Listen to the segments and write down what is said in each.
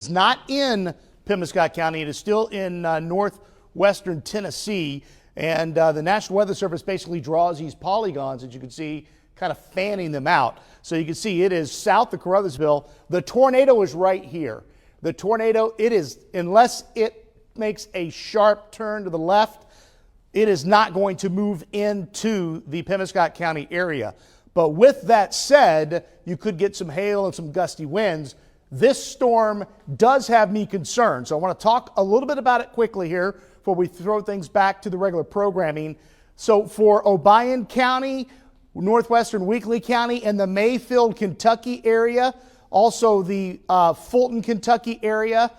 It's not in Pembina County. It is still in northwestern Tennessee. And the National Weather Service basically draws these polygons, as you can see, kind of fanning them out. So you can see it is south of Carruthersville. The tornado is right here. The tornado, it is, unless it makes a sharp turn to the left, it is not going to move into the Pembina County area. But with that said, you could get some hail and some gusty winds. This storm does have me concerned. So I want to talk a little bit about it quickly here before we throw things back to the regular programming. So for Obion County, northwestern Wickliffe County, and the Mayfield, Kentucky area, also the Fulton, Kentucky area,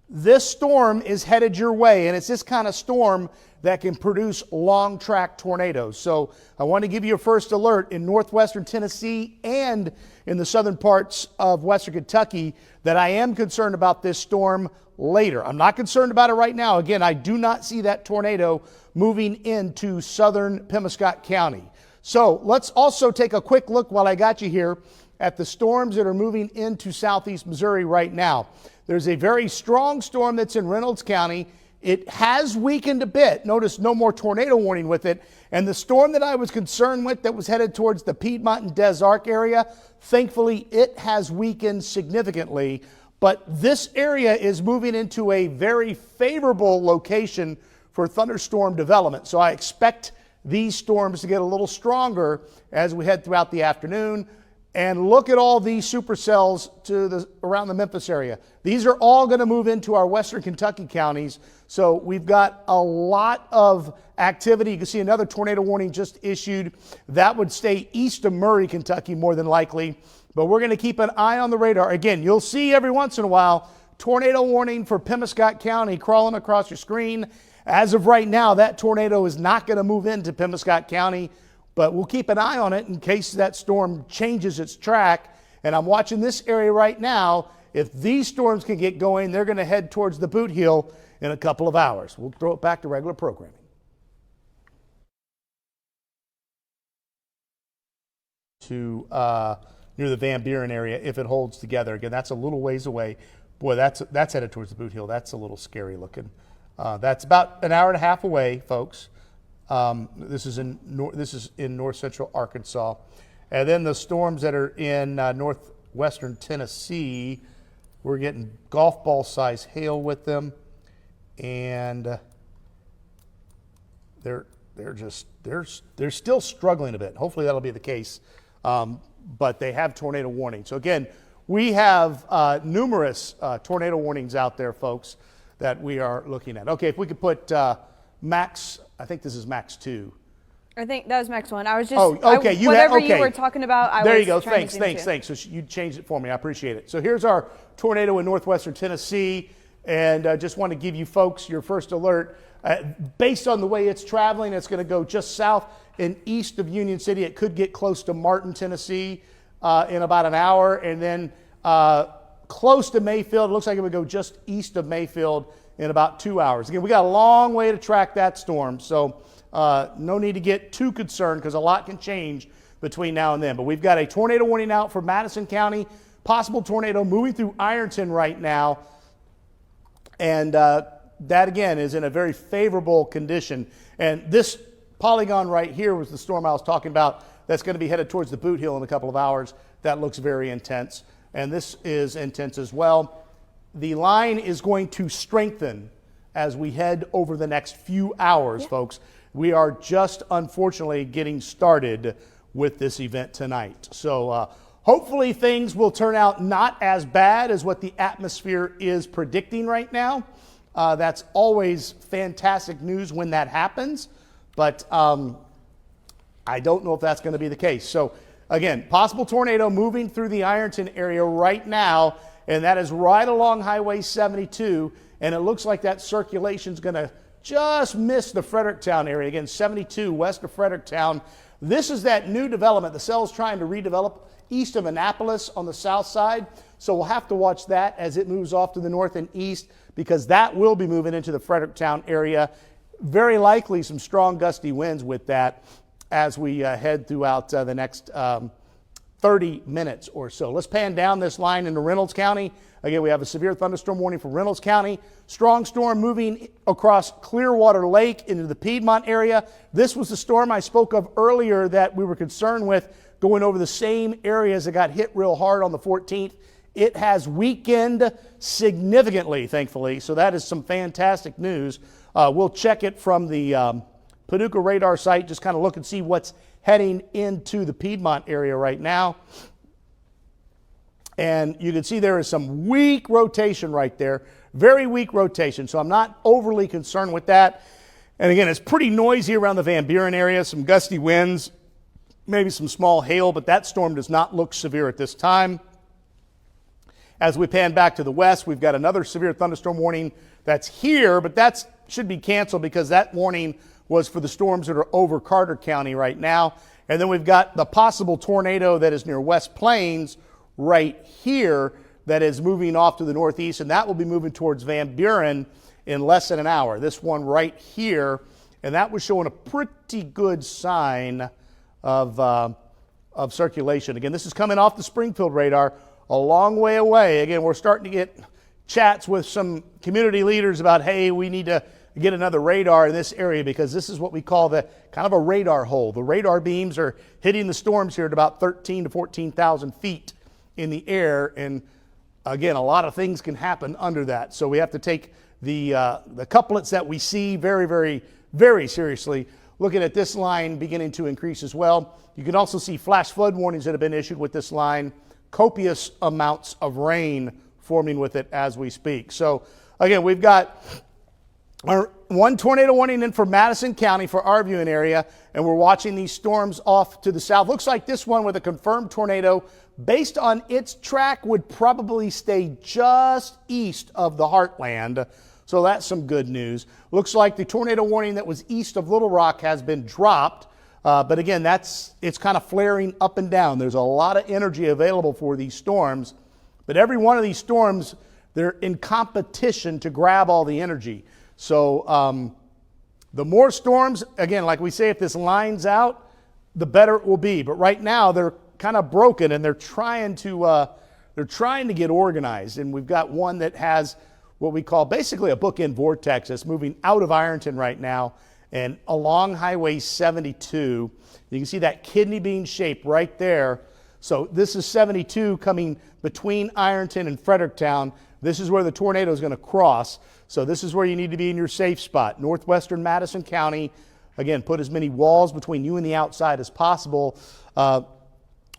this storm is headed your way, and it's this kind of storm that can produce long track tornadoes. So I want to give you a first alert in northwestern Tennessee and in the southern parts of western Kentucky that I am concerned about this storm later. I'm not concerned about it right now. Again, I do not see that tornado moving into southern Pembina County. So let's also take a quick look while I got you here at the storms that are moving into southeast Missouri right now. There's a very strong storm that's in Reynolds County. It has weakened a bit. Notice no more tornado warning with it. And the storm that I was concerned with that was headed towards the Piedmont and Des Arc area, thankfully it has weakened significantly. But this area is moving into a very favorable location for thunderstorm development. So I expect these storms to get a little stronger as we head throughout the afternoon. And look at all these supercells around the Memphis area. These are all going to move into our western Kentucky counties. So we've got a lot of activity. You can see another tornado warning just issued. That would stay east of Murray, Kentucky, more than likely. But we're going to keep an eye on the radar. Again, you'll see every once in a while tornado warning for Pembina County crawling across your screen. As of right now, that tornado is not going to move into Pembina County. But we'll keep an eye on it in case that storm changes its track. And I'm watching this area right now. If these storms can get going, they're going to head towards the boot heel in a couple of hours. We'll throw it back to regular programming. To near the Van Buren area, if it holds together. Again, that's a little ways away. Boy, that's headed towards the boot heel. That's a little scary looking. That's about an hour and a half away, folks. This is in north central Arkansas. And then the storms that are in northwestern Tennessee, we're getting golf ball size hail with them. And they're still struggling a bit. Hopefully that'll be the case. But they have tornado warning. So again, we have numerous tornado warnings out there, folks, that we are looking at. Okay, if we could put Max, I think this is Max 2. I think that was Max 1. I was just, okay. You were talking about, there you go. Thanks. So you changed it for me. I appreciate it. So here's our tornado in northwestern Tennessee. And I just want to give you folks your first alert. Based on the way it's traveling, it's going to go just south and east of Union City. It could get close to Martin, Tennessee in about an hour. And then close to Mayfield. It looks like it would go just east of Mayfield in about 2 hours. Again, we got a long way to track that storm, so no need to get too concerned because a lot can change between now and then. But we've got a tornado warning out for Madison County, possible tornado moving through Ironton right now, and that again is in a very favorable condition. And this polygon right here was the storm I was talking about that's going to be headed towards the boot heel in a couple of hours. That looks very intense, and this is intense as well. The line is going to strengthen as we head over the next few hours, folks. We are just unfortunately getting started with this event tonight. So hopefully things will turn out not as bad as what the atmosphere is predicting right now. That's always fantastic news when that happens, but I don't know if that's going to be the case. So again, possible tornado moving through the Ironton area right now. And that is right along Highway 72, and it looks like that circulation is going to just miss the Fredericktown area. Again, 72 west of Fredericktown. This is that new development. The cell's trying to redevelop east of Annapolis on the south side, so we'll have to watch that as it moves off to the north and east because that will be moving into the Fredericktown area. Very likely some strong gusty winds with that as we head throughout the next 30 minutes or so. Let's pan down this line into Reynolds County. Again, we have a severe thunderstorm warning for Reynolds County. Strong storm moving across Clearwater Lake into the Piedmont area. This was the storm I spoke of earlier that we were concerned with going over the same areas that got hit real hard on the 14th. It has weakened significantly, thankfully, so that is some fantastic news. We'll check it from the Paducah radar site, just kind of look and see what's heading into the Piedmont area right now. And you can see there is some weak rotation right there, very weak rotation, so I'm not overly concerned with that. And again, it's pretty noisy around the Van Buren area, some gusty winds, maybe some small hail, but that storm does not look severe at this time. As we pan back to the west, we've got another severe thunderstorm warning that's here, but that should be canceled because that warning was for the storms that are over Carter County right now. And then we've got the possible tornado that is near West Plains right here that is moving off to the northeast, and that will be moving towards Van Buren in less than an hour. This one right here, and that was showing a pretty good sign of circulation. Again, this is coming off the Springfield radar, a long way away. Again, we're starting to get chats with some community leaders about, hey, we need to get another radar in this area because this is what we call the kind of a radar hole. The radar beams are hitting the storms here at about 13 to 14,000 feet in the air, and again, a lot of things can happen under that. So we have to take the couplets that we see very, very, very seriously. Looking at this line beginning to increase as well. You can also see flash flood warnings that have been issued with this line. Copious amounts of rain forming with it as we speak. So again, we've got our one tornado warning in for Madison County for our viewing area, and we're watching these storms off to the south. Looks like this one with a confirmed tornado, based on its track, would probably stay just east of the heartland. So that's some good news. Looks like the tornado warning that was east of Little Rock has been dropped. But again, it's kind of flaring up and down. There's a lot of energy available for these storms, but every one of these storms, they're in competition to grab all the energy. So the more storms, again, like we say, if this lines out, the better it will be. But right now, they're kind of broken, and they're trying to get organized. And we've got one that has what we call basically a bookend vortex that's moving out of Ironton right now and along Highway 72. You can see that kidney bean shape right there. So this is 72 coming between Ironton and Fredericktown. This is where the tornado is going to cross. So this is where you need to be in your safe spot. Northwestern Madison County. Again, put as many walls between you and the outside as possible. Want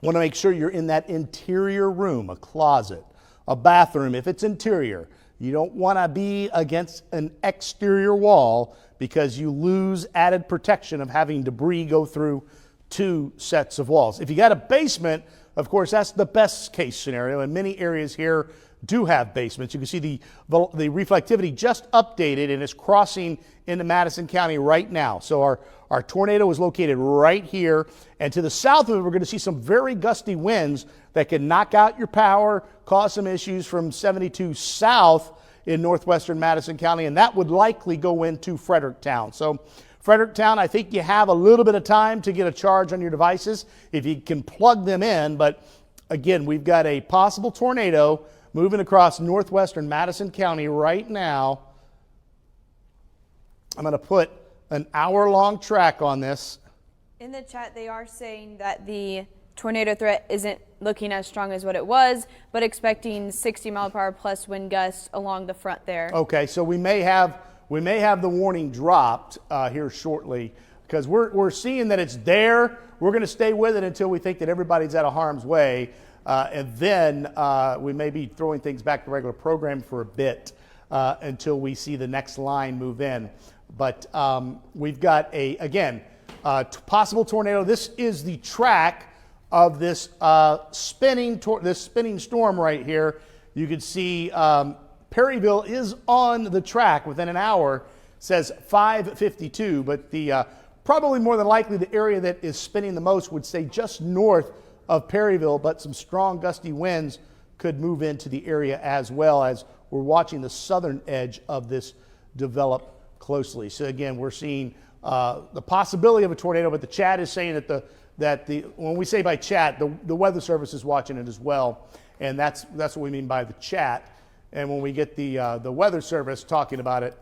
to make sure you're in that interior room, a closet, a bathroom if it's interior. You don't want to be against an exterior wall because you lose added protection of having debris go through two sets of walls. If you got a basement, of course, that's the best case scenario, and many areas here do have basements. You can see the reflectivity just updated and is crossing into Madison County right now. So our tornado is located right here, and to the south of it, we're going to see some very gusty winds that can knock out your power, cause some issues from 72 south in northwestern Madison County, and that would likely go into Fredericktown. So Fredericktown, I think you have a little bit of time to get a charge on your devices if you can plug them in, but again, we've got a possible tornado moving across northwestern Madison County right now. I'm going to put an hour-long track on this. In the chat, they are saying that the tornado threat isn't looking as strong as what it was, but expecting 60-mile-per-hour plus wind gusts along the front there. Okay, so we may have the warning dropped here shortly because we're seeing that it's there. We're going to stay with it until we think that everybody's out of harm's way. And then we may be throwing things back to regular program for a bit until we see the next line move in. But we've got a possible tornado. This is the track of this spinning storm right here. You can see Perryville is on the track within an hour. Says 5:52, but the probably more than likely the area that is spinning the most would stay just north of Perryville, but some strong gusty winds could move into the area as well as we're watching the southern edge of this develop closely. So again, we're seeing the possibility of a tornado, but the chat is saying that that when we say by chat, the Weather Service is watching it as well, and that's what we mean by the chat. And when we get the Weather Service talking about it,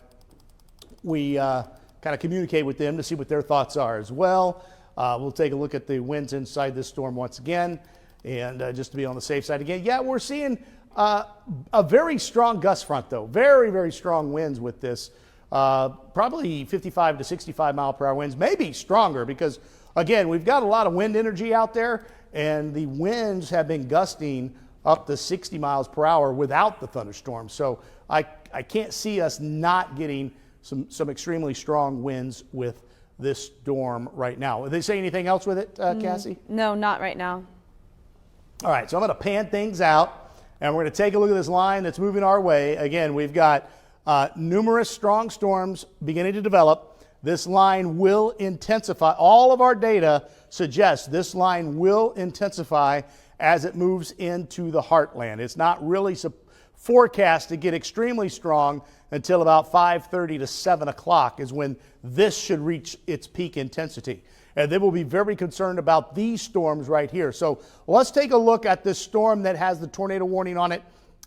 we kind of communicate with them to see what their thoughts are as well. We'll take a look at the winds inside this storm once again, and just to be on the safe side again. Yeah, we're seeing a very strong gust front, though. Very, very strong winds with this. Probably 55 to 65 mile per hour winds, maybe stronger because, again, we've got a lot of wind energy out there, and the winds have been gusting up to 60 miles per hour without the thunderstorm. So I can't see us not getting some extremely strong winds with this storm right now. Did they say anything else with it, Cassie? No, not right now. All right, so I'm going to pan things out, and we're going to take a look at this line that's moving our way. Again, we've got numerous strong storms beginning to develop. This line will intensify. All of our data suggests this line will intensify as it moves into the heartland. It's not really forecast to get extremely strong until about 5:30 to 7 o'clock is when this should reach its peak intensity. And they will be very concerned about these storms right here. So let's take a look at this storm that has the tornado warning on it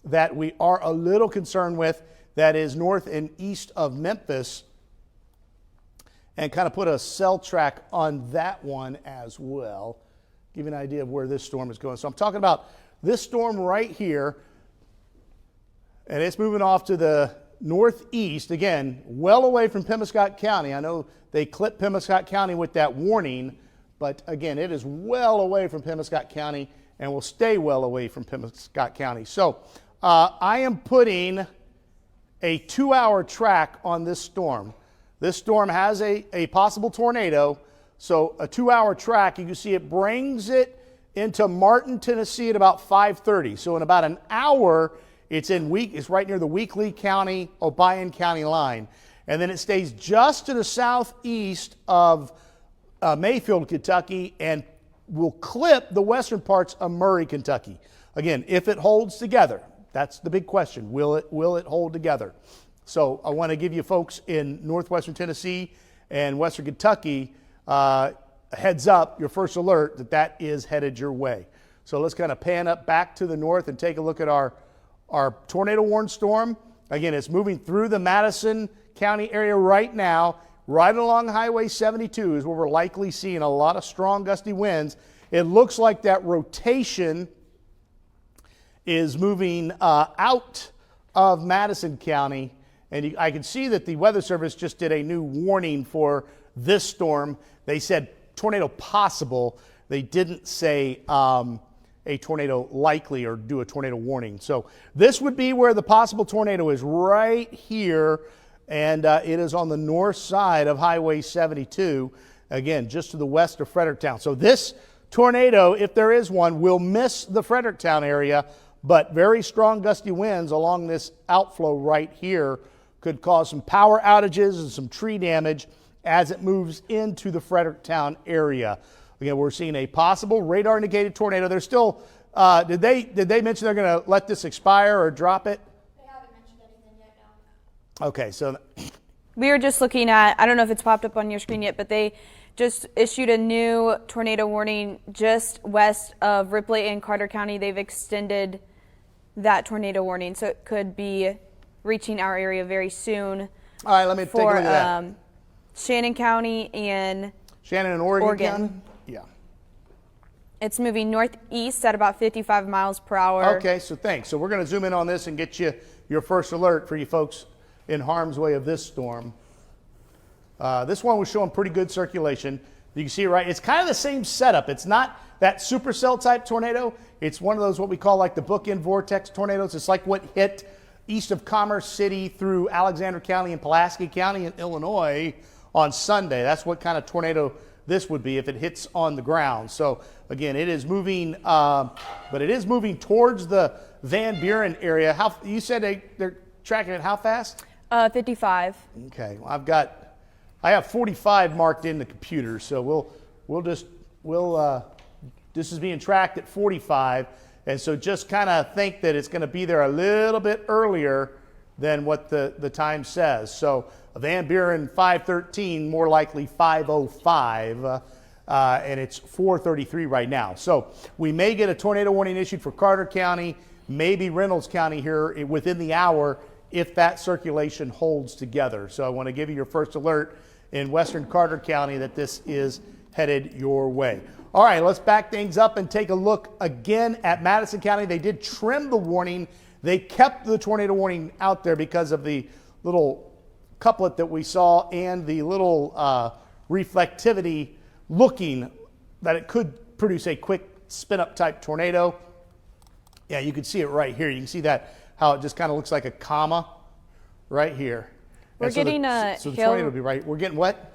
that we are a little concerned with, that is north and east of Memphis, and kind of put a cell track on that one as well. Give you an idea of where this storm is going. So I'm talking about this storm right here, and it's moving off to the northeast, again, well away from Pemiscot County. I know they clipped Pemiscot County with that warning, but again, it is well away from Pemiscot County and will stay well away from Pemiscot County. So I am putting a 2-hour track on this storm. This storm has a possible tornado, so a 2-hour track, you can see it brings it into Martin, Tennessee at about 5:30. So in about an hour, it's right near the Wickliffe County, Obion County line. And then it stays just to the southeast of Mayfield, Kentucky, and will clip the western parts of Murray, Kentucky. Again, if it holds together, that's the big question. Will it hold together? So I want to give you folks in northwestern Tennessee and western Kentucky a heads up, your first alert, that is headed your way. So let's kind of pan up back to the north and take a look at our tornado warned storm. Again, it's moving through the Madison County area right now. Right along Highway 72 is where we're likely seeing a lot of strong gusty winds. It looks like that rotation is moving out of Madison County. And I can see that the Weather Service just did a new warning for this storm. They said tornado possible. They didn't say a tornado likely or do a tornado warning. So this would be where the possible tornado is, right here, and it is on the north side of Highway 72, again, just to the west of Fredericktown. So this tornado, if there is one, will miss the Fredericktown area, but very strong gusty winds along this outflow right here could cause some power outages and some tree damage as it moves into the Fredericktown area. Again, we're seeing a possible radar indicated tornado. They're still, did they mention they're going to let this expire or drop it? They haven't mentioned anything yet, no. Okay, so We were just looking at, I don't know if it's popped up on your screen yet, but they just issued a new tornado warning just west of Ripley and Carter County. They've extended that tornado warning, so it could be reaching our area very soon. all right, let me take a look at that. Shannon County and Shannon and Oregon County? Yeah. it's moving northeast at about 55 miles per hour. Okay, so thanks. So we're going to zoom in on this and get you your first alert for you folks in harm's way of this storm. This one was showing pretty good circulation. You can see it right. It's kind of the same setup. It's not that supercell type tornado. It's one of those what we call like the bookend vortex tornadoes. It's like what hit east of Commerce City through Alexander County and Pulaski County in Illinois on Sunday. That's what kind of tornado this would be if it hits on the ground. So again, it is moving, but it is moving towards the Van Buren area. How you said they're tracking it how fast? 55. Okay, well, I have 45 marked in the computer, so this is being tracked at 45, and so just kind of think that it's going to be there a little bit earlier than what the time says. So Van Buren 513, more likely 505. and it's 4:33 right now. So we may get a tornado warning issued for Carter County, maybe Reynolds County here within the hour if that circulation holds together. So I want to give you your first alert in western Carter County that this is headed your way. All right, let's back things up and take a look again at Madison County. They did trim the warning. They kept the tornado warning out there because of the little couplet that we saw and the little reflectivity looking that it could produce a quick spin-up type tornado. Yeah, you can see it right here. You can see that, how it just kind of looks like a comma right here. We're getting so the tornado will be right. We're getting what?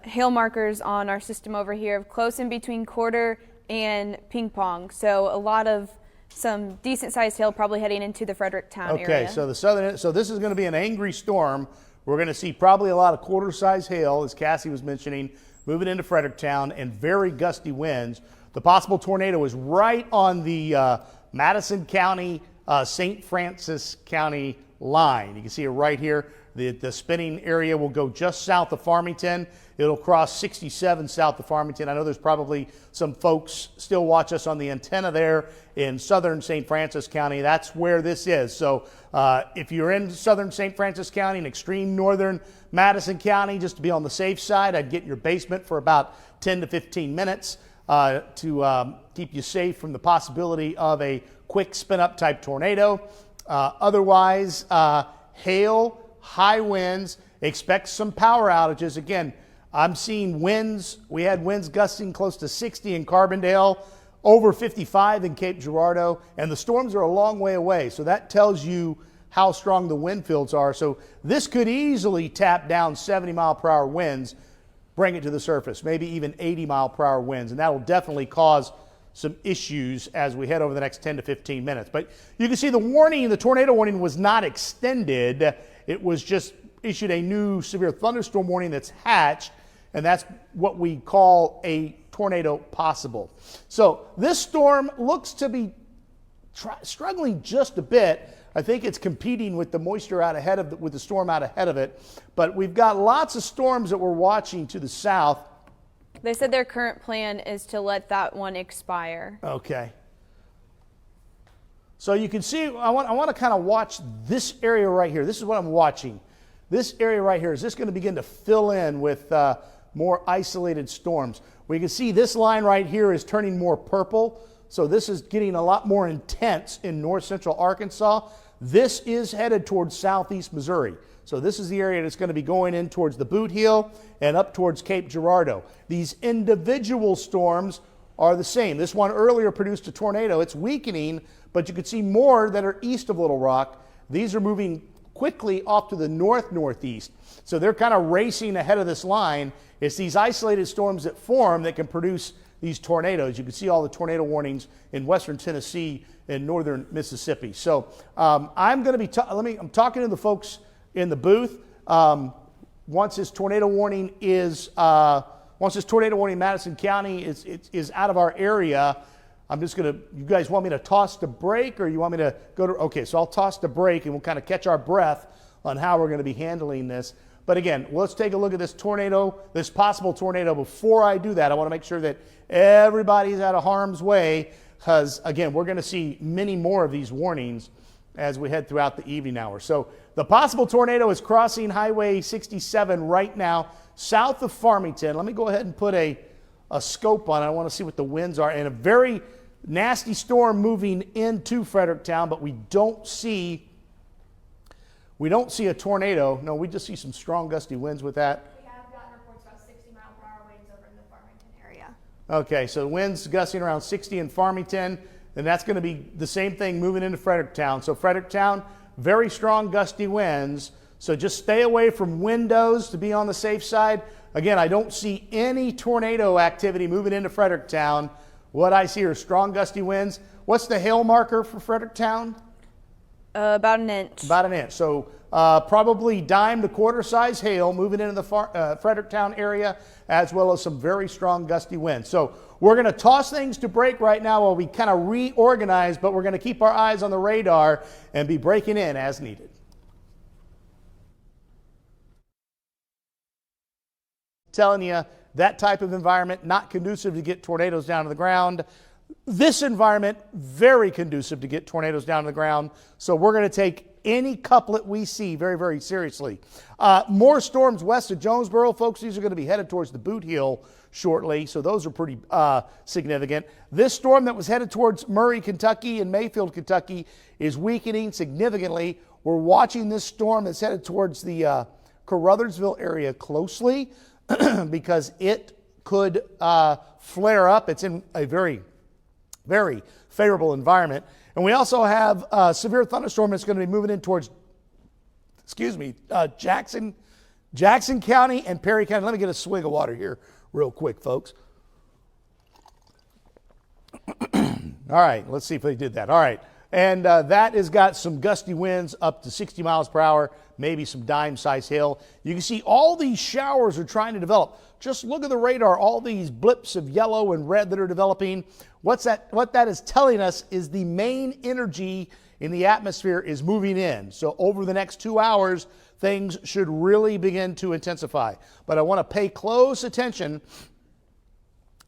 Hail markers on our system over here, close in between Quarter and Ping Pong. So a lot of some decent sized hail probably heading into the Fredericktown area. Okay, so this is going to be an angry storm. We're going to see probably a lot of quarter-size hail, as Cassie was mentioning, moving into Fredericktown, and very gusty winds. The possible tornado is right on the Madison County, St. Francis County line. You can see it right here. The spinning area will go just south of Farmington. It'll cross 67 south of Farmington. I know there's probably some folks still watch us on the antenna there in southern St. Francis County. That's where this is. So if you're in southern St. Francis County and extreme northern Madison County, just to be on the safe side, I'd get in your basement for about 10 to 15 minutes to keep you safe from the possibility of a quick spin-up type tornado. Otherwise, hail, high winds, expect some power outages. Again, I'm seeing winds. We had winds gusting close to 60 in Carbondale, over 55 in Cape Girardeau, and the storms are a long way away. So that tells you how strong the wind fields are. So this could easily tap down 70 mile per hour winds, bring it to the surface, maybe even 80 mile per hour winds. And that will definitely cause some issues as we head over the next 10 to 15 minutes. But you can see the warning, the tornado warning was not extended. It was just issued a new severe thunderstorm warning that's hatched, and that's what we call a tornado possible. So this storm looks to be struggling just a bit. I think it's competing with the moisture out ahead of with the storm out ahead of it. But we've got lots of storms that we're watching to the south. They said their current plan is to let that one expire. Okay. So you can see, I want to kind of watch this area right here. This is what I'm watching. This area right here, is this going to begin to fill in with more isolated storms? We can see this line right here is turning more purple. So this is getting a lot more intense in north central Arkansas. This is headed towards southeast Missouri. So this is the area that's going to be going in towards the Boot Heel and up towards Cape Girardeau. These individual storms are the same. This one earlier produced a tornado. It's weakening, but you can see more that are east of Little Rock. These are moving quickly off to the north-northeast. So they're kind of racing ahead of this line. It's these isolated storms that form that can produce these tornadoes. You can see all the tornado warnings in western Tennessee and northern Mississippi. So I'm going to be I'm talking to the folks in the booth. Once this tornado warning is Madison County is out of our area, I'm just going to, you guys want me to toss the break, or you want me to go to, okay, so I'll toss the break and we'll kind of catch our breath on how we're going to be handling this. But again, let's take a look at this tornado, this possible tornado. Before I do that, I want to make sure that everybody's out of harm's way, because again, we're going to see many more of these warnings as we head throughout the evening hours. So the possible tornado is crossing Highway 67 right now, south of Farmington. Let me go ahead and put a scope on it. I want to see what the winds are. And a very nasty storm moving into Fredericktown, but we don't see a tornado. No, we just see some strong gusty winds with that. We have gotten reports about 60 mile per hour winds over in the Farmington area. Okay, so winds gusting around 60 in Farmington, and that's going to be the same thing moving into Fredericktown. So Fredericktown, very strong gusty winds. So just stay away from windows to be on the safe side. Again, I don't see any tornado activity moving into Fredericktown. What I see are strong gusty winds. What's the hail marker for Fredericktown? About an inch. About an inch. So probably dime to quarter size hail moving into the Fredericktown area, as well as some very strong gusty winds. So we're going to toss things to break right now while we kind of reorganize, but we're going to keep our eyes on the radar and be breaking in as needed. Telling you That type of environment, not conducive to get tornadoes down to the ground. This environment, very conducive to get tornadoes down to the ground. So we're going to take any couplet we see very, very seriously. More storms west of Jonesboro, folks. These are going to be headed towards the Boot Heel shortly, so those are pretty significant. This storm that was headed towards Murray, Kentucky and Mayfield, Kentucky is weakening significantly. We're watching this storm that's headed towards the Carruthersville area closely because it could flare up. It's in a very, very favorable environment. And we also have a severe thunderstorm that's going to be moving in towards, Jackson County and Perry County. Let me get a swig of water here real quick, folks. All right, let's see if they did that. All right, and that has got some gusty winds up to 60 miles per hour, maybe some dime-sized hail. You can see all these showers are trying to develop. Just look at the radar, all these blips of yellow and red that are developing. What that is telling us is the main energy in the atmosphere is moving in. So over the next 2 hours, things should really begin to intensify. But I want to pay close attention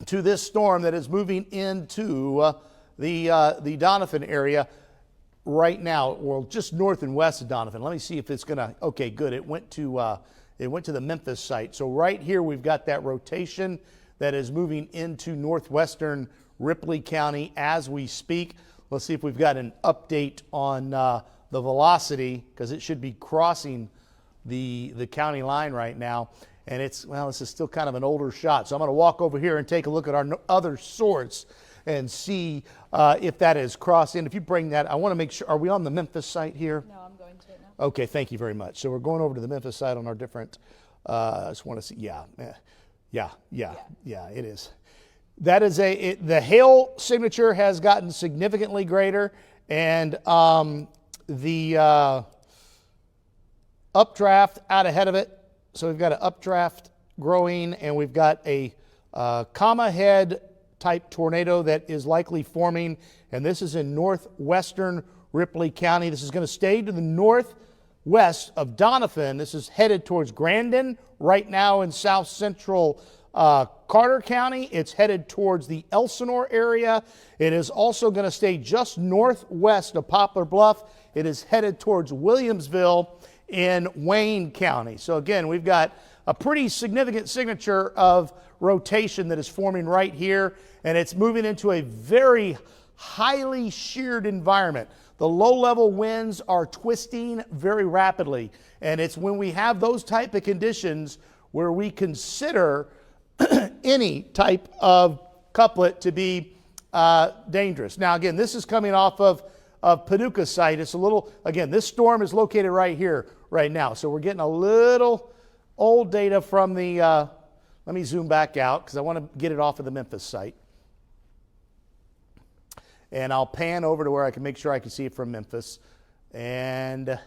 to this storm that is moving into the Donovan area right now, well, just north and west of Donovan. Let me see if it's going to, okay, good. It went to the Memphis site. So right here we've got that rotation that is moving into northwestern Ripley County as we speak. Let's see if we've got an update on the velocity, because it should be crossing the county line right now. And this is still kind of an older shot. So I'm going to walk over here and take a look at our other source and see if that is crossed in. If you bring that, I want to make sure, are we on the Memphis site here? No, I'm going to it now. Okay, thank you very much. So we're going over to the Memphis site on our different, I just want to see, yeah, it is. That is the hail signature has gotten significantly greater, and the updraft out ahead of it. So we've got an updraft growing, and we've got a comma head type tornado that is likely forming, and this is in northwestern Ripley County. This is going to stay to the northwest of Donovan. This is headed towards Grandon right now in south central Carter County. It's headed towards the Elsinore area. It is also going to stay just northwest of Poplar Bluff. It is headed towards Williamsville in Wayne County. So again, we've got a pretty significant signature of rotation that is forming right here, and it's moving into a very highly sheared environment. The low-level winds are twisting very rapidly, and it's when we have those type of conditions where we consider any type of couplet to be dangerous. Now, again, this is coming off of Paducah site. It's a little, again, this storm is located right here, right now. So we're getting a little old data from the, let me zoom back out because I want to get it off of the Memphis site. And I'll pan over to where I can make sure I can see it from Memphis. And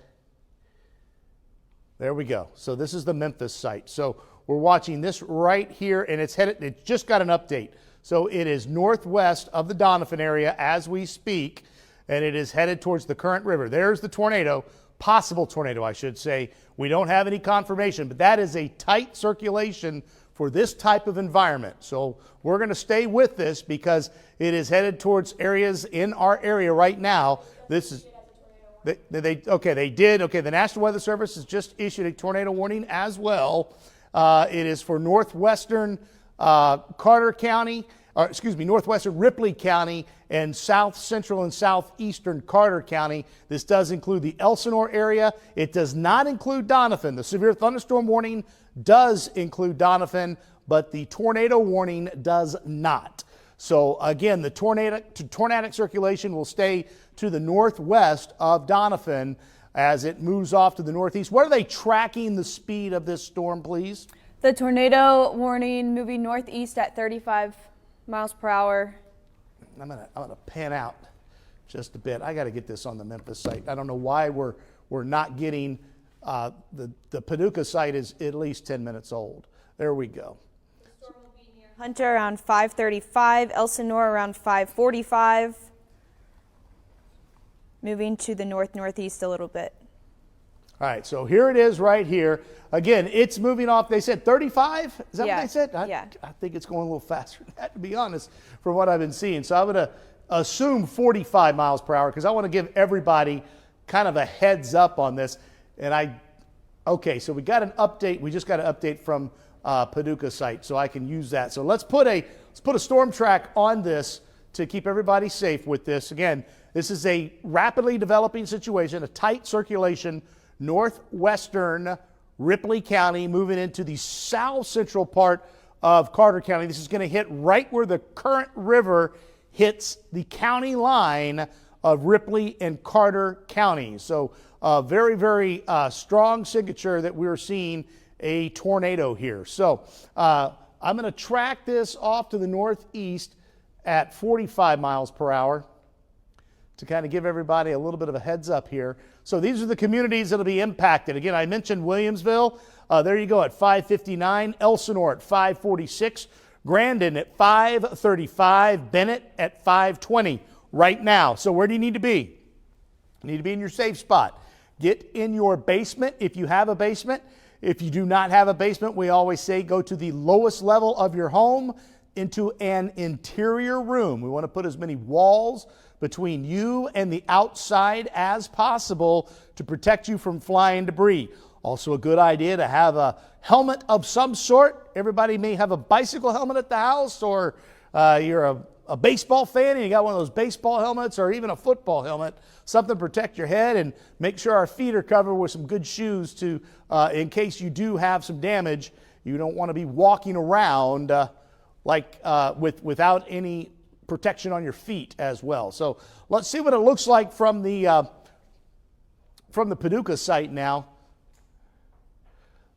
there we go. So this is the Memphis site. So we're watching this right here, and it's just got an update. So it is northwest of the Donovan area as we speak, and it is headed towards the Current River. There's the tornado, possible tornado, I should say. We don't have any confirmation, but that is a tight circulation for this type of environment. So we're going to stay with this because it is headed towards areas in our area right now. This is they did. Okay, the National Weather Service has just issued a tornado warning as well. It is for northwestern northwestern Ripley County and south central and southeastern Carter County. This does include the Elsinore area. It does not include Donovan. The severe thunderstorm warning does include Donovan, but the tornado warning does not. So again, the tornadic circulation will stay to the northwest of Donovan as it moves off to the northeast. What are they tracking the speed of this storm, please? The tornado warning moving northeast at 35 miles per hour. I'm gonna pan out just a bit. I got to get this on the Memphis site. I don't know why we're not getting the Paducah site is at least 10 minutes old. There we go. The storm will be near Hunter around 5:35, Elsinore around 5:45. Moving to the northeast a little bit. All right, so here it is right here. Again, it's moving off. They said 35? Is that Yeah, what they said? yeah. I think it's going a little faster than that, to be honest, from what I've been seeing. So I'm going to assume 45 miles per hour because I want to give everybody kind of a heads up on this. Okay, so we got an update. We just got an update from Paducah site, so I can use that. So let's put a storm track on this to keep everybody safe with this. Again, this is a rapidly developing situation, a tight circulation, northwestern Ripley County, moving into the south central part of Carter County. This is going to hit right where the current river hits the county line of Ripley and Carter counties. So very, very strong signature that we're seeing a tornado here. So I'm going to track this off to the northeast at 45 miles per hour to kind of give everybody a little bit of a heads up here. So these are the communities that will be impacted. Again, I mentioned Williamsville. There you go at 5:59. Elsinore at 5:46. Grandon at 5:35. Bennett at 5:20 right now. So where do you need to be? You need to be in your safe spot. Get in your basement if you have a basement. If you do not have a basement, we always say go to the lowest level of your home into an interior room. We want to put as many walls between you and the outside as possible to protect you from flying debris. Also a good idea to have a helmet of some sort. Everybody may have a bicycle helmet at the house, or you're a baseball fan and you got one of those baseball helmets, or even a football helmet, something to protect your head, and make sure our feet are covered with some good shoes to, in case you do have some damage. You don't want to be walking around without any protection on your feet as well. So let's see what it looks like from the Paducah site now.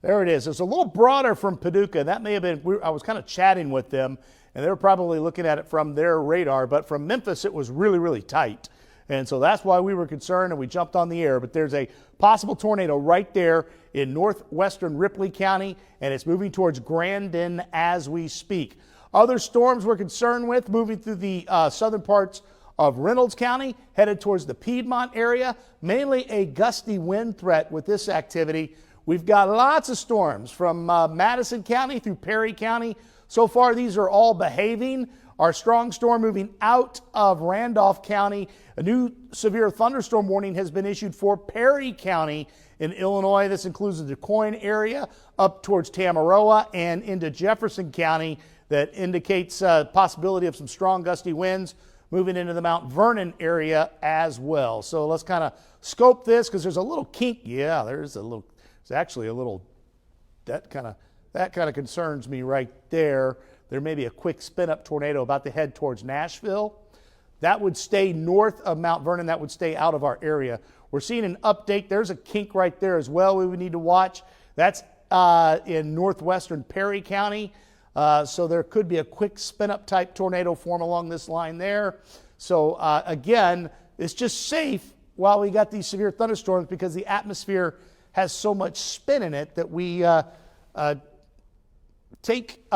There it is. It's a little broader from Paducah. That may have been, I was kind of chatting with them, and they were probably looking at it from their radar, but from Memphis it was really, really tight. And so that's why we were concerned and we jumped on the air. But there's a possible tornado right there in northwestern Ripley County, and it's moving towards Grandon as we speak. Other storms we're concerned with moving through the southern parts of Reynolds County, headed towards the Piedmont area, mainly a gusty wind threat with this activity. We've got lots of storms from Madison County through Perry County. So far, these are all behaving. Our strong storm moving out of Randolph County. A new severe thunderstorm warning has been issued for Perry County in Illinois. This includes the DuQuoin area up towards Tamaroa and into Jefferson County. That indicates possibility of some strong gusty winds moving into the Mount Vernon area as well. So let's kind of scope this because there's a little kink. Yeah, there's actually a little, that kind of concerns me right there. There may be a quick spin-up tornado about to head towards Nashville. That would stay north of Mount Vernon. That would stay out of our area. We're seeing an update. There's a kink right there as well we would need to watch. That's in northwestern Perry County. So there could be a quick spin-up type tornado form along this line there. So again, it's just safe while we got these severe thunderstorms because the atmosphere has so much spin in it that we take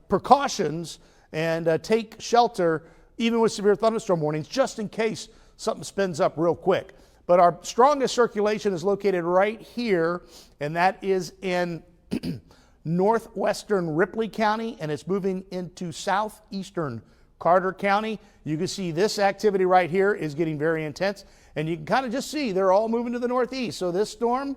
precautions and take shelter even with severe thunderstorm warnings just in case something spins up real quick. But our strongest circulation is located right here, and that is in northwestern Ripley County, and it's moving into southeastern Carter County. You can see this activity right here is getting very intense, and you can kind of just see they're all moving to the northeast. So this storm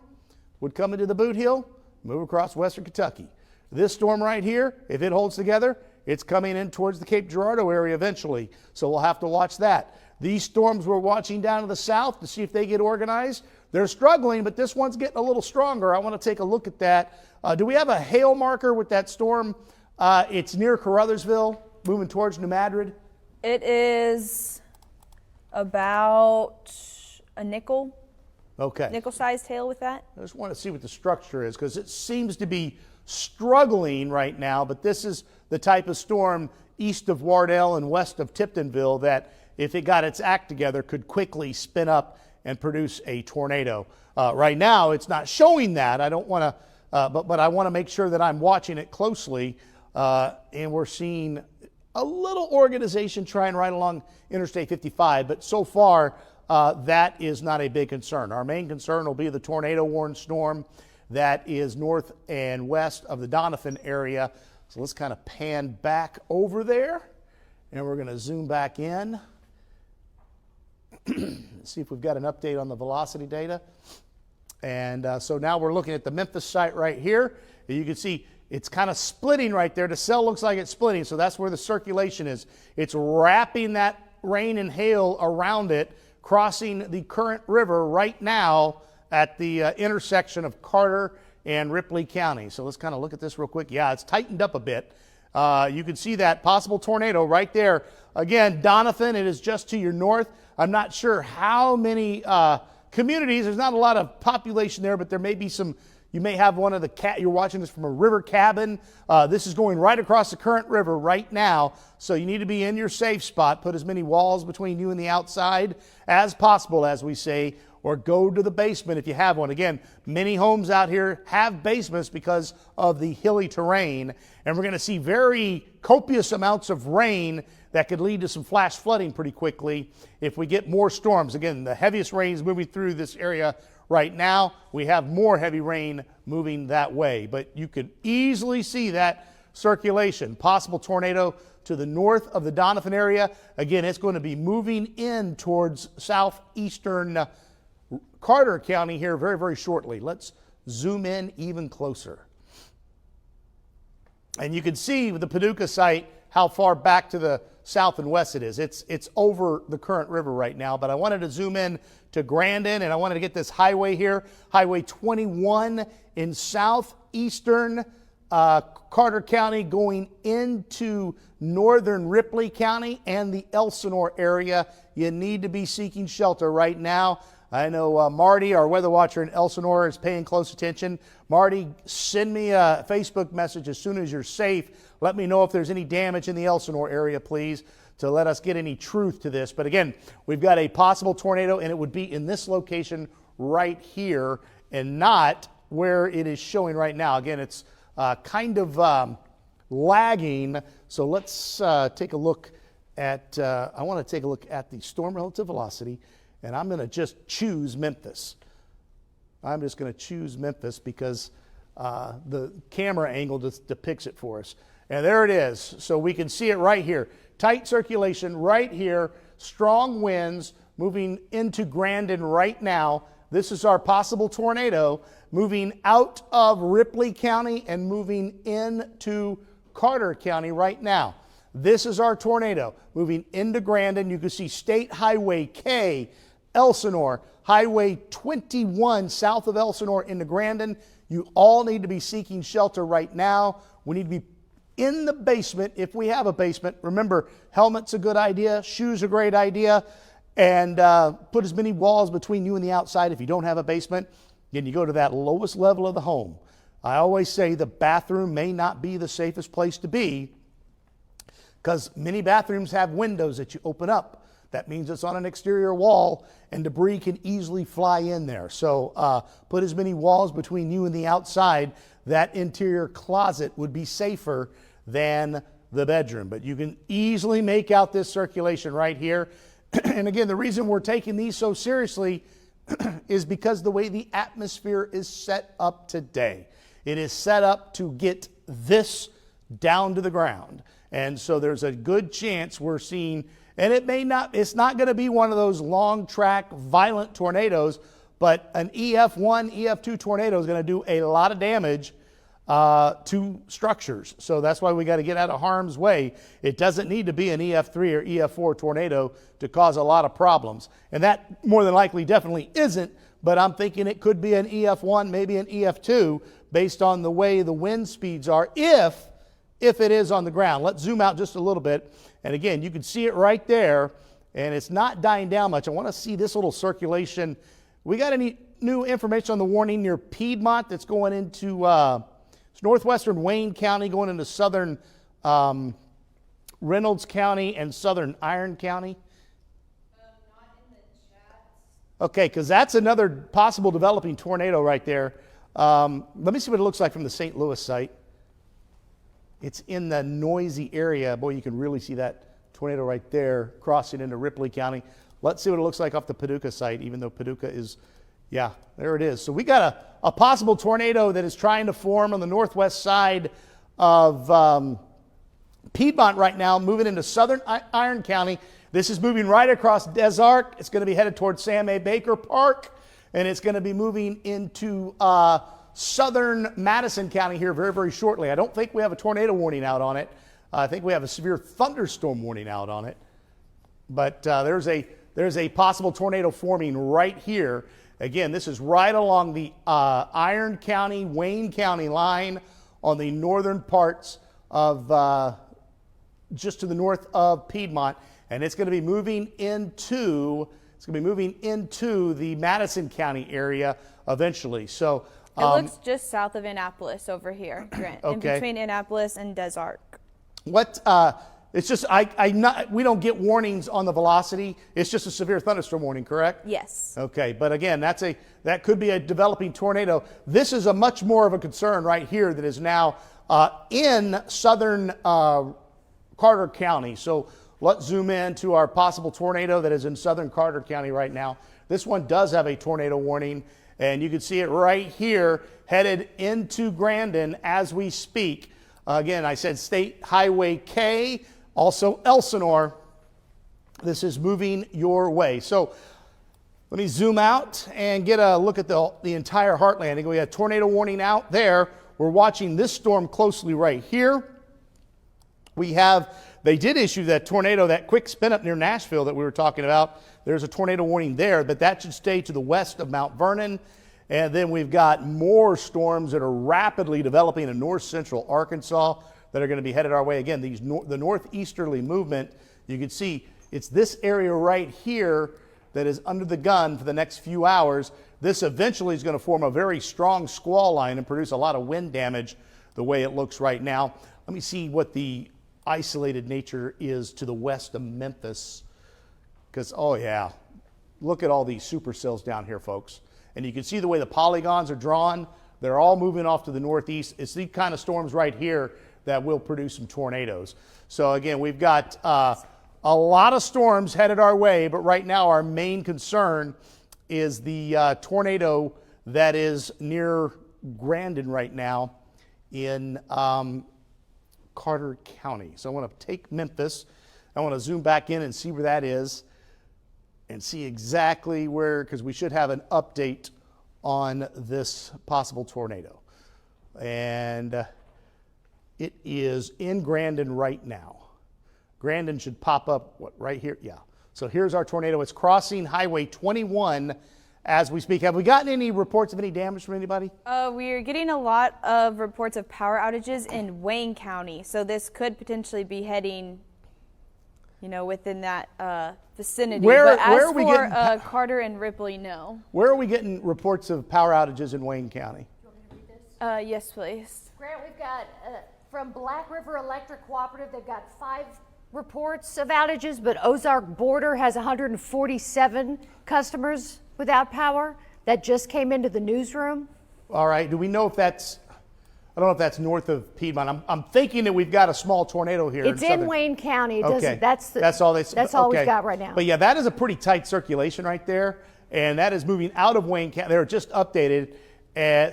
would come into the Boot Heel, move across western Kentucky. This storm right here, if it holds together, it's coming in towards the Cape Girardeau area eventually. So we'll have to watch that. These storms we're watching down to the south to see if they get organized. They're struggling, but this one's getting a little stronger. I want to take a look at that. Do we have a hail marker with that storm? It's near Caruthersville, moving towards New Madrid. It is about a nickel. Okay. Nickel-sized hail with that. I just want to see what the structure is because it seems to be struggling right now, but this is the type of storm east of Wardell and west of Tiptonville that, if it got its act together, could quickly spin up and produce a tornado. Right now, it's not showing that. I don't want to, but I want to make sure that I'm watching it closely, and we're seeing a little organization trying right along Interstate 55, but so far, that is not a big concern. Our main concern will be the tornado warned storm that is north and west of the Donovan area. So let's kind of pan back over there, and we're going to zoom back in. See if we've got an update on the velocity data. And so now we're looking at the Memphis site right here. You can see it's kind of splitting right there. The cell looks like it's splitting, so that's where the circulation is. It's wrapping that rain and hail around it, crossing the current river right now at the intersection of Carter and Ripley County. So let's kind of look at this real quick. Yeah, it's tightened up a bit. You can see that possible tornado right there. Again, Donovan, it is just to your north. I'm not sure how many communities. There's not a lot of population there, but there may be some. You may have one of the you're watching this from a river cabin. This is going right across the current river right now, so you need to be in your safe spot. Put as many walls between you and the outside as possible, as we say, or go to the basement if you have one. Again, many homes out here have basements because of the hilly terrain, and we're going to see very copious amounts of rain that could lead to some flash flooding pretty quickly if we get more storms. Again, the heaviest rain is moving through this area right now. We have more heavy rain moving that way, but you could easily see that circulation. Possible tornado to the north of the Donovan area. Again, it's going to be moving in towards southeastern Carter County here very, very shortly. Let's zoom in even closer. And you can see with the Paducah site how far back to the south and west it is. It's over the current river right now, but I wanted to zoom in to Grandon, and I wanted to get this highway here, Highway 21 in southeastern Carter County going into northern Ripley County and the Elsinore area. You need to be seeking shelter right now. I know Marty, our weather watcher in Elsinore, is paying close attention. Marty, send me a Facebook message as soon as you're safe. Let me know if there's any damage in the Elsinore area, please, to let us get any truth to this. But again, we've got a possible tornado, and it would be in this location right here and not where it is showing right now. Again, it's kind of lagging. So let's take a look at, I want to take a look at the storm relative velocity, and I'm going to just choose Memphis. I'm just going to choose Memphis because the camera angle just depicts it for us. And there it is. So we can see it right here. Tight circulation right here. Strong winds moving into Grandon right now. This is our possible tornado moving out of Ripley County and moving into Carter County right now. This is our tornado moving into Grandon. You can see State Highway K, Elsinore, Highway 21 south of Elsinore into Grandon. You all need to be seeking shelter right now. We need to be in the basement if we have a basement. Remember, helmet's a good idea, shoes a great idea, and put as many walls between you and the outside if you don't have a basement. Then you go to that lowest level of the home. I always say the bathroom may not be the safest place to be because many bathrooms have windows that you open up. That means it's on an exterior wall and debris can easily fly in there. So put as many walls between you and the outside. That interior closet would be safer than the bedroom. But you can easily make out this circulation right here. And again, the reason we're taking these so seriously is because the way the atmosphere is set up today. It is set up to get this down to the ground. And so there's a good chance we're seeing, and it's not going to be one of those long track violent tornadoes, but an EF1, EF2 tornado is going to do a lot of damage to structures. So that's why we got to get out of harm's way. It doesn't need to be an EF3 or EF4 tornado to cause a lot of problems. And that more than likely definitely isn't, but I'm thinking it could be an EF1, maybe an EF2, based on the way the wind speeds are, if it is on the ground. Let's zoom out just a little bit. And again, you can see it right there, and it's not dying down much. I want to see this little circulation. We got any new information on the warning near Piedmont that's going into northwestern Wayne County, going into southern Reynolds County and southern Iron County? Not in the chat. Okay, because that's another possible developing tornado right there. Let me see what it looks like from the St. Louis site. It's in the noisy area. Boy, you can really see that tornado right there crossing into Ripley County. Let's see what it looks like off the Paducah site, even though Paducah is, yeah, there it is. So we got a possible tornado that is trying to form on the northwest side of Piedmont right now, moving into southern Iron County. This is moving right across Des Arc. It's going to be headed towards Sam A. Baker Park, and it's going to be moving into southern Madison County here very, very shortly. I don't think we have a tornado warning out on it. I think we have a severe thunderstorm warning out on it. But there's a possible tornado forming right here. Again, this is right along the Iron County, Wayne County line on the northern parts of just to the north of Piedmont, and it's going to be moving into the Madison County area eventually. So it looks just south of Annapolis over here, Grant, in okay. between Annapolis and Des Arc. What? It's just we don't get warnings on the velocity. It's just a severe thunderstorm warning, correct? Yes. Okay, but again, that could be a developing tornado. This is a much more of a concern right here that is now in southern Carter County. So let's zoom in to our possible tornado that is in southern Carter County right now. This one does have a tornado warning, and you can see it right here headed into Grandon as we speak. Again, I said State Highway K, also Elsinore. This is moving your way. So let me zoom out and get a look at the entire heartland. We have a tornado warning out there. We're watching this storm closely right here. They did issue that tornado, that quick spin up near Nashville that we were talking about. There's a tornado warning there, but that should stay to the west of Mount Vernon. And then we've got more storms that are rapidly developing in north central Arkansas that are going to be headed our way. Again, the northeasterly movement, you can see it's this area right here that is under the gun for the next few hours. This eventually is going to form a very strong squall line and produce a lot of wind damage the way it looks right now. Let me see what the isolated nature is to the west of Memphis. Because, oh yeah, look at all these supercells down here, folks. And you can see the way the polygons are drawn. They're all moving off to the northeast. It's these kind of storms right here that will produce some tornadoes. So again, we've got a lot of storms headed our way, but right now our main concern is the tornado that is near Grandon right now in Carter County. So I want to take Memphis. I want to zoom back in and see where that is and see exactly where, because we should have an update on this possible tornado. And it is in Grandon right now. Grandon should pop up, right here? Yeah. So here's our tornado. It's crossing Highway 21 as we speak. Have we gotten any reports of any damage from anybody? We're getting a lot of reports of power outages in Wayne County. So this could potentially be heading, within that vicinity. Where as are we for getting Carter and Ripley, no. Where are we getting reports of power outages in Wayne County? Do you want me to read this? Yes, please. Grant, we've got from Black River Electric Cooperative, they've got 5 reports of outages, but Ozark Border has 147 customers without power. That just came into the newsroom. All right. Do we know if that's, I don't know if that's north of Piedmont. I'm thinking that we've got a small tornado here. It's in Wayne County. It Okay. doesn't, That's all we've got right now. But yeah, that is a pretty tight circulation right there. And that is moving out of Wayne County. They're just updated.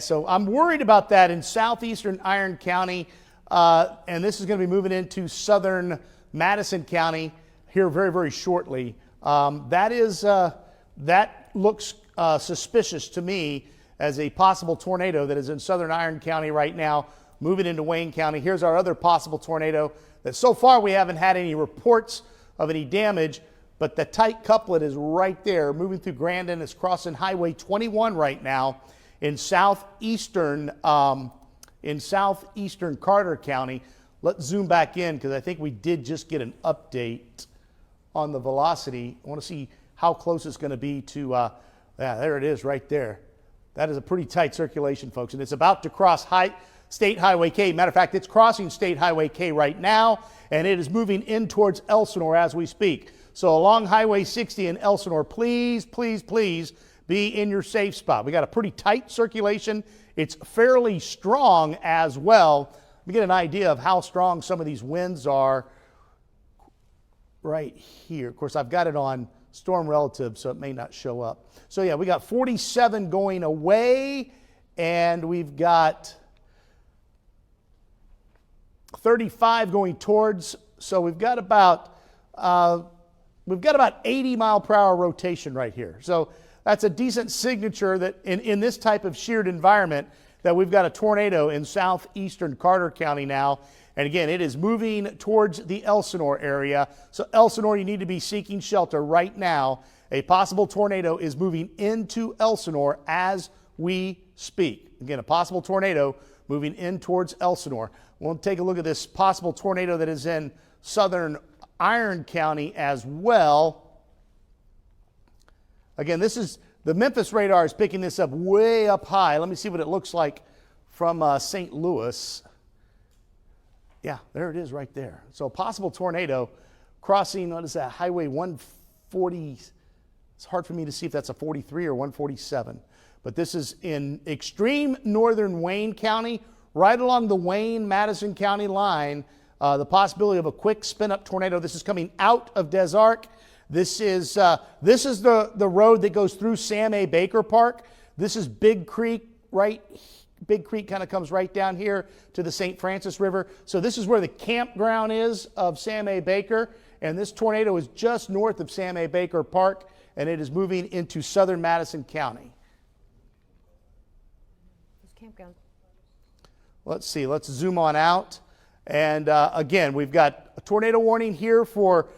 So I'm worried about that in southeastern Iron County. And this is going to be moving into southern Madison County here very, very shortly. That looks suspicious to me as a possible tornado that is in southern Iron County right now, moving into Wayne County. Here's our other possible tornado that so far we haven't had any reports of any damage, but the tight couplet is right there, moving through Grandon. It's crossing Highway 21 right now in southeastern Carter County. Let's zoom back in because I think we did just get an update on the velocity. I want to see how close it's going to be to, there it is right there. That is a pretty tight circulation, folks, and it's about to cross State Highway K. Matter of fact, it's crossing State Highway K right now, and it is moving in towards Elsinore as we speak. So along Highway 60 in Elsinore, please, please, please be in your safe spot. We got a pretty tight circulation. It's fairly strong as well. Let me get an idea of how strong some of these winds are right here. Of course, I've got it on storm relative, so it may not show up. So yeah, we got 47 going away, and we've got 35 going towards. So we've got about 80 mile per hour rotation right here. So that's a decent signature that in this type of sheared environment that we've got a tornado in southeastern Carter County now. And again, it is moving towards the Elsinore area. So Elsinore, you need to be seeking shelter right now. A possible tornado is moving into Elsinore as we speak. Again, a possible tornado moving in towards Elsinore. We'll take a look at this possible tornado that is in southern Iron County as well. Again, this is the Memphis radar is picking this up way up high. Let me see what it looks like from St. Louis. Yeah, there it is right there. So a possible tornado crossing, what is that, Highway 140. It's hard for me to see if that's a 43 or 147. But this is in extreme northern Wayne County, right along the Wayne-Madison County line. The possibility of a quick spin-up tornado. This is coming out of Des Arc. This is the road that goes through Sam A. Baker Park. This is Big Creek, right? Big Creek kind of comes right down here to the St. Francis River. So this is where the campground is of Sam A. Baker. And this tornado is just north of Sam A. Baker Park, and it is moving into southern Madison County. There's campground. Let's see. Let's zoom on out. And again, we've got a tornado warning here for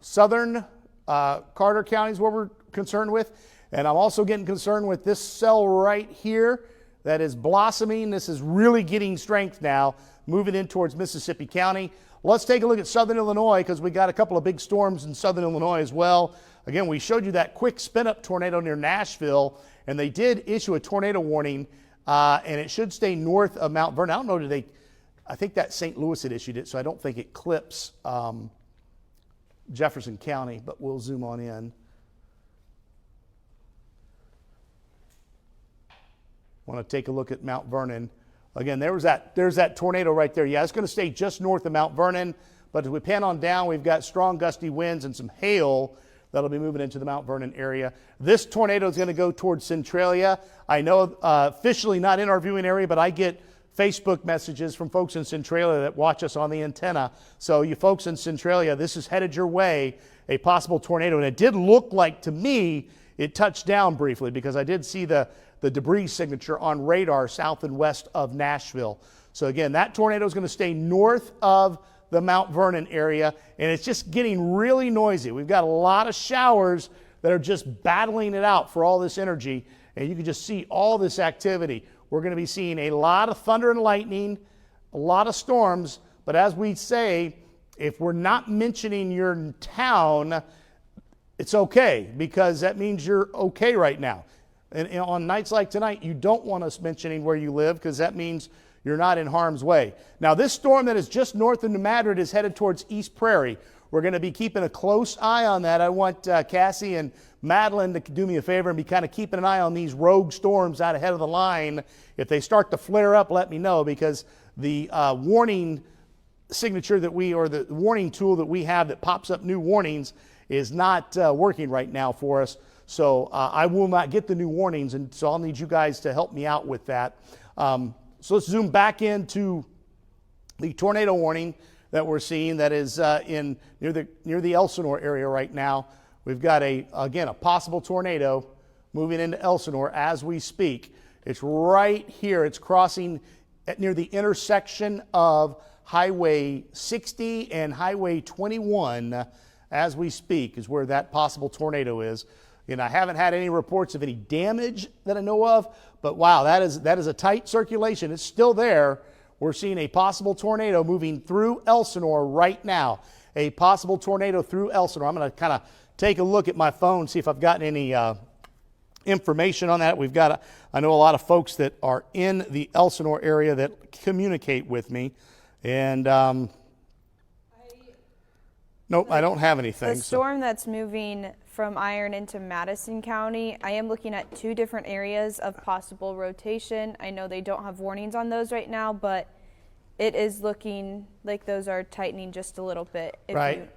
southern Carter County is what we're concerned with. And I'm also getting concerned with this cell right here that is blossoming. This is really getting strength now, moving in towards Mississippi County. Let's take a look at southern Illinois because we got a couple of big storms in southern Illinois as well. Again, we showed you that quick spin-up tornado near Nashville, and they did issue a tornado warning, and it should stay north of Mount Vernon. I don't know, did they... I think that St. Louis had issued it, so I don't think it clips Jefferson County, but we'll zoom on in. Want to take a look at Mount Vernon. Again, there's that tornado right there. Yeah, it's going to stay just north of Mount Vernon, but as we pan on down, we've got strong gusty winds and some hail that'll be moving into the Mount Vernon area. This tornado is going to go towards Centralia. I know officially not in our viewing area, but I get Facebook messages from folks in Centralia that watch us on the antenna. So you folks in Centralia, this is headed your way, a possible tornado. And it did look like, to me, it touched down briefly because I did see the debris signature on radar south and west of Nashville. So again, that tornado is going to stay north of the Mount Vernon area, and it's just getting really noisy. We've got a lot of showers that are just battling it out for all this energy, and you can just see all this activity. We're going to be seeing a lot of thunder and lightning, a lot of storms, but as we say, if we're not mentioning your town, it's okay, because that means you're okay right now. And on nights like tonight, you don't want us mentioning where you live, because that means you're not in harm's way. Now, this storm that is just north of New Madrid is headed towards East Prairie. We're going to be keeping a close eye on that. I want Cassie and Madeline to do me a favor and be kind of keeping an eye on these rogue storms out ahead of the line. If they start to flare up, let me know, because the warning signature that or the warning tool that we have that pops up new warnings is not working right now for us. So I will not get the new warnings, and so I'll need you guys to help me out with that. So let's zoom back into the tornado warning that we're seeing that is near the Elsinore area right now. We've got again a possible tornado moving into Elsinore as we speak. It's right here. It's crossing near the intersection of Highway 60 and Highway 21 as we speak is where that possible tornado is. And I haven't had any reports of any damage that I know of, but wow, that is a tight circulation. It's still there. We're seeing a possible tornado moving through Elsinore right now. A possible tornado through Elsinore. I'm going to kind of take a look at my phone, see if I've gotten any information on that. I know a lot of folks that are in the Elsinore area that communicate with me. And nope, I don't have anything. The storm that's moving from Iron into Madison County, I am looking at 2 different areas of possible rotation. I know they don't have warnings on those right now, but it is looking like those are tightening just a little bit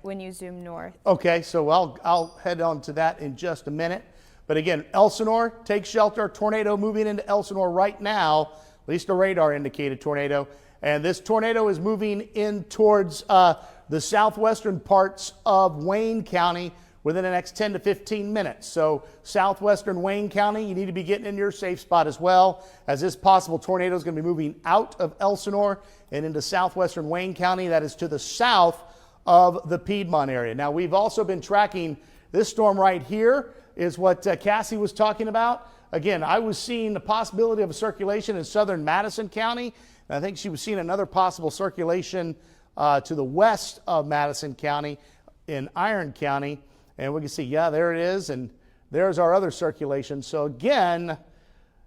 when you zoom north. Okay, so I'll head on to that in just a minute. But again, Elsinore, take shelter. Tornado moving into Elsinore right now. At least a radar indicated tornado. And this tornado is moving in towards the southwestern parts of Wayne County within the next 10 to 15 minutes. So southwestern Wayne County, you need to be getting in your safe spot as well, as this possible tornado is going to be moving out of Elsinore and into southwestern Wayne County. That is to the south of the Piedmont area. Now, we've also been tracking this storm right here is what Cassie was talking about. Again, I was seeing the possibility of a circulation in southern Madison County. And I think she was seeing another possible circulation to the west of Madison County in Iron County. And we can see, yeah, there it is. And there's our other circulation. So again,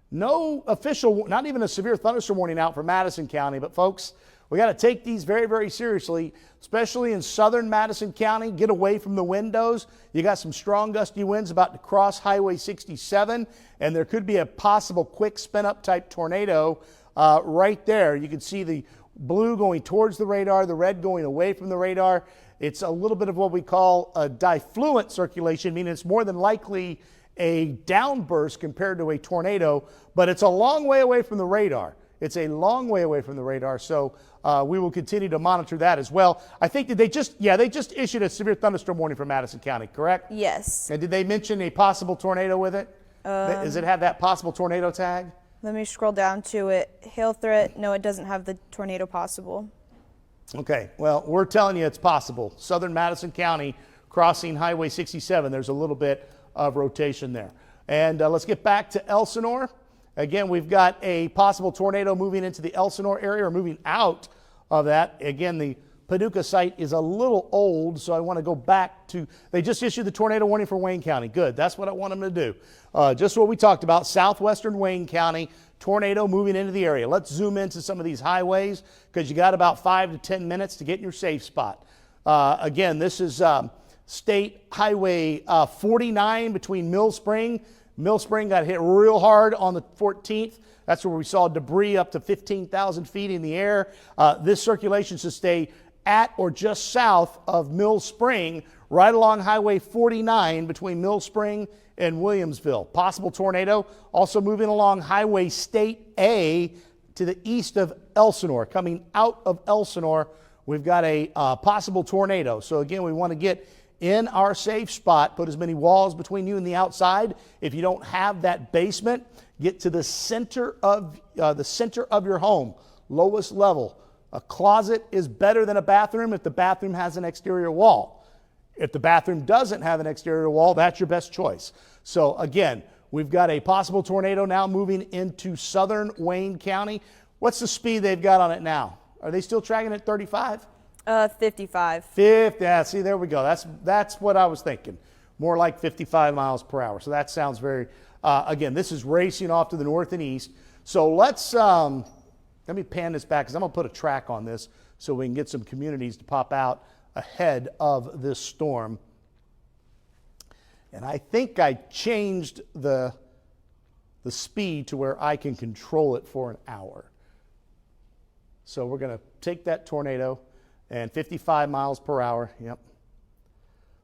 no official, not even a severe thunderstorm warning out for Madison County. But folks, we got to take these very, very seriously, especially in southern Madison County. Get away from the windows. You got some strong gusty winds about to cross Highway 67, and there could be a possible quick spin-up type tornado right there. You can see the blue going towards the radar, the red going away from the radar. It's a little bit of what we call a diffluent circulation, meaning it's more than likely a downburst compared to a tornado, but it's a long way away from the radar. It's a long way away from the radar, so we will continue to monitor that as well. I think that they just issued a severe thunderstorm warning for Madison County, correct? Yes. And did they mention a possible tornado with it? Does it have that possible tornado tag? Let me scroll down to it. Hail threat. No, it doesn't have the tornado possible. Okay, well, we're telling you it's possible. Southern Madison County crossing Highway 67, there's a little bit of rotation there. And let's get back to Elsinore. Again, we've got a possible tornado moving into the Elsinore area or moving out of that. Again, the Paducah site is a little old, so I want to go back to, they just issued the tornado warning for Wayne County. Good, that's what I want them to do. Just what we talked about, southwestern Wayne County, tornado moving into the area. Let's zoom into some of these highways because you got about 5 to 10 minutes to get in your safe spot. Again, this is State Highway 49 between Mill Spring. Mill Spring got hit real hard on the 14th. That's where we saw debris up to 15,000 feet in the air. This circulation should stay at or just south of Mill Spring, right along Highway 49 between Mill Spring and Williamsville. Possible tornado also moving along Highway State A to the east of Elsinore. Coming out of Elsinore, we've got a possible tornado. So again, we want to get in our safe spot, put as many walls between you and the outside. If you don't have that basement, get to the center of your home, lowest level. A closet is better than a bathroom if the bathroom has an exterior wall. If the bathroom doesn't have an exterior wall, that's your best choice. So again, we've got a possible tornado now moving into southern Wayne County. What's the speed they've got on it now? Are they still tracking at 35? 55. 50, yeah, see, there we go. That's what I was thinking. More like 55 miles per hour. So that sounds very, again, this is racing off to the north and east. So let's, let me pan this back because I'm going to put a track on this so we can get some communities to pop out ahead of this storm. And I think I changed the speed to where I can control it for an hour. So we're going to take that tornado and 55 miles per hour. Yep.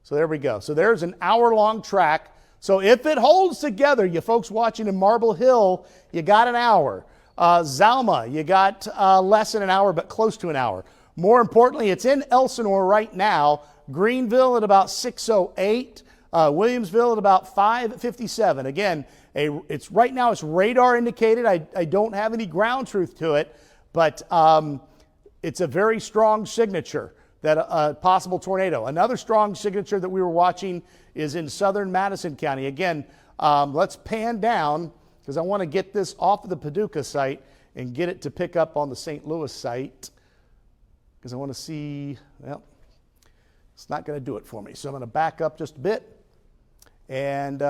So there we go. So there's an hour-long track. So if it holds together, you folks watching in Marble Hill, you got an hour. Zalma, you got less than an hour, but close to an hour. More importantly, it's in Elsinore right now. Greenville at about 6:08. Williamsville at about 5:57. Again, it's right now it's radar indicated. I don't have any ground truth to it, but it's a very strong signature that a possible tornado. Another strong signature that we were watching is in southern Madison County. Again, let's pan down because I want to get this off of the Paducah site and get it to pick up on the St. Louis site because I want to see, well, it's not going to do it for me. So I'm going to back up just a bit and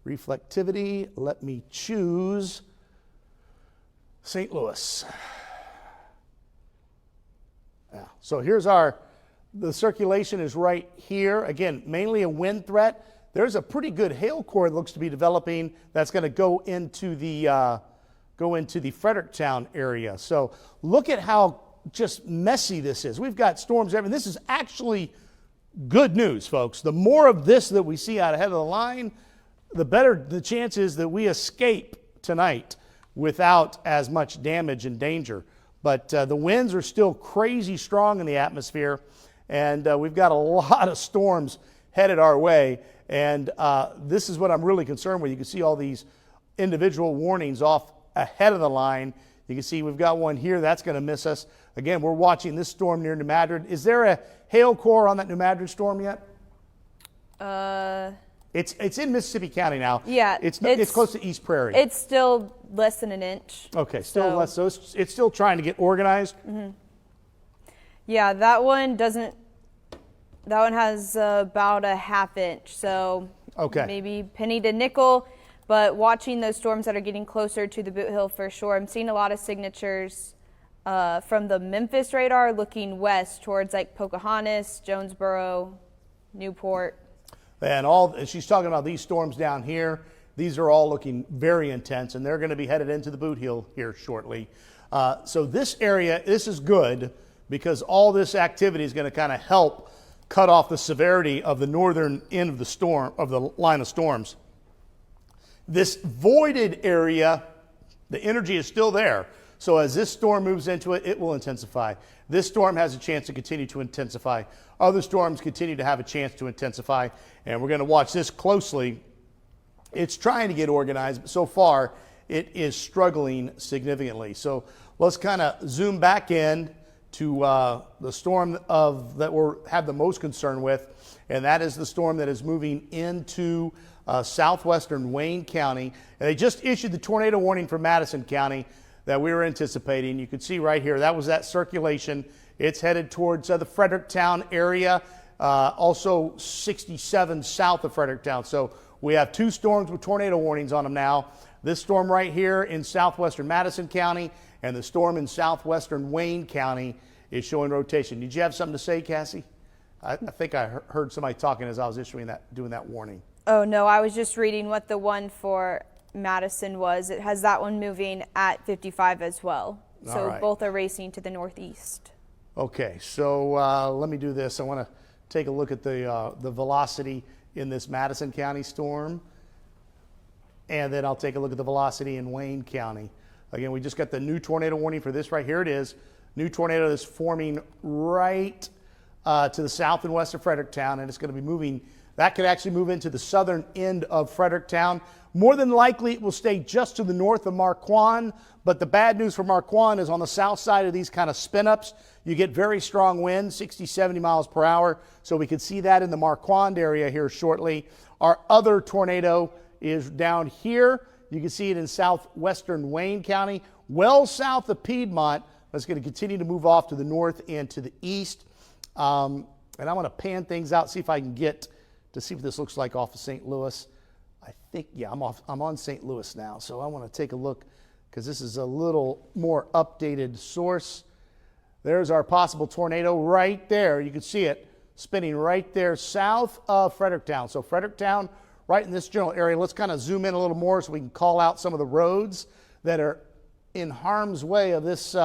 reflectivity, let me choose St. Louis. Yeah. So here's the circulation is right here. Again, mainly a wind threat. There's a pretty good hail core that looks to be developing that's going to go into go into the Fredericktown area. So look at how just messy this is. We've got storms everywhere. This is actually good news, folks. The more of this that we see out ahead of the line, the better the chance is that we escape tonight without as much damage and danger. But the winds are still crazy strong in the atmosphere, and we've got a lot of storms headed our way. And this is what I'm really concerned with. You can see all these individual warnings off ahead of the line. You can see we've got one here that's going to miss us. Again, we're watching this storm near New Madrid. Is there a hail core on that New Madrid storm yet? It's in Mississippi County now. Yeah, it's close to East Prairie. It's still less than an inch. Okay, still less. So it's still trying to get organized. Mm-hmm. Yeah, that one doesn't. That one has about a half inch. So maybe penny to nickel. But watching those storms that are getting closer to the Boot Hill for sure, I'm seeing a lot of signatures from the Memphis radar looking west towards like Pocahontas, Jonesboro, Newport. And she's talking about these storms down here. These are all looking very intense, and they're going to be headed into the Boot Hill here shortly. So this area, this is good because all this activity is going to kind of help cut off the severity of the northern end of the storm, of the line of storms. This voided area, the energy is still there. So as this storm moves into it, it will intensify. This storm has a chance to continue to intensify. Other storms continue to have a chance to intensify, and we're going to watch this closely. It's trying to get organized, but so far it is struggling significantly. So let's kind of zoom back in to the storm that we have the most concern with, and that is the storm that is moving into southwestern Wayne County. And they just issued the tornado warning for Madison County that we were anticipating. You can see right here, that was that circulation. It's headed towards the Fredericktown area, also 67 south of Fredericktown. So we have two storms with tornado warnings on them now. This storm right here in southwestern Madison County and the storm in southwestern Wayne County is showing rotation. Did you have something to say, Cassie? I think I heard somebody talking as I was doing that warning. Oh, no, I was just reading what the one for Madison was. It has that one moving at 55 as well. So right. Both are racing to the northeast. Okay, so let me do this. I want to take a look at the velocity in this Madison County storm, and then I'll take a look at the velocity in Wayne County. Again, we just got the new tornado warning for this right here. It is new tornado that's forming right to the south and west of Fredericktown, and it's going to be moving. That could actually move into the southern end of Fredericktown. More than likely, it will stay just to the north of Marquand, but the bad news for Marquand is on the south side of these kind of spin-ups, you get very strong winds, 60, 70 miles per hour, so we could see that in the Marquand area here shortly. Our other tornado is down here. You can see it in southwestern Wayne County, well south of Piedmont. It's going to continue to move off to the north and to the east. And I want to pan things out, see if I can get to see what this looks like off of St. Louis. I think, yeah, I'm on St. Louis now, so I want to take a look because this is a little more updated source. There's our possible tornado right there. You can see it spinning right there south of Fredericktown. So Fredericktown, right in this general area. Let's kind of zoom in a little more so we can call out some of the roads that are in harm's way of this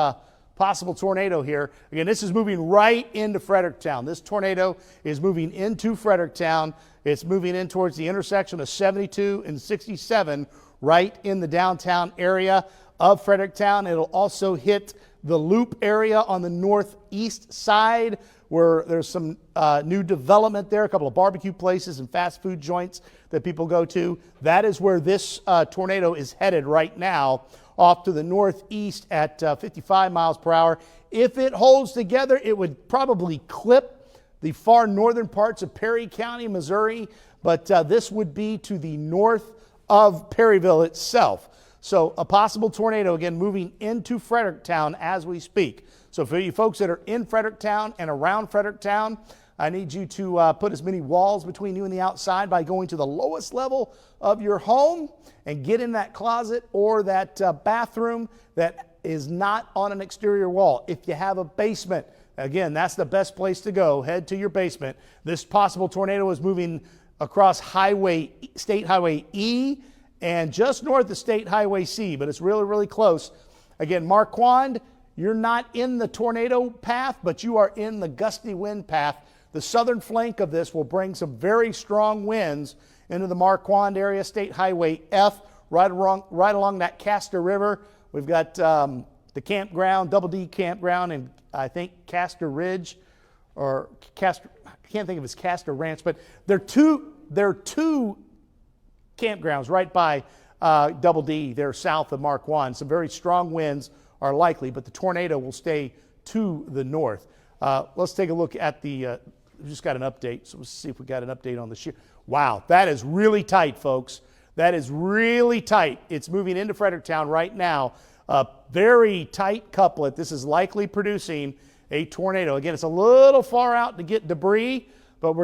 possible tornado here. Again, this is moving right into Fredericktown. This tornado is moving into Fredericktown. It's moving in towards the intersection of 72 and 67 right in the downtown area of Fredericktown. It'll also hit the loop area on the northeast side where there's some new development there, a couple of barbecue places and fast food joints that people go to. That is where this tornado is headed right now, off to the northeast at 55 miles per hour. If it holds together, it would probably clip the far northern parts of Perry County, Missouri, but this would be to the north of Perryville itself. So a possible tornado, again, moving into Fredericktown as we speak. So for you folks that are in Fredericktown and around Fredericktown, I need you to put as many walls between you and the outside by going to the lowest level of your home and get in that closet or that bathroom that is not on an exterior wall. If you have a basement, again, that's the best place to go. Head to your basement. This possible tornado is moving across State Highway E and just north of State Highway C, but it's really, really close. Again, Marquand, you're not in the tornado path, but you are in the gusty wind path. The southern flank of this will bring some very strong winds into the Marquand area, State Highway F, right along that Castor River. We've got the campground, Double D campground, and I think Castor Ridge, or Castor, I can't think of it as Castor Ranch, but there are two campgrounds right by Double D. They're south of Marquand. Some very strong winds are likely, but the tornado will stay to the north. Let's take a look at the, we just got an update, so let's see if we got an update on the shear. Wow, that is really tight, folks. That is really tight. It's moving into Fredericktown right now. A very tight couplet. This is likely producing a tornado. Again, it's a little far out to get debris, but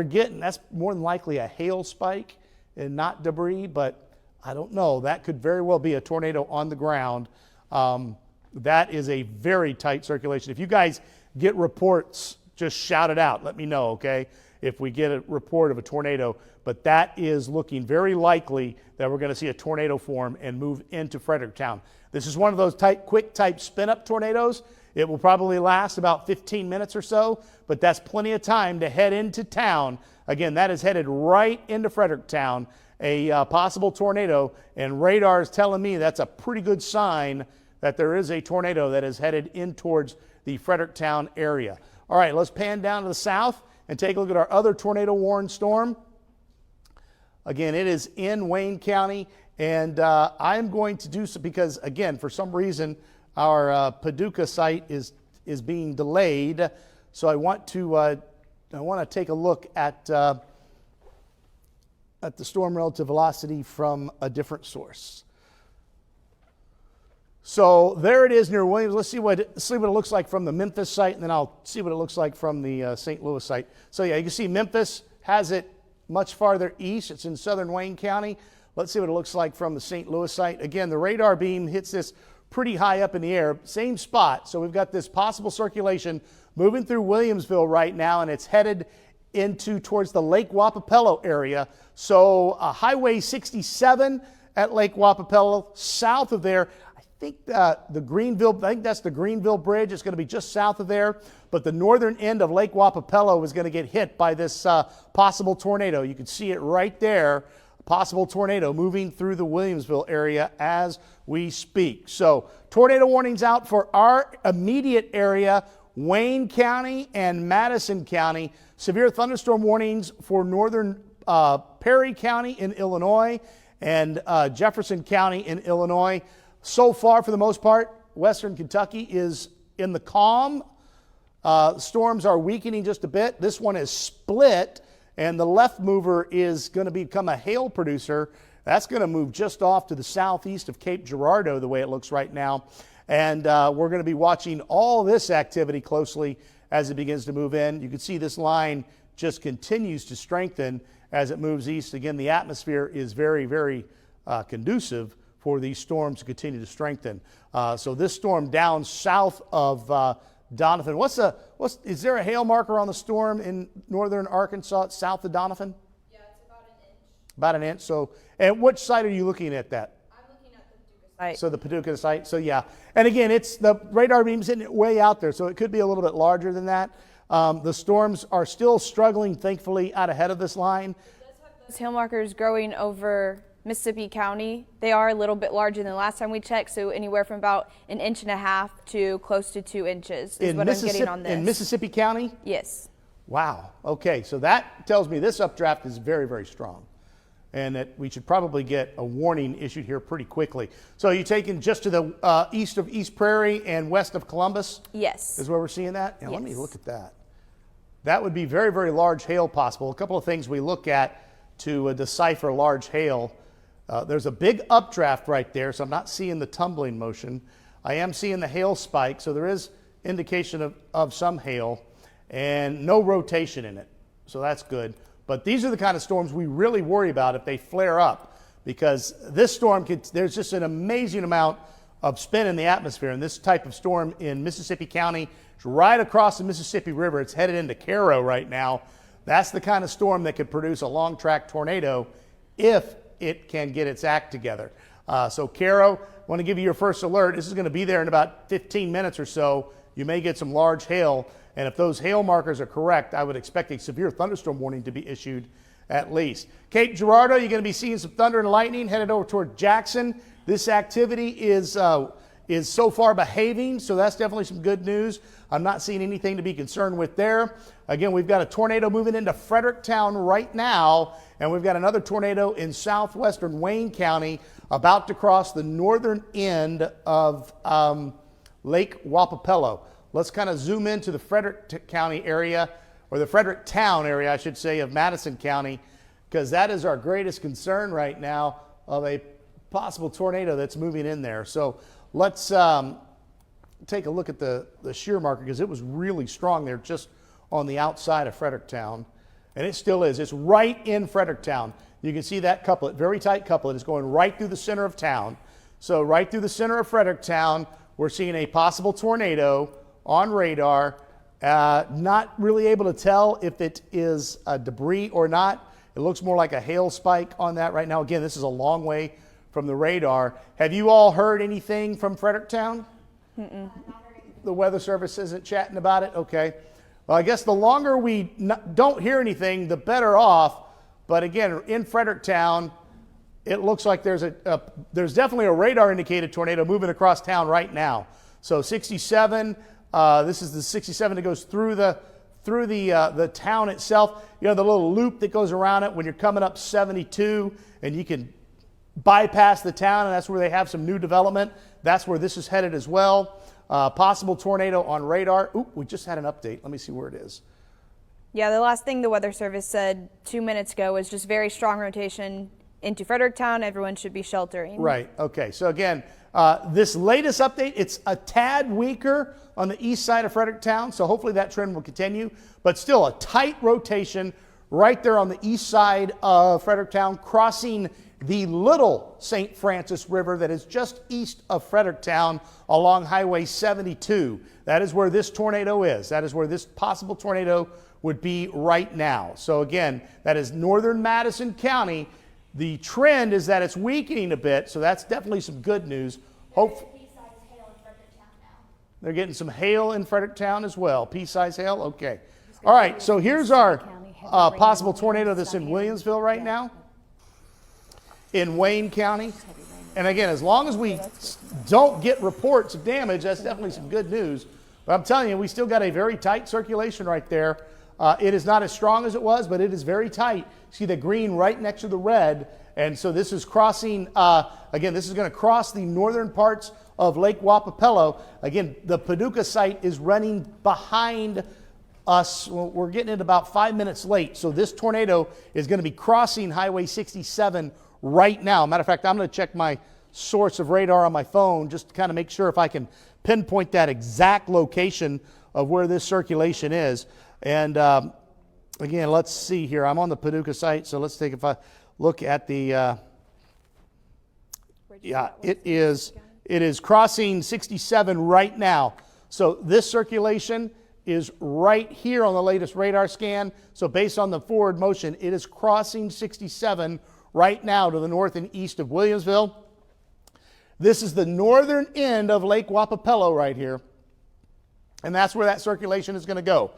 that's more than likely a hail spike and not debris, but I don't know. That could very well be a tornado on the ground. That is a very tight circulation. If you guys get reports, just shout it out. Let me know, okay, if we get a report of a tornado. But that is looking very likely that we're going to see a tornado form and move into Fredericktown. This is one of those quick type spin-up tornadoes. It will probably last about 15 minutes or so, but that's plenty of time to head into town. Again, that is headed right into Fredericktown, a possible tornado, and radar is telling me that's a pretty good sign that there is a tornado that is headed in towards the Fredericktown area. All right, let's pan down to the south and take a look at our other tornado-warned storm. Again, it is in Wayne County, and I'm going to do so because, again, for some reason, our Paducah site is being delayed. So I want to take a look at the storm relative velocity from a different source. So there it is near Williams. Let's see what it looks like from the Memphis site, and then I'll see what it looks like from the St. Louis site. So yeah, you can see Memphis has it much farther east. It's in southern Wayne County. Let's see what it looks like from the St. Louis site. Again, the radar beam hits this pretty high up in the air, same spot. So we've got this possible circulation moving through Williamsville right now, and it's headed towards the Lake Wapapello area. So Highway 67 at Lake Wapapello, south of there. I think that's the Greenville Bridge. It's going to be just south of there. But the northern end of Lake Wapapello is going to get hit by this possible tornado. You can see it right there. Possible tornado moving through the Williamsville area as we speak. So tornado warnings out for our immediate area, Wayne County and Madison County. Severe thunderstorm warnings for northern Perry County in Illinois and Jefferson County in Illinois. So far, for the most part, western Kentucky is in the calm. Storms are weakening just a bit. This one is split, and the left mover is going to become a hail producer. That's going to move just off to the southeast of Cape Girardeau, the way it looks right now. And we're going to be watching all this activity closely as it begins to move in. You can see this line just continues to strengthen as it moves east. Again, the atmosphere is very, very conducive for these storms to continue to strengthen. So this storm down south of Doniphan. Is there a hail marker on the storm in northern Arkansas south of Doniphan? Yeah, it's about an inch. About an inch. So, and which site are you looking at that? I'm looking at the Paducah site. So the Paducah site. So yeah, and again, it's the radar beam's hitting it way out there, so it could be a little bit larger than that. The storms are still struggling, thankfully, out ahead of this line. It does have those hail markers growing over Mississippi County. They are a little bit larger than the last time we checked, so anywhere from about 1.5 inches to close to 2 inches is what I'm getting on this. In Mississippi County? Yes. Wow. Okay, so that tells me this updraft is very, very strong, and that we should probably get a warning issued here pretty quickly. So you're taking just to the east of East Prairie and west of Columbus? Yes. Is where we're seeing that? Yeah, yes. Let me look at that. That would be very, very large hail possible. A couple of things we look at to decipher large hail. There's a big updraft right there, so I'm not seeing the tumbling motion. I am seeing the hail spike, so there is indication of some hail and no rotation in it, so that's good. But these are the kind of storms we really worry about if they flare up, because this storm, there's just an amazing amount of spin in the atmosphere, and this type of storm in Mississippi County is right across the Mississippi River. It's headed into Cairo right now. That's the kind of storm that could produce a long track tornado if it can get its act together. So Caro, I want to give you your first alert. This is going to be there in about 15 minutes or so. You may get some large hail, and if those hail markers are correct, I would expect a severe thunderstorm warning to be issued at least. Cape Girardeau, you're going to be seeing some thunder and lightning headed over toward Jackson. This activity is so far behaving, so that's definitely some good news. I'm not seeing anything to be concerned with there. Again, we've got a tornado moving into Fredericktown right now, and we've got another tornado in southwestern Wayne County about to cross the northern end of Lake Wapapello. Let's kind of zoom into the Frederick County area, or the Fredericktown area, I should say, of Madison County, because that is our greatest concern right now of a possible tornado that's moving in there. So let's take a look at the shear marker, because it was really strong there just on the outside of Fredericktown, and it still is. It's right in Fredericktown. You can see that couplet, very tight couplet, is going right through the center of town. So right through the center of Fredericktown, we're seeing a possible tornado on radar. Not really able to tell if it is debris or not. It looks more like a hail spike on that right now. Again, this is a long way from the radar. Have you all heard anything from Fredericktown? Mm-mm. The Weather Service isn't chatting about it? Okay. Well, I guess the longer we don't hear anything, the better off. But again, in Fredericktown, it looks like there's definitely a radar indicated tornado moving across town right now. So 67, this is the 67 that goes through the town itself. You know, the little loop that goes around it when you're coming up 72, and you can bypass the town, and that's where they have some new development. That's where this is headed as well. Possible tornado on radar. Oop, we just had an update. Let me see where it is. Yeah, the last thing the Weather Service said 2 minutes ago was just very strong rotation into Fredericktown. Everyone should be sheltering. Right. Okay. So again, this latest update, it's a tad weaker on the east side of Fredericktown. So hopefully that trend will continue, but still a tight rotation right there on the east side of Fredericktown, crossing the Little St. Francis River that is just east of Fredericktown along Highway 72. That is where this tornado is. That is where this possible tornado would be right now. So again, that is northern Madison County. The trend is that it's weakening a bit, so that's definitely some good news. They're getting some hail in Fredericktown as well. Pea-size hail? Okay. All right, so here's our possible tornado that's in Williamsville right now, in Wayne County. And again, as long as we don't get reports of damage, that's definitely some good news. But I'm telling you, we still got a very tight circulation right there. It is not as strong as it was, but it is very tight. See the green right next to the red. And so this is crossing, again, this is going to cross the northern parts of Lake Wapapello. Again, the Paducah site is running behind us. We're getting it about 5 minutes late. So this tornado is going to be crossing Highway 67 right now. Matter of fact, I'm going to check my source of radar on my phone just to kind of make sure if I can pinpoint that exact location of where this circulation is. And again, let's see here. I'm on the Paducah site, so let's take a look at the, yeah, it is crossing 67 right now. So this circulation is right here on the latest radar scan. So based on the forward motion, it is crossing 67 right now to the north and east of Williamsville. This is the northern end of Lake Wapapello right here. And that's where that circulation is going to go.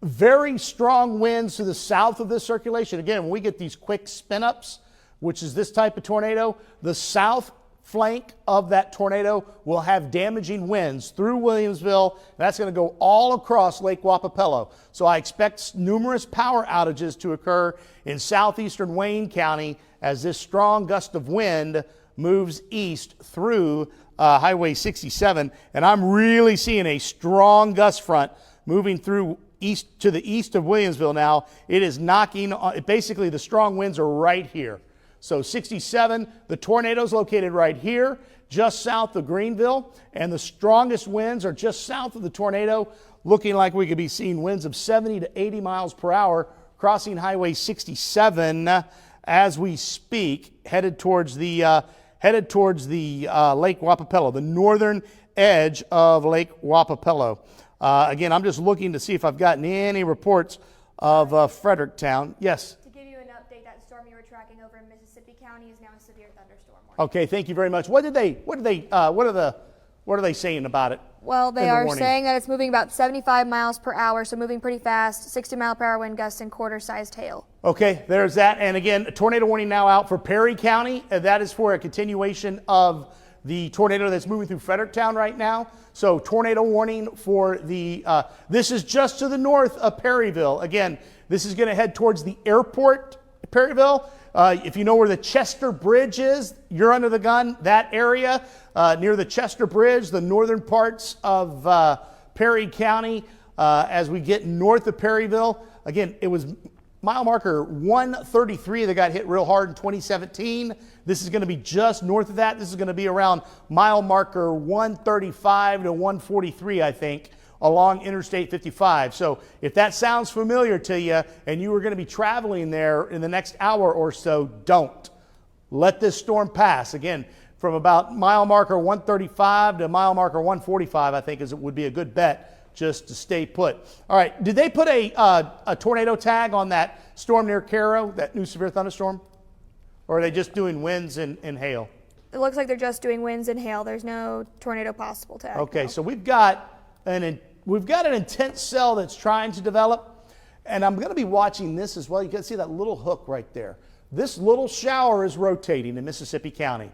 Very strong winds to the south of this circulation. Again, when we get these quick spin-ups, which is this type of tornado, the south flank of that tornado will have damaging winds through Williamsville. That's going to go all across Lake Wapapello. So I expect numerous power outages to occur in southeastern Wayne County as this strong gust of wind moves east through Highway 67. And I'm really seeing a strong gust front moving through east to the east of Williamsville now. It is knocking on, basically the strong winds are right here. So 67, the tornado's located right here, just south of Greenville, and the strongest winds are just south of the tornado, looking like we could be seeing winds of 70 to 80 miles per hour crossing Highway 67 as we speak, headed towards the Lake Wapapello, the northern edge of Lake Wapapello. Again, I'm just looking to see if I've gotten any reports of Fredericktown. Yes? To give you an update, that storm you were tracking over in Mississippi County is now Okay, thank you very much. What are they saying about it? Well, they in the are warning? saying that it's moving about 75 miles per hour, so moving pretty fast, 60-mile-per-hour wind gusts and quarter-sized hail. Okay, there's that. And again, a tornado warning now out for Perry County. That is for a continuation of the tornado that's moving through Fredericktown right now. So tornado warning for this is just to the north of Perryville. Again, this is going to head towards the airport, Perryville. If you know where the Chester Bridge is, you're under the gun. That area near the Chester Bridge, the northern parts of Perry County, as we get north of Perryville. Again, it was mile marker 133 that got hit real hard in 2017. This is going to be just north of that. This is going to be around mile marker 135 to 143, I think, along Interstate 55. So if that sounds familiar to you and you are going to be traveling there in the next hour or so, don't. Let this storm pass. Again, from about mile marker 135 to mile marker 145, I think would be a good bet just to stay put. All right, did they put a tornado tag on that storm near Cairo, that new severe thunderstorm? Or are they just doing winds and hail? It looks like they're just doing winds and hail. There's no tornado possible tag. Okay, no. so we've got an intense cell that's trying to develop, and I'm going to be watching this as well. You can see that little hook right there. This little shower is rotating in Mississippi County.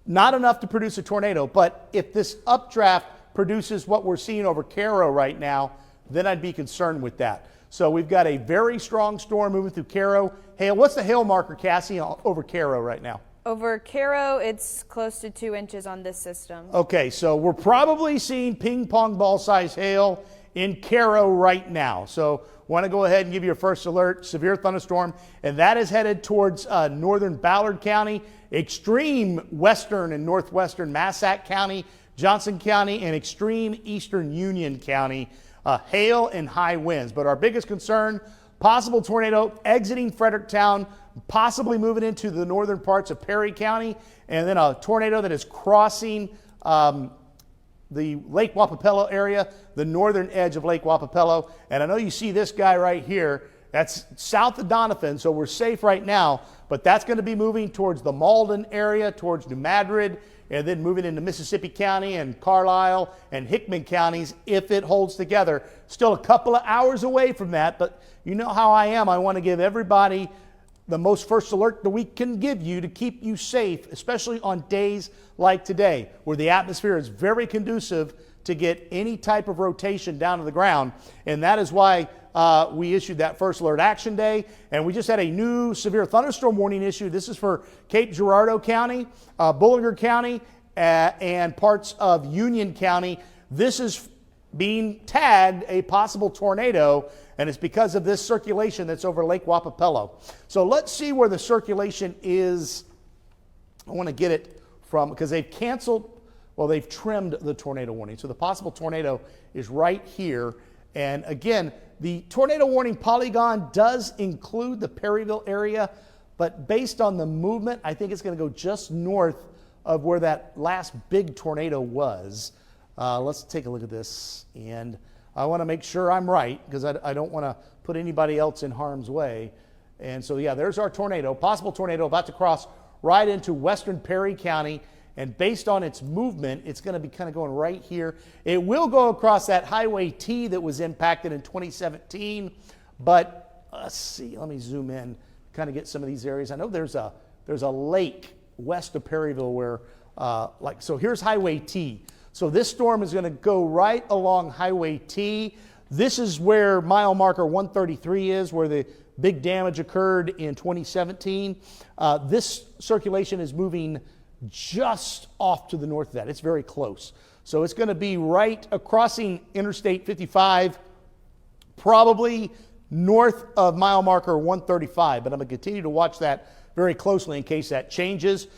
Not enough to produce a tornado, but if this updraft produces what we're seeing over Cairo right now, then I'd be concerned with that. So we've got a very strong storm moving through Cairo. Hail, what's the hail marker, Cassie, over Cairo right now? Over Cairo, it's close to 2 inches on this system. Okay, so we're probably seeing ping pong ball size hail in Cairo right now. So want to go ahead and give you a first alert, severe thunderstorm, and that is headed towards northern Ballard County, extreme western and northwestern Massac County, Johnson County, and extreme eastern Union County. Hail and high winds. But our biggest concern, possible tornado exiting Fredericktown, possibly moving into the northern parts of Perry County, and then a tornado that is crossing the Lake Wapapello area, the northern edge of Lake Wapapello. And I know you see this guy right here. That's south of Doniphan, so we're safe right now, but that's going to be moving towards the Malden area, towards New Madrid, and then moving into Mississippi County and Carlisle and Hickman counties if it holds together. Still a couple of hours away from that, but you know how I am. I want to give everybody the most first alert that we can give you to keep you safe, especially on days like today, where the atmosphere is very conducive to get any type of rotation down to the ground. And that is why we issued that first alert action day. And we just had a new severe thunderstorm warning issued. This is for Cape Girardeau County, Bullinger County, and parts of Union County. This is being tagged a possible tornado, and it's because of this circulation that's over Lake Wapapello. So let's see where the circulation is. I want to get it from, because they've they've trimmed the tornado warning. So the possible tornado is right here. And again, the tornado warning polygon does include the Perryville area, but based on the movement, I think it's going to go just north of where that last big tornado was. Let's take a look at this. And I want to make sure I'm right, because I don't want to put anybody else in harm's way. And so, yeah, there's our tornado, possible tornado about to cross right into western Perry County. And based on its movement, it's going to be kind of going right here. It will go across that Highway T that was impacted in 2017. But let's see, let me zoom in, kind of get some of these areas. I know there's a lake west of Perryville where, so here's Highway T. So this storm is going to go right along Highway T. This is where mile marker 133 is, where the big damage occurred in 2017. This circulation is moving just off to the north of that. It's very close. So it's going to be right crossing Interstate 55, probably north of mile marker 135. But I'm going to continue to watch that very closely in case that changes.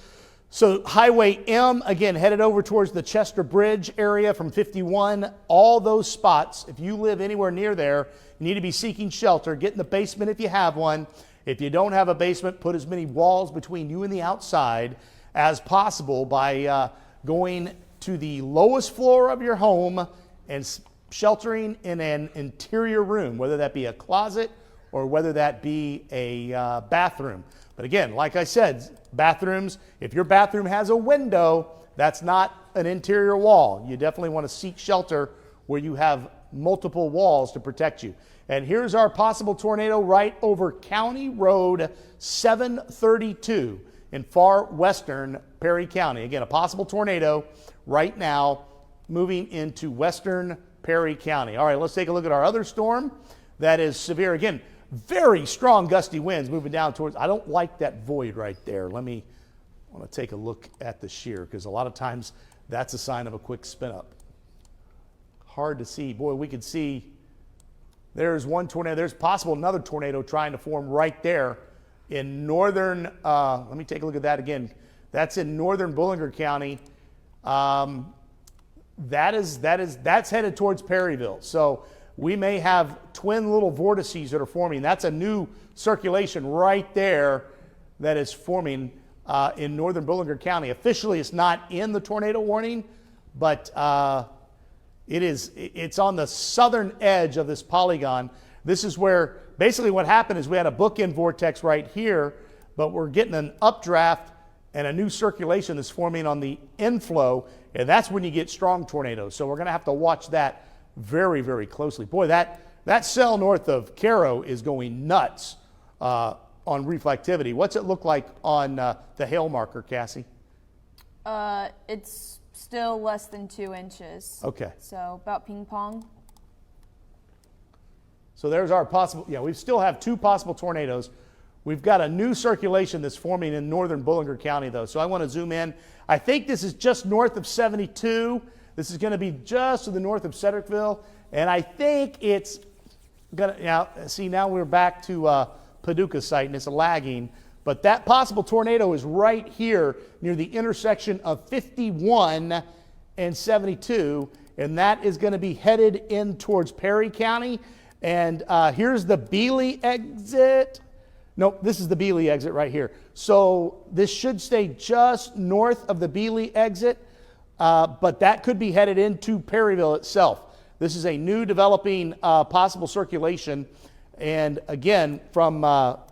So Highway M, again, headed over towards the Chester Bridge area from 51. All those spots, if you live anywhere near there, you need to be seeking shelter. Get in the basement if you have one. If you don't have a basement, put as many walls between you and the outside as possible by going to the lowest floor of your home and sheltering in an interior room, whether that be a closet or whether that be a bathroom. But again, like I said, bathrooms, if your bathroom has a window, that's not an interior wall. You definitely want to seek shelter where you have multiple walls to protect you. And here's our possible tornado right over County Road 732 in far western Perry County. Again, a possible tornado right now moving into western Perry County. All right, let's take a look at our other storm that is severe. Again, very strong gusty winds moving down towards, I don't like that void right there. I want to take a look at the shear because a lot of times that's a sign of a quick spin up. Hard to see. Boy, we could see there's one tornado. There's possible another tornado trying to form right there in northern, let me take a look at that again. That's in northern Ballard County. That's headed towards Perryville. So we may have twin little vortices that are forming. That's a new circulation right there that is forming in northern Ballard County. Officially, it's not in the tornado warning, but it's on the southern edge of this polygon. This is where basically what happened is we had a bookend vortex right here, but we're getting an updraft and a new circulation that's forming on the inflow, and that's when you get strong tornadoes. So we're going to have to watch that very, very closely. Boy, that cell north of Caro is going nuts on reflectivity. What's it look like on the hail marker, Cassie? It's still less than 2 inches. Okay. So about ping pong. So there's our possible, we still have 2 possible tornadoes. We've got a new circulation that's forming in northern Ballard County, though. So I want to zoom in. I think this is just north of 72. This is going to be just to the north of Cedricville. And I think it's going to, now we're back to Paducah site, and it's lagging. But that possible tornado is right here near the intersection of 51 and 72. And that is going to be headed in towards Perry County. And here's the Bealey exit. Nope, this is the Bealey exit right here. So this should stay just north of the Bealey exit, but that could be headed into Perryville itself. This is a new developing possible circulation, and again, from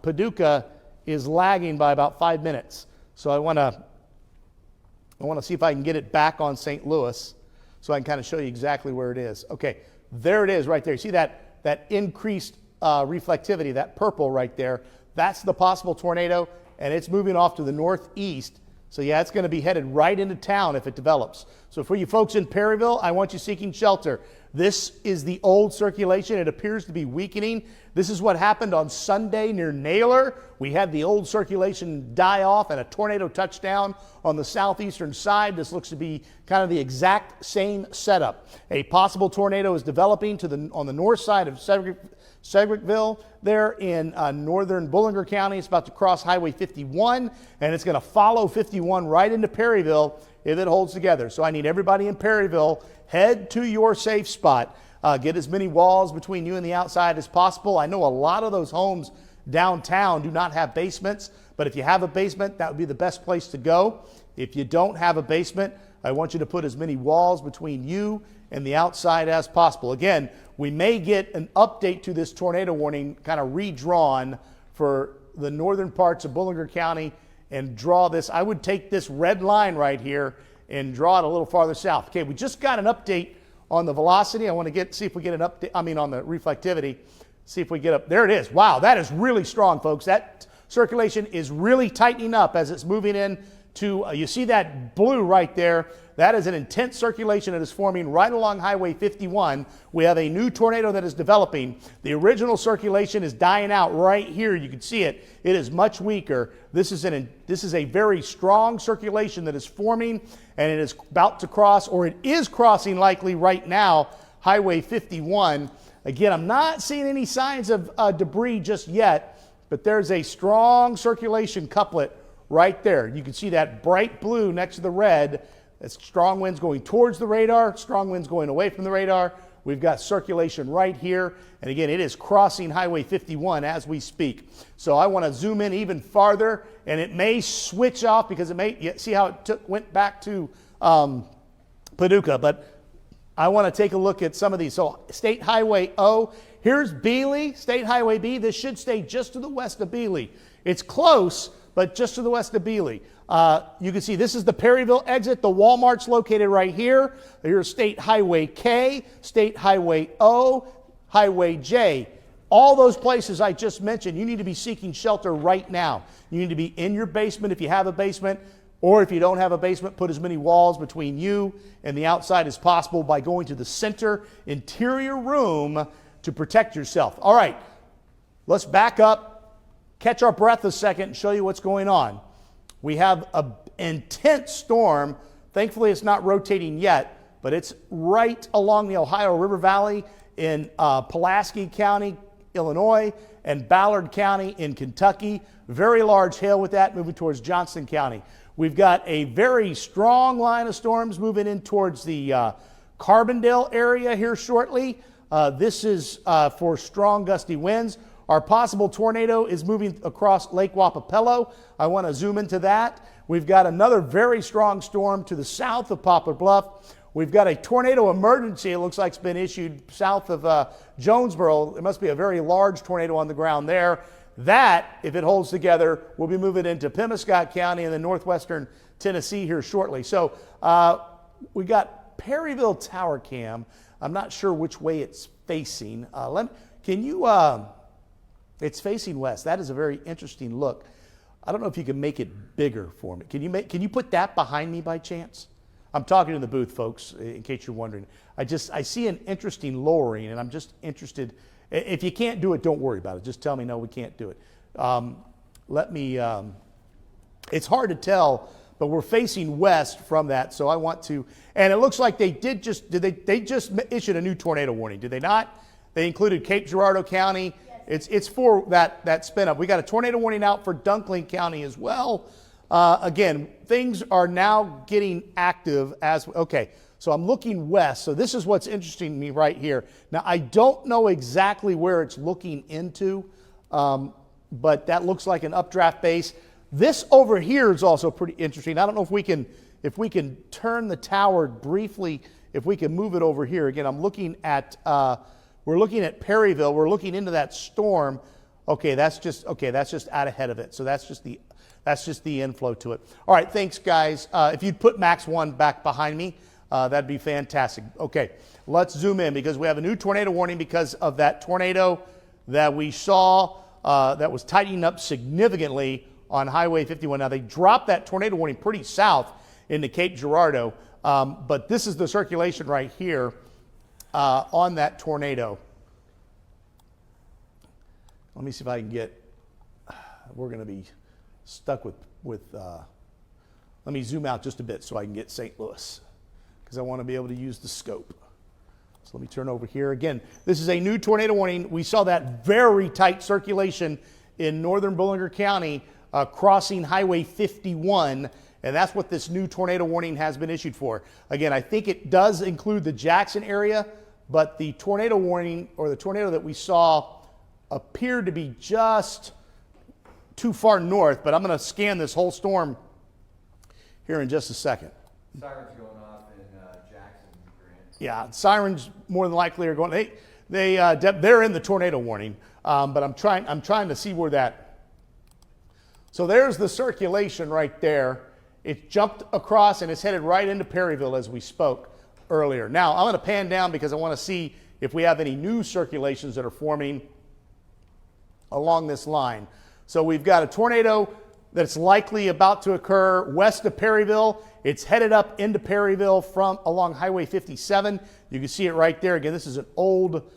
Paducah is lagging by about 5 minutes. So I want to see if I can get it back on St. Louis so I can kind of show you exactly where it is. Okay, there it is right there. You see that increased reflectivity, that purple right there? That's the possible tornado, and it's moving off to the northeast. So yeah, it's going to be headed right into town if it develops. So for you folks in Perryville, I want you seeking shelter. This is the old circulation. It appears to be weakening. This is what happened on Sunday near Naylor. We had the old circulation die off and a tornado touchdown on the southeastern side. This looks to be kind of the exact same setup. A possible tornado is developing on the north side of Cedricville there in northern Ballard County. It's about to cross Highway 51, and it's going to follow 51 right into Perryville if it holds together. So I need everybody in Perryville, head to your safe spot. Get as many walls between you and the outside as possible. I know a lot of those homes downtown do not have basements, but if you have a basement, that would be the best place to go. If you don't have a basement, I want you to put as many walls between you and the outside as possible. Again, we may get an update to this tornado warning kind of redrawn for the northern parts of Ballard County and draw this. I would take this red line right here and draw it a little farther south. Okay, we just got an update on the velocity. I want to see if we get an update, on the reflectivity. See if we get up. There it is. Wow, that is really strong, folks. That circulation is really tightening up as it's moving in to, you see that blue right there? That is an intense circulation that is forming right along Highway 51. We have a new tornado that is developing. The original circulation is dying out right here. You can see it. It is much weaker. This is a very strong circulation that is forming, and it is about to cross, or it is crossing likely right now, Highway 51. Again, I'm not seeing any signs of debris just yet, but there's a strong circulation couplet right there. You can see that bright blue next to the red. That's strong winds going towards the radar, strong winds going away from the radar. We've got circulation right here. And again, it is crossing Highway 51 as we speak. So I want to zoom in even farther, and it may switch off because it may, see how it went back to Paducah. But I want to take a look at some of these. So State Highway O, here's Bealey, State Highway B. This should stay just to the west of Bealey. It's close, but just to the west of Bealey. You can see this is the Perryville exit. The Walmart's located right here. Here's State Highway K, State Highway O, Highway J. All those places I just mentioned, you need to be seeking shelter right now. You need to be in your basement if you have a basement, or if you don't have a basement, put as many walls between you and the outside as possible by going to the center interior room to protect yourself. All right, let's back up, catch our breath a second, and show you what's going on. We have an intense storm. Thankfully, it's not rotating yet, but it's right along the Ohio River Valley in Pulaski County, Illinois, and Ballard County in Kentucky. Very large hail with that moving towards Johnston County. We've got a very strong line of storms moving in towards the Carbondale area here shortly. This is for strong gusty winds. Our possible tornado is moving across Lake Wapapello. I want to zoom into that. We've got another very strong storm to the south of Poplar Bluff. We've got a tornado emergency, it looks like it's been issued south of Jonesboro. There must be a very large tornado on the ground there. That, if it holds together, will be moving into Pemiscot County in the northwestern Tennessee here shortly. So we got Perryville Tower Cam. I'm not sure which way it's facing. It's facing west. That is a very interesting look. I don't know if you can make it bigger for me. Can you put that behind me by chance? I'm talking in the booth, folks, in case you're wondering. I see an interesting lowering, and I'm just interested. If you can't do it, don't worry about it. Just tell me, no, we can't do it. It's hard to tell, but we're facing west from that, so I want to, and it looks like they just issued a new tornado warning, did they not? They included Cape Girardeau County. Yes. It's for that spin up. We got a tornado warning out for Dunkling County as well. Again, things are now getting active okay, so I'm looking west. So this is what's interesting to me right here. Now, I don't know exactly where it's looking into, but that looks like an updraft base. This over here is also pretty interesting. I don't know if we can turn the tower briefly, if we can move it over here. Again, I'm looking at, we're looking at Perryville. We're looking into that storm. Okay, that's just out ahead of it. So that's just the inflow to it. All right, thanks, guys. If you'd put Max 1 back behind me, that'd be fantastic. Okay, let's zoom in because we have a new tornado warning because of that tornado that we saw that was tightening up significantly on Highway 51. Now, they dropped that tornado warning pretty south into Cape Girardeau, but this is the circulation right here on that tornado. Let me see if I can get, we're going to be stuck with let me zoom out just a bit so I can get St. Louis because I want to be able to use the scope. So let me turn over here. Again, this is a new tornado warning. We saw that very tight circulation in northern Ballard County crossing Highway 51, and that's what this new tornado warning has been issued for. Again, I think it does include the Jackson area, but the tornado warning or the tornado that we saw appeared to be just too far north, but I'm going to scan this whole storm here in just a second. Sirens going off in Jackson, Grant. Yeah, sirens more than likely are going. They're in the tornado warning, but I'm trying to see where that. So there's the circulation right there. It jumped across and it's headed right into Perryville as we spoke earlier. Now I'm going to pan down because I want to see if we have any new circulations that are forming along this line. So we've got a tornado that's likely about to occur west of Perryville. It's headed up into Perryville from along Highway 57. You can see it right there. Again, this is an old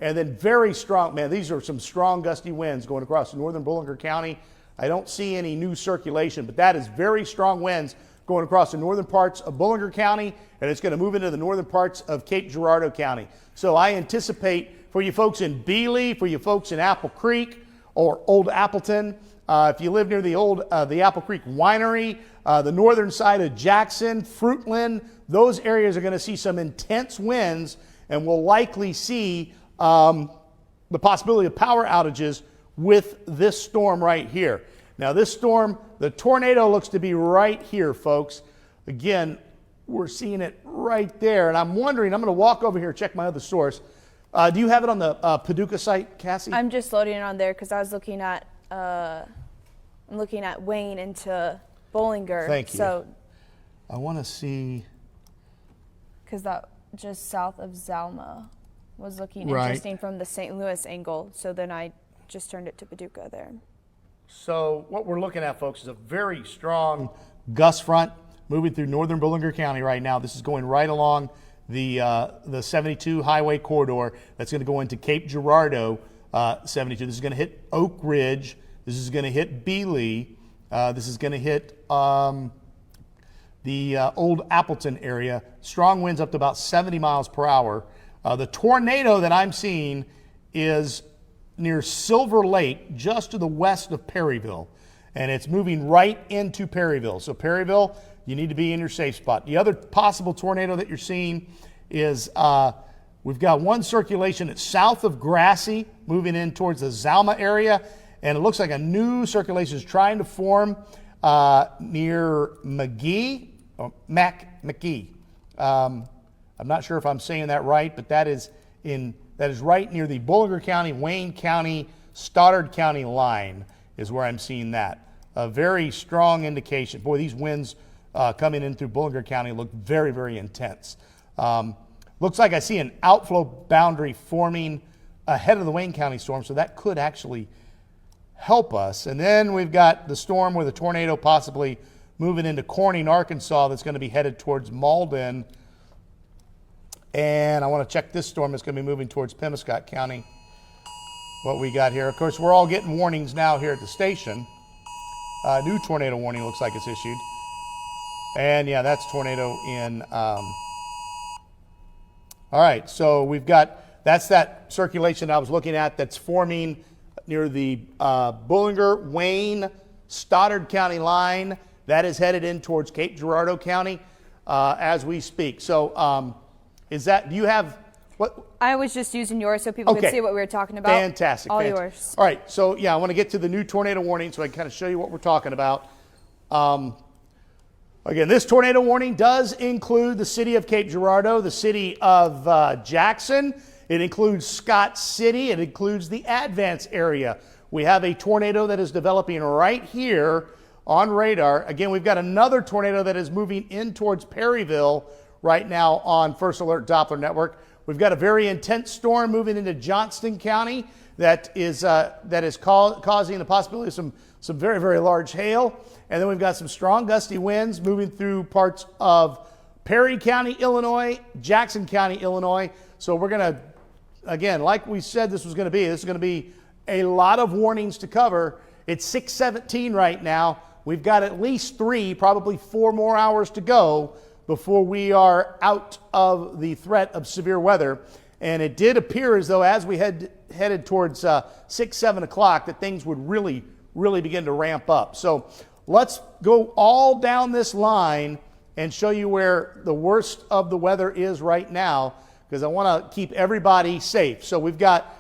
and then very strong. Man, these are some strong gusty winds going across northern Ballard County. I don't see any new circulation, but that is very strong winds going across the northern parts of Ballard County, and it's going to move into the northern parts of Cape Girardeau County. So I anticipate for you folks in Bealey, for you folks in Apple Creek, or Old Appleton. If you live near the Apple Creek Winery, the northern side of Jackson, Fruitland, those areas are going to see some intense winds and will likely see the possibility of power outages with this storm right here. Now this storm, the tornado looks to be right here, folks. Again, we're seeing it right there. And I'm wondering, I'm going to walk over here and check my other source. Do you have it on the Paducah site, Cassie? I'm just loading it on there because I was looking at I'm looking at Wayne into Bollinger. Thank you. So, I want to see. because that just south of Zalma was looking Right. interesting from the St. Louis angle. So then I just turned it to Paducah there. So what we're looking at, folks, is a very strong gust front moving through northern Bollinger County right now. This is going right along the 72 highway corridor that's going to go into Cape Girardeau 72. This is going to hit Oak Ridge. This is going to hit Beeley. This is going to hit the old Appleton area. Strong winds up to about 70 miles per hour. The tornado that I'm seeing is near Silver Lake, just to the west of Perryville. And it's moving right into Perryville. So Perryville, you need to be in your safe spot. The other possible tornado that you're seeing is we've got one circulation that's south of Grassy, moving in towards the Zalma area. And it looks like a new circulation is trying to form near McGee. I'm not sure if I'm saying that right, but that is right near the Bollinger County, Wayne County, Stoddard County line is where I'm seeing that. A very strong indication. Boy, these winds coming in through Bollinger County look very, very intense. Looks like I see an outflow boundary forming ahead of the Wayne County storm, so that could actually help us. And then we've got the storm with a tornado possibly moving into Corning, Arkansas, that's going to be headed towards Malden. And I want to check this storm that's going to be moving towards Pemiscot County. What we got here. Of course, we're all getting warnings now here at the station. New tornado warning looks like it's issued. And yeah, that's tornado in. All right, so we've got, that's that circulation I was looking at that's forming near the Bollinger, Wayne, Stoddard County line. That is headed in towards Cape Girardeau County as we speak. So is that, do you have, what? I was just using yours so people could see what we were talking about. Fantastic. All fantastic. yours. All right, so yeah, I want to get to the new tornado warning so I can kind of show you what we're talking about. Again, this tornado warning does include the city of Cape Girardeau, the city of Jackson. It includes Scott City. It includes the Advance area. We have a tornado that is developing right here on radar. Again, we've got another tornado that is moving in towards Perryville right now on First Alert Doppler Network. We've got a very intense storm moving into Johnston County that is causing the possibility of some very, very large hail. And then we've got some strong gusty winds moving through parts of Perry County, Illinois, Jackson County, Illinois. So we're going to, again, like we said this is going to be a lot of warnings to cover. It's 6:17 right now. We've got at least 3, probably 4 more hours to go before we are out of the threat of severe weather. And it did appear as though as we headed towards 6, 7 o'clock that things would really, really begin to ramp up. So let's go all down this line and show you where the worst of the weather is right now, because I want to keep everybody safe. So we've got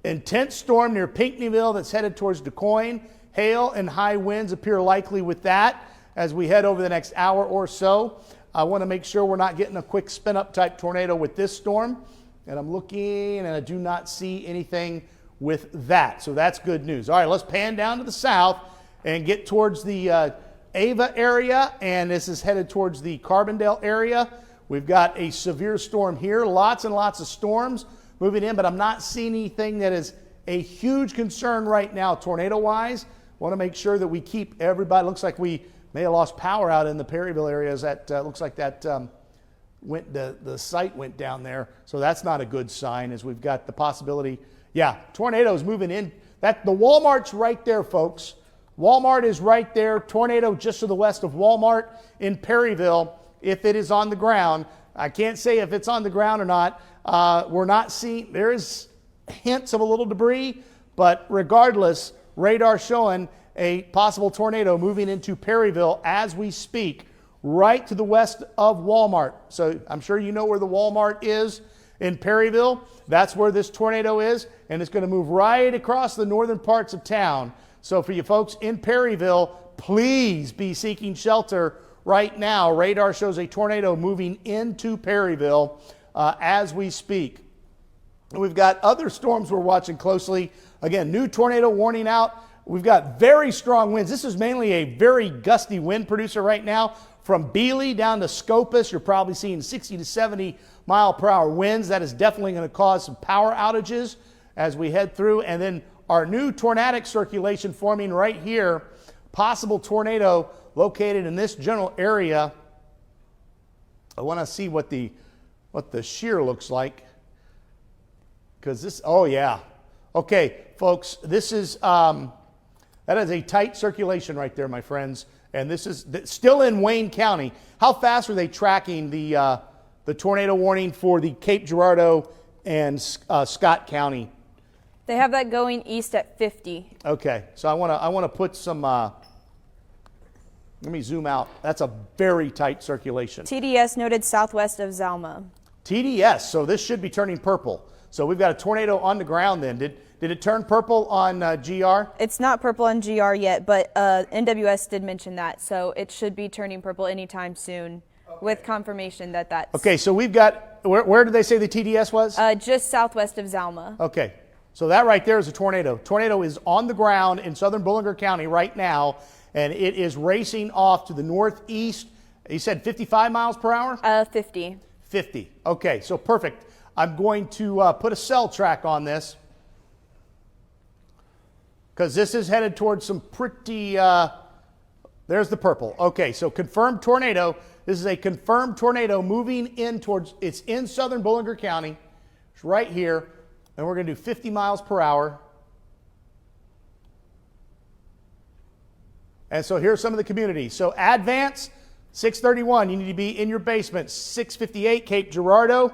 intense storm near Pinckneyville that's headed towards DuQuoin. Hail and high winds appear likely with that as we head over the next hour or so. I want to make sure we're not getting a quick spin-up type tornado with this storm. And I'm looking and I do not see anything with that. So that's good news. All right, let's pan down to the south and get towards the Ava area. And this is headed towards the Carbondale area. We've got a severe storm here. Lots and lots of storms moving in, but I'm not seeing anything that is a huge concern right now tornado-wise. Want to make sure that we keep everybody. Looks like we may have lost power out in the Perryville areas. That looks like that the site went down there. So that's not a good sign, as we've got the possibility. Yeah, tornadoes moving in. The Walmart's right there, folks. Walmart is right there. Tornado just to the west of Walmart in Perryville. If it is on the ground, I can't say if it's on the ground or not. We're not seeing. There is hints of a little debris, but regardless, radar showing a possible tornado moving into Perryville as we speak, right to the west of Walmart. So I'm sure you know where the Walmart is in Perryville. That's where this tornado is, and it's going to move right across the northern parts of town. So for you folks in Perryville, please be seeking shelter right now. Radar shows a tornado moving into Perryville as we speak. We've got other storms we're watching closely. Again, new tornado warning out We've got very strong winds. This is mainly a very gusty wind producer right now. From Bealey down to Scopus, you're probably seeing 60 to 70 mile per hour winds. That is definitely going to cause some power outages as we head through. And then our new tornadic circulation forming right here, possible tornado located in this general area. I want to see what the shear looks like, because this, oh yeah. Okay, folks, this is, that is a tight circulation right there, my friends. And this is still in Wayne County. How fast are they tracking the tornado warning for the Cape Girardeau and Scott County? They have that going east at 50. Okay, so I want to put some. Let me zoom out. That's a very tight circulation. TDS noted southwest of Zalma. TDS. So this should be turning purple. So we've got a tornado on the ground. Then did it turn purple on GR? It's not purple on GR yet, but NWS did mention that, so it should be turning purple anytime soon, with confirmation that that's Okay, so we've got. Where did they say the TDS was? just southwest of Zalma. Okay, so that right there is a tornado. Tornado is on the ground in southern Ballard County right now, and it is racing off to the northeast. You said 55 miles per hour? 50. 50. Okay, so perfect. I'm going to put a cell track on this, because this is headed towards some pretty, there's the purple. Okay, so confirmed tornado. This is a confirmed tornado moving in towards, it's in southern Ballard County. It's right here, and we're going to do 50 miles per hour. And so here's some of the communities. So Advance, 631, you need to be in your basement. 658, Cape Girardeau.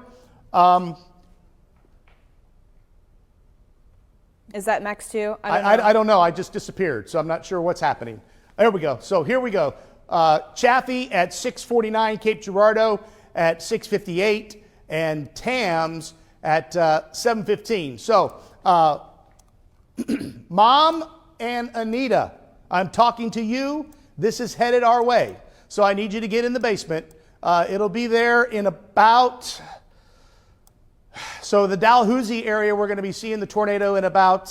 Is that max 2? I don't know. I just disappeared, so I'm not sure what's happening. There we go. So here we go. Chaffee at 649, Cape Girardeau at 658, and Tams at 715. So, Mom and Anita, I'm talking to you. This is headed our way. So I need you to get in the basement. It'll be there in about... So the Dalhousie area, we're going to be seeing the tornado in about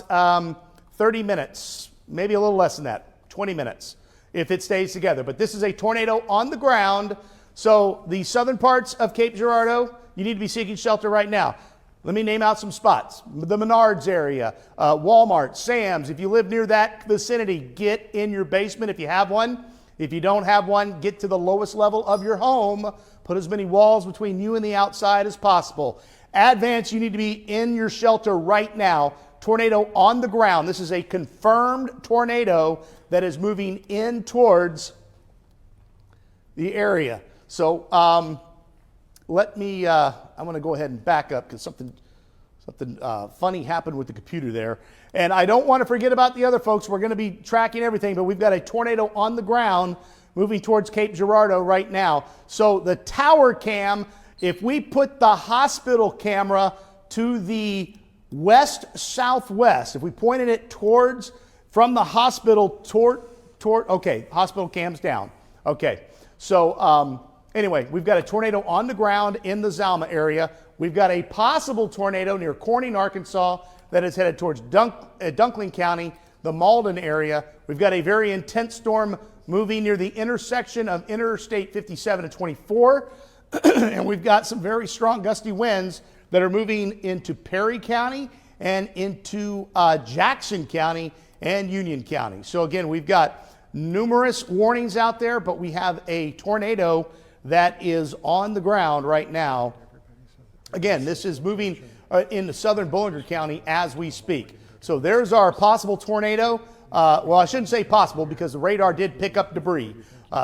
30 minutes, maybe a little less than that, 20 minutes, if it stays together. But this is a tornado on the ground. So the southern parts of Cape Girardeau, you need to be seeking shelter right now. Let me name out some spots. The Menards area, Walmart, Sam's. If you live near that vicinity, get in your basement if you have one. If you don't have one, get to the lowest level of your home. Put as many walls between you and the outside as possible. Advance, you need to be in your shelter right now. Tornado on the ground. This is a confirmed tornado that is moving in towards the area. So let me, I'm going to go ahead and back up because something funny happened with the computer there. And I don't want to forget about the other folks. We're going to be tracking everything, but we've got a tornado on the ground moving towards Cape Girardeau right now. So the tower cam, if we put the hospital camera to the west-southwest, if we pointed it towards, from the hospital toward, okay, hospital cam's down. Okay, so anyway, we've got a tornado on the ground in the Zalma area. We've got a possible tornado near Corning, Arkansas, that is headed towards Dunkling County, the Malden area. We've got a very intense storm moving near the intersection of Interstate 57 and 24. And we've got some very strong gusty winds that are moving into Perry County and into Jackson County and Union County. So again, we've got numerous warnings out there, but we have a tornado that is on the ground right now. Again, this is moving into southern Ballard County as we speak. So there's our possible tornado. Well, I shouldn't say possible because the radar did pick up debris.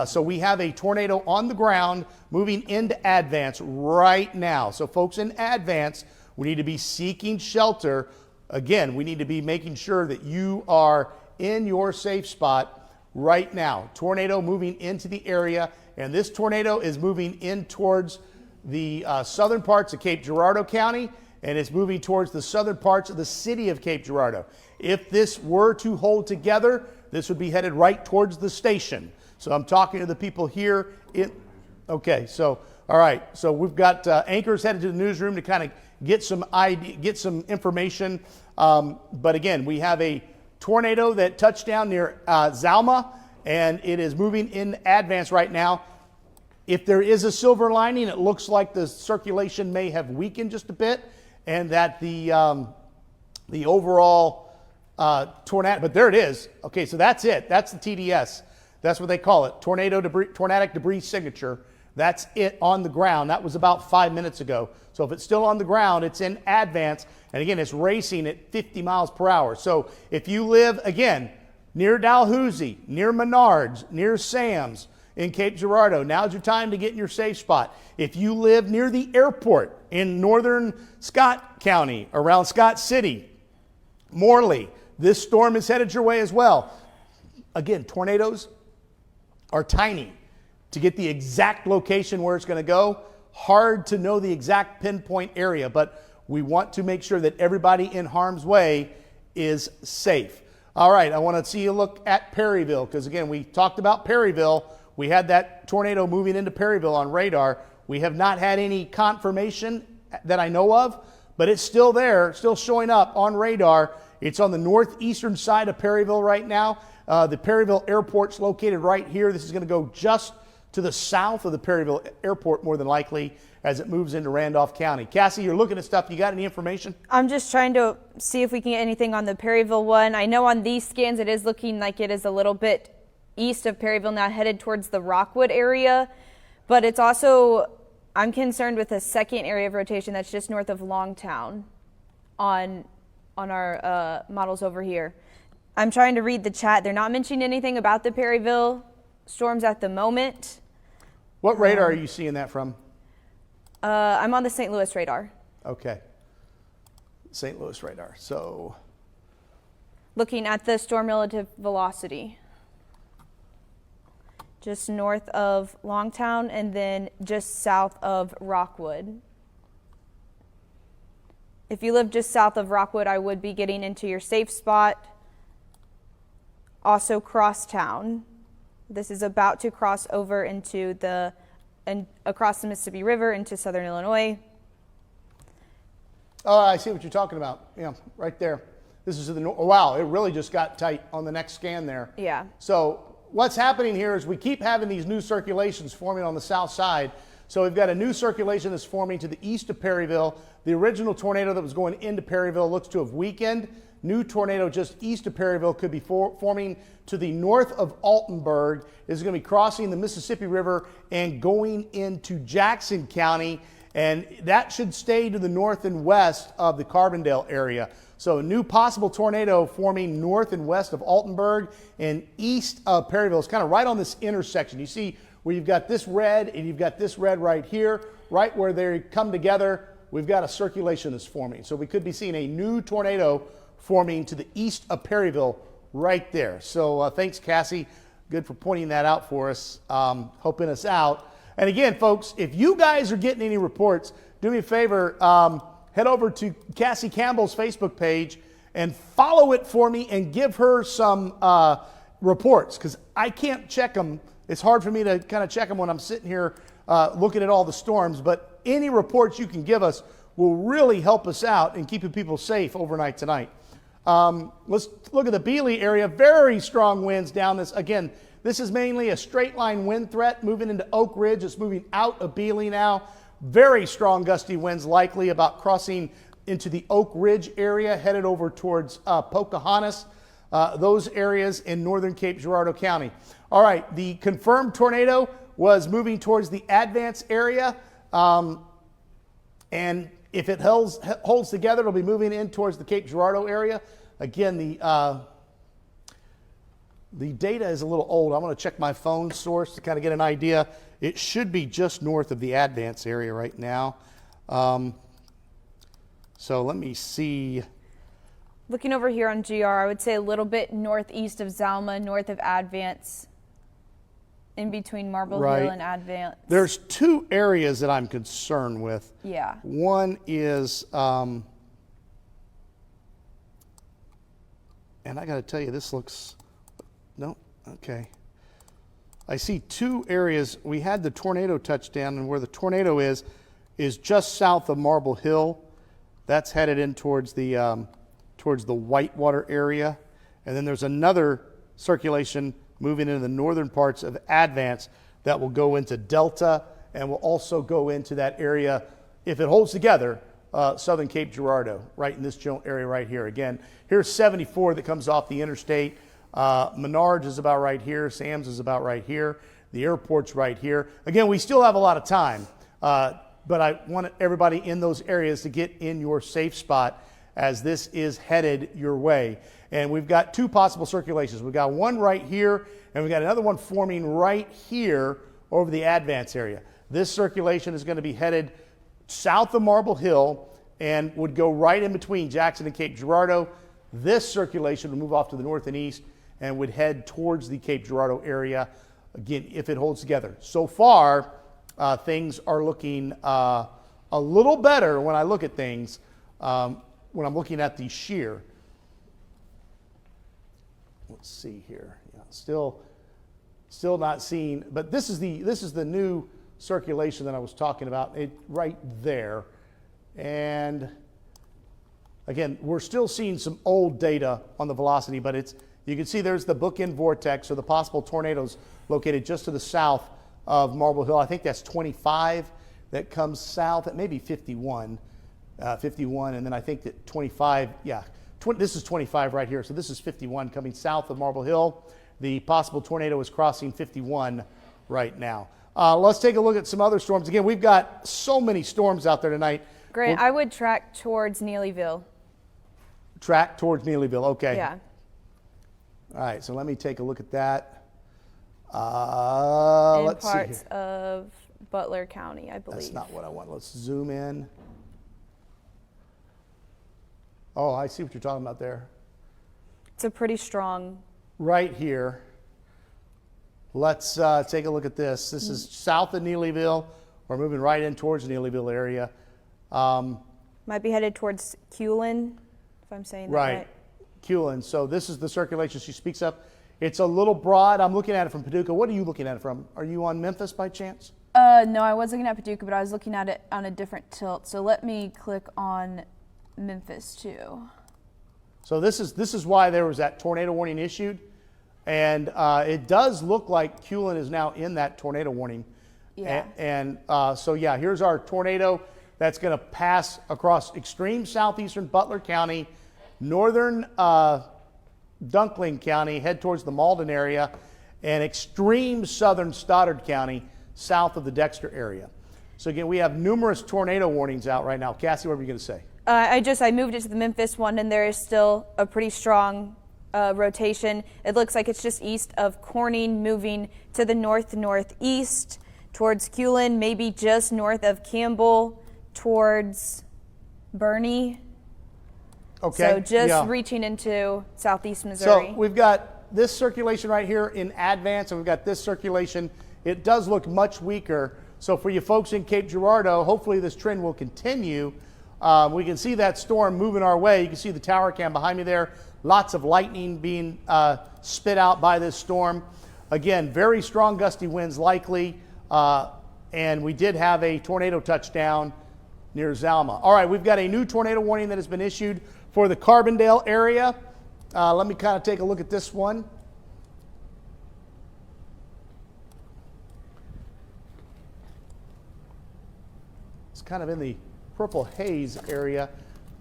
So we have a tornado on the ground moving into Advance right now. So folks in Advance, we need to be seeking shelter. Again, we need to be making sure that you are in your safe spot right now. Tornado moving into the area, and this tornado is moving in towards the southern parts of Cape Girardeau County, and it's moving towards the southern parts of the city of Cape Girardeau. If this were to hold together, this would be headed right towards the station. So I'm talking to the people here in, okay, so, all right. So we've got anchors headed to the newsroom to kind of get some information. But again, we have a tornado that touched down near Zalma, and it is moving in advance right now. If there is a silver lining, it looks like the circulation may have weakened just a bit, and that the overall tornado, but there it is. Okay, so that's it. That's the TDS. That's what they call it, tornadic debris signature. That's it on the ground. That was about 5 minutes ago. So if it's still on the ground, it's in advance. And again, it's racing at 50 miles per hour. So if you live, again, near Dalhousie, near Menards, near Sam's in Cape Girardeau, now's your time to get in your safe spot. If you live near the airport in northern Scott County, around Scott City, Morley, this storm is headed your way as well. Again, tornadoes are tiny. To get the exact location where it's going to go, hard to know the exact pinpoint area, but we want to make sure that everybody in harm's way is safe. All right, I want to see a look at Perryville, because again, we talked about Perryville. We had that tornado moving into Perryville on radar. We have not had any confirmation that I know of, but it's still there, still showing up on radar. It's on the northeastern side of Perryville right now. The Perryville Airport's located right here. This is going to go just to the south of the Perryville Airport, more than likely, as it moves into Randolph County. Cassie, you're looking at stuff. You got any information? I'm just trying to see if we can get anything on the Perryville one. I know on these scans it is looking like it is a little bit east of Perryville now, headed towards the Rockwood area. But it's also, I'm concerned with a second area of rotation that's just north of Longtown on our models over here. I'm trying to read the chat. They're not mentioning anything about the Perryville storms at the moment. What radar are you seeing that from? I'm on the St. Louis radar. Okay. St. Louis radar. So Looking at the storm relative velocity. Just north of Longtown and then just south of Rockwood. If you live just south of Rockwood, I would be getting into your safe spot. Also crosstown. This is about to cross over into across the Mississippi River into southern Illinois. Oh, I see what you're talking about. Yeah, right there. This is to the north. Oh, wow, it really just got tight on the next scan there. Yeah. So what's happening here is we keep having these new circulations forming on the south side. So we've got a new circulation that's forming to the east of Perryville. The original tornado that was going into Perryville looks to have weakened. New tornado just east of Perryville could be forming to the north of Altenburg. This is going to be crossing the Mississippi River and going into Jackson County, and that should stay to the north and west of the Carbondale area. So a new possible tornado forming north and west of Altenburg and east of Perryville. It's kind of right on this intersection. You see where you've got this red and you've got this red right here, right where they come together, we've got a circulation that's forming. So we could be seeing a new tornado forming to the east of Perryville right there. So thanks, Cassie. Good for pointing that out for us, helping us out. And again, folks, if you guys are getting any reports, do me a favor, head over to Cassie Campbell's Facebook page and follow it for me and give her some reports, because I can't check them. It's hard for me to kind of check them when I'm sitting here looking at all the storms, but any reports you can give us will really help us out in keeping people safe overnight tonight. Let's look at the Beeley area. Very strong winds down this. Again, this is mainly a straight line wind threat moving into Oak Ridge. It's moving out of Beeley now. Very strong gusty winds likely about crossing into the Oak Ridge area, headed over towards Pocahontas, those areas in northern Cape Girardeau County. All right, the confirmed tornado was moving towards the Advance area, and if it holds together, it'll be moving in towards the Cape Girardeau area. Again, the data is a little old. I'm going to check my phone source to kind of get an idea. It should be just north of the Advance area right now. So let me see. Looking over here on GR, I would say a little bit northeast of Zalma, north of Advance, in between Marble Hill and Advance. There's two areas that I'm concerned with. Yeah. One is, and I got to tell you, this looks, no, okay. I see two areas. We had the tornado touchdown, and where the tornado is just south of Marble Hill. That's headed in towards the Whitewater area. And then there's another circulation moving into the northern parts of Advance that will go into Delta and will also go into that area, if it holds together, southern Cape Girardeau, right in this area right here. Again, here's 74 that comes off the interstate. Menards is about right here. Sam's is about right here. The airport's right here. Again, we still have a lot of time, but I want everybody in those areas to get in your safe spot as this is headed your way. And we've got two possible circulations. We've got one right here, and we've got another one forming right here over the Advance area. This circulation is going to be headed south of Marble Hill and would go right in between Jackson and Cape Girardeau. This circulation would move off to the north and east and would head towards the Cape Girardeau area, again, if it holds together. So far, things are looking a little better when I look at things, when I'm looking at the shear. Let's see here. Yeah, still not seeing, but this is the new circulation that I was talking about, right there. And again, we're still seeing some old data on the velocity, but you can see there's the bookend vortex, or the possible tornadoes located just to the south of Marble Hill. I think that's 25 that comes south. It may be 51, and then I think that 25, this is 25 right here, so this is 51 coming south of Marble Hill. The possible tornado is crossing 51 right now. Let's take a look at some other storms. Again, we've got so many storms out there tonight. Grant, I would track towards Neelyville. Track towards Neelyville, okay. Yeah. All right, so let me take a look at that. In Let's see parts here. of Butler County, I believe. That's not what I want. Let's zoom in. Oh, I see what you're talking about there. It's a pretty strong. Right here. Let's take a look at this. This is south of Neelyville. We're moving right in towards the Neelyville area. Might be headed towards Culin, if I'm saying that right. Culin. So this is the circulation she speaks of. It's a little broad. I'm looking at it from Paducah. What are you looking at it from? Are you on Memphis by chance? No, I was looking at Paducah, but I was looking at it on a different tilt. So let me click on Memphis too. So this is why there was that tornado warning issued. And it does look like Culin is now in that tornado warning. Yeah. And so here's our tornado that's going to pass across extreme southeastern Butler County, northern Dunkling County, head towards the Malden area, and extreme southern Stoddard County, south of the Dexter area. So again, we have numerous tornado warnings out right now. Cassie, what were you going to say? I moved it to the Memphis one, and there is still a pretty strong rotation. It looks like it's just east of Corning, moving to the northeast towards Culin, maybe just north of Campbell towards Burney. Okay. So just reaching into southeast Missouri. So we've got this circulation right here in Advance, and we've got this circulation. It does look much weaker. So for you folks in Cape Girardeau, hopefully this trend will continue. We can see that storm moving our way. You can see the tower cam behind me there. Lots of lightning being spit out by this storm. Again, very strong gusty winds likely. And we did have a tornado touchdown near Zalma. All right, we've got a new tornado warning that has been issued for the Carbondale area. Let me kind of take a look at this one. It's kind of in the purple haze area,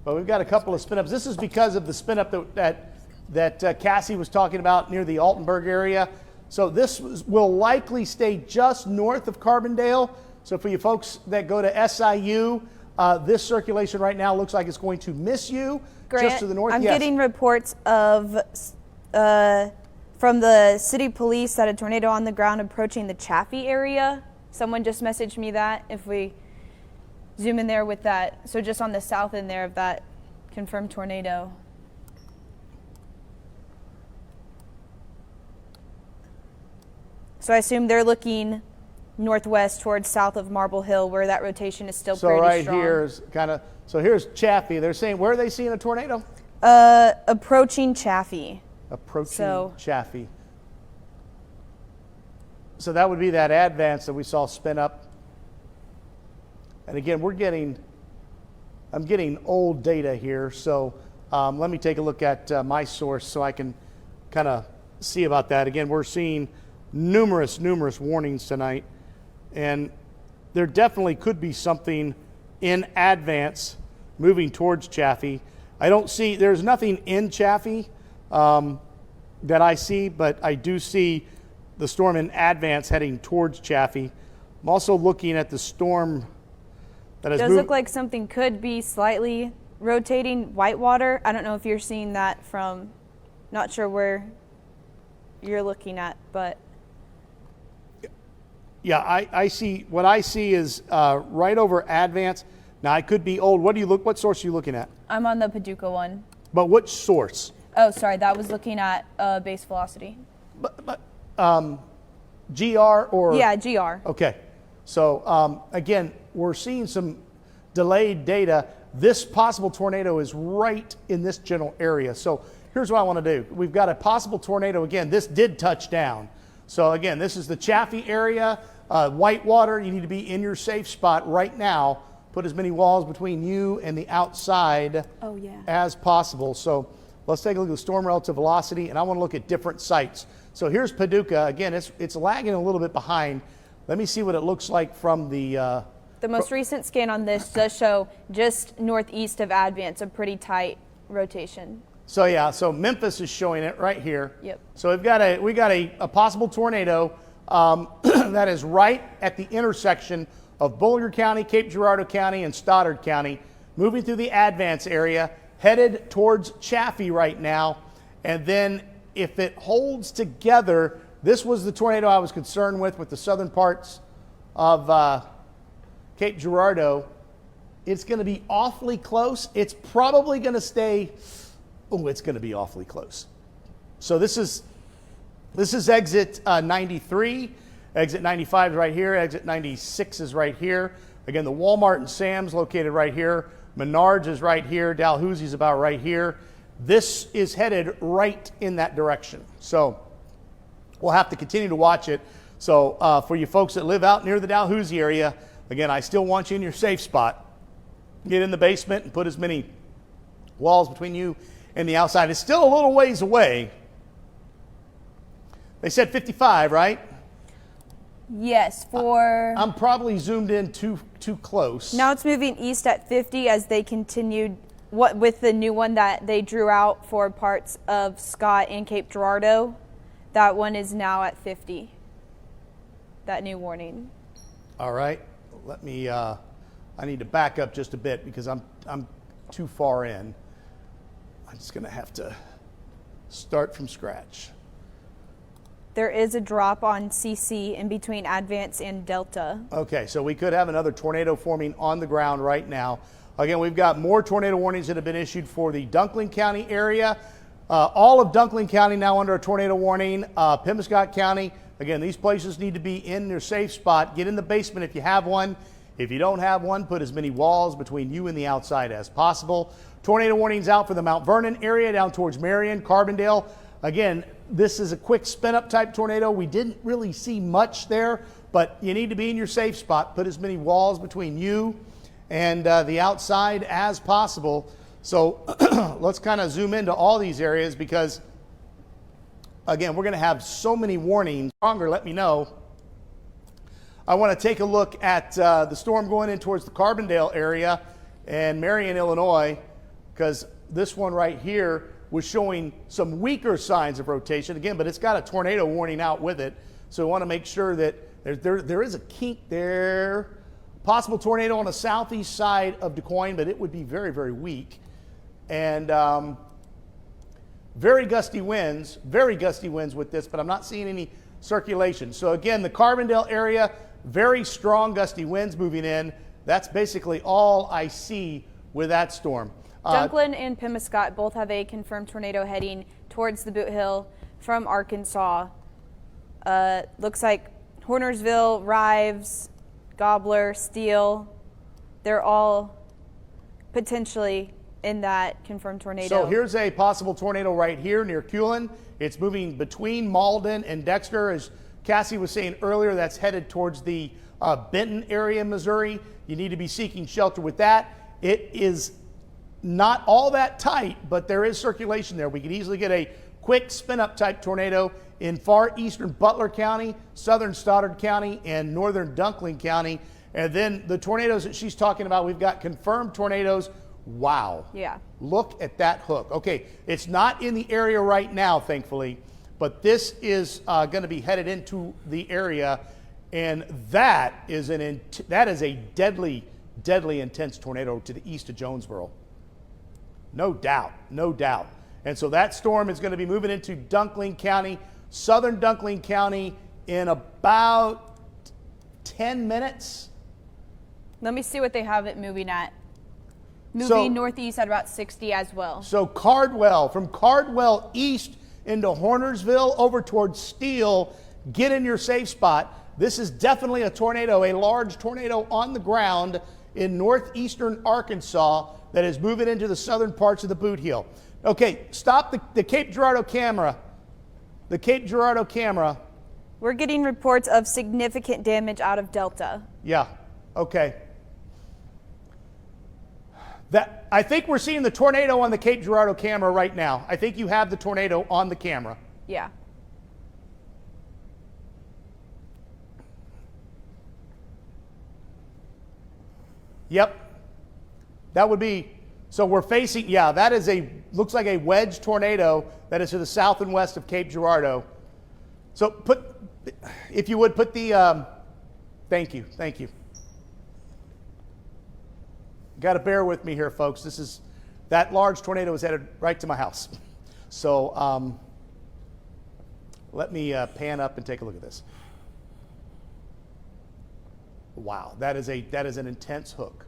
but we've got a couple of spin ups. This is because of the spin up that Cassie was talking about near the Altenburg area. So this will likely stay just north of Carbondale. So for you folks that go to SIU, this circulation right now looks like it's going to miss you. Grant, just to the north. I'm yes. getting reports of from the city police that a tornado on the ground approaching the Chaffee area. Someone just messaged me that. If we zoom in there with that, so just on the south end there of that confirmed tornado. So I assume they're looking northwest towards south of Marble Hill, where that rotation is still pretty strong. So right here is kind of, so here's Chaffee. They're saying, where are they seeing a tornado? Approaching Chaffee. Approaching Chaffee. So that would be that Advance that we saw spin up. And again, I'm getting old data here. So let me take a look at my source so I can kind of see about that. Again, we're seeing numerous warnings tonight, and there definitely could be something in advance moving towards Chaffee. I don't see, there's nothing in Chaffee that I see, but I do see the storm in advance heading towards Chaffee. I'm also looking at the storm that has Does moved. look like something could be slightly rotating. Whitewater, I don't know if you're seeing that from, not sure where you're looking at, but Yeah, I see, what I see is right over Advance. Now, I could be old. What source are you looking at? I'm on the Paducah one. But which source? Oh, sorry, that was looking at base velocity. GR or? Yeah, GR. Okay. So, again, we're seeing some delayed data. This possible tornado is right in this general area. So here's what I want to do. We've got a possible tornado. Again, this did touch down. So again, this is the Chaffee area, Whitewater. You need to be in your safe spot right now. Put as many walls between you and the outside as possible. So let's take a look at the storm relative velocity, and I want to look at different sites. So here's Paducah. Again, it's lagging a little bit behind. Let me see what it looks like from the... The most recent scan on this does show just northeast of Advance, a pretty tight rotation. So yeah, so Memphis is showing it right here. Yep. So we got a possible tornado that is right at the intersection of Ballard County, Cape Girardeau County, and Stoddard County, moving through the Advance area, headed towards Chaffee right now. And then if it holds together, this was the tornado I was concerned with the southern parts of Cape Girardeau. It's going to be awfully close. It's probably going to stay. Oh, it's going to be awfully close. So this is exit 93. Exit 95 is right here. Exit 96 is right here. Again, the Walmart and Sam's located right here. Menards is right here. Dalhousie's about right here. This is headed right in that direction. So we'll have to continue to watch it. So for you folks that live out near the Dalhousie area, again, I still want you in your safe spot. Get in the basement and put as many walls between you and the outside. It's still a little ways away. They said 55, right? Yes, for... I'm probably zoomed in too close. Now it's moving east at 50 as they continued with the new one that they drew out for parts of Scott and Cape Girardeau. That one is now at 50. That new warning. All right. Let me, I need to back up just a bit because I'm too far in. I'm just going to have to start from scratch. There is a drop on CC in between Advance and Delta. Okay, so we could have another tornado forming on the ground right now. Again, we've got more tornado warnings that have been issued for the Dunkling County area. All of Dunkling County now under a tornado warning. Pemiscot County, again, these places need to be in their safe spot. Get in the basement if you have one. If you don't have one, put as many walls between you and the outside as possible. Tornado warnings out for the Mount Vernon area down towards Marion, Carbondale. Again, this is a quick spin-up type tornado. We didn't really see much there, but you need to be in your safe spot. Put as many walls between you and the outside as possible. So let's kind of zoom into all these areas because, again, we're going to have so many warnings. Stronger, let me know. I want to take a look at the storm going in towards the Carbondale area and Marion, Illinois, because this one right here was showing some weaker signs of rotation. Again, but it's got a tornado warning out with it. So we want to make sure that there is a kink there. Possible tornado on the southeast side of DuQuoin, but it would be very, very weak. And very gusty winds with this, but I'm not seeing any circulation. So again, the Carbondale area, very strong gusty winds moving in. That's basically all I see with that storm. Dunklin and Pemiscot both have a confirmed tornado heading towards the Boot Hill from Arkansas. Looks like Hornersville, Rives, Gobbler, Steele, they're all potentially in that confirmed tornado. So here's a possible tornado right here near Culin. It's moving between Malden and Dexter. As Cassie was saying earlier, that's headed towards the Benton area, Missouri. You need to be seeking shelter with that. It is not all that tight, but there is circulation there. We could easily get a quick spin-up type tornado in far eastern Butler County, southern Stoddard County, and northern Dunkling County. And then the tornadoes that she's talking about, we've got confirmed tornadoes. Wow. Yeah. Look at that hook. Okay, it's not in the area right now, thankfully, but this is going to be headed into the area, and that is a deadly, deadly intense tornado to the east of Jonesboro. No doubt, no doubt. And so that storm is going to be moving into Dunkling County, southern Dunkling County, in about 10 minutes. Let me see what they have it moving at. Moving northeast at about 60 as well. So Cardwell, from Cardwell east into Hornersville over towards Steele, get in your safe spot. This is definitely a tornado, a large tornado on the ground in northeastern Arkansas that is moving into the southern parts of the Boot Heel. Okay, stop the Cape Girardeau camera. The Cape Girardeau camera. We're getting reports of significant damage out of Delta. Yeah, okay. I think we're seeing the tornado on the Cape Girardeau camera right now. I think you have the tornado on the camera. Yeah. Yep. That would be, so we're facing, yeah, that is looks like a wedge tornado that is to the south and west of Cape Girardeau. So if you would put the, thank you. Got to bear with me here, folks. That large tornado is headed right to my house. So let me pan up and take a look at this. Wow, that is an intense hook.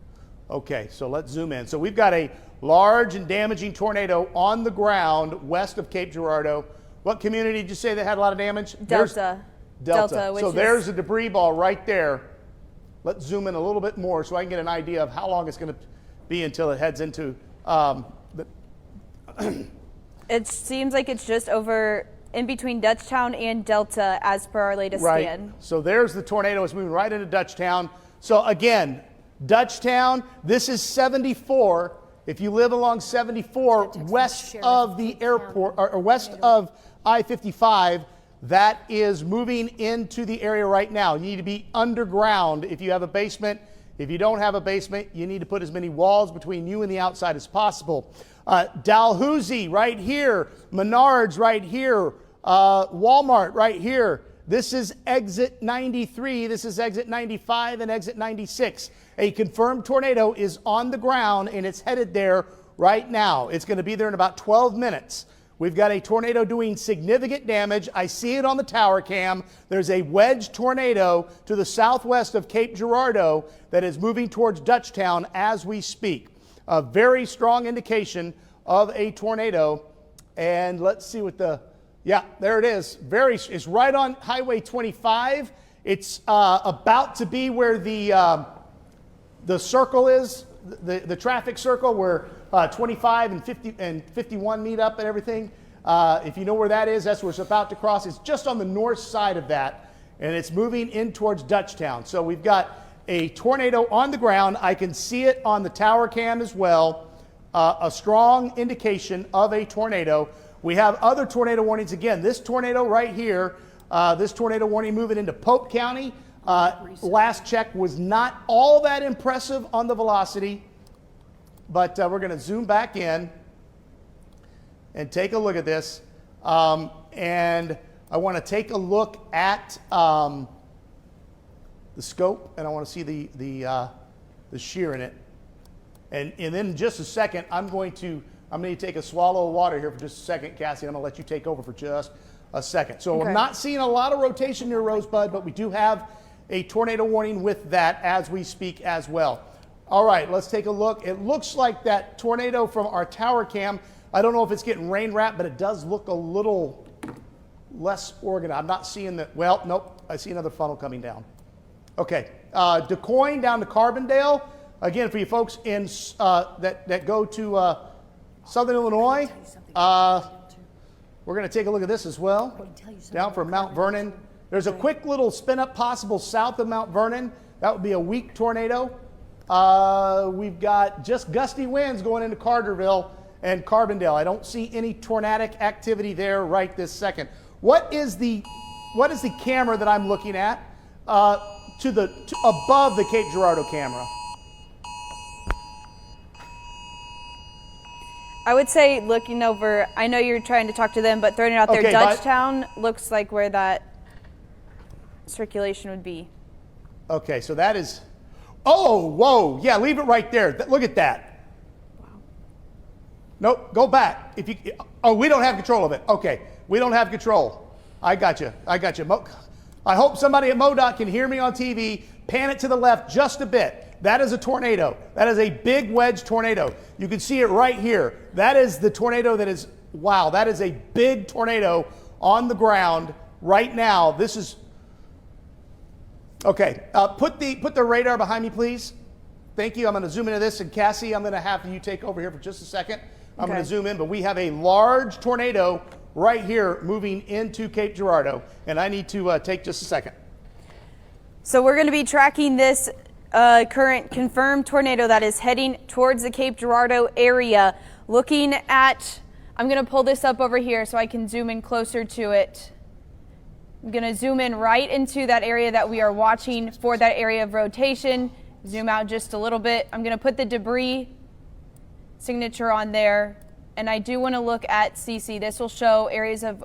Okay, so let's zoom in. So we've got a large and damaging tornado on the ground west of Cape Girardeau. What community did you say that had a lot of damage? Delta. Delta. So there's a debris ball right there. Let's zoom in a little bit more so I can get an idea of how long it's going to be until it heads into It seems like it's just over in between Dutchtown and Delta as per our latest scan. So there's the tornado. It's moving right into Dutchtown. So again, Dutchtown, this is 74. If you live along 74 west of the airport or west of I-55, that is moving into the area right now. You need to be underground if you have a basement. If you don't have a basement, you need to put as many walls between you and the outside as possible. Dalhousie right here, Menards right here, Walmart right here. This is exit 93, this is exit 95 and exit 96. A confirmed tornado is on the ground and it's headed there right now. It's going to be there in about 12 minutes. We've got a tornado doing significant damage. I see it on the tower cam. There's a wedge tornado to the southwest of Cape Girardeau that is moving towards Dutchtown as we speak. A very strong indication of a tornado. And let's see what yeah, there it is. It's right on Highway 25. It's about to be where the circle is, the traffic circle where 25 and 50 and 51 meet up and everything. If you know where that is, that's where it's about to cross. It's just on the north side of that, and it's moving in towards Dutchtown. So we've got a tornado on the ground. I can see it on the tower cam as well. A strong indication of a tornado. We have other tornado warnings. Again, this tornado right here, this tornado warning moving into Pope County. Last check was not all that impressive on the velocity, but we're going to zoom back in and take a look at this. And I want to take a look at the scope, and I want to see the shear in it. And then in just a second, I'm going to take a swallow of water here for just a second, Cassie. I'm going to let you take over for just a second. So okay. I'm not seeing a lot of rotation near Rosebud, but we do have a tornado warning with that as we speak as well. All right, let's take a look. It looks like that tornado from our tower cam, I don't know if it's getting rain wrapped, but it does look a little less organized. I'm not seeing well, nope, I see another funnel coming down. Okay, DeCoyne down to Carbondale. Again, for you folks in that go to Southern Illinois, we're going to take a look at this as well. Down from Mount Vernon. There's a quick little spin up possible south of Mount Vernon. That would be a weak tornado. We've got just gusty winds going into Carterville and Carbondale. I don't see any tornadic activity there right this second. What is the camera that I'm looking at above the Cape Girardeau camera? I would say looking over, I know you're trying to talk to them, but throwing it out there, Okay, Dutchtown looks like where that circulation would be. Okay, so that is, oh, whoa, yeah, leave it right there. Look at that. Wow. Nope, go back. We don't have control of it. Okay, we don't have control. I got you. I hope somebody at MoDOT can hear me on TV. Pan it to the left just a bit. That is a tornado. That is a big wedge tornado. You can see it right here. That is the tornado that is, wow, that is a big tornado on the ground right now. This is, okay, put the radar behind me, please. Thank you. I'm going to zoom into this, and Cassie, I'm going to have you take over here for just a second. I'm going to zoom in, but we have a large tornado right here moving into Cape Girardeau, and I need to take just a second. So we're going to be tracking this current confirmed tornado that is heading towards the Cape Girardeau area. Looking at, I'm going to pull this up over here so I can zoom in closer to it. I'm going to zoom in right into that area that we are watching for that area of rotation. Zoom out just a little bit. I'm going to put the debris signature on there. And I do want to look at CC. This will show areas of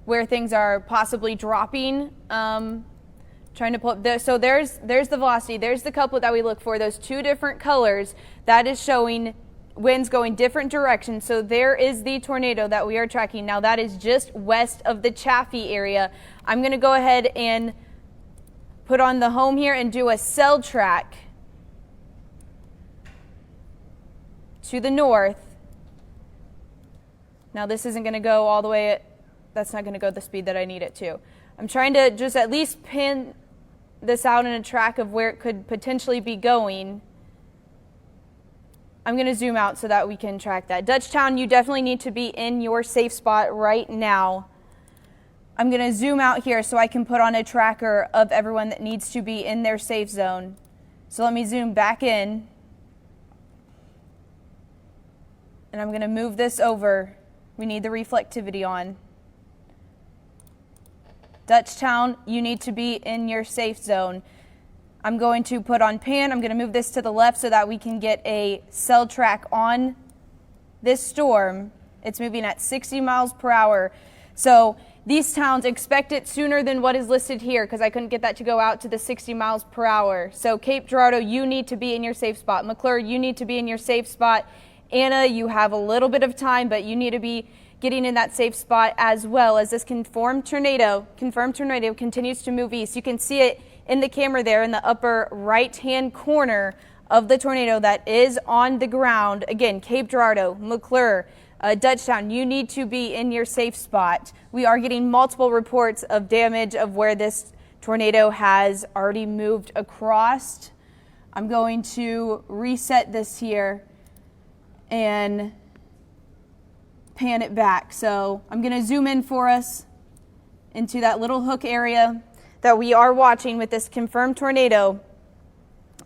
where things are possibly dropping. Trying to pull up so there's the velocity. There's the couplet that we look for. Those two different colors. That is showing winds going different directions. So there is the tornado that we are tracking. Now that is just west of the Chaffee area. I'm going to go ahead and put on the home here and do a cell track to the north. Now this isn't going to go all the way. That's not going to go the speed that I need it to. I'm trying to just at least pin this out in a track of where it could potentially be going. I'm going to zoom out so that we can track that. Dutchtown, you definitely need to be in your safe spot right now. I'm going to zoom out here so I can put on a tracker of everyone that needs to be in their safe zone. So let me zoom back in. And I'm going to move this over. We need the reflectivity on. Dutchtown, you need to be in your safe zone. I'm going to put on pan. I'm going to move this to the left so that we can get a cell track on this storm. It's moving at 60 miles per hour. So these towns expect it sooner than what is listed here because I couldn't get that to go out to the 60 miles per hour. So Cape Girardeau, you need to be in your safe spot. McClure, you need to be in your safe spot. Anna, you have a little bit of time, but you need to be getting in that safe spot as well as this confirmed tornado continues to move east. You can see it in the camera there in the upper right-hand corner of the tornado that is on the ground. Again, Cape Girardeau, McClure, Dutchtown, you need to be in your safe spot. We are getting multiple reports of damage of where this tornado has already moved across. I'm going to reset this here and pan it back. So I'm going to zoom in for us into that little hook area that we are watching with this confirmed tornado.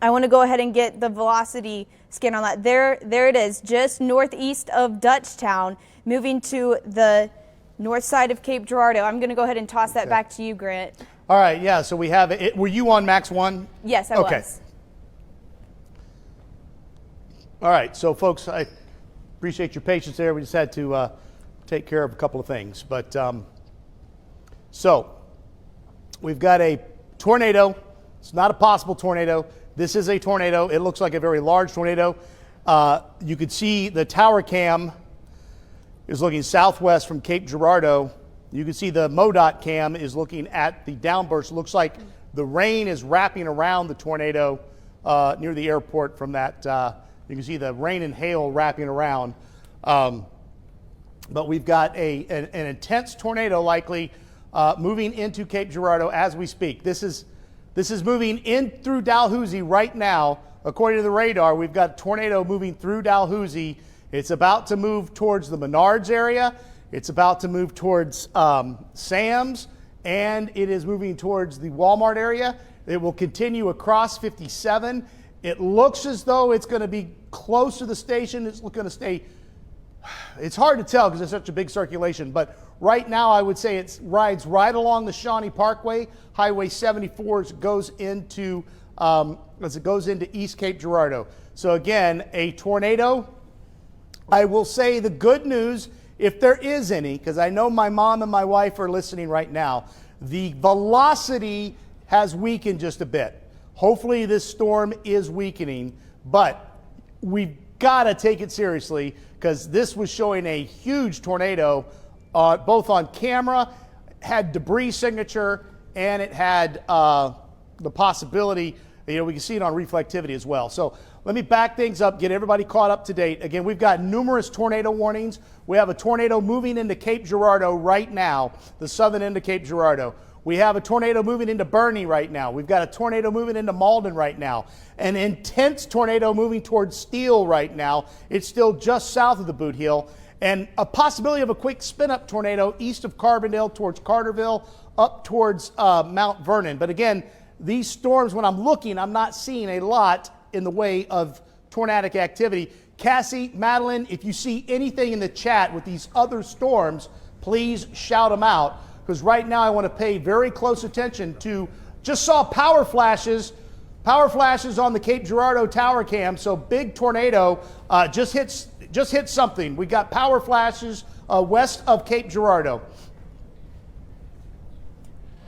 I want to go ahead and get the velocity scan on that. There it is, just northeast of Dutchtown, moving to the north side of Cape Girardeau. I'm going to go ahead and toss that back to you, Grant. All right, yeah, so we have it. Were you on Max 1? Yes, I was. All right, so folks, I appreciate your patience there. We just had to take care of a couple of things. But so we've got a tornado. It's not a possible tornado. This is a tornado. It looks like a very large tornado. You could see the tower cam is looking southwest from Cape Girardeau. You can see the MoDOT cam is looking at the downburst. It looks like the rain is wrapping around the tornado near the airport from that. You can see the rain and hail wrapping around. But we've got an intense tornado likely moving into Cape Girardeau as we speak. This is moving in through Dalhousie right now. According to the radar, we've got a tornado moving through Dalhousie. It's about to move towards the Menards area. It's about to move towards Sam's, and it is moving towards the Walmart area. It will continue across 57 It looks as though it's going to be close to the station. It's going to stay. It's hard to tell because it's such a big circulation, but right now I would say it rides right along the Shawnee Parkway. Highway 74 as it goes into East Cape Girardeau. So again, a tornado. I will say the good news, if there is any, because I know my mom and my wife are listening right now, the velocity has weakened just a bit. Hopefully this storm is weakening, but we've got to take it seriously because this was showing a huge tornado both on camera, had debris signature, and it had the possibility, we can see it on reflectivity as well. So let me back things up, get everybody caught up to date. Again, we've got numerous tornado warnings. We have a tornado moving into Cape Girardeau right now, the southern end of Cape Girardeau. We have a tornado moving into Bernie right now. We've got a tornado moving into Malden right now. An intense tornado moving towards Steele right now. It's still just south of the Boot Heel. And a possibility of a quick spin-up tornado east of Carbondale towards Carterville, up towards Mount Vernon. But again, these storms, when I'm looking, I'm not seeing a lot in the way of tornadic activity. Cassie, Madeline, if you see anything in the chat with these other storms, please shout them out. Because right now I want to pay very close attention to, just saw power flashes on the Cape Girardeau tower cam. So big tornado just hit something. We got power flashes west of Cape Girardeau.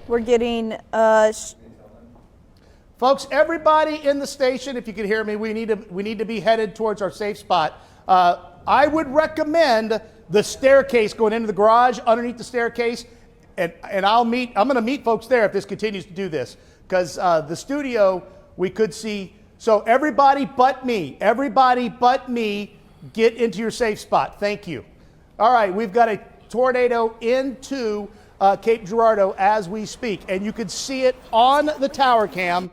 We're getting folks, everybody in the station, if you can hear me, we need to be headed towards our safe spot. I would recommend the staircase going into the garage, underneath the staircase. And I'm going to meet folks there if this continues to do this, because the studio, we could see. So everybody but me, get into your safe spot. Thank you. All right, we've got a tornado into Cape Girardeau as we speak, and you can see it on the tower cam.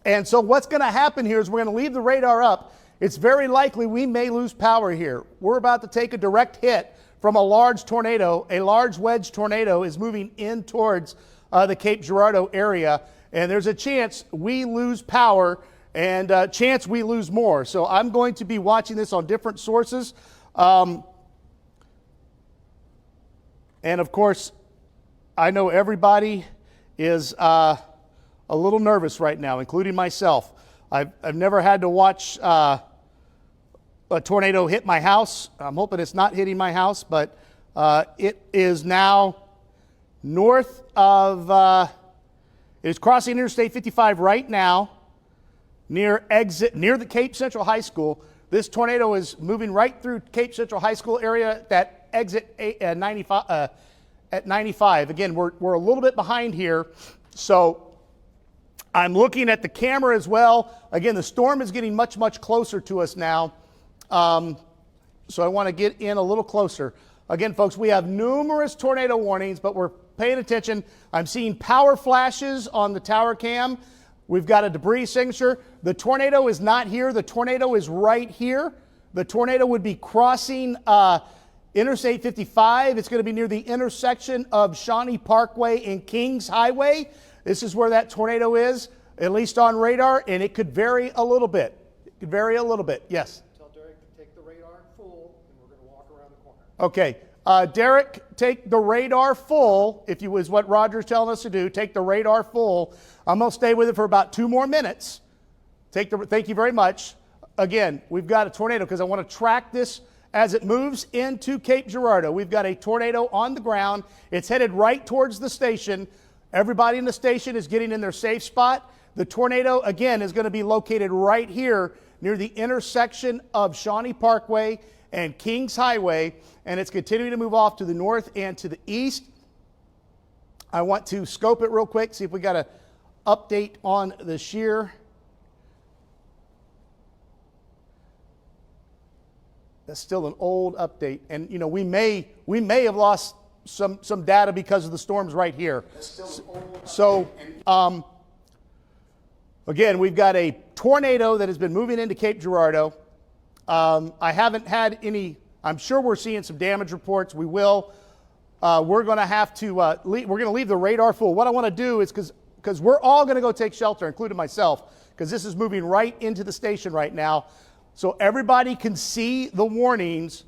And so what's going to happen here is we're going to leave the radar up. It's very likely we may lose power here. We're about to take a direct hit from a large tornado. A large wedge tornado is moving in towards the Cape Girardeau area, and there's a chance we lose power and a chance we lose more. So I'm going to be watching this on different sources. And of course, I know everybody is a little nervous right now, including myself. I've never had to watch a tornado hit my house. I'm hoping it's not hitting my house, but it is now north of, it is crossing Interstate 55 right now, near the Cape Central High School. This tornado is moving right through Cape Central High School area, that exit 95, at 95. Again, we're a little bit behind here, so I'm looking at the camera as well. Again, the storm is getting much, much closer to us now. So I want to get in a little closer. Again, folks, we have numerous tornado warnings, but we're paying attention. I'm seeing power flashes on the tower cam. We've got a debris signature. The tornado is not here. The tornado is right here. The tornado would be crossing Interstate 55. It's going to be near the intersection of Shawnee Parkway and Kings Highway. This is where that tornado is, at least on radar, and it could vary a little bit. It could vary a little bit. Yes? Tell Derek to take the radar full, and we're going to walk around the corner. Okay. Derek, take the radar full, if you is what Roger's telling us to do. Take the radar full. I'm going to stay with it for about 2 more minutes. Thank you very much. Again, we've got a tornado because I want to track this as it moves into Cape Girardeau. We've got a tornado on the ground. It's headed right towards the station. Everybody in the station is getting in their safe spot. The tornado, again, is going to be located right here near the intersection of Shawnee Parkway and Kings Highway, and it's continuing to move off to the north and to the east. I want to scope it real quick, see if we got an update on the shear. That's still an old update, and you know we may have lost some data because of the storms right here. So again, we've got a tornado that has been moving into Cape Girardeau. I haven't had any. I'm sure we're seeing some damage reports. We will. We're going to have to. We're going to leave the radar full. What I want to do is because we're all going to go take shelter, including myself, because this is moving right into the station right now. So everybody can see the warnings.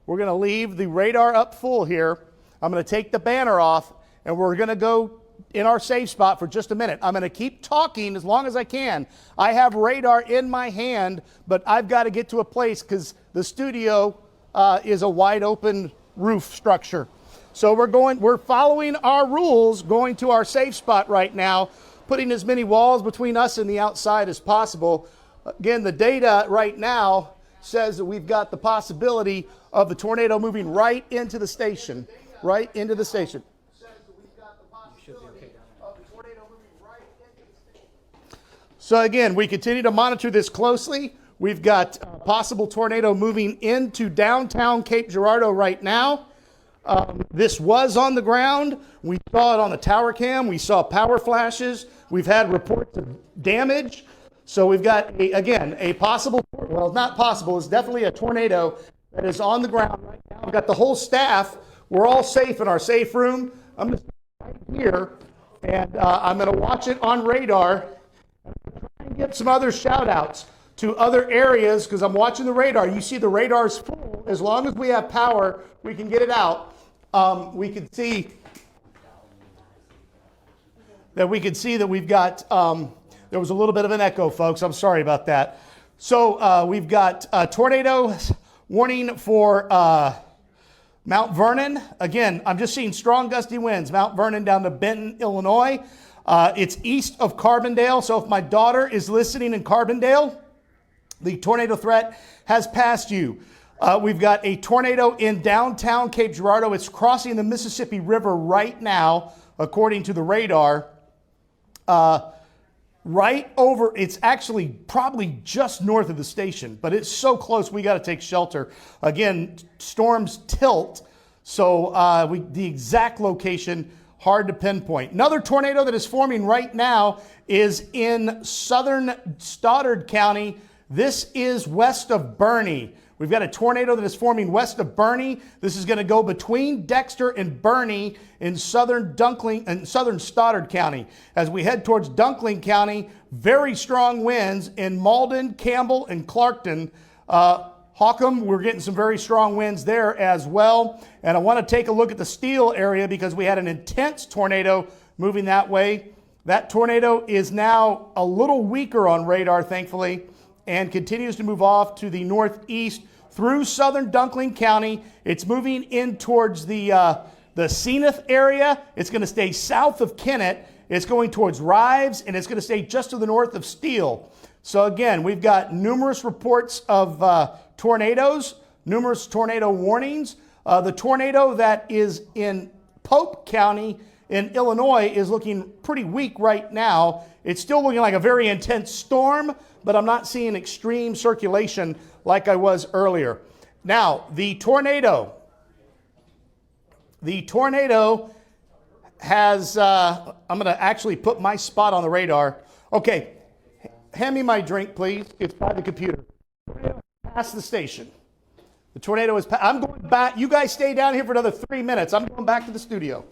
We're going to leave the radar up full here. I'm going to take the banner off, and we're going to go in our safe spot for just a minute. I'm going to keep talking as long as I can. I have radar in my hand, but I've got to get to a place because the studio is a wide open roof structure. So we're following our rules, going to our safe spot right now, putting as many walls between us and the outside as possible. Again, the data right now says that we've got the possibility of the tornado moving right into the station, right into the station. So again, we continue to monitor this closely. We've got a possible tornado moving into downtown Cape Girardeau right now. This was on the ground. We saw it on the tower cam. We saw power flashes. We've had reports of damage. So we've got, a possible, well, not possible, it's definitely a tornado that is on the ground right now. We've got the whole staff. We're all safe in our safe room. I'm going to stay right here, and I'm going to watch it on radar. Try and get some other shout outs to other areas because I'm watching the radar. You see the radar's full. As long as we have power, we can get it out. We can see that we've got, there was a little bit of an echo, folks. I'm sorry about that. So we've got a tornado warning for Mount Vernon. Again, I'm just seeing strong gusty winds. Mount Vernon down to Benton, Illinois. It's east of Carbondale. So if my daughter is listening in Carbondale, the tornado threat has passed you. We've got a tornado in downtown Cape Girardeau. It's crossing the Mississippi River right now, according to the radar. Right over, it's actually probably just north of the station, but it's so close we got to take shelter. Again, storms tilt, so the exact location, hard to pinpoint. Another tornado that is forming right now is in southern Stoddard County. This is west of Bernie. We've got a tornado that is forming west of Bernie. This is going to go between Dexter and Bernie in southern Stoddard County. As we head towards Dunkling County, very strong winds in Malden, Campbell, and Clarkton. Hawkham, we're getting some very strong winds there as well. And I want to take a look at the Steele area because we had an intense tornado moving that way. That tornado is now a little weaker on radar, thankfully, and continues to move off to the northeast through southern Dunkling County. It's moving in towards the Zenith area. It's going to stay south of Kennett. It's going towards Rives, and it's going to stay just to the north of Steele. So again, we've got numerous reports of tornadoes, numerous tornado warnings. The tornado that is in Pope County in Illinois is looking pretty weak right now. It's still looking like a very intense storm, but I'm not seeing extreme circulation like I was earlier. Now, the tornado has, I'm going to actually put my spot on the radar. Okay, hand me my drink, please. It's by the computer. Past the station. The tornado is, I'm going back. You guys stay down here for another 3 minutes. I'm going back to the studio.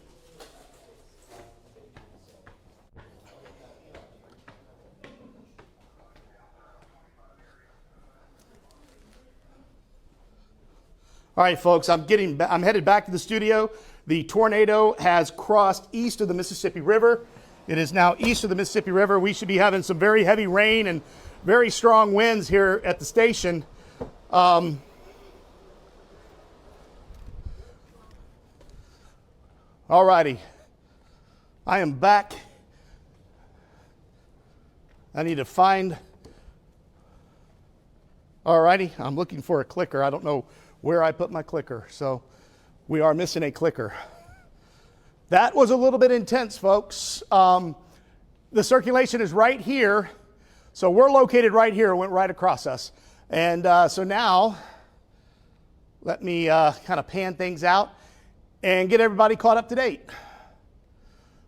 All right, folks, I'm headed back to the studio. The tornado has crossed east of the Mississippi River. It is now east of the Mississippi River. We should be having some very heavy rain and very strong winds here at the station. All righty. I am back. I need to find. All righty. I'm looking for a clicker. I don't know where I put my clicker, so we are missing a clicker. That was a little bit intense, folks. The circulation is right here, so we're located right here. It went right across us. And so now, let me kind of pan things out and get everybody caught up to date.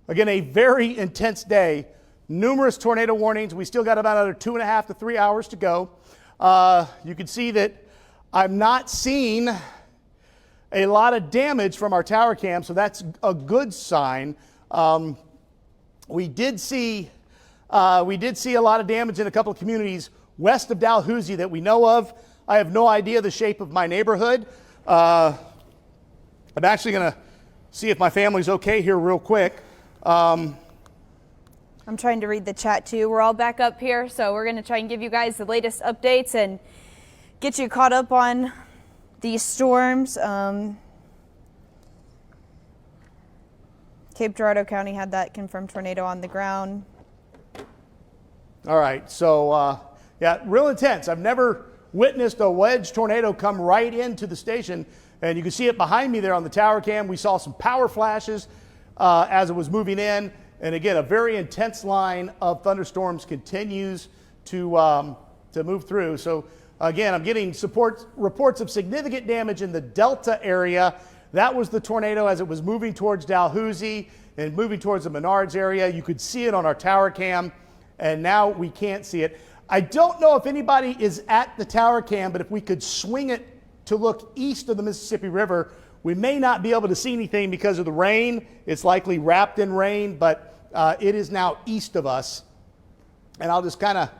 Again, a very intense day. Numerous tornado warnings. We still got about another 2.5 to 3 hours to go. You can see that I'm not seeing a lot of damage from our tower cam, so that's a good sign. We did see We did see a lot of damage in a couple of communities west of Dalhousie that we know of. I have no idea the shape of my neighborhood. I'm actually going to see if my family's okay here real quick. I'm trying to read the chat too. We're all back up here, so we're going to try and give you guys the latest updates and get you caught up on these storms. Cape Girardeau County had that confirmed tornado on the ground. All right, so yeah, real intense. I've never witnessed a wedge tornado come right into the station, and you can see it behind me there on the tower cam. We saw some power flashes as it was moving in, and again, a very intense line of thunderstorms continues to move through. So again, I'm getting reports of significant damage in the Delta area. That was the tornado as it was moving towards Dalhousie and moving towards the Menards area. You could see it on our tower cam, and now we can't see it. I don't know if anybody is at the tower cam, but if we could swing it to look east of the Mississippi River, we may not be able to see anything because of the rain. It's likely wrapped in rain, but it is now east of us. And I'll just kind of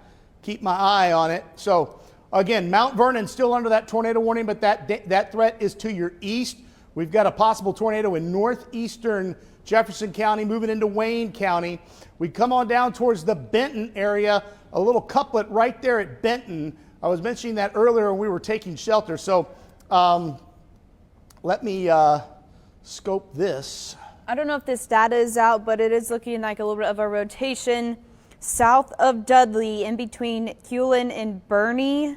keep my eye on it. So again, Mount Vernon still under that tornado warning, but that threat is to your east. We've got a possible tornado in northeastern Jefferson County moving into Wayne County. We come on down towards the Benton area, a little couplet right there at Benton. I was mentioning that earlier when we were taking shelter. So let me scope this. I don't know if this data is out, but it is looking like a little bit of a rotation south of Dudley in between Hewlin and Bernie.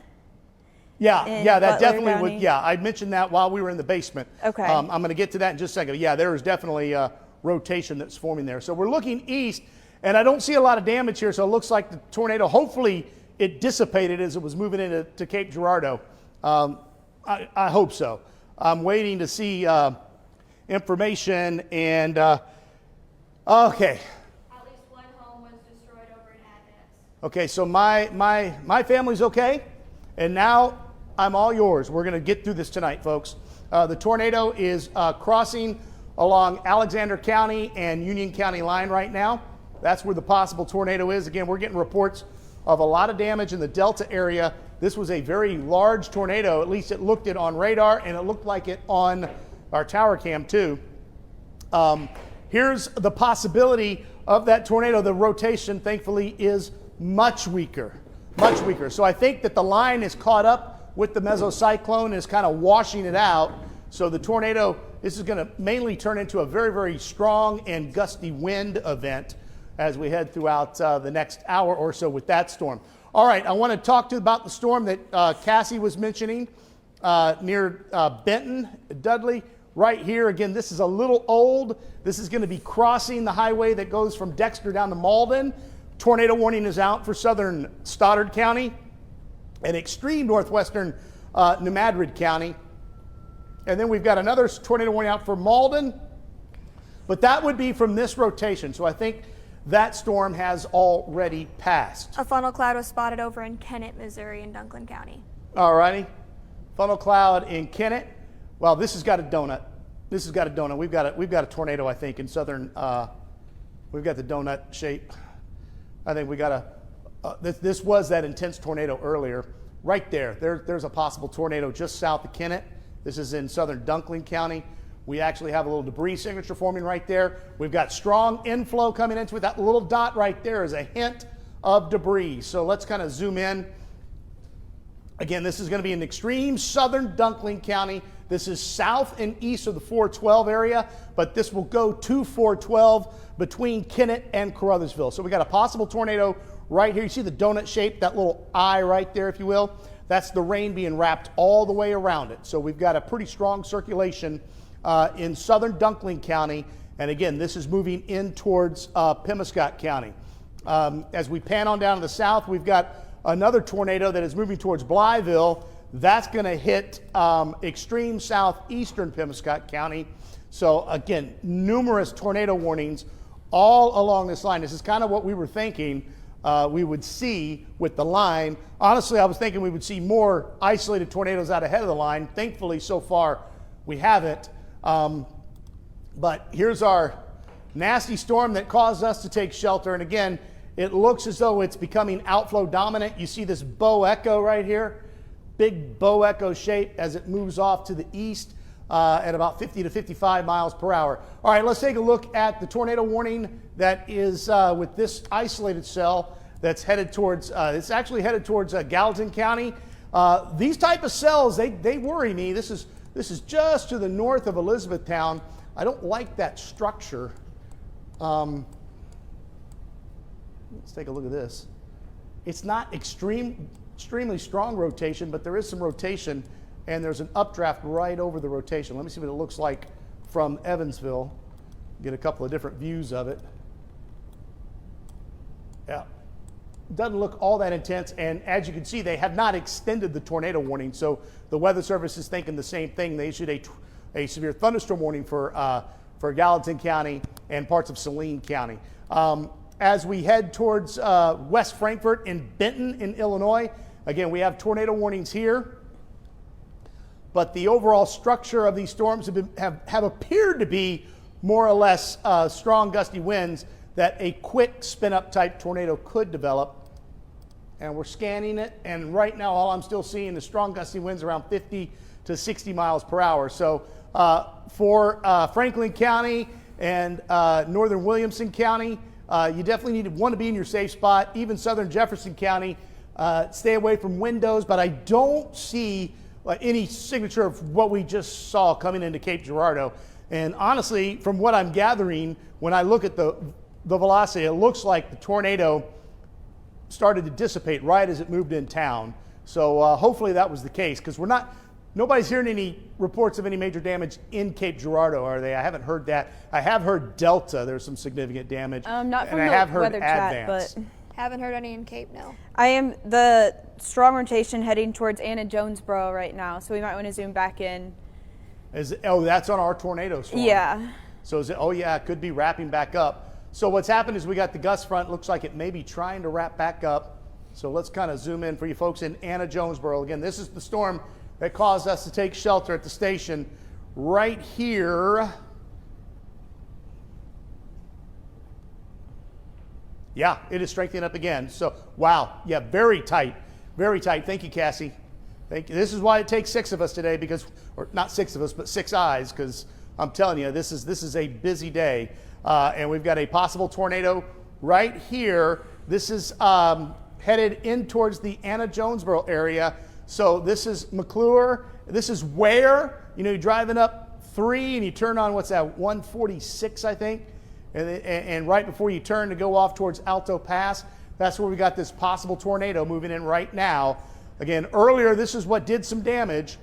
Yeah, that Butler definitely County. would. Yeah, I mentioned that while we were in the basement. Okay. I'm going to get to that in just a second. Yeah, there is definitely a rotation that's forming there. So we're looking east, and I don't see a lot of damage here. So it looks like the tornado, hopefully it dissipated as it was moving into Cape Girardeau. I hope so. I'm waiting to see information and okay. At least one home was destroyed over in Advance. Okay, so my family's okay, and now I'm all yours. We're going to get through this tonight, folks. The tornado is crossing along Alexander County and Union County line right now. That's where the possible tornado is. Again, we're getting reports of a lot of damage in the Delta area. This was a very large tornado. At least it looked it on radar, and it looked like it on our tower cam too. Here's the possibility of that tornado. The rotation, thankfully, is much weaker. So I think that the line is caught up with the mesocyclone and is kind of washing it out. So the tornado, this is going to mainly turn into a very, very strong and gusty wind event as we head throughout the next hour or so with that storm. All right, I want to talk to you about the storm that Cassie was mentioning near Benton, Dudley. Right here, again, this is a little old. This is going to be crossing the highway that goes from Dexter down to Malden. Tornado warning is out for southern Stoddard County and extreme northwestern New Madrid County. And then we've got another tornado warning out for Malden, but that would be from this rotation. So I think that storm has already passed. A funnel cloud was spotted over in Kennett, Missouri, in Dunklin County. All righty. Funnel cloud in Kennett. Well, this has got a donut. We've got a tornado, I think, in southern. We've got the donut shape. I think we got this was that intense tornado earlier. Right there. There's a possible tornado just south of Kennett. This is in southern Dunklin County. We actually have a little debris signature forming right there. We've got strong inflow coming into it. That little dot right there is a hint of debris. So let's kind of zoom in. Again, this is going to be in extreme southern Dunklin County. This is south and east of the 412 area, but this will go to 412 between Kennett and Caruthersville. So we got a possible tornado right here. You see the donut shape, that little eye right there, if you will. That's the rain being wrapped all the way around it. So we've got a pretty strong circulation in southern Dunklin County. And again, this is moving in towards Pemiscot County. As we pan on down to the south, we've got another tornado that is moving towards Blytheville. That's going to hit extreme southeastern Pemiscot County. So again, numerous tornado warnings all along this line. This is kind of what we were thinking we would see with the line. Honestly, I was thinking we would see more isolated tornadoes out ahead of the line. Thankfully, so far, we haven't. But here's our nasty storm that caused us to take shelter. And again, It looks as though it's becoming outflow dominant. You see this bow echo right here, big bow echo shape as it moves off to the east at about 50 to 55 miles per hour. All right, let's take a look at the tornado warning that is with this isolated cell that's headed towards, it's actually headed towards Gallatin County. These type of cells, they worry me. This is just to the north of Elizabethtown. I don't like that structure. Let's take a look at this. It's not extremely strong rotation, but there is some rotation, and there's an updraft right over the rotation. Let me see what it looks like from Evansville. Get a couple of different views of it. Yeah. Doesn't look all that intense, and as you can see, they have not extended the tornado warning, so the Weather Service is thinking the same thing. They issued a severe thunderstorm warning for Gallatin County and parts of Saline County. As we head towards West Frankfort and Benton in Illinois, again, we have tornado warnings here, but the overall structure of these storms have appeared to be more or less strong gusty winds that a quick spin-up type tornado could develop. And we're scanning it, and right now all I'm still seeing is strong gusty winds around 50 to 60 miles per hour. So for Franklin County and northern Williamson County, you definitely want to be in your safe spot. Even southern Jefferson County, stay away from windows, but I don't see any signature of what we just saw coming into Cape Girardeau. And honestly, from what I'm gathering, when I look at the velocity, it looks like the tornado started to dissipate right as it moved in town. So hopefully that was the case, because nobody's hearing any reports of any major damage in Cape Girardeau, are they? I haven't heard that. I have heard Delta, there's some significant damage. Not from and the I have heard weather chat, Advance. but Haven't heard any in Cape, no. I am the strong rotation heading towards Anna Jonesboro right now, so we might want to zoom back in. That's on our tornado storm. Yeah. So it could be wrapping back up. So what's happened is we got the gust front. Looks like it may be trying to wrap back up. So let's kind of zoom in for you folks in Anna Jonesboro. Again, this is the storm that caused us to take shelter at the station right here. Yeah, it is strengthening up again. So, wow. Yeah, very tight. Very tight. Thank you, Cassie. Thank you. This is why it takes 6 of us today, or not 6 of us, but 6 eyes, because I'm telling you, this is a busy day. And we've got a possible tornado right here. This is headed in towards the Anna Jonesboro area. So this is McClure. This is Ware. You're driving up 3 and you turn on, 146, I think. And right before you turn to go off towards Alto Pass, that's where we got this possible tornado moving in right now. Again, earlier, this is what did some damage.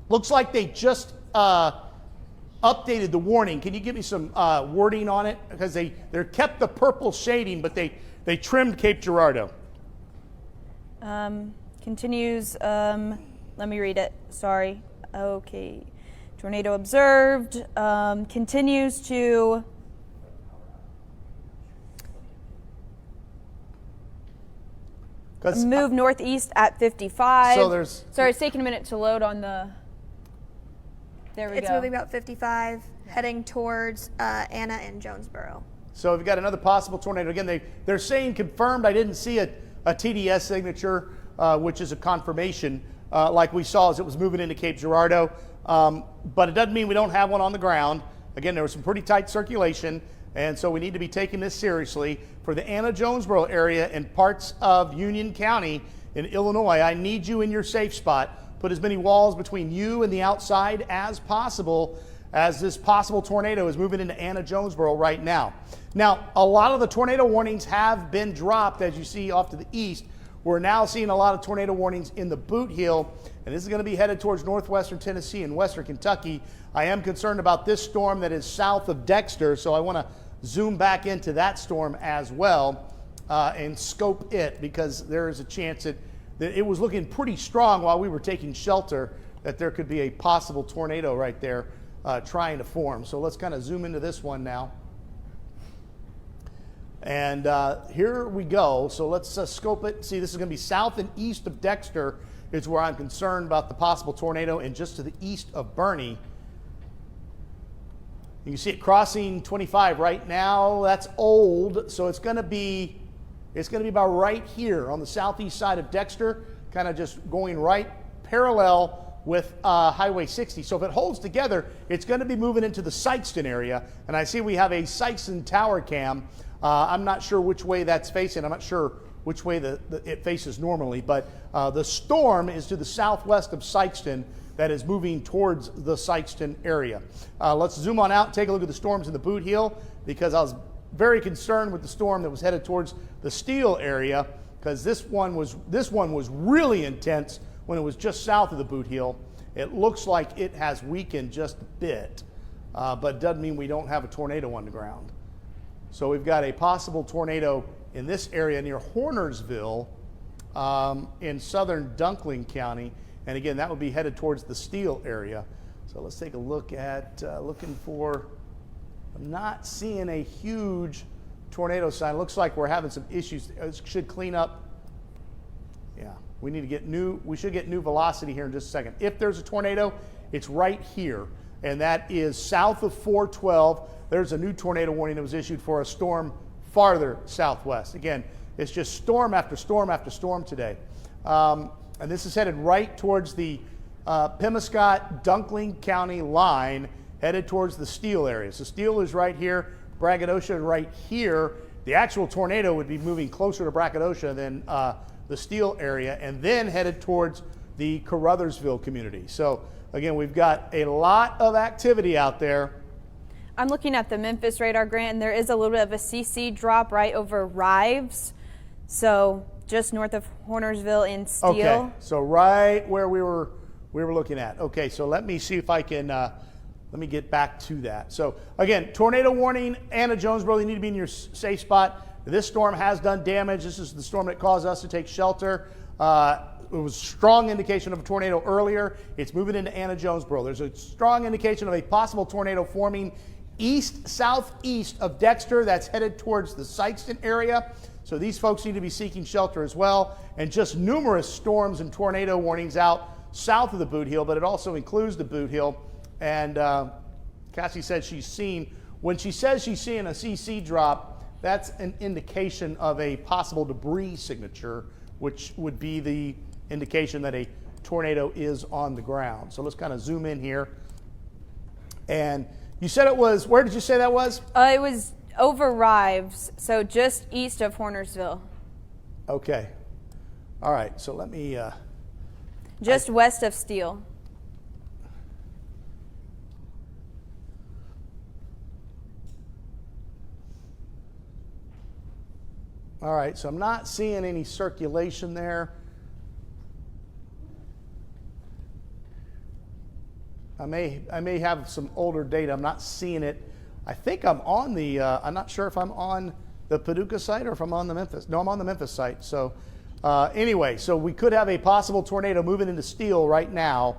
Looks like they just updated the warning. Can you give me some wording on it? Because they kept the purple shading, but they trimmed Cape Girardeau. Continues, let me read it, sorry. Okay, tornado observed, continues to move northeast at 55. Sorry, it's taking a minute to load on the, there we go. It's moving about 55, heading towards Anna and Jonesboro. So we've got another possible tornado. Again, they're saying confirmed. I didn't see a TDS signature, which is a confirmation like we saw as it was moving into Cape Girardeau. But it doesn't mean we don't have one on the ground. Again, there was some pretty tight circulation, and so we need to be taking this seriously. For the Anna Jonesboro area and parts of Union County in Illinois, I need you in your safe spot. Put as many walls between you and the outside as possible, as this possible tornado is moving into Anna Jonesboro right now. Now, a lot of the tornado warnings have been dropped, as you see off to the east. We're now seeing a lot of tornado warnings in the Boot Heel, and this is going to be headed towards northwestern Tennessee and western Kentucky. I am concerned about this storm that is south of Dexter, so I want to zoom back into that storm as well and scope it, because there is a chance that it was looking pretty strong while we were taking shelter, that there could be a possible tornado right there trying to form. So let's kind of zoom into this one now. And here we go. So let's scope it. See, this is going to be south and east of Dexter is where I'm concerned about the possible tornado, and just to the east of Bernie. You can see it crossing 25 right now. That's old, so it's going to be It's going to be about right here on the southeast side of Dexter, kind of just going right parallel with Highway 60. So if it holds together, it's going to be moving into the Sikeston area. And I see we have a Sikeston tower cam. I'm not sure which way that's facing. I'm not sure which way it faces normally, but the storm is to the southwest of Sikeston that is moving towards the Sikeston area. Let's zoom on out and take a look at the storms in the Boot Heel, because I was very concerned with the storm that was headed towards the Steele area, because this one was really intense when it was just south of the Boot Heel. It looks like it has weakened just a bit, but it doesn't mean we don't have a tornado on the ground. So we've got a possible tornado in this area near Hornersville in southern Dunkling County. And again, that would be headed towards the Steele area. So let's take a look at looking for, I'm not seeing a huge tornado sign. Looks like we're having some issues. It should clean up. Yeah, we should get new velocity here in just a second. If there's a tornado, it's right here. And that is south of 412. There's a new tornado warning that was issued for a storm farther southwest. Again, it's just storm after storm after storm today. And this is headed right towards the Pimescot-Dunkling County line, headed towards the Steele area. So Steele is right here, Braggadocia right here. The actual tornado would be moving closer to Braggadocia than the Steele area, and then headed towards the Caruthersville community. So again, we've got a lot of activity out there. I'm looking at the Memphis radar, Grant, and there is a little bit of a CC drop right over Rives. So just north of Hornersville in Steele. Okay, so right where we were looking at. Okay, so let me see if I can, let me get back to that. So again, tornado warning, Anna Jonesboro, you need to be in your safe spot. This storm has done damage. This is the storm that caused us to take shelter. It was a strong indication of a tornado earlier. It's moving into Anna Jonesboro. There's a strong indication of a possible tornado forming southeast of Dexter. That's headed towards the Sikeston area. So these folks need to be seeking shelter as well. And just numerous storms and tornado warnings out south of the Boot Heel, but it also includes the Boot Heel. And Cassie said when she says she's seeing a CC drop, that's an indication of a possible debris signature, which would be the indication that a tornado is on the ground. So let's kind of zoom in here. And you said it was, where did you say that was? It was over Rives, so just east of Hornersville. Okay. All right, so let me... just west of Steele. All right, so I'm not seeing any circulation there. I may have some older data. I'm not seeing it. I think I'm on the, I'm not sure if I'm on the Paducah site or if I'm on the Memphis. No, I'm on the Memphis site. So anyway, so we could have a possible tornado moving into Steele right now.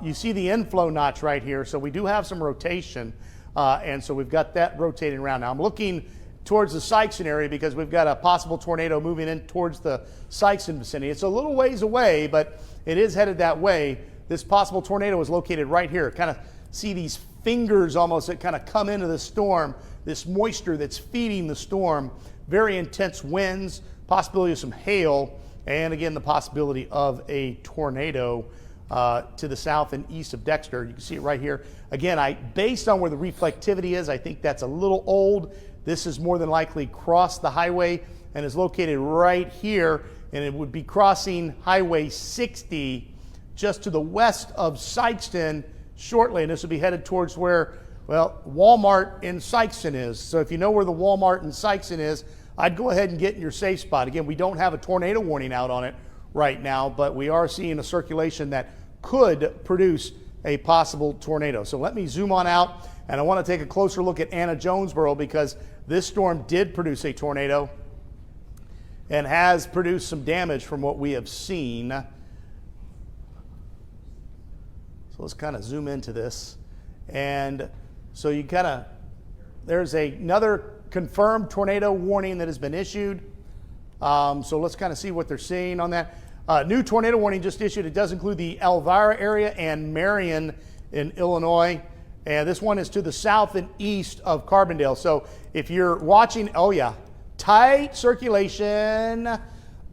You see the inflow notch right here. So we do have some rotation. And so we've got that rotating around. Now I'm looking towards the Sikeston area because we've got a possible tornado moving in towards the Sikeston vicinity. It's a little ways away, but it is headed that way. This possible tornado is located right here. Kind of see these fingers almost that kind of come into the storm, this moisture that's feeding the storm. Very intense winds, possibility of some hail, and again, the possibility of a tornado to the south and east of Dexter. You can see it right here. Again, based on where the reflectivity is, I think that's a little old. This is more than likely crossed the highway and is located right here, and it would be crossing Highway 60 just to the west of Sikeston shortly, and this will be headed towards where, well, Walmart in Sikeston is. So if you know where the Walmart in Sikeston is, I'd go ahead and get in your safe spot. Again, we don't have a tornado warning out on it right now, but we are seeing a circulation that could produce a possible tornado. So let me zoom on out, and I want to take a closer look at Anna Jonesboro because this storm did produce a tornado and has produced some damage from what we have seen. So let's kind of zoom into this. And so you kind of, there's another confirmed tornado warning that has been issued. So let's kind of see what they're seeing on that. New tornado warning just issued. It does include the Elvira area and Marion in Illinois. And this one is to the south and east of Carbondale. So if you're watching, oh yeah, tight circulation.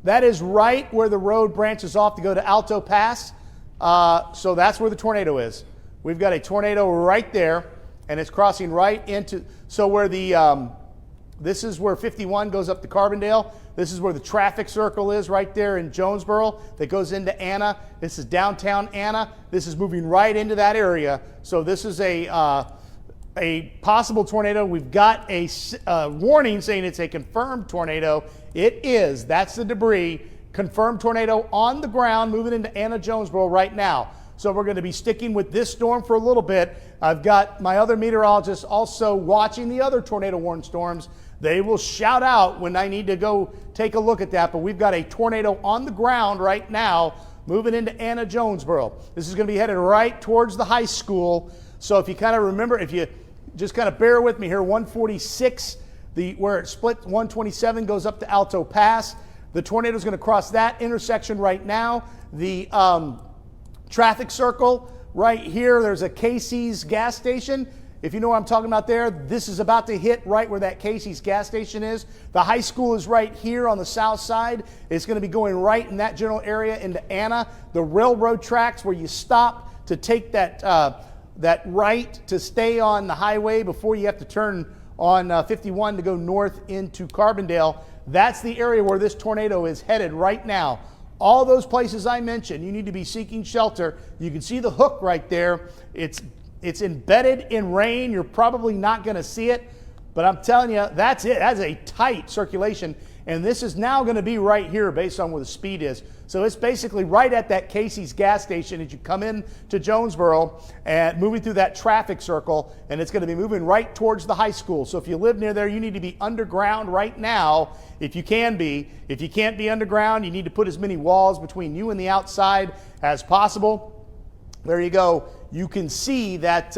That is right where the road branches off to go to Alto Pass. So that's where the tornado is. We've got a tornado right there, and it's crossing right into, so where the, this is where 51 goes up to Carbondale. This is where the traffic circle is right there in Jonesboro that goes into Anna. This is downtown Anna. This is moving right into that area. So this is a possible tornado. We've got a warning saying it's a confirmed tornado. It is. That's the debris. Confirmed tornado on the ground moving into Anna, Jonesboro right now. So we're going to be sticking with this storm for a little bit. I've got my other meteorologists also watching the other tornado warning storms. They will shout out when I need to go take a look at that. But we've got a tornado on the ground right now moving into Anna, Jonesboro. This is going to be headed right towards the high school. So if you kind of remember, if you just kind of bear with me here, 146, where it split, 127 goes up to Alto Pass. The tornado is going to cross that intersection right now. The traffic circle right here, there's a Casey's gas station. If you know what I'm talking about there, this is about to hit right where that Casey's gas station is. The high school is right here on the south side. It's going to be going right in that general area into Anna. The railroad tracks where you stop to take that right to stay on the highway before you have to turn on 51 to go north into Carbondale. That's the area where this tornado is headed right now. All those places I mentioned, you need to be seeking shelter. You can see the hook right there. It's embedded in rain. You're probably not going to see it, but I'm telling you, that's it. That's a tight circulation, and this is now going to be right here based on where the speed is. So it's basically right at that Casey's gas station as you come in to Jonesboro and moving through that traffic circle, and it's going to be moving right towards the high school. So if you live near there, you need to be underground right now if you can be. If you can't be underground, you need to put as many walls between you and the outside as possible. There you go. You can see that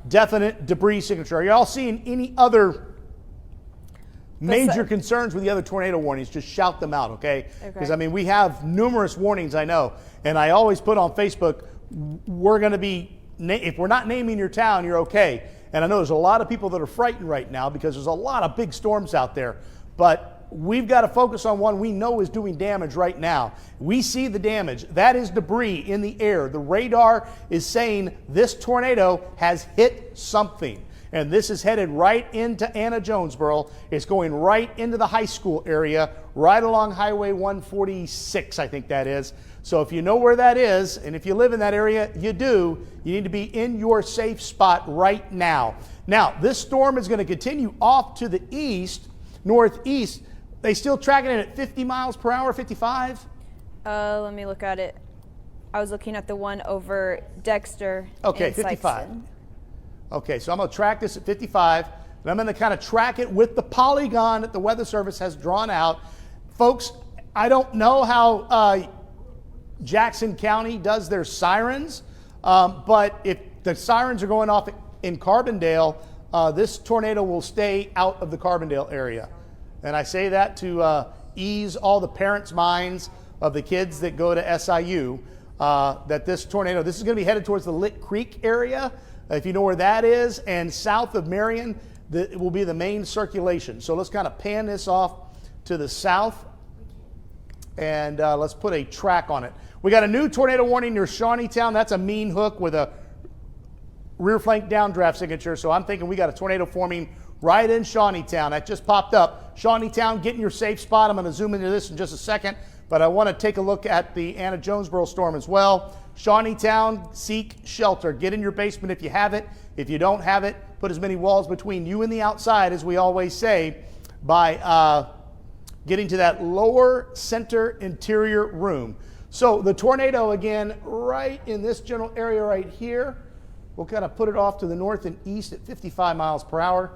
definite debris signature. Are you all seeing any other major concerns with the other tornado warnings? Just shout them out, okay? Because, I mean, we have numerous warnings, I know. And I always put on Facebook, we're going to be, if we're not naming your town, you're okay. And I know there's a lot of people that are frightened right now because there's a lot of big storms out there. But we've got to focus on one we know is doing damage right now. We see the damage. That is debris in the air. The radar is saying this tornado has hit something. And this is headed right into Anna, Jonesboro. It's going right into the high school area, right along Highway 146, I think that is. So if you know where that is, and if you live in that area, you do, you need to be in your safe spot right now. Now, this storm is going to continue off to the east, northeast. They still tracking it at 50 miles per hour, 55? Let me look at it. I was looking at the one over Dexter. Okay, and 55. Sykeston. Okay, so I'm going to track this at 55, and I'm going to kind of track it with the polygon that the Weather Service has drawn out. Folks, I don't know how Jackson County does their sirens, but if the sirens are going off in Carbondale, this tornado will stay out of the Carbondale area. And I say that to ease all the parents' minds of the kids that go to SIU, that this tornado, this is going to be headed towards the Lick Creek area, if you know where that is, and south of Marion, it will be the main circulation. So let's kind of pan this off to the south, and let's put a track on it. We got a new tornado warning near Shawneetown. That's a mean hook with a rear flank downdraft signature. So I'm thinking we got a tornado forming right in Shawneetown. That just popped up. Shawneetown, get in your safe spot. I'm going to zoom into this in just a second, but I want to take a look at the Anna Jonesboro storm as well. Shawneetown, seek shelter. Get in your basement if you have it. If you don't have it, put as many walls between you and the outside, as we always say, by getting to that lower center interior room. So the tornado, again, right in this general area right here. We'll kind of put it off to the north and east at 55 miles per hour.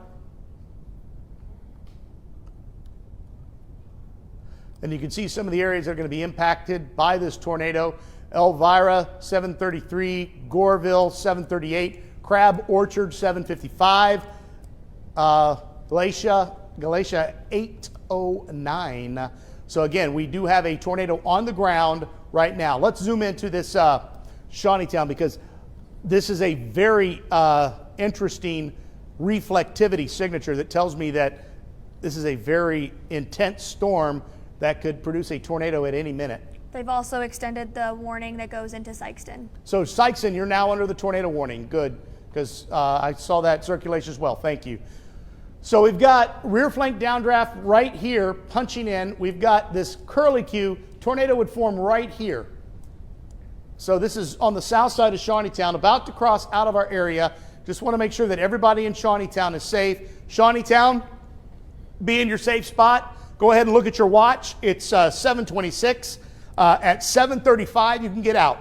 And you can see some of the areas that are going to be impacted by this tornado. Elvira, 733, Goreville, 738, Crab Orchard, 755, Galatia, 809. So again, we do have a tornado on the ground right now. Let's zoom into this Shawneetown, because this is a very interesting reflectivity signature that tells me that this is a very intense storm that could produce a tornado at any minute. They've also extended the warning that goes into Cyclone. So Cyclone, you're now under the tornado warning. Good, because I saw that circulation as well. Thank you. So we've got rear flank downdraft right here punching in. We've got this curlicue. Tornado would form right here. So this is on the south side of Shawneetown, about to cross out of our area. Just want to make sure that everybody in Shawneetown is safe. Shawneetown, be in your safe spot. Go ahead and look at your watch. It's 7:26. At 7:35, you can get out.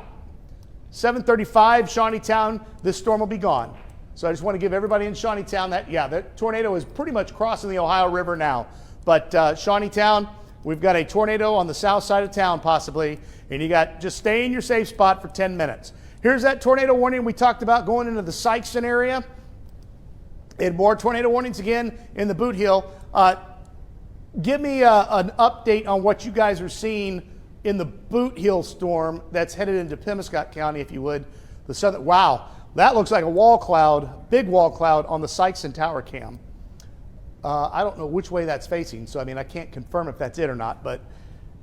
7:35, Shawneetown, this storm will be gone. So I just want to give everybody in Shawneetown that tornado is pretty much crossing the Ohio River now. But Shawneetown, we've got a tornado on the south side of town possibly, and you got just stay in your safe spot for 10 minutes. Here's that tornado warning we talked about going into the Cyclone area. And more tornado warnings again in the Boot Hill. Give me an update on what you guys are seeing in the Boot Hill storm that's headed into Pemiscot County, if you would. The southern, wow, that looks like a wall cloud, big wall cloud on the Cyclone tower cam. I don't know which way that's facing, so I mean, I can't confirm if that's it or not, but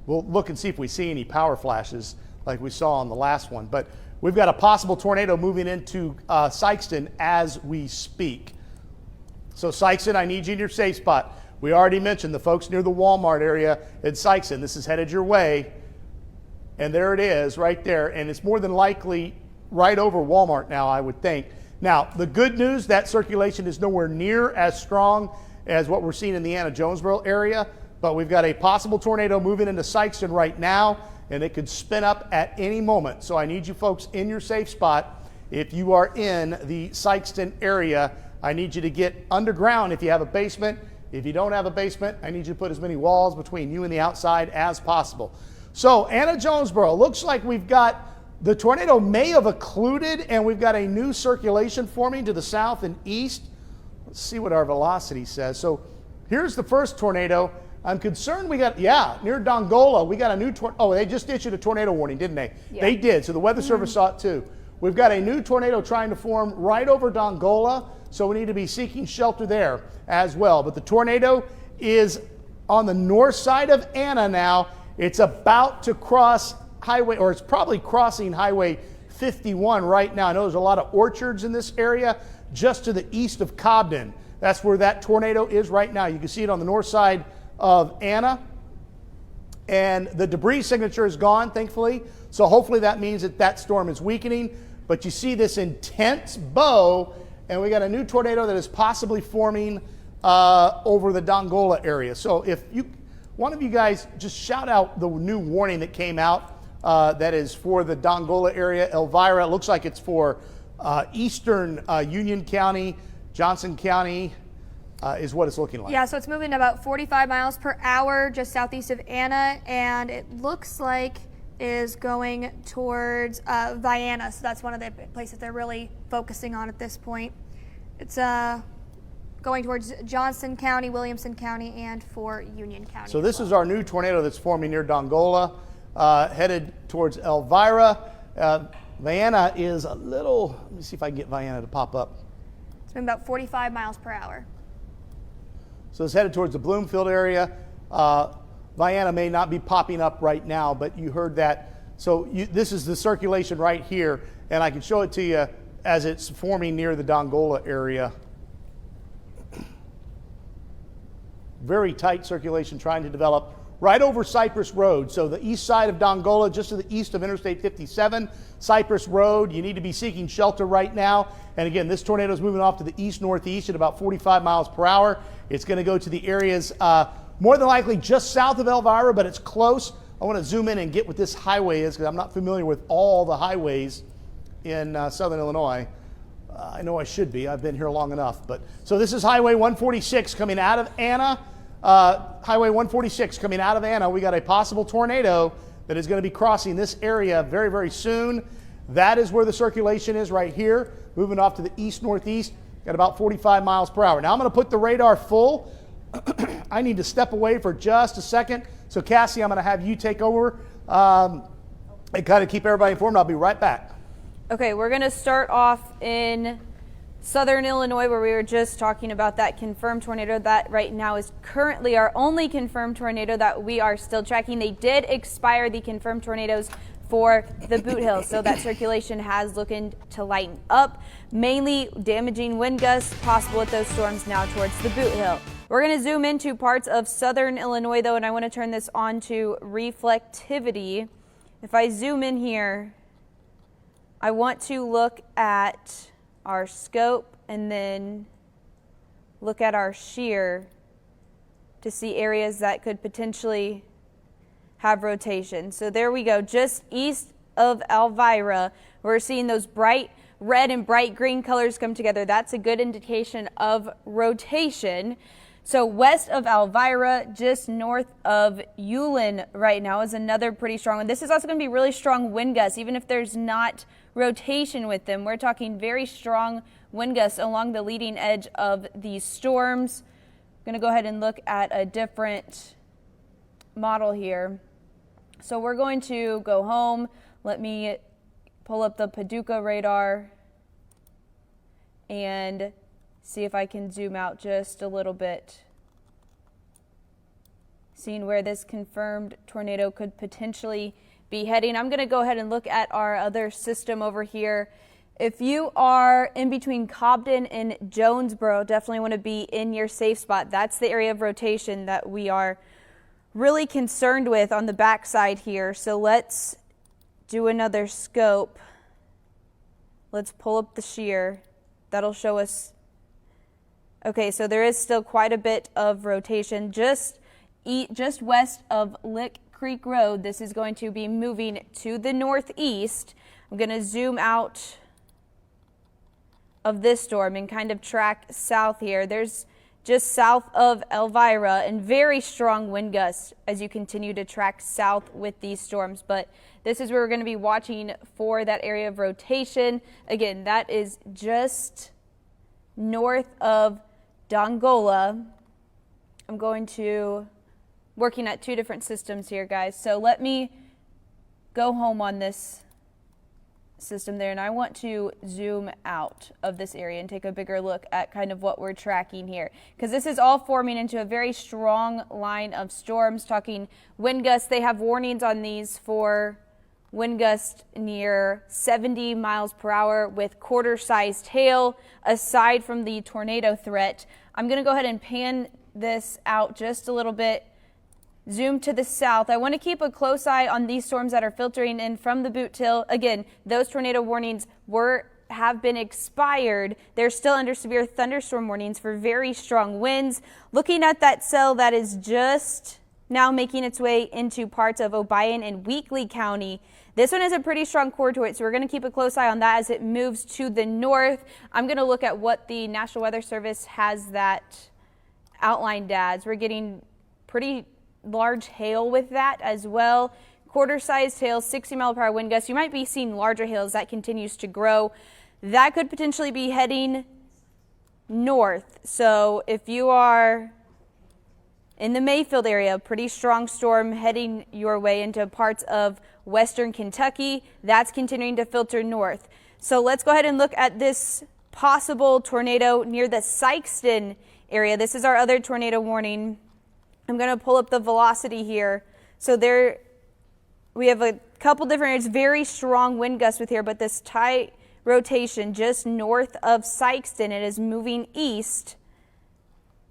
we'll look and see if we see any power flashes like we saw on the last one. But we've got a possible tornado moving into Cyclone as we speak. So Cyclone, I need you in your safe spot. We already mentioned the folks near the Walmart area in Cyclone. This is headed your way. And there it is right there. And it's more than likely right over Walmart now, I would think. Now, the good news, that circulation is nowhere near as strong as what we're seeing in the Anna-Jonesboro area. But we've got a possible tornado moving into Cyclone right now, and it could spin up at any moment. So I need you folks in your safe spot. If you are in the Cyclone area, I need you to get underground if you have a basement. If you don't have a basement, I need you to put as many walls between you and the outside as possible. So Anna-Jonesboro, looks like we've got the tornado may have occluded, and we've got a new circulation forming to the south and east. Let's see what our velocity says. So here's the first tornado. I'm concerned we got, near Dongola, we got a new tornado. Oh, they just issued a tornado warning, didn't they? Yeah. They did, so the Weather Service saw it too. We've got a new tornado trying to form right over Dongola, so we need to be seeking shelter there as well. But the tornado is on the north side of Anna now. It's about to cross highway, or it's probably crossing Highway 51 right now. I know there's a lot of orchards in this area just to the east of Cobden. That's where that tornado is right now. You can see it on the north side of Anna. And the debris signature is gone, thankfully. So hopefully that means that that storm is weakening. But you see this intense bow, and we got a new tornado that is possibly forming over the Dongola area. So if one of you guys just shout out the new warning that came out that is for the Dongola area. Elvira, it looks like it's for eastern Union County, Johnson County is what it's looking like. Yeah, so it's moving about 45 miles per hour just southeast of Anna, and it looks like is going towards Vienna. So that's one of the places they're really focusing on at this point. It's going towards Johnson County, Williamson County, and for Union County. So this is our new tornado that's forming near Dongola, headed towards Elvira. Vienna is a little, let me see if I can get Vienna to pop up. It's been about 45 miles per hour. So it's headed towards the Bloomfield area. Vienna may not be popping up right now, but you heard that. So this is the circulation right here, and I can show it to you as it's forming near the Dongola area. Very tight circulation trying to develop right over Cypress Road. So the east side of Dongola, just to the east of Interstate 57, Cypress Road. You need to be seeking shelter right now. And again, this tornado is moving off to the east-northeast at about 45 miles per hour. It's going to go to the areas more than likely just south of Elvira, but it's close. I want to zoom in and get what this highway is because I'm not familiar with all the highways in southern Illinois. I know I should be. I've been here long enough. But so this is Highway 146 coming out of Anna. Highway 146 coming out of Anna. We got a possible tornado that is going to be crossing this area very, very soon. That is where the circulation is right here, moving off to the east-northeast at about 45 miles per hour. Now I'm going to put the radar full. I need to step away for just a second. So Cassie, I'm going to have you take over and kind of keep everybody informed. I'll be right back. Okay, we're going to start off in southern Illinois, where we were just talking about that confirmed tornado. That right now is currently our only confirmed tornado that we are still tracking. They did expire the confirmed tornadoes for the Boot Hill, so that circulation has looking to lighten up. Mainly damaging wind gusts possible with those storms now towards the Boot Hill. We're going to zoom into parts of southern Illinois though, and I want to turn this on to reflectivity. If I zoom in here, I want to look at our scope and then look at our shear to see areas that could potentially have rotation. So there we go, just east of Elvira, we're seeing those bright red and bright green colors come together. That's a good indication of rotation. So west of Elvira, just north of Ulen right now is another pretty strong one. This is also going to be really strong wind gusts, even if there's not rotation with them. We're talking very strong wind gusts along the leading edge of these storms. I'm going to go ahead and look at a different model here. So we're going to go home. Let me pull up the Paducah radar and see if I can zoom out just a little bit, seeing where this confirmed tornado could potentially be heading. I'm going to go ahead and look at our other system over here. If you are in between Cobden and Jonesboro, definitely want to be in your safe spot. That's the area of rotation that we are really concerned with on the backside here. So let's do another scope. Let's pull up the shear. That'll show us. Okay, so there is still quite a bit of rotation just west of Lick Creek Road. This is going to be moving to the northeast. I'm going to zoom out of this storm and kind of track south here. There's just south of Elvira and very strong wind gusts as you continue to track south with these storms. But this is where we're going to be watching for that area of rotation. Again, that is just north of Dongola. I'm going to working at two different systems here, guys. So let me go home on this system there, and I want to zoom out of this area and take a bigger look at kind of what we're tracking here, because this is all forming into a very strong line of storms. Talking wind gusts, they have warnings on these for wind gusts near 70 miles per hour with quarter-sized hail. Aside from the tornado threat, I'm going to go ahead and pan this out just a little bit. Zoom to the south. I want to keep a close eye on these storms that are filtering in from the Boot Hill. Again, those tornado warnings have been expired. They're still under severe thunderstorm warnings for very strong winds. Looking at that cell that is just now making its way into parts of Obion and Wickliffe County. This one has a pretty strong core to it, so we're going to keep a close eye on that as it moves to the north. I'm going to look at what the National Weather Service has that outlined as. We're getting pretty large hail with that as well. Quarter-sized hail, 60 mile per hour wind gusts. You might be seeing larger hail as that continues to grow. That could potentially be heading north. So if you are in the Mayfield area, pretty strong storm heading your way into parts of western Kentucky, that's continuing to filter north. So let's go ahead and look at this possible tornado near the Cyclone area. This is our other tornado warning. I'm going to pull up the velocity here. So there we have a couple different areas, very strong wind gusts with here, but this tight rotation just north of Cyclone, it is moving east.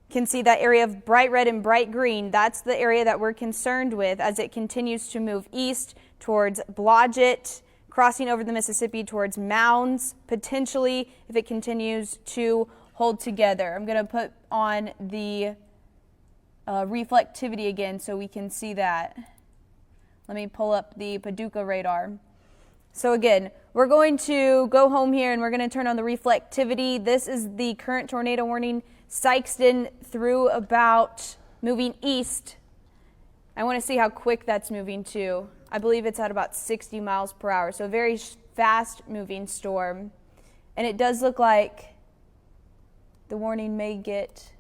You can see that area of bright red and bright green. That's the area that we're concerned with as it continues to move east towards Blodgett, crossing over the Mississippi towards Mounds, potentially if it continues to hold together. I'm going to put on the reflectivity again so we can see that. Let me pull up the Paducah radar. So again, we're going to go home here and we're going to turn on the reflectivity. This is the current tornado warning. Cyclone through about moving east. I want to see how quick that's moving too. I believe it's at about 60 miles per hour. So a very fast moving storm. And it does look like the warning may get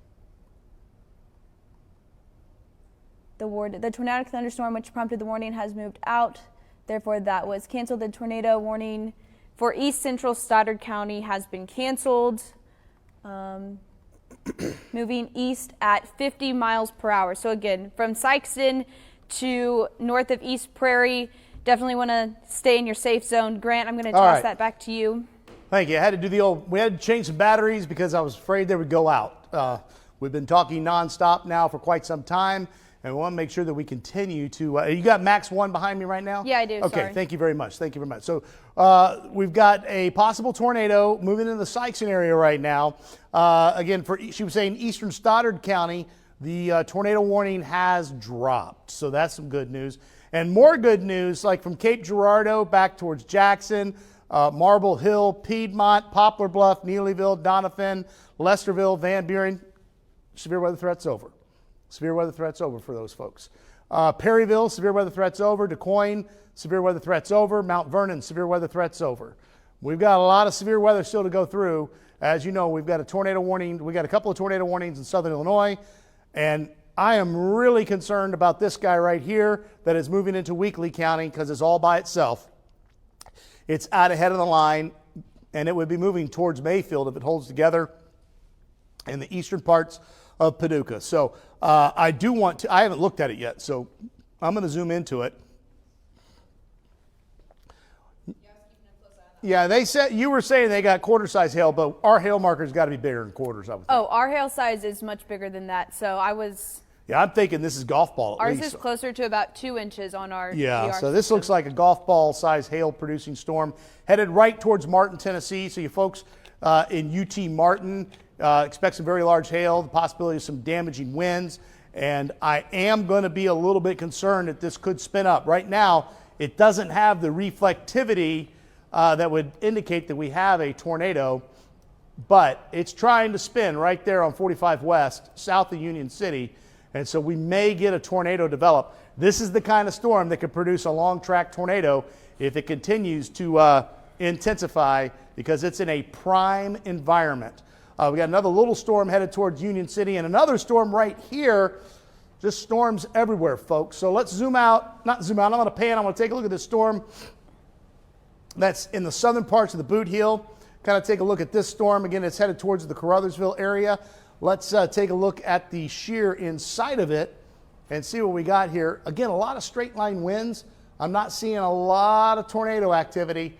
the tornadic thunderstorm which prompted the warning has moved out. Therefore, that was canceled. The tornado warning for east central Stoddard County has been canceled. moving east at 50 miles per hour. So again, from Sikeston to north of East Prairie, definitely want to stay in your safe zone. Grant, I'm going to toss that back to you. Thank you. I had to do we had to change some batteries because I was afraid they would go out. We've been talking nonstop now for quite some time, and we want to make sure that we continue to. You got Max 1 behind me right now? Yeah, I do. Okay, sorry. Thank you very much. Thank you very much. So we've got a possible tornado moving into the Sikeston area right now. Again, she was saying eastern Stoddard County, the tornado warning has dropped. So that's some good news. And more good news, like from Cape Girardeau back towards Jackson, Marble Hill, Piedmont, Poplar Bluff, Neelyville, Doniphan, Lesterville, Van Buren. Severe weather threat's over. Severe weather threat's over for those folks. Perryville, severe weather threat's over. DuQuoin, severe weather threat's over. Mount Vernon, severe weather threat's over. We've got a lot of severe weather still to go through. As you know, we've got a tornado warning. We've got a couple of tornado warnings in southern Illinois. And I am really concerned about this guy right here that is moving into Wickliffe County because it's all by itself. It's out ahead of the line, and it would be moving towards Mayfield if it holds together in the eastern parts of Paducah. So I haven't looked at it yet, so I'm going to zoom into it. Yeah, you were saying they got quarter size hail, but our hail marker's got to be bigger than quarters, I would think. Oh, our hail size is much bigger than that. So Yeah, I'm thinking this is golf ball at least. Ours is closer to about 2 inches on our Yeah, VR so this system. looks like a golf ball size hail producing storm headed right towards Martin, Tennessee. So you folks in UT Martin, expect some very large hail, the possibility of some damaging winds, and I am going to be a little bit concerned that this could spin up. Right now, it doesn't have the reflectivity that would indicate that we have a tornado, but it's trying to spin right there on 45 West, south of Union City, and so we may get a tornado develop. This is the kind of storm that could produce a long-track tornado if it continues to intensify because it's in a prime environment. We got another little storm headed towards Union City and another storm right here. Just storms everywhere, folks. So let's zoom out. I'm going to pan. I'm going to take a look at this storm that's in the southern parts of the Boot Heel. Kind of take a look at this storm. Again, it's headed towards the Caruthersville area. Let's take a look at the shear inside of it and see what we got here. Again, a lot of straight line winds. I'm not seeing a lot of tornado activity.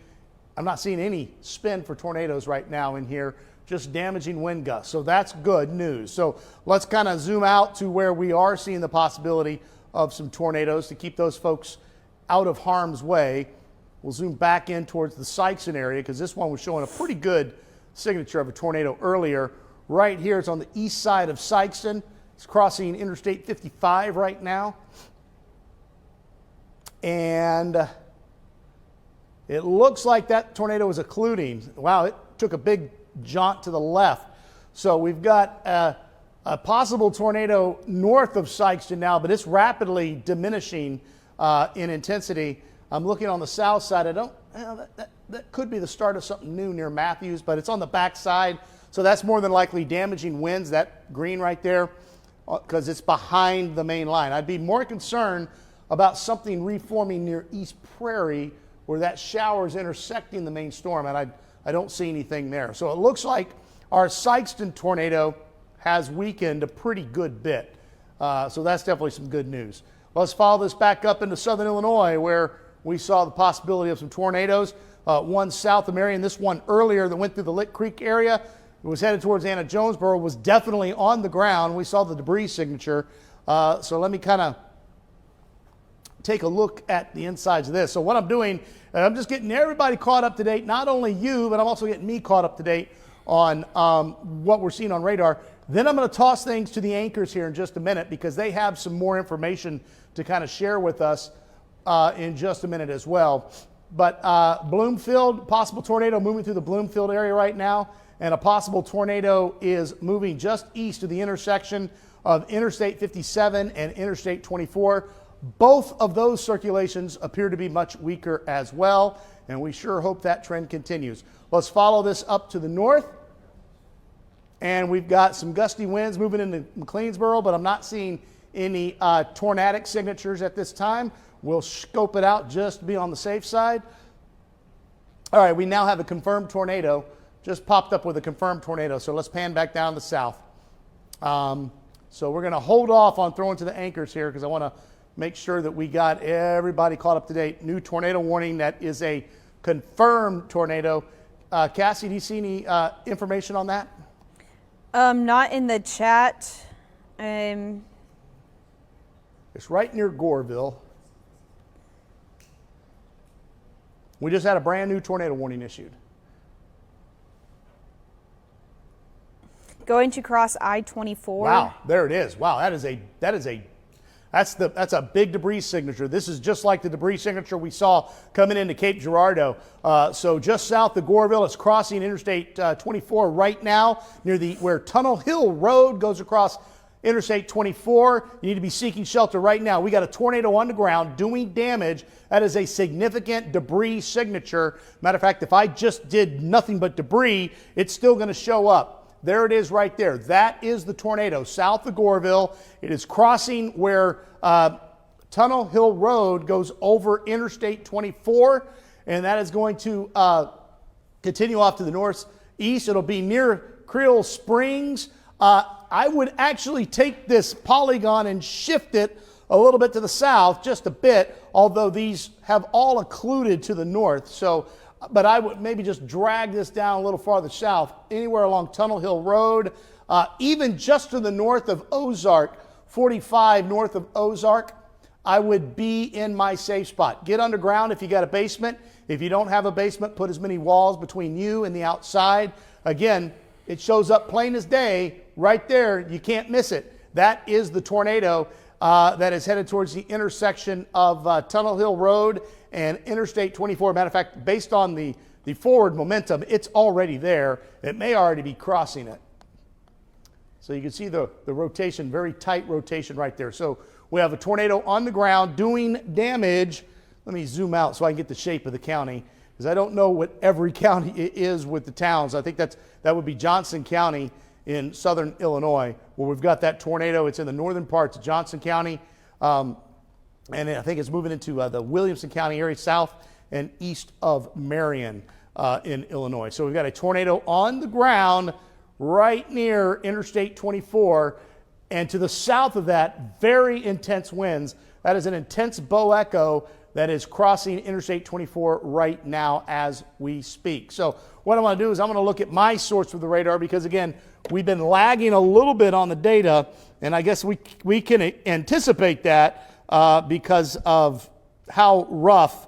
I'm not seeing any spin for tornadoes right now in here, just damaging wind gusts. So that's good news. So let's kind of zoom out to where we are seeing the possibility of some tornadoes to keep those folks out of harm's way. We'll zoom back in towards the Sikeston area because this one was showing a pretty good signature of a tornado earlier. Right here, it's on the east side of Sikeston. It's crossing Interstate 55 right now. And it looks like that tornado was occluding. Wow, it took a big jaunt to the left. So we've got a possible tornado north of Sikeston now, but it's rapidly diminishing in intensity. I'm looking on the south side. That could be the start of something new near Matthews, but it's on the back side. So that's more than likely damaging winds, that green right there, because it's behind the main line. I'd be more concerned about something reforming near East Prairie where that shower is intersecting the main storm, and I don't see anything there. So it looks like our Sikeston tornado has weakened a pretty good bit. So that's definitely some good news. Let's follow this back up into southern Illinois where we saw the possibility of some tornadoes. One south of Marion, this one earlier that went through the Lick Creek area. It was headed towards Anna Jonesboro, was definitely on the ground. We saw the debris signature. So let me kind of take a look at the insides of this. So what I'm doing, I'm just getting everybody caught up to date, not only you, but I'm also getting me caught up to date on what we're seeing on radar. Then I'm going to toss things to the anchors here in just a minute because they have some more information to kind of share with us in just a minute as well. But Bloomfield, possible tornado moving through the Bloomfield area right now, and a possible tornado is moving just east of the intersection of Interstate 57 and Interstate 24. Both of those circulations appear to be much weaker as well, and we sure hope that trend continues. Let's follow this up to the north, and we've got some gusty winds moving into McLeansboro, but I'm not seeing any tornadic signatures at this time. We'll scope it out just to be on the safe side. All right, we now have a confirmed tornado just popped up with a confirmed tornado. So let's pan back down to the south. So we're going to hold off on throwing to the anchors here because I want to make sure that we got everybody caught up to date. New tornado warning that is a confirmed tornado. Cassie, do you see any information on that? Not in the chat. It's right near Goreville. We just had a brand new tornado warning issued. Going to cross I-24. Wow, there it is. Wow, that's a big debris signature. This is just like the debris signature we saw coming into Cape Girardeau. So just south of Goreville, it's crossing Interstate 24 right now near where Tunnel Hill Road goes across Interstate 24. You need to be seeking shelter right now. We got a tornado on the ground doing damage. That is a significant debris signature. Matter of fact, if I just did nothing but debris, it's still going to show up. There it is right there. That is the tornado south of Goreville. It is crossing where Tunnel Hill Road goes over Interstate 24, and that is going to continue off to the northeast. It'll be near Creel Springs. I would actually take this polygon and shift it a little bit to the south, just a bit, although these have all occluded to the north. So, but I would maybe just drag this down a little farther south, anywhere along Tunnel Hill Road, even just to the north of Ozark, 45 north of Ozark, I would be in my safe spot. Get underground if you got a basement. If you don't have a basement, put as many walls between you and the outside. Again, it shows up plain as day right there. You can't miss it. That is the tornado that is headed towards the intersection of Tunnel Hill Road and Interstate 24. Matter of fact, based on the forward momentum, it's already there. It may already be crossing it. So you can see the rotation, very tight rotation right there. So we have a tornado on the ground doing damage. Let me zoom out so I can get the shape of the county, because I don't know what every county is with the towns. I think that would be Johnson County in southern Illinois, where we've got that tornado. It's in the northern parts of Johnson County. And I think it's moving into the Williamson County area, south and east of Marion in Illinois. So we've got a tornado on the ground right near Interstate 24. And to the south of that, very intense winds. That is an intense bow echo that is crossing Interstate 24 right now as we speak. So what I want to do is I'm going to look at my source for the radar, because, again, we've been lagging a little bit on the data, and I guess we can anticipate that because of how rough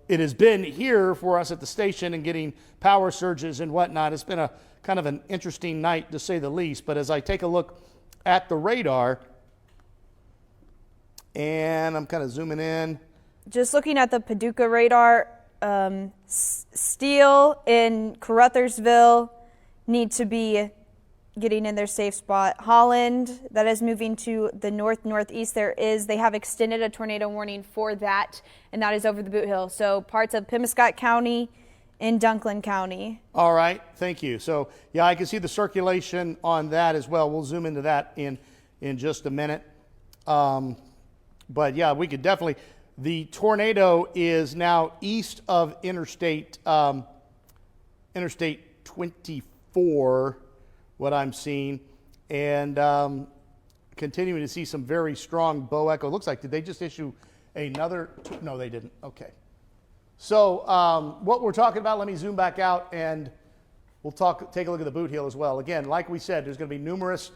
it has been here for us at the station and getting power surges and whatnot. It's been a kind of an interesting night, to say the least. But as I take a look at the radar, and I'm kind of zooming in. Just looking at the Paducah radar, Steele in Caruthersville need to be getting in their safe spot. Holland, that is moving to the northeast. They have extended a tornado warning for that, and that is over the Boot Hill. So parts of Pemiscot County and Dunklin County. All right, thank you. So yeah, I can see the circulation on that as well. We'll zoom into that in just a minute. But yeah, we could definitely, the tornado is now east of Interstate 24, what I'm seeing, and continuing to see some very strong bow echo. Looks like, did they just issue another? No, they didn't. Okay. So what we're talking about, let me zoom back out and we'll take a look at the Boot Hill as well. Again, like we said, there's going to be numerous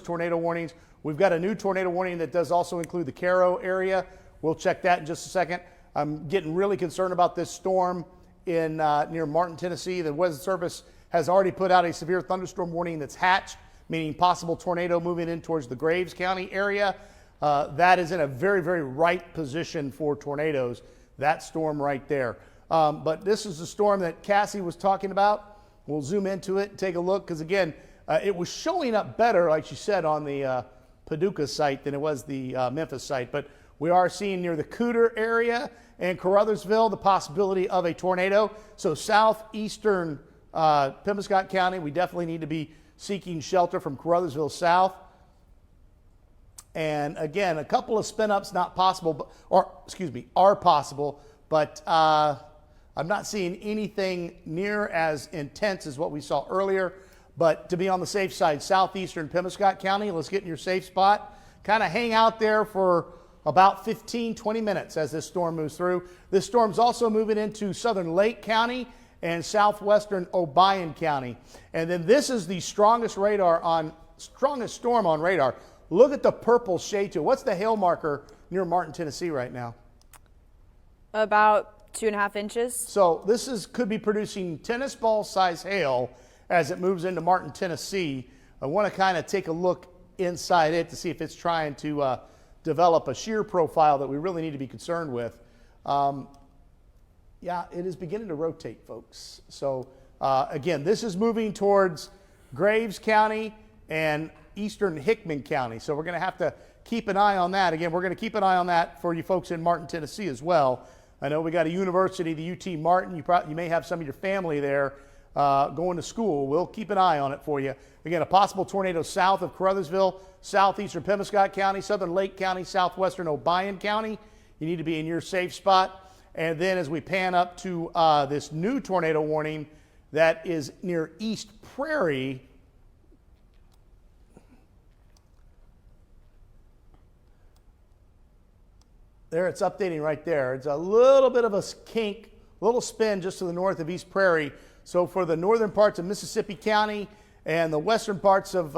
tornado warnings. We've got a new tornado warning that does also include the Caro area. We'll check that in just a second. I'm getting really concerned about this storm in near Martin, Tennessee. The Weather Service has already put out a severe thunderstorm warning that's hatched, meaning possible tornado moving in towards the Graves County area. That is in a very, very right position for tornadoes, that storm right there. But this is the storm that Cassie was talking about. We'll zoom into it and take a look, because again, it was showing up better, like she said, on the Paducah site than it was the Memphis site. But we are seeing near the Cooter area and Caruthersville the possibility of a tornado. So southeastern Pemiscot County, we definitely need to be seeking shelter from Caruthersville south. And again, a couple of spin-ups not possible, are possible, but I'm not seeing anything near as intense as what we saw earlier, but to be on the safe side, southeastern Pemiscot County, let's get in your safe spot. Kind of hang out there for about 15, 20 minutes as this storm moves through. This storm's also moving into southern Lake County and southwestern Obion County. And then this is the strongest storm on radar. Look at the purple shade to it. What's the hail marker near Martin, Tennessee right now? About 2.5 inches. So this could be producing tennis ball size hail as it moves into Martin, Tennessee. I want to kind of take a look inside it to see if it's trying to develop a shear profile that we really need to be concerned with. Yeah, it is beginning to rotate, folks. So again, this is moving towards Graves County and eastern Hickman County. So we're going to have to keep an eye on that. Again, we're going to keep an eye on that for you folks in Martin, Tennessee as well. I know we got a university, the UT Martin. You may have some of your family there going to school. We'll keep an eye on it for you. Again, a possible tornado south of Caruthersville, southeastern Pemiscot County, southern Lake County, southwestern Obion County. You need to be in your safe spot. And then as we pan up to this new tornado warning that is near East Prairie, there, it's updating right there. It's a little bit of a kink, a little spin just to the north of East Prairie. So for the northern parts of Mississippi County and the western parts of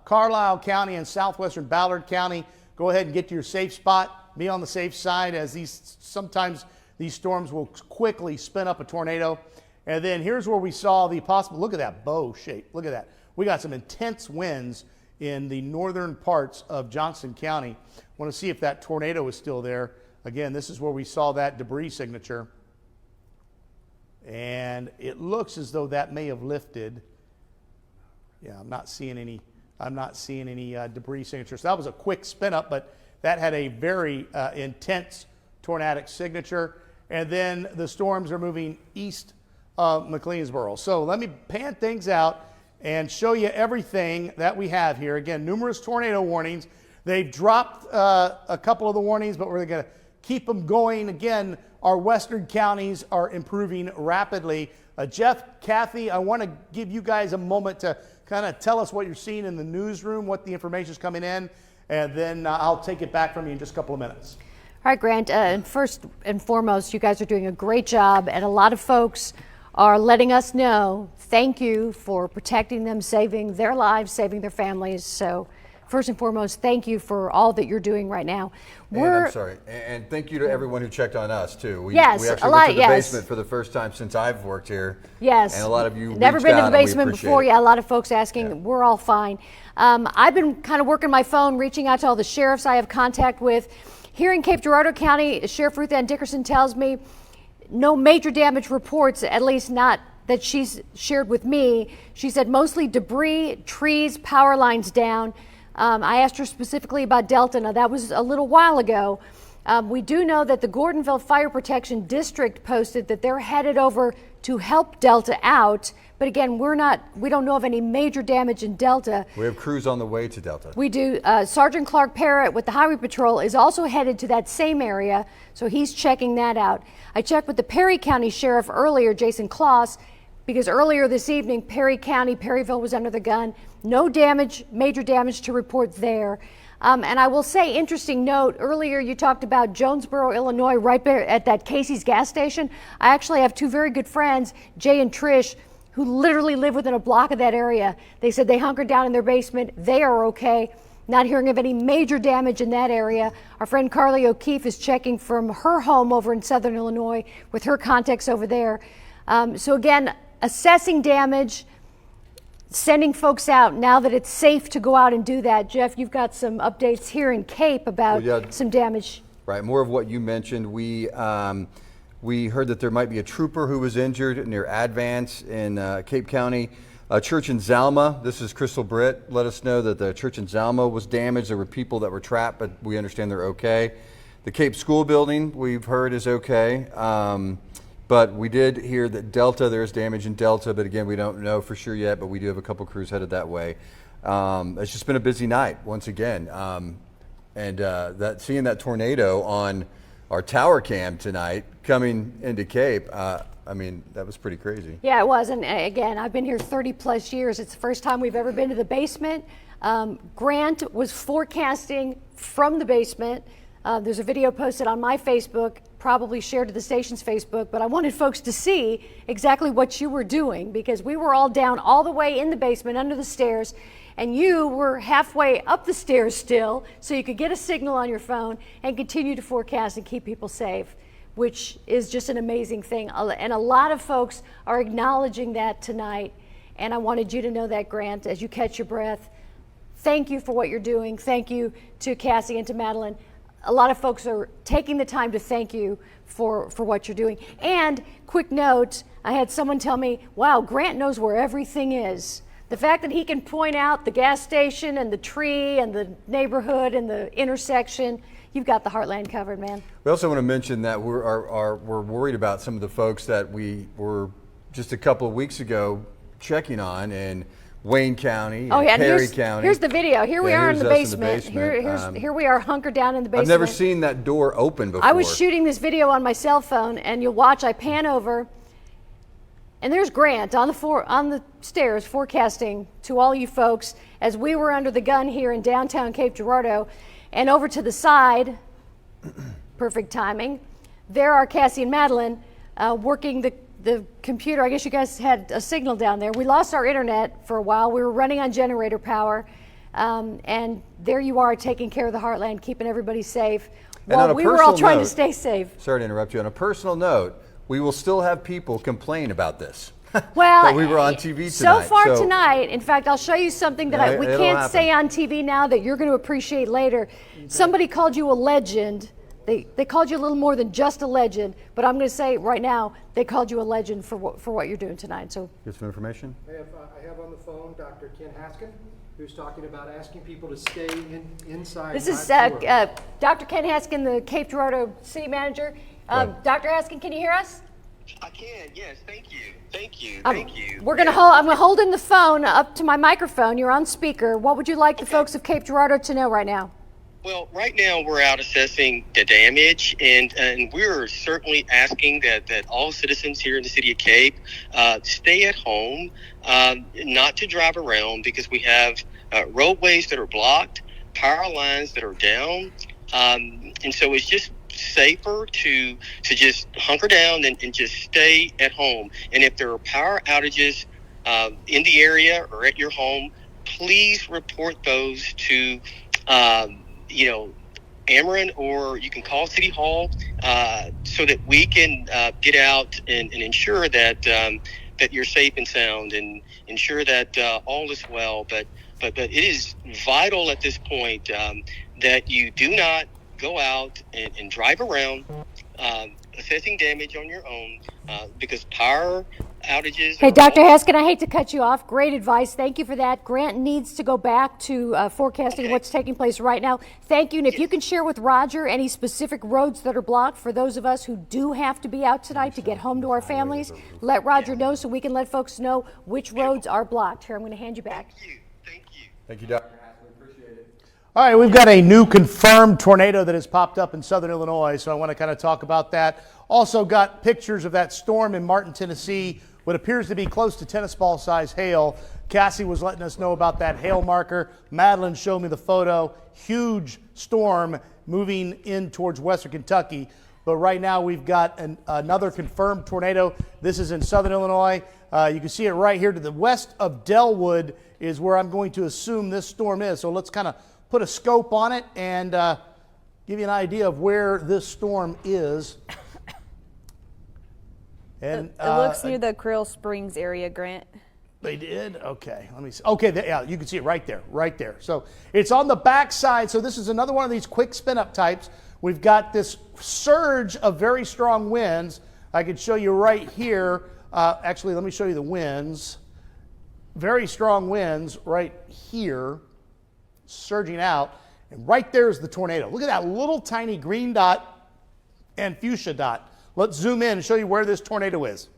Carlisle County and southwestern Ballard County, go ahead and get to your safe spot. Be on the safe side, as sometimes these storms will quickly spin up a tornado. And then here's where we saw the possible, look at that bow shape. Look at that. We got some intense winds in the northern parts of Johnson County. Want to see if that tornado is still there. Again, this is where we saw that debris signature. And it looks as though that may have lifted. Yeah, I'm not seeing any debris signatures. So that was a quick spin up, but that had a very intense tornadic signature. And then the storms are moving east of McLeansboro. So let me pan things out and show you everything that we have here. Again, numerous tornado warnings. They've dropped a couple of the warnings, but we're going to keep them going. Again, our western counties are improving rapidly. Jeff, Kathy, I want to give you guys a moment to kind of tell us what you're seeing in the newsroom, what the information is coming in, and then I'll take it back from you in just a couple of minutes. All right, Grant, and first and foremost, you guys are doing a great job, and a lot of folks are letting us know, thank you for protecting them, saving their lives, saving their families. So first and foremost, thank you for all that you're doing right now. And thank you to everyone who checked on us too. We yes, actually a lot, went to the basement for the first time since I've worked here. Yes, and a lot of you never been to the basement before. It. Yeah, a lot of folks asking. We're all fine. I've been kind of working my phone, reaching out to all the sheriffs I have contact with. Here in Cape Girardeau County, Sheriff Ruth Ann Dickerson tells me no major damage reports, at least not that she's shared with me. She said mostly debris, trees, power lines down. I asked her specifically about Delta. Now, that was a little while ago. We do know that the Gordonville Fire Protection District posted that they're headed over to help Delta out. But again, we don't know of any major damage in Delta. We have crews on the way to Delta. We do. Sergeant Clark Parrott with the Highway Patrol is also headed to that same area, so he's checking that out. I checked with the Perry County Sheriff earlier, Jason Kloss, because earlier this evening, Perry County, Perryville was under the gun. No damage, major damage to report there. And I will say, interesting note, earlier you talked about Jonesboro, Illinois, right there at that Casey's gas station. I actually have two very good friends, Jay and Trish, who literally live within a block of that area. They said they hunkered down in their basement. They are okay. Not hearing of any major damage in that area. Our friend Carly O'Keefe is checking from her home over in southern Illinois with her contacts over there. So again, assessing damage, sending folks out now that it's safe to go out and do that. Jeff, you've got some updates here in Cape about some damage. Right, more of what you mentioned. We heard that there might be a trooper who was injured near Advance in Cape County. A church in Zalma, this is Crystal Britt, let us know that the church in Zalma was damaged. There were people that were trapped, but we understand they're okay. The Cape School building, we've heard, is okay. But we did hear that Delta, there's damage in Delta, but again, we don't know for sure yet, but we do have a couple crews headed that way. It's just been a busy night, once again. Seeing that tornado on our tower cam tonight coming into Cape, I mean, that was pretty crazy. Yeah, it was. And again, I've been here 30 plus years. It's the first time we've ever been to the basement. Grant was forecasting from the basement. There's a video posted on my Facebook, probably shared to the station's Facebook, but I wanted folks to see exactly what you were doing, because we were all down all the way in the basement under the stairs, and you were halfway up the stairs still, so you could get a signal on your phone and continue to forecast and keep people safe, which is just an amazing thing. And a lot of folks are acknowledging that tonight, and I wanted you to know that, Grant, as you catch your breath. Thank you for what you're doing. Thank you to Cassie and to Madeline. A lot of folks are taking the time to thank you for what you're doing. And quick note, I had someone tell me, wow, Grant knows where everything is. The fact that he can point out the gas station and the tree and the neighborhood and the intersection, you've got the heartland covered, man. We also want to mention that we're worried about some of the folks that we were just a couple of weeks ago checking on in Wayne County and Perry County. Here's the video. Here we are in the here's us basement. Here we are hunkered down in the basement. I've never seen that door open before. I was shooting this video on my cell phone, and you'll watch, I pan over, and there's Grant on the stairs forecasting to all you folks as we were under the gun here in downtown Cape Girardeau. And over to the side, perfect timing, there are Cassie and Madeline working the computer. I guess you guys had a signal down there. We lost our internet for a while. We were running on generator power. And there you are taking care of the heartland, keeping everybody safe. While we were all trying to stay safe. Sorry to interrupt you. On a personal note, we will still have people complain about this. Well, that we were on TV tonight. So far tonight, in fact, I'll show you something that we can't say on TV now that you're going to appreciate later. Somebody called you a legend. They called you a little more than just a legend, but I'm going to say right now, they called you a legend for what you're doing tonight. So get some information. I have on the phone Dr. Ken Haskin, who's talking about asking people to stay inside. This is Dr. Ken Haskin, the Cape Girardeau City Manager. Dr. Haskin, can you hear us? I can, yes. Thank you. Thank you. I'm holding the phone up to my microphone. You're on speaker. What would you like the folks of Cape Girardeau to know right now? Well, right now we're out assessing the damage, and we're certainly asking that all citizens here in the city of Cape stay at home, not to drive around, because we have roadways that are blocked, power lines that are down, and so it's just safer to just hunker down and just stay at home. And if there are power outages in the area or at your home, please report those to Ameren, or you can call City Hall so that we can get out and ensure that that you're safe and sound, and ensure that all is well. But it is vital at this point that you do not go out and drive around assessing damage on your own, because power outages. Hey, Dr. Haskin, I hate to cut you off. Great advice. Thank you for that. Grant needs to go back to forecasting what's taking place right now. Thank you. And if you can share with Roger any specific roads that are blocked for those of us who do have to be out tonight to get home to our families, let Roger know so we can let folks know which roads are blocked. Here, I'm going to hand you back. Thank you. Thank you, Dr. Haskin. Appreciate it. All right, we've got a new confirmed tornado that has popped up in southern Illinois, so I want to kind of talk about that. Also got pictures of that storm in Martin, Tennessee, what appears to be close to tennis ball size hail. Cassie was letting us know about that hail marker. Madeline showed me the photo. Huge storm moving in towards western Kentucky. But right now we've got another confirmed tornado. This is in southern Illinois. You can see it right here to the west of Delwood is where I'm going to assume this storm is. So let's kind of put a scope on it and give you an idea of where this storm is. And it looks near the Krill Springs area, Grant. They did? Okay, let me see. Okay, yeah, you can see it right there. So it's on the back side. So this is another one of these quick spin up types. We've got this surge of very strong winds. I could show you right here. Actually, let me show you the winds. Very strong winds right here, surging out. And right there is the tornado. Look at that little tiny green dot and fuchsia dot. Let's zoom in and show you where this tornado is.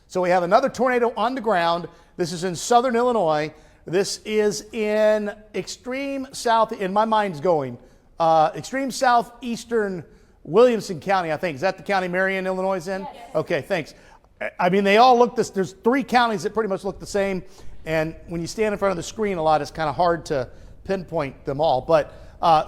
So we have another tornado on the ground. This is in southern Illinois. This is in extreme south, in my mind's going, extreme southeastern Williamson County, I think. Is that the county Marion, Illinois is in? Yes. Okay, thanks. I mean, they all look this. There's 3 counties that pretty much look the same. And when you stand in front of the screen a lot, it's kind of hard to pinpoint them all. But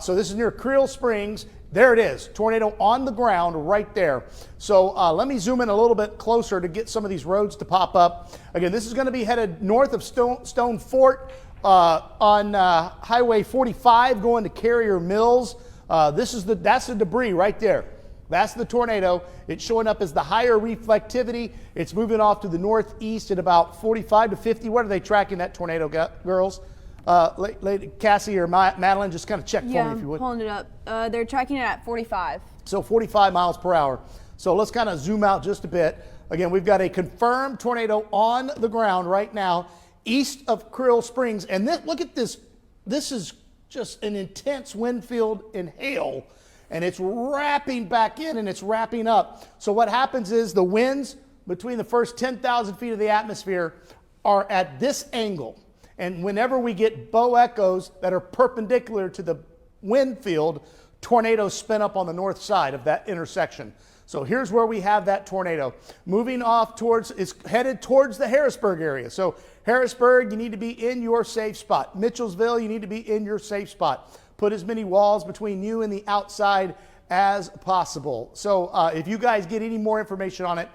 so this is near Creel Springs. There it is, tornado on the ground right there. So let me zoom in a little bit closer to get some of these roads to pop up. Again, this is going to be headed north of Stone Fort on Highway 45 going to Carrier Mills. That's the debris right there. That's the tornado. It's showing up as the higher reflectivity. It's moving off to the northeast at about 45 to 50. What are they tracking that tornado, girls? Cassie or Madeline, just kind of check for me if you would. Yeah, I'm pulling it up. They're tracking it at 45. So 45 miles per hour. So let's kind of zoom out just a bit. Again, we've got a confirmed tornado on the ground right now east of Creel Springs. And look at this. This is just an intense wind field and hail. And it's wrapping back in and it's wrapping up. So what happens is the winds between the first 10,000 feet of the atmosphere are at this angle. And whenever we get bow echoes that are perpendicular to the wind field, tornadoes spin up on the north side of that intersection. So here's where we have that tornado. Moving off it's headed towards the Harrisburg area. So Harrisburg, you need to be in your safe spot. Mitchellsville, you need to be in your safe spot. Put as many walls between you and the outside as possible. So if you guys get any more information on it,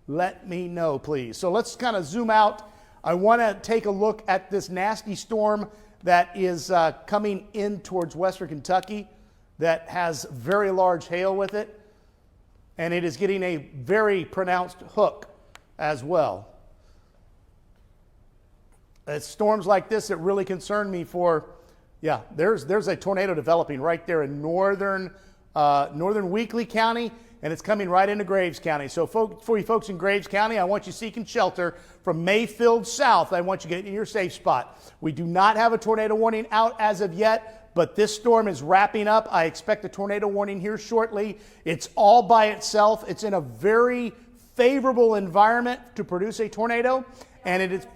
let me know, please. So let's kind of zoom out. I want to take a look at this nasty storm that is coming in towards western Kentucky that has very large hail with it. And it is getting a very pronounced hook as well. It's storms like this that really concern me there's a tornado developing right there in northern Wickliffe County, and it's coming right into Graves County. So for you folks in Graves County, I want you seeking shelter from Mayfield south. I want you to get in your safe spot. We do not have a tornado warning out as of yet, but this storm is wrapping up. I expect a tornado warning here shortly. It's all by itself. It's in a very favorable environment to produce a tornado, and it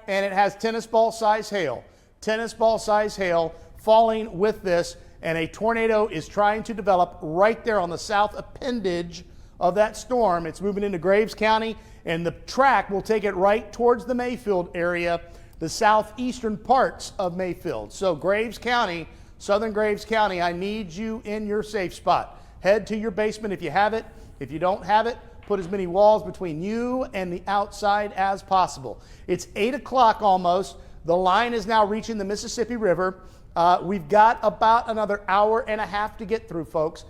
has tennis ball size hail. Tennis ball size hail falling with this, and a tornado is trying to develop right there on the south appendage of that storm. It's moving into Graves County, and the track will take it right towards the Mayfield area, the southeastern parts of Mayfield. So Graves County, southern Graves County, I need you in your safe spot. Head to your basement if you have it. If you don't have it, put as many walls between you and the outside as possible. It's 8 o'clock almost. The line is now reaching the Mississippi River. We've got about another hour and a half to get through, folks.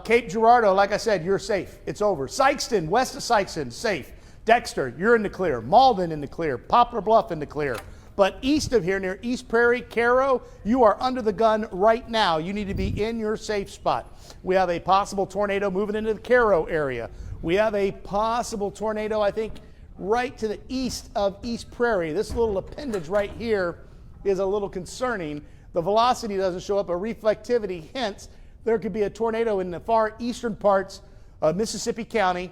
Cape Girardeau, like I said, you're safe. It's over. Sykeston, west of Sykeston, safe. Dexter, you're in the clear. Malden in the clear. Poplar Bluff in the clear. But east of here, near East Prairie, Cairo, you are under the gun right now. You need to be in your safe spot. We have a possible tornado moving into the Cairo area. We have a possible tornado, I think, right to the east of East Prairie. This little appendage right here is a little concerning. The velocity doesn't show up, a reflectivity, hence there could be a tornado in the far eastern parts of Mississippi County,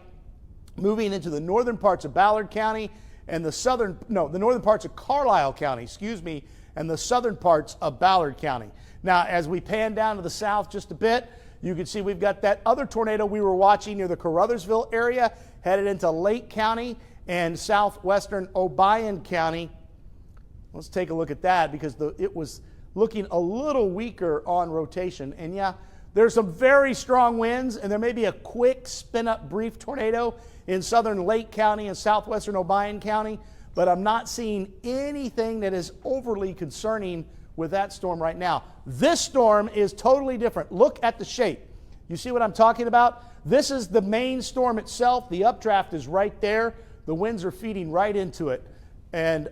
moving into the northern parts of Ballard County and the northern parts of Carlisle County, and the southern parts of Ballard County. Now, as we pan down to the south just a bit, you can see we've got that other tornado we were watching near the Caruthersville area, headed into Lake County and southwestern Obion County. Let's take a look at that because it was looking a little weaker on rotation. And yeah, there's some very strong winds, and there may be a quick spin-up brief tornado in southern Lake County and southwestern Obion County, but I'm not seeing anything that is overly concerning with that storm right now. This storm is totally different. Look at the shape. You see what I'm talking about? This is the main storm itself. The updraft is right there. The winds are feeding right into it. And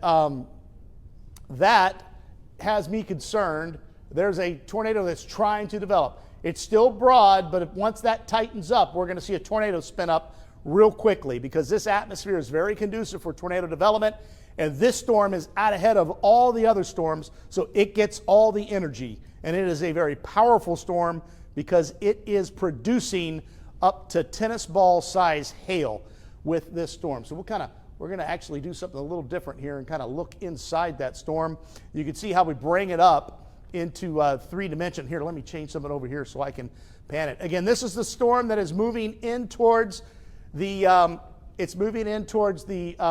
that has me concerned. There's a tornado that's trying to develop. It's still broad, but once that tightens up, we're going to see a tornado spin up real quickly because this atmosphere is very conducive for tornado development, and this storm is out ahead of all the other storms, so it gets all the energy. And it is a very powerful storm because it is producing up to tennis ball size hail with this storm. So we're going to actually do something a little different here and kind of look inside that storm. You can see how we bring it up into 3 dimension. Here, let me change something over here so I can pan it. Again, this is the storm that is moving in towards the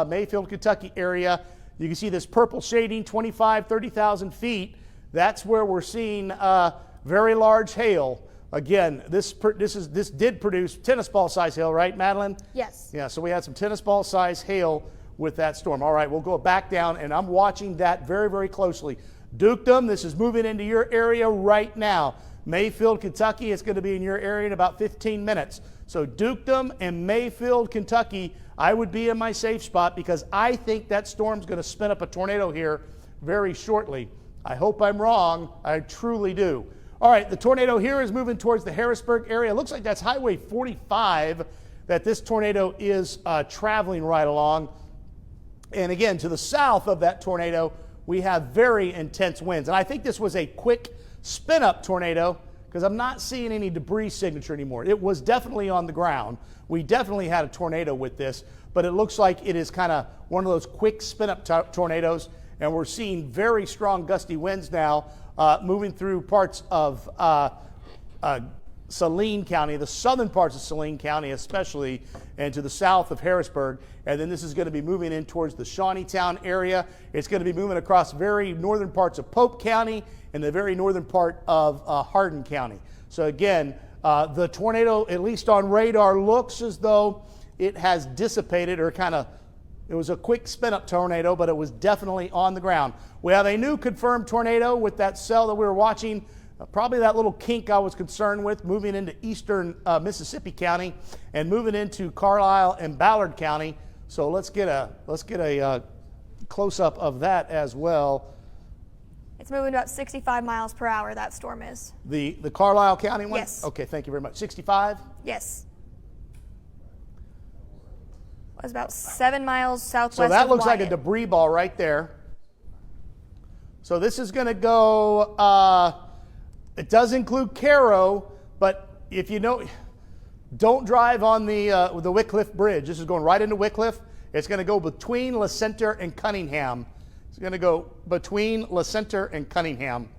Mayfield, Kentucky area. You can see this purple shading, 25, 30,000 feet. That's where we're seeing very large hail. Again, this did produce tennis ball size hail, right, Madeline? Yes. Yeah, so we had some tennis ball size hail with that storm. All right, we'll go back down, and I'm watching that very, very closely. Dukedom, this is moving into your area right now. Mayfield, Kentucky, it's going to be in your area in about 15 minutes. So Dukedom and Mayfield, Kentucky, I would be in my safe spot because I think that storm's going to spin up a tornado here very shortly. I hope I'm wrong. I truly do. All right, the tornado here is moving towards the Harrisburg area. It looks like that's Highway 45 that this tornado is traveling right along. And again, to the south of that tornado, we have very intense winds. And I think this was a quick spin-up tornado because I'm not seeing any debris signature anymore. It was definitely on the ground. We definitely had a tornado with this, but it looks like it is kind of one of those quick spin-up tornadoes. And we're seeing very strong gusty winds now moving through parts of Saline County, the southern parts of Saline County especially, and to the south of Harrisburg. And then this is going to be moving in towards the Shawneetown area. It's going to be moving across very northern parts of Pope County and the very northern part of Hardin County. So again, the tornado, at least on radar, looks as though it has dissipated or it was a quick spin-up tornado, but it was definitely on the ground. We have a new confirmed tornado with that cell that we were watching. Probably that little kink I was concerned with, moving into eastern Mississippi County and moving into Carlisle and Ballard County. So let's get a close-up of that as well. It's moving about 65 miles per hour, that storm is. The Carlisle County one? Yes. Okay, thank you very much. 65? Yes. It was about 7 miles southwest So that of looks like a Wyatt. debris ball right there. So this is going to go, it does include Cairo, but if you know, don't drive on the Wickliffe Bridge. This is going right into Wickliffe. It's going to go between La Center and Cunningham. It's going to go between La Center and Cunningham.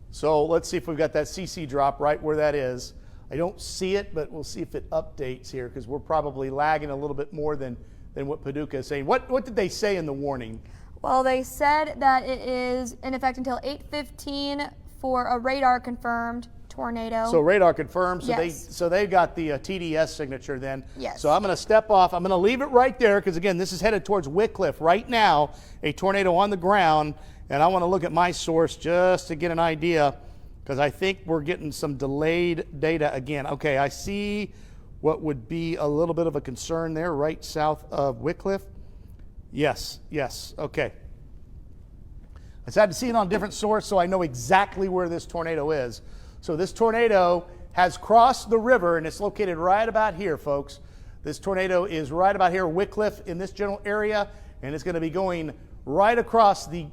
So let's see if we've got that CC drop right where that is. I don't see it, but we'll see if it updates here because we're probably lagging a little bit more than what Paducah is saying. What did they say in the warning? Well, they said that it is in effect until 8:15 for a radar confirmed tornado. So radar confirmed. So Yes. they got the TDS signature then. Yes. So I'm going to step off. I'm going to leave it right there because again, this is headed towards Wickliffe right now. A tornado on the ground, and I want to look at my source just to get an idea because I think we're getting some delayed data again. Okay, I see what would be a little bit of a concern there, right south of Wickliffe. Yes. Okay. I just had to see it on a different source so I know exactly where this tornado is. So this tornado has crossed the river and it's located right about here, folks. This tornado is right about here, Wickliffe, in this general area, and it's going to be going right across the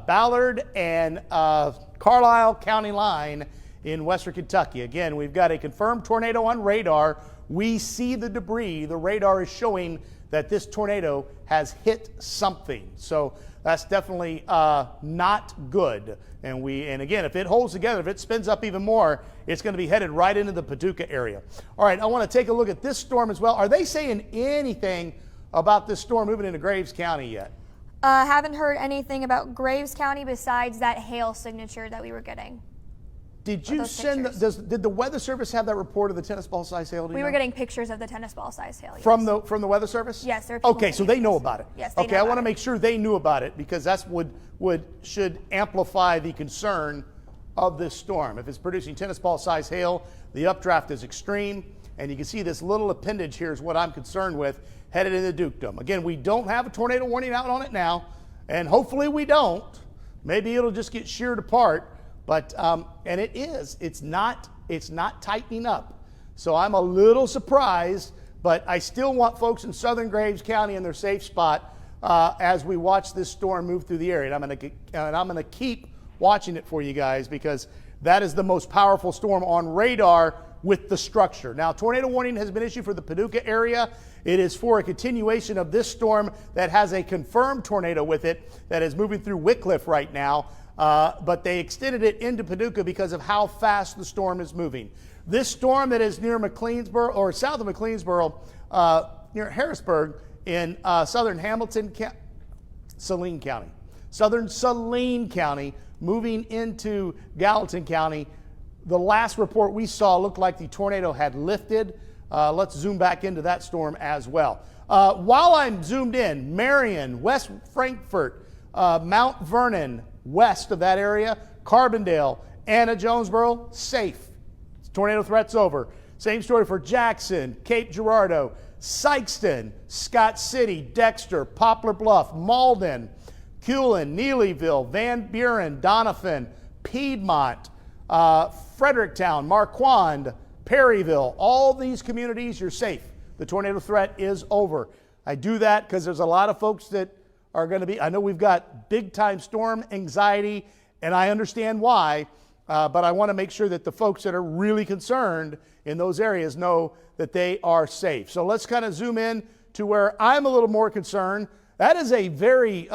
Ballard and Carlisle County line in western Kentucky. Again, we've got a confirmed tornado on radar. We see the debris. The radar is showing that this tornado has hit something. So that's definitely not good. And again, if it holds together, if it spins up even more, it's going to be headed right into the Paducah area. All right, I want to take a look at this storm as well. Are they saying anything about this storm moving into Graves County yet? Haven't heard anything about Graves County besides that hail signature that we were getting. Did you those send? pictures. Did the Weather Service have that report of the tennis ball size hail? We were getting pictures of the tennis ball size hail. Yes. from the Weather Service. Yes, there are people Okay, so getting they know pictures. about it. Yes, they okay, know I about want to it. make sure they knew about it because that's should amplify the concern of this storm. If it's producing tennis ball size hail, the updraft is extreme, and you can see this little appendage here is what I'm concerned with headed into Dukedom. Again, we don't have a tornado warning out on it now, and hopefully we don't. Maybe it'll just get sheared apart. But and it's not tightening up. So I'm a little surprised, but I still want folks in southern Graves County in their safe spot as we watch this storm move through the area. And I'm gonna keep watching it for you guys because that is the most powerful storm on radar with the structure. Now, tornado warning has been issued for the Paducah area, It is for a continuation of this storm that has a confirmed tornado with it that is moving through Wickliffe right now, but they extended it into Paducah because of how fast the storm is moving. This storm that is near McLeansboro, or south of McLeansboro, near Harrisburg in southern Saline County. Southern Saline County, moving into Gallatin County. The last report we saw looked like the tornado had lifted. Let's zoom back into that storm as well. While I'm zoomed in, Marion, West Frankfort, Mount Vernon, west of that area, Carbondale, Anna Jonesboro, safe. Tornado threat's over. Same story for Jackson, Cape Girardeau, Sykeston, Scott City, Dexter, Poplar Bluff, Malden, Culin, Neelyville, Van Buren, Doniphan, Piedmont, Fredericktown, Marquand, Perryville. All these communities, you're safe. The tornado threat is over. I do that because there's a lot of folks that are going to be, I know we've got big time storm anxiety, and I understand why. But I want to make sure that the folks that are really concerned in those areas know that they are safe. So let's kind of zoom in to where I'm a little more concerned. That is a very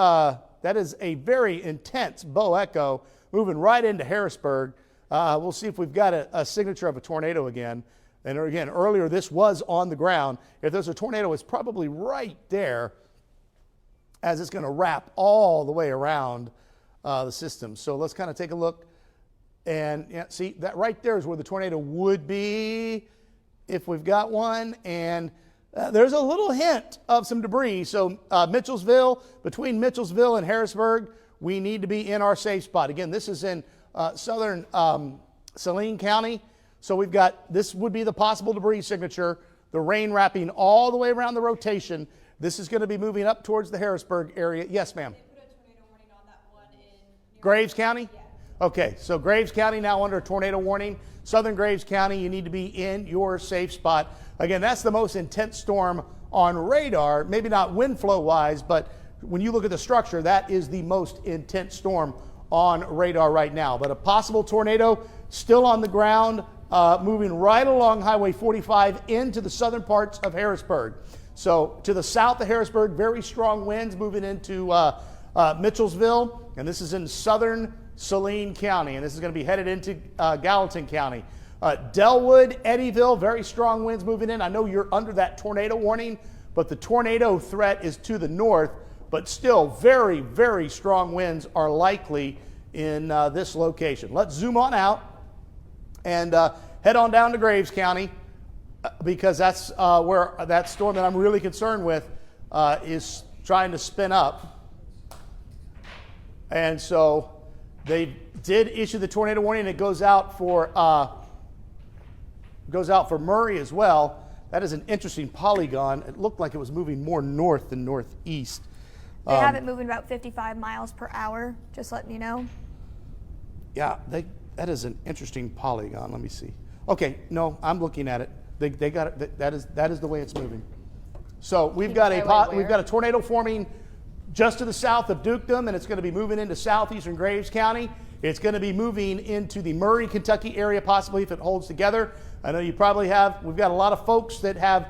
intense bow echo moving right into Harrisburg. We'll see if we've got a signature of a tornado again. And again, earlier this was on the ground. If there's a tornado, it's probably right there as it's going to wrap all the way around the system. So let's kind of take a look. And yeah, see, that right there is where the tornado would be if we've got one. And there's a little hint of some debris. So Mitchellsville, between Mitchellsville and Harrisburg, we need to be in our safe spot. Again, this is in southern Saline County. So we've got, this would be the possible debris signature, the rain wrapping all the way around the rotation. This is going to be moving up towards the Harrisburg area. Yes, ma'am. They put a tornado warning on that one in Graves County? Yeah. Okay, so Graves County now under a tornado warning. Southern Graves County, you need to be in your safe spot. Again, that's the most intense storm on radar, maybe not wind flow wise, but when you look at the structure, that is the most intense storm on radar right now. But a possible tornado still on the ground, moving right along Highway 45 into the southern parts of Harrisburg. So to the south of Harrisburg, very strong winds moving into Mitchellsville, and this is in southern Saline County, and this is going to be headed into Gallatin County. Delwood, Eddyville, very strong winds moving in. I know you're under that tornado warning, but the tornado threat is to the north, but still very, very strong winds are likely in this location. Let's zoom on out and head on down to Graves County because that's where that storm that I'm really concerned with is trying to spin up. And so they did issue the tornado warning. It goes out for Murray as well. That is an interesting polygon. It looked like it was moving more north than northeast. They have it moving about 55 miles per hour, just letting you know. Yeah, that is an interesting polygon. Let me see. Okay, no, I'm looking at it. They got it. That is the way it's moving. So we've got a tornado forming just to the south of Dukedom, and it's going to be moving into southeastern Graves County. It's going to be moving into the Murray, Kentucky area, possibly if it holds together. I know you probably have, we've got a lot of folks that have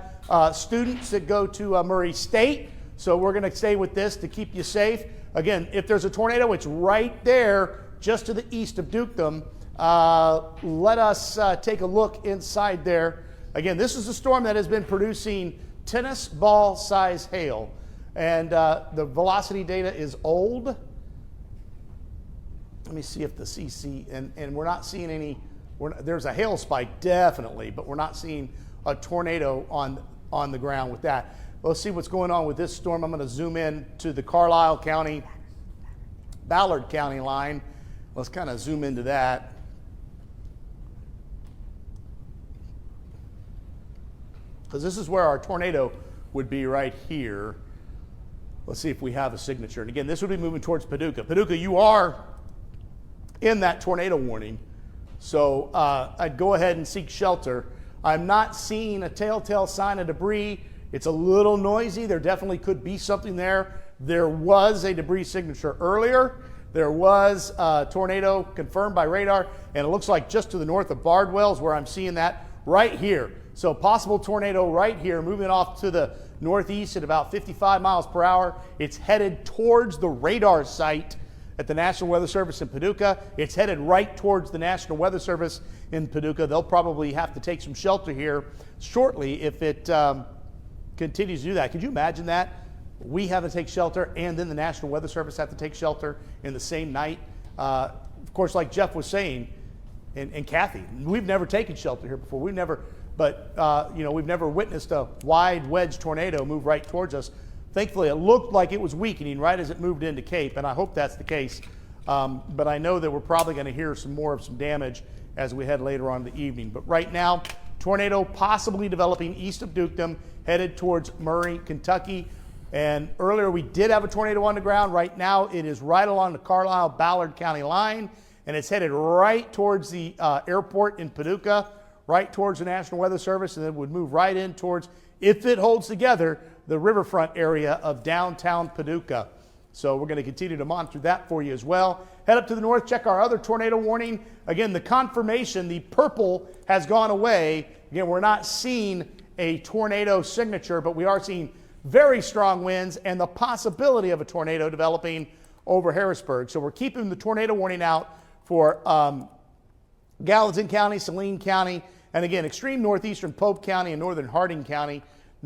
students that go to Murray State, so we're going to stay with this to keep you safe. Again, if there's a tornado, it's right there just to the east of Dukedom. Let us take a look inside there. Again, this is a storm that has been producing tennis ball size hail. And the velocity data is old. Let me see if the CC, and we're not seeing any, there's a hail spike definitely, but we're not seeing a tornado on the ground with that. Let's see what's going on with this storm. I'm going to zoom in to the Carlisle County, Ballard County line. Let's kind of zoom into that. Because this is where our tornado would be right here. Let's see if we have a signature. And again, this would be moving towards Paducah. Paducah, you are in that tornado warning. So I'd go ahead and seek shelter. I'm not seeing a telltale sign of debris. It's a little noisy. There definitely could be something there. There was a debris signature earlier. There was a tornado confirmed by radar. And it looks like just to the north of Bardwell is where I'm seeing that right here. So possible tornado right here moving off to the northeast at about 55 miles per hour. It's headed towards the radar site at the National Weather Service in Paducah. It's headed right towards the National Weather Service in Paducah. They'll probably have to take some shelter here shortly if it continues to do that. Could you imagine that? We have to take shelter and then the National Weather Service have to take shelter in the same night. Of course, like Jeff was saying, and Kathy, we've never taken shelter here before. We've never witnessed a wide wedge tornado move right towards us. Thankfully, it looked like it was weakening right as it moved into Cape, and I hope that's the case. But I know that we're probably going to hear some more of some damage as we head later on in the evening. But right now, tornado possibly developing east of Dukedom, headed towards Murray, Kentucky. And earlier we did have a tornado on the ground. Right now it is right along the Carlisle-Ballard County line, and it's headed right towards the airport in Paducah, right towards the National Weather Service, and then would move right in towards, if it holds together, the riverfront area of downtown Paducah. So we're going to continue to monitor that for you as well. Head up to the north, check our other tornado warning. Again, the confirmation, the purple has gone away. Again, we're not seeing a tornado signature, but we are seeing very strong winds and the possibility of a tornado developing over Harrisburg. So we're keeping the tornado warning out for Gallatin County, Saline County, and again, extreme northeastern Pope County and northern Harding County.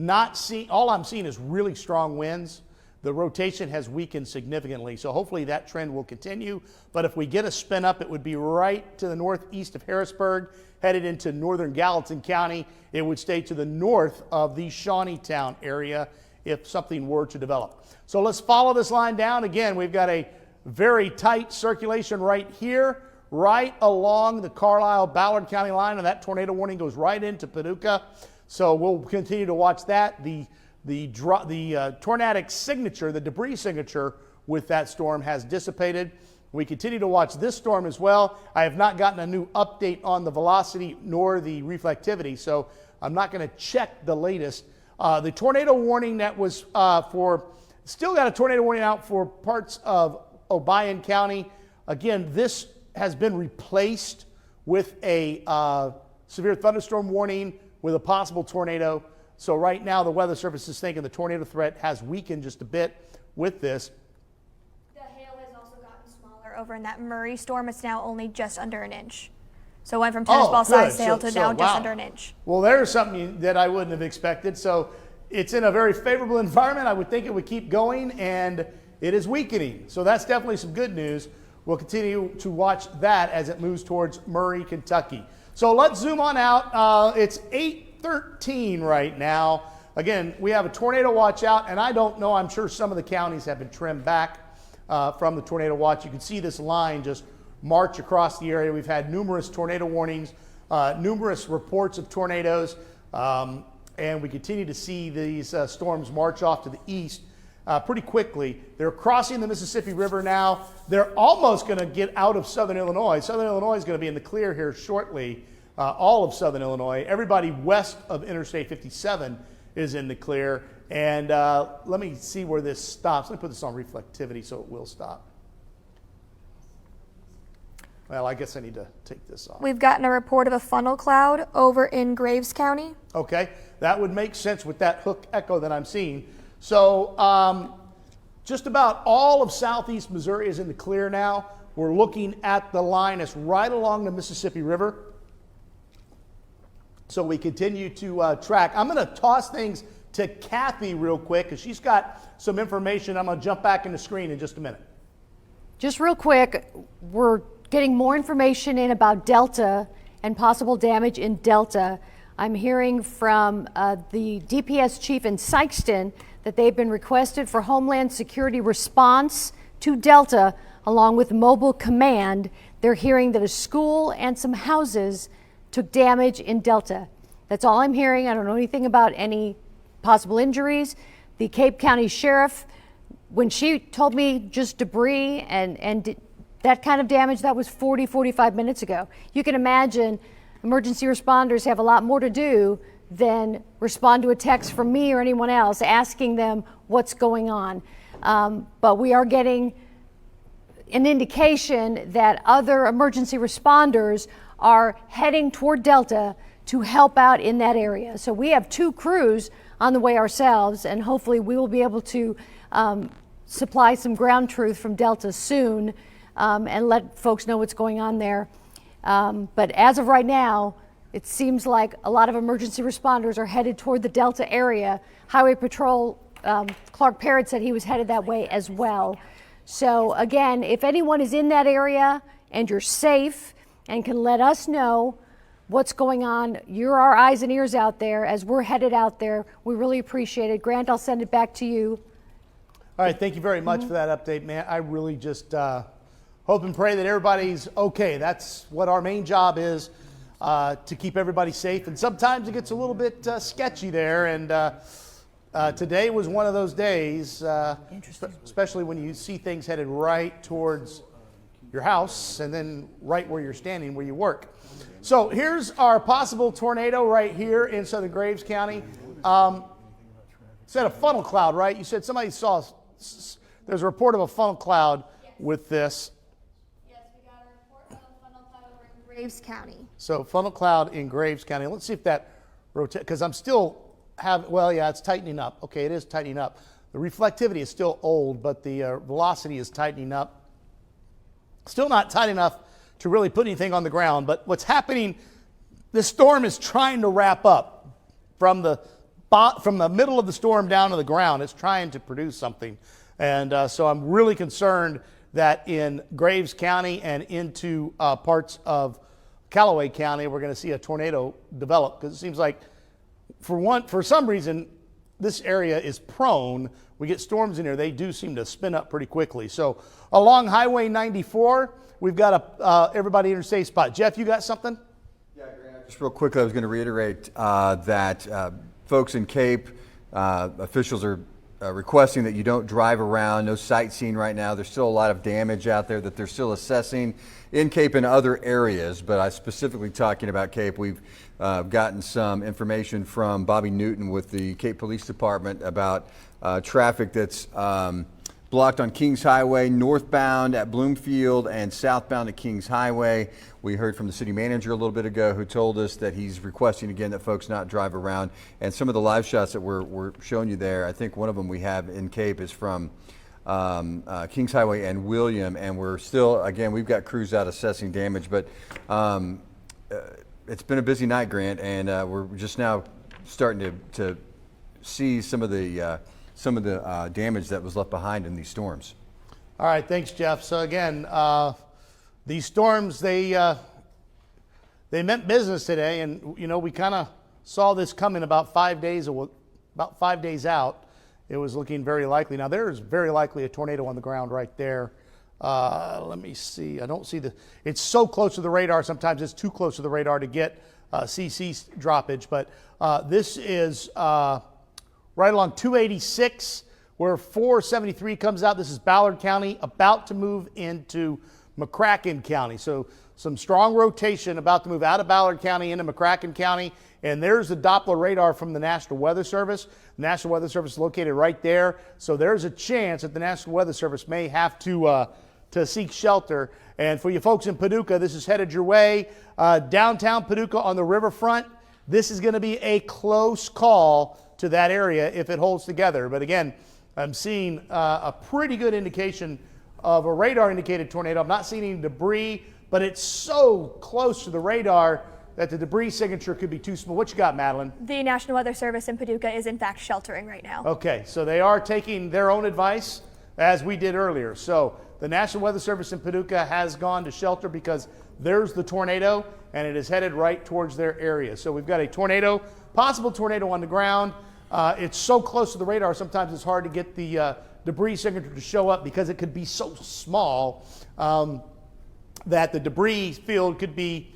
All I'm seeing is really strong winds. The rotation has weakened significantly, so hopefully that trend will continue. But if we get a spin up, it would be right to the northeast of Harrisburg, headed into northern Gallatin County. It would stay to the north of the Shawneetown area if something were to develop. So let's follow this line down. Again, we've got a very tight circulation right here, right along the Carlisle-Ballard County line, and that tornado warning goes right into Paducah. So we'll continue to watch that. The tornadic signature, the debris signature with that storm has dissipated. We continue to watch this storm as well. I have not gotten a new update on the velocity nor the reflectivity, so I'm not going to check the latest. The tornado warning that was still got a tornado warning out for parts of Obion County. Again, this has been replaced with a severe thunderstorm warning with a possible tornado. So right now the Weather Service is thinking the tornado threat has weakened just a bit with this. The hail has also gotten smaller over in that Murray storm. It's now only just under an inch. So it went from tennis ball size hail to now just under an inch. Well, there's something that I wouldn't have expected. So it's in a very favorable environment. I would think it would keep going, and it is weakening. So that's definitely some good news. We'll continue to watch that as it moves towards Murray, Kentucky. So let's zoom on out. It's 8:13 right now. Again, we have a tornado watch out, and I don't know, I'm sure some of the counties have been trimmed back from the tornado watch. You can see this line just march across the area. We've had numerous tornado warnings, numerous reports of tornadoes, and we continue to see these storms march off to the east pretty quickly. They're crossing the Mississippi River now. They're almost going to get out of southern Illinois. Southern Illinois is going to be in the clear here shortly. All of southern Illinois. Everybody west of Interstate 57 is in the clear. And let me see where this stops. Let me put this on reflectivity so it will stop. Well, I guess I need to take this off. We've gotten a report of a funnel cloud over in Graves County. Okay, that would make sense with that hook echo that I'm seeing. So just about all of southeast Missouri is in the clear now. We're looking at the line that's right along the Mississippi River. So we continue to track. I'm going to toss things to Kathy real quick because she's got some information. I'm going to jump back in the screen in just a minute. Just real quick, we're getting more information in about Delta and possible damage in Delta. I'm hearing from the DPS chief in Sykeston that they've been requested for Homeland Security response to Delta along with mobile command. They're hearing that a school and some houses took damage in Delta. That's all I'm hearing. I don't know anything about any possible injuries. The Cape County Sheriff, when she told me just debris and that kind of damage, that was 45 minutes ago. You can imagine emergency responders have a lot more to do than respond to a text from me or anyone else asking them what's going on. But we are getting an indication that other emergency responders are heading toward Delta to help out in that area. So we have 2 crews on the way ourselves, and hopefully we will be able to supply some ground truth from Delta soon and let folks know what's going on there. But as of right now, it seems like a lot of emergency responders are headed toward the Delta area. Highway Patrol, Clark Parrott said he was headed that way as well. So again, if anyone is in that area and you're safe and can let us know what's going on, you're our eyes and ears out there as we're headed out there. We really appreciate it. Grant, I'll send it back to you. All right, thank you very much for that update, man. I really just hope and pray that everybody's okay. That's what our main job is, to keep everybody safe. And sometimes it gets a little bit sketchy there. And today was one of those days, especially when you see things headed right towards your house and then right where you're standing, where you work. So here's our possible tornado right here in southern Graves County. Said a funnel cloud, right? You said somebody saw, there's a report of a funnel cloud with this. Yes, we got a report of a funnel cloud over in Graves County. So funnel cloud in Graves County. Let's see if that rotates, because I'm still well, yeah, it's tightening up. Okay, it is tightening up. The reflectivity is still old, but the velocity is tightening up. Still not tight enough to really put anything on the ground, but what's happening, this storm is trying to wrap up from the middle of the storm down to the ground. It's trying to produce something. And so I'm really concerned that in Graves County and into parts of Callaway County, we're going to see a tornado develop, because it seems like for some reason, this area is prone. We get storms in here, they do seem to spin up pretty quickly. So along Highway 94, we've got a everybody interstate spot. Jeff, you got something? Yeah, Grant, just real quickly, I was going to reiterate that folks in Cape, officials are requesting that you don't drive around, no sightseeing right now. There's still a lot of damage out there that they're still assessing in Cape and other areas, but I specifically talking about Cape. We've gotten some information from Bobby Newton with the Cape Police Department about traffic that's blocked on Kings Highway, northbound at Bloomfield and southbound at Kings Highway. We heard from the city manager a little bit ago who told us that he's requesting again that folks not drive around. And some of the live shots that we're showing you there, I think one of them we have in Cape is from Kings Highway and William, and we're still, again, we've got crews out assessing damage, but it's been a busy night, Grant, and we're just now starting to see some of the damage that was left behind in these storms. All right, thanks, Jeff. So again, these storms, they meant business today, and you know, we kind of saw this coming about 5 days out. It was looking very likely. Now there is very likely a tornado on the ground right there. Let me see. I don't see it's so close to the radar. Sometimes it's too close to the radar to get CC droppage, but this is right along 286 where 473 comes out. This is Ballard County, about to move into McCracken County. So some strong rotation about to move out of Ballard County into McCracken County. And there's the Doppler radar from the National Weather Service. The National Weather Service is located right there. So there's a chance that the National Weather Service may have to seek shelter. And for you folks in Paducah, this is headed your way. Downtown Paducah on the riverfront, this is going to be a close call to that area if it holds together. But again, I'm seeing a pretty good indication of a radar indicated tornado. I'm not seeing any debris, but it's so close to the radar that the debris signature could be too small. What you got, Madeline? The National Weather Service in Paducah is in fact sheltering right now. Okay, so they are taking their own advice, as we did earlier. So the National Weather Service in Paducah has gone to shelter because there's the tornado, and it is headed right towards their area. So we've got a tornado, possible tornado on the ground. It's so close to the radar, sometimes it's hard to get the debris signature to show up because it could be so small that the debris field could be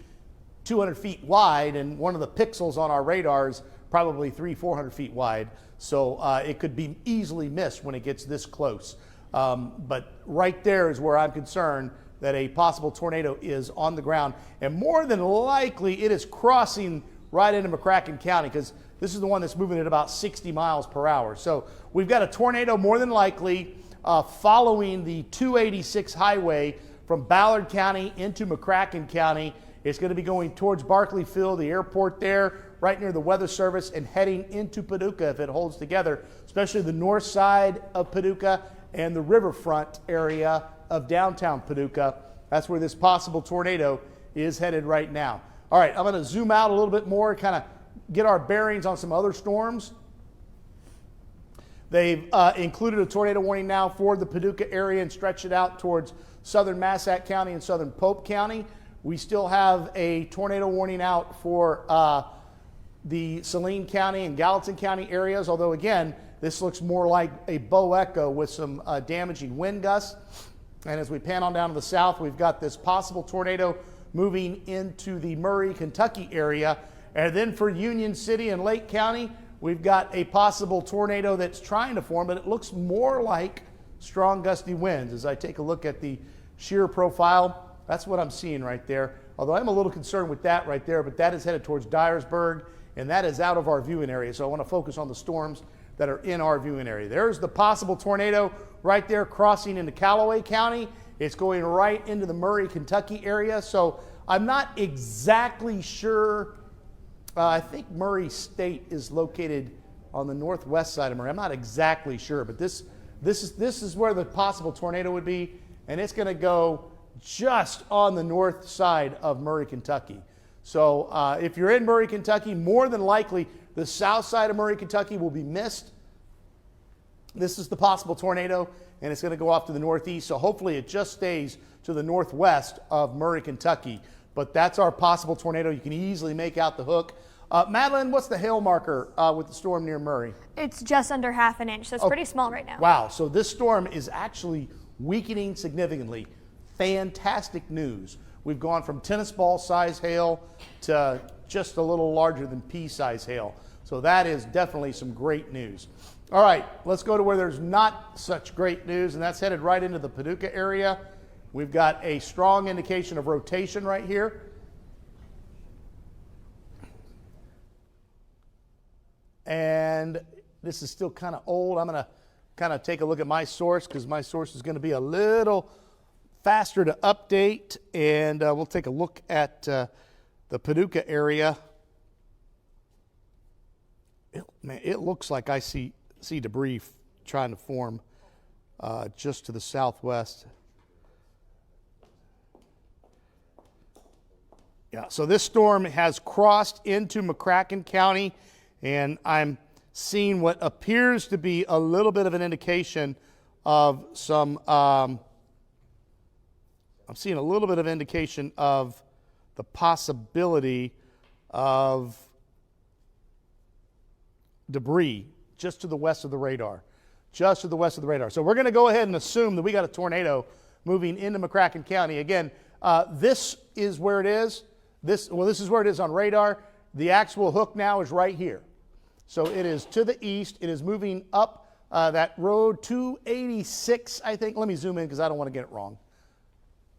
200 feet wide, and one of the pixels on our radar is probably 400 feet wide. So it could be easily missed when it gets this close. But right there is where I'm concerned that a possible tornado is on the ground. And more than likely, it is crossing right into McCracken County, because this is the one that's moving at about 60 miles per hour. So we've got a tornado more than likely following the 286 highway from Ballard County into McCracken County. It's going to be going towards Barkley Field, the airport there, right near the Weather Service and heading into Paducah if it holds together, especially the north side of Paducah and the riverfront area of downtown Paducah. That's where this possible tornado is headed right now. All right, I'm going to zoom out a little bit more, kind of get our bearings on some other storms. They've included a tornado warning now for the Paducah area and stretched it out towards southern Massac County and southern Pope County. We still have a tornado warning out for the Saline County and Gallatin County areas, although again, this looks more like a bow echo with some damaging wind gusts. And as we pan on down to the south, we've got this possible tornado moving into the Murray, Kentucky area. And then for Union City and Lake County, we've got a possible tornado that's trying to form, but it looks more like strong gusty winds. As I take a look at the shear profile, that's what I'm seeing right there. Although I'm a little concerned with that right there, but that is headed towards Dyersburg, and that is out of our viewing area. So I want to focus on the storms that are in our viewing area. There's the possible tornado right there crossing into Callaway County. It's going right into the Murray, Kentucky area. So I'm not exactly sure. I think Murray State is located on the northwest side of Murray. I'm not exactly sure, but this is where the possible tornado would be, and it's going to go just on the north side of Murray, Kentucky. So if you're in Murray, Kentucky, more than likely the south side of Murray, Kentucky will be missed. This is the possible tornado, and it's going to go off to the northeast, so hopefully it just stays to the northwest of Murray, Kentucky. But that's our possible tornado. You can easily make out the hook. Madeline, what's the hail marker with the storm near Murray? It's just under half an inch, so it's pretty small right now. Wow, so this storm is actually weakening significantly. Fantastic news. We've gone from tennis ball size hail to just a little larger than pea size hail. So that is definitely some great news. All right, let's go to where there's not such great news, and that's headed right into the Paducah area. We've got a strong indication of rotation right here. And this is still kind of old. I'm going to kind of take a look at my source because my source is going to be a little faster to update. And we'll take a look at the Paducah area. It looks like I see debris trying to form just to the southwest. Yeah, so this storm has crossed into McCracken County, and I'm seeing what appears to be a little bit of an indication of some, I'm seeing a little bit of indication of the possibility of debris just to the west of the radar. Just to the west of the radar. So we're going to go ahead and assume that we got a tornado moving into McCracken County. Again, this is where it is. This is where it is on radar. The actual hook now is right here. So it is to the east. It is moving up that road 286, I think. Let me zoom in because I don't want to get it wrong.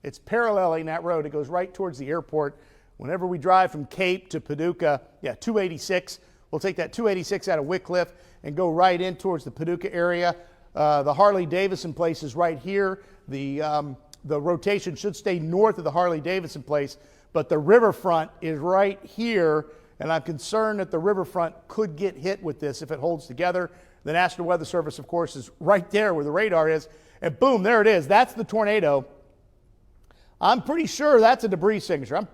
It's paralleling that road. It goes right towards the airport. Whenever we drive from Cape to Paducah, 286. We'll take that 286 out of Wickliffe and go right in towards the Paducah area. The Harley-Davidson place is right here. The rotation should stay north of the Harley-Davidson place, but the riverfront is right here, and I'm concerned that the riverfront could get hit with this if it holds together. The National Weather Service, of course, is right there where the radar is, and boom, there it is. That's the tornado. I'm pretty sure that's a debris signature.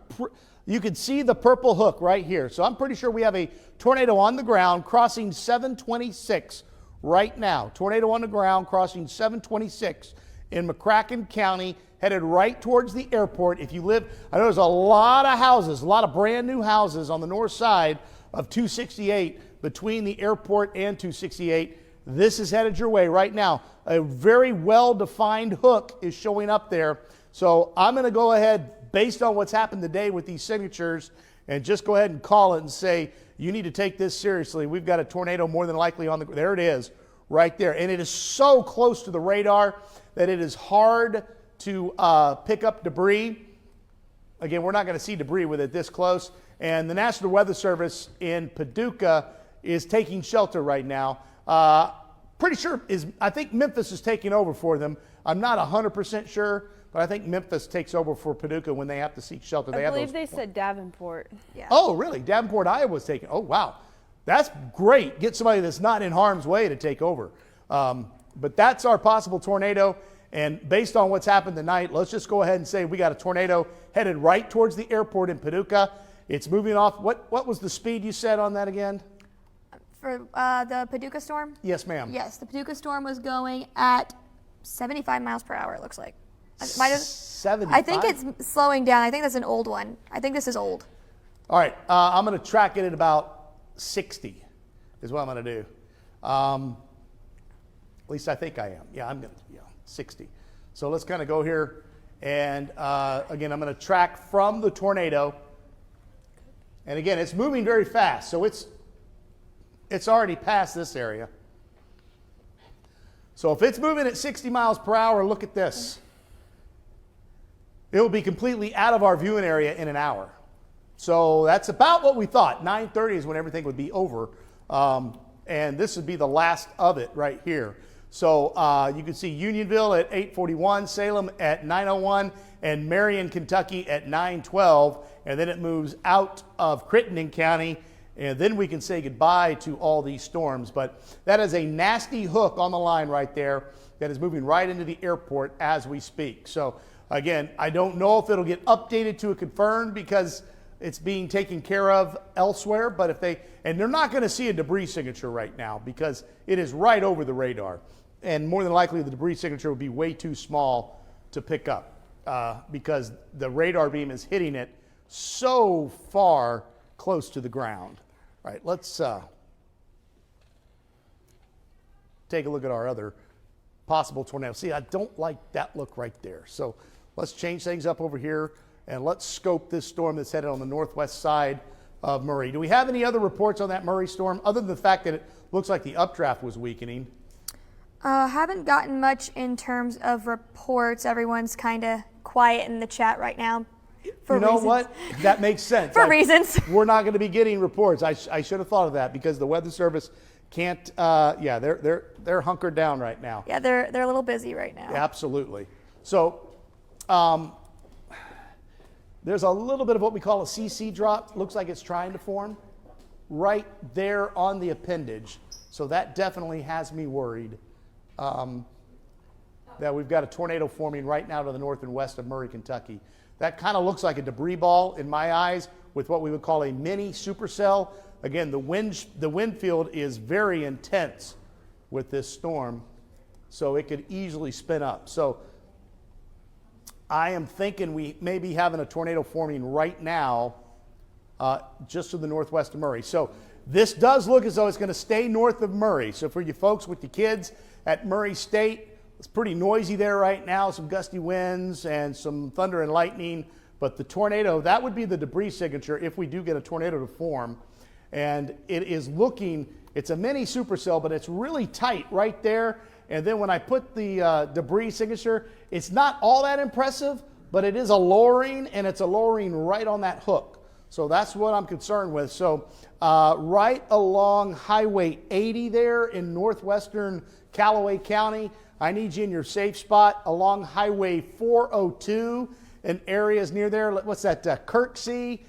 You can see the purple hook right here. So I'm pretty sure we have a tornado on the ground crossing 726 right now. Tornado on the ground crossing 726 in McCracken County, headed right towards the airport. If you live, I know there's a lot of houses, a lot of brand new houses on the north side of 268 between the airport and 268. This is headed your way right now. A very well-defined hook is showing up there. So I'm going to go ahead, based on what's happened today with these signatures, and just go ahead and call it and say, you need to take this seriously. We've got a tornado more than likely on the, there it is, right there. And it is so close to the radar that it is hard to pick up debris. Again, we're not going to see debris with it this close. And the National Weather Service in Paducah is taking shelter right now. Pretty sure, I think Memphis is taking over for them. I'm not 100% sure, but I think Memphis takes over for Paducah when they have to seek shelter. I have believe those- they said Davenport. Yeah. Oh, really? Davenport, Iowa's taking. Oh, wow. That's great. Get somebody that's not in harm's way to take over. But that's our possible tornado. And based on what's happened tonight, let's just go ahead and say we got a tornado headed right towards the airport in Paducah. It's moving off. What was the speed you said on that again? For the Paducah storm? Yes, ma'am. Yes, the Paducah storm was going at 75 miles per hour, it looks like. I 75? think it's slowing down. I think that's an old one. I think this is old. All right. I'm going to track it at about 60 is what I'm going to do. At least I think I am. Yeah, I'm going to, 60. So let's kind of go here. And again, I'm going to track from the tornado. And again, it's moving very fast. So it's already past this area. So if it's moving at 60 miles per hour, look at this. It will be completely out of our viewing area in an hour. So that's about what we thought. 9:30 is when everything would be over. And this would be the last of it right here. So you can see Unionville at 8:41, Salem at 9:01, and Marion, Kentucky at 9:12. And then it moves out of Crittenden County. And then we can say goodbye to all these storms. But that is a nasty hook on the line right there that is moving right into the airport as we speak. So again, I don't know if it'll get updated to a confirmed because it's being taken care of elsewhere. But if and they're not going to see a debris signature right now because it is right over the radar. And more than likely the debris signature will be way too small to pick up because the radar beam is hitting it so far close to the ground. All right, let's take a look at our other possible tornado. See, I don't like that look right there. So let's change things up over here and let's scope this storm that's headed on the northwest side of Murray. Do we have any other reports on that Murray storm other than the fact that it looks like the updraft was weakening? Haven't gotten much in terms of reports. Everyone's kind of quiet in the chat right now. For you know reasons. what? That makes sense. For reasons. We're not going to be getting reports. I should have thought of that because the Weather Service can't. They're hunkered down right now. Yeah, they're a little busy right now. Absolutely. So there's a little bit of what we call a CC drop. Looks like it's trying to form right there on the appendage. So that definitely has me worried that we've got a tornado forming right now to the north and west of Murray, Kentucky. That kind of looks like a debris ball in my eyes with what we would call a mini supercell. Again, the wind field is very intense with this storm, so it could easily spin up. So I am thinking we may be having a tornado forming right now just to the northwest of Murray. So this does look as though it's going to stay north of Murray. So for you folks with your kids at Murray State, it's pretty noisy there right now, some gusty winds and some thunder and lightning. But the tornado, that would be the debris signature if we do get a tornado to form. And it is looking, it's a mini supercell, but it's really tight right there. And then when I put the debris signature, it's not all that impressive, but it is a lowering, and it's a lowering right on that hook. So that's what I'm concerned with. So right along Highway 80 there in northwestern Callaway County, I need you in your safe spot along Highway 402 and areas near there. What's that? Kirksey,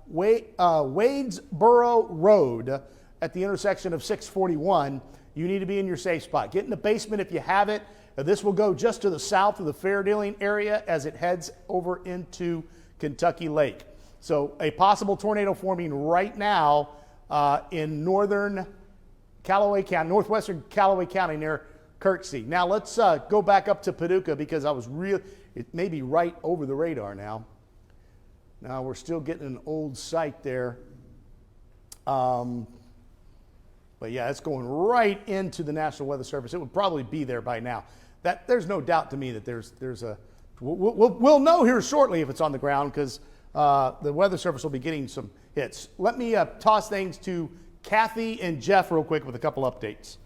Wadesboro Road at the intersection of 641. You need to be in your safe spot. Get in the basement if you have it. This will go just to the south of the fair dealing area as it heads over into Kentucky Lake. So a possible tornado forming right now in northern Callaway County, northwestern Callaway County near Kirksey. Now let's go back up to Paducah because it may be right over the radar now. Now we're still getting an old site there. But yeah, it's going right into the National Weather Service. It would probably be there by now. There's no doubt to me that there's a. We'll know here shortly if it's on the ground because the Weather Service will be getting some hits. Let me toss things to Kathy and Jeff real quick with a couple updates.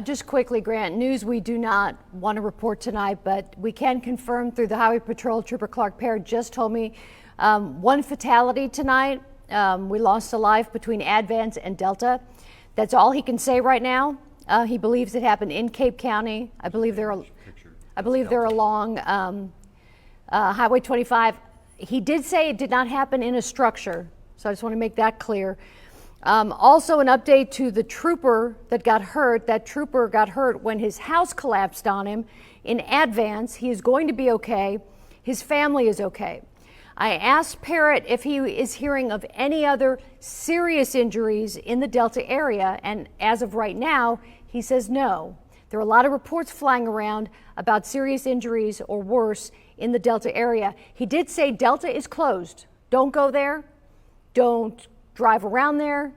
Just quickly, Grant, news we do not want to report tonight, but we can confirm through the Highway Patrol, Trooper Clark Perry just told me one fatality tonight. We lost a life between Advance and Delta. That's all he can say right now. He believes it happened in Cape County. I believe they're along Highway 25. He did say it did not happen in a structure, so I just want to make that clear. Also, an update to the trooper that got hurt. That trooper got hurt when his house collapsed on him in Advance. He is going to be okay. His family is okay. I asked Parrott if he is hearing of any other serious injuries in the Delta area, and as of right now, he says no. There are a lot of reports flying around about serious injuries or worse in the Delta area. He did say Delta is closed. Don't go there. Don't drive around there.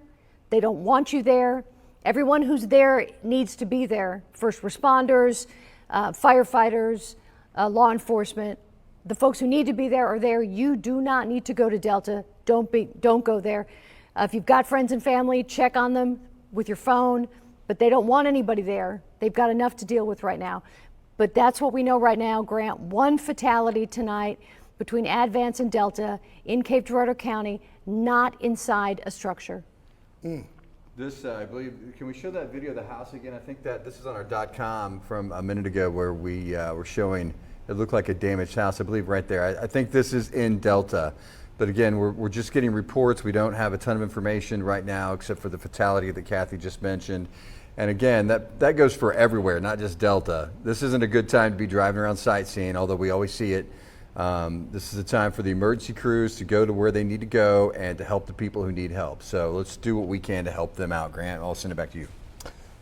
They don't want you there. Everyone who's there needs to be there. First responders, firefighters, law enforcement. The folks who need to be there are there. You do not need to go to Delta. Don't go there. If you've got friends and family, check on them with your phone, but they don't want anybody there. They've got enough to deal with right now. But that's what we know right now, Grant. One fatality tonight between Advance and Delta in Cape Girardeau County, not inside a structure. This, I believe, can we show that video of the house again? I think that this is on our .com from a minute ago where we were showing it looked like a damaged house, I believe right there. I think this is in Delta. But again, we're just getting reports. We don't have a ton of information right now except for the fatality that Kathy just mentioned. And again, that goes for everywhere, not just Delta. This isn't a good time to be driving around sightseeing, although we always see it. This is a time for the emergency crews to go to where they need to go and to help the people who need help. So let's do what we can to help them out. Grant, I'll send it back to you.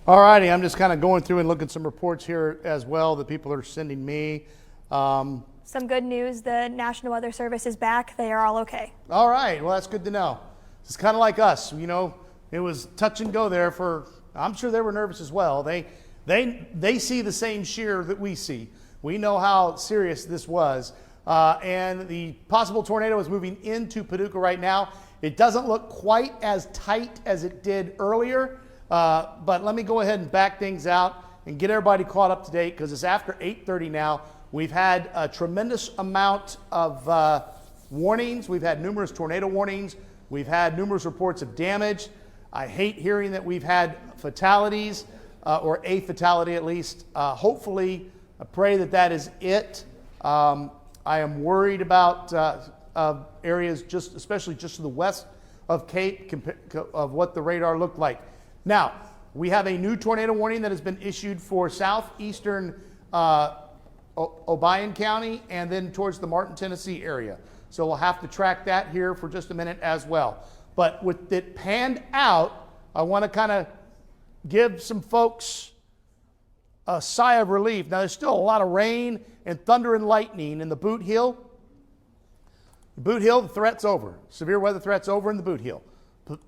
All righty, I'm just kind of going through and looking at some reports here as well that people are sending me. Some good news, the National Weather Service is back. They are all okay. All right, well, that's good to know. It's kind of like us, you know, it was touch and go there for, I'm sure they were nervous as well. They see the same shear that we see. We know how serious this was. And the possible tornado is moving into Paducah right now. It doesn't look quite as tight as it did earlier, but let me go ahead and back things out and get everybody caught up to date because it's after 8:30 now. We've had a tremendous amount of warnings. We've had numerous tornado warnings. We've had numerous reports of damage. I hate hearing that we've had fatalities, or a fatality at least. Hopefully, I pray that is it. I am worried about areas especially just to the west of Cape of what the radar looked like. Now, we have a new tornado warning that has been issued for southeastern Obion County and then towards the Martin, Tennessee area. So we'll have to track that here for just a minute as well. But with it panned out, I want to kind of give some folks a sigh of relief. Now, there's still a lot of rain and thunder and lightning in the Boot Hill. The Boot Hill, the threat's over. Severe weather threat's over in the Boot Hill.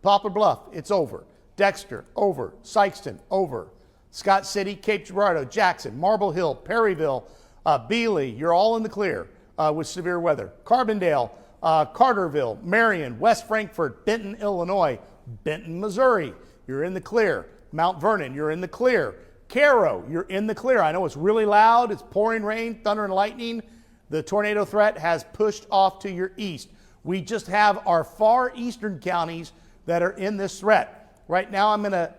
Poplar Bluff, it's over. Dexter, over. Sykeston, over. Scott City, Cape Girardeau, Jackson, Marble Hill, Perryville, Beeley, you're all in the clear with severe weather. Carbondale, Carterville, Marion, West Frankfort, Benton, Illinois, Benton, Missouri, you're in the clear. Mount Vernon, you're in the clear. Cairo, you're in the clear. I know it's really loud. It's pouring rain, thunder, and lightning. The tornado threat has pushed off to your east. We just have our far eastern counties that are in this threat. Right now, I'm in it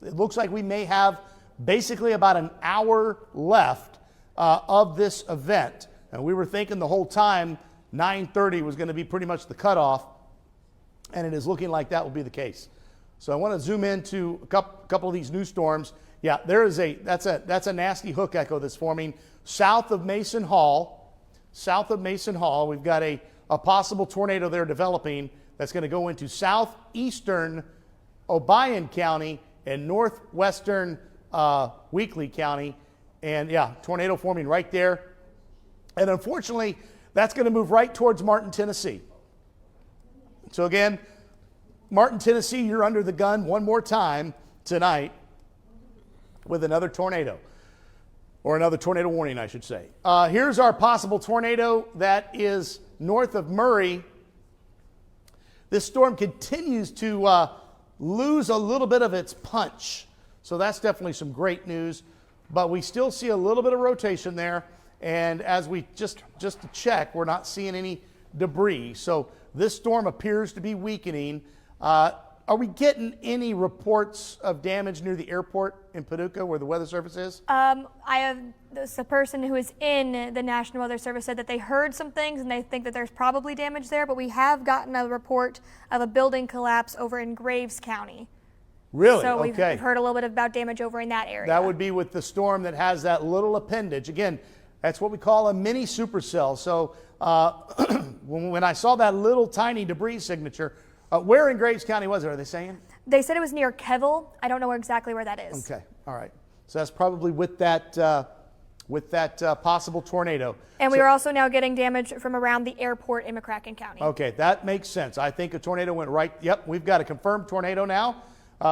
looks like we may have basically about an hour left of this event. And we were thinking the whole time 9:30 was going to be pretty much the cutoff, and it is looking like that will be the case. So I want to zoom into a couple of these new storms. Yeah, that's a nasty hook echo that's forming south of Mason Hall. South of Mason Hall, we've got a possible tornado there developing that's going to go into southeastern Obion County and northwestern Wickliffe County. And yeah, tornado forming right there. And unfortunately, that's going to move right towards Martin, Tennessee. So again, Martin, Tennessee, you're under the gun one more time tonight with another tornado, or another tornado warning, I should say. Here's our possible tornado that is north of Murray. This storm continues to lose a little bit of its punch. So that's definitely some great news. But we still see a little bit of rotation there. And as we just to check, we're not seeing any debris. So this storm appears to be weakening. Are we getting any reports of damage near the airport in Paducah where the Weather Service is? I have the person who is in the National Weather Service said that they heard some things and they think that there's probably damage there, but we have gotten a report of a building collapse over in Graves County. Really? So we've Okay. heard a little bit about damage over in that area. That would be with the storm that has that little appendage. Again, that's what we call a mini supercell. So when I saw that little tiny debris signature, where in Graves County was it? Are they saying? They said it was near Keville. I don't know exactly where that is. Okay, all right. So that's probably with that possible tornado. And we are also now getting damage from around the airport in McCracken County. Okay, that makes sense. I think a tornado went right. Yep, we've got a confirmed tornado now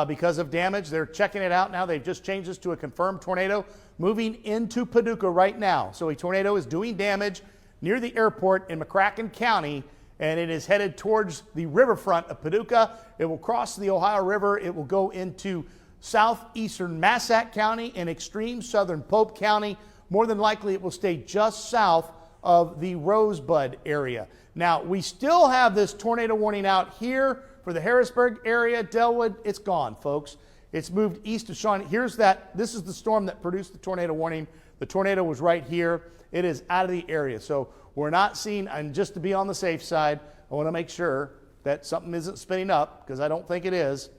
because of damage. They're checking it out now. They've just changed this to a confirmed tornado moving into Paducah right now. So a tornado is doing damage near the airport in McCracken County, and it is headed towards the riverfront of Paducah. It will cross the Ohio River. It will go into southeastern Massac County and extreme southern Pope County. More than likely, it will stay just south of the Rosebud area. Now, we still have this tornado warning out here for the Harrisburg area, Delwood. It's gone, folks. It's moved east of Shawnee. This is the storm that produced the tornado warning. The tornado was right here. It is out of the area. So we're not seeing, and just to be on the safe side, I want to make sure that something isn't spinning up, because I don't think it is,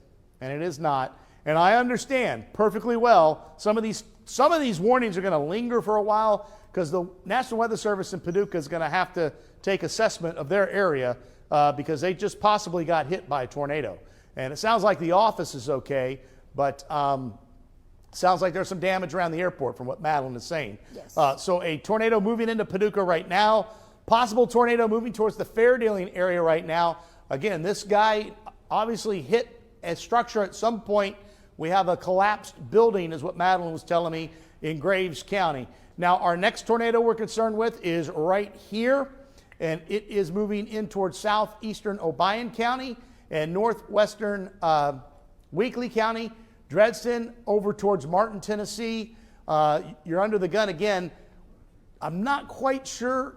and it is not. And I understand perfectly well some of these warnings are going to linger for a while, because the National Weather Service in Paducah is going to have to take assessment of their area because they just possibly got hit by a tornado. And it sounds like the office is okay, but sounds like there's some damage around the airport from what Madeline is saying. Yes. So a tornado moving into Paducah right now. Possible tornado moving towards the Fairdealing area right now. Again, this guy obviously hit a structure at some point. We have a collapsed building, is what Madeline was telling me, in Graves County. Now, our next tornado we're concerned with is right here, and it is moving in towards southeastern Obion County and northwestern Wickliffe County, Dresden, over towards Martin, Tennessee. You're under the gun again. I'm not quite sure.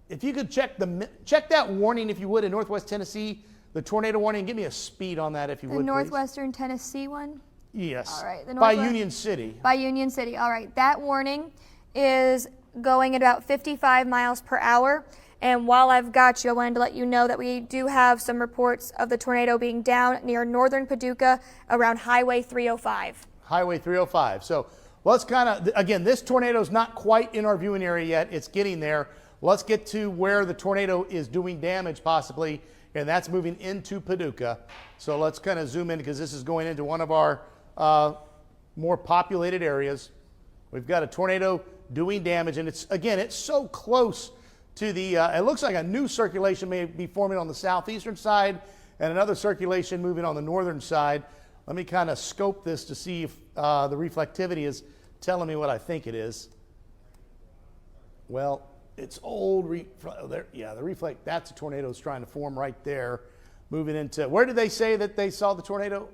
If you could check that warning, if you would, in northwest Tennessee, the tornado warning. Give me a speed on that, if you would, The please. northwestern Tennessee one? Yes. All right. By Union City. By Union City. All right. That warning is going at about 55 miles per hour. And while I've got you, I wanted to let you know that we do have some reports of the tornado being down near northern Paducah around Highway 305. Highway 305. So let's kind of, again, this tornado is not quite in our viewing area yet. It's getting there. Let's get to where the tornado is doing damage possibly, and that's moving into Paducah. So let's kind of zoom in, because this is going into one of our more populated areas. We've got a tornado doing damage, and it's so close to the, it looks like a new circulation may be forming on the southeastern side and another circulation moving on the northern side. Let me kind of scope this to see if the reflectivity is telling me what I think it is. Well, it's old, that's a tornado that's trying to form right there. Moving into, where did they say that they saw the tornado?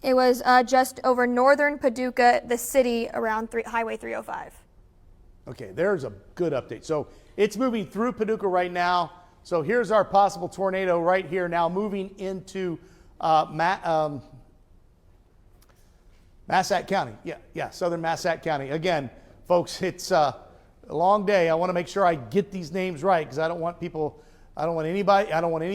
It was just over northern Paducah, the city, around Highway 305. Okay, there's a good update. So it's moving through Paducah right now. So here's our possible tornado right here now, moving into Massac County. Yeah, southern Massac County. Again, folks, it's a long day. I want to make sure I get these names right, because I don't want any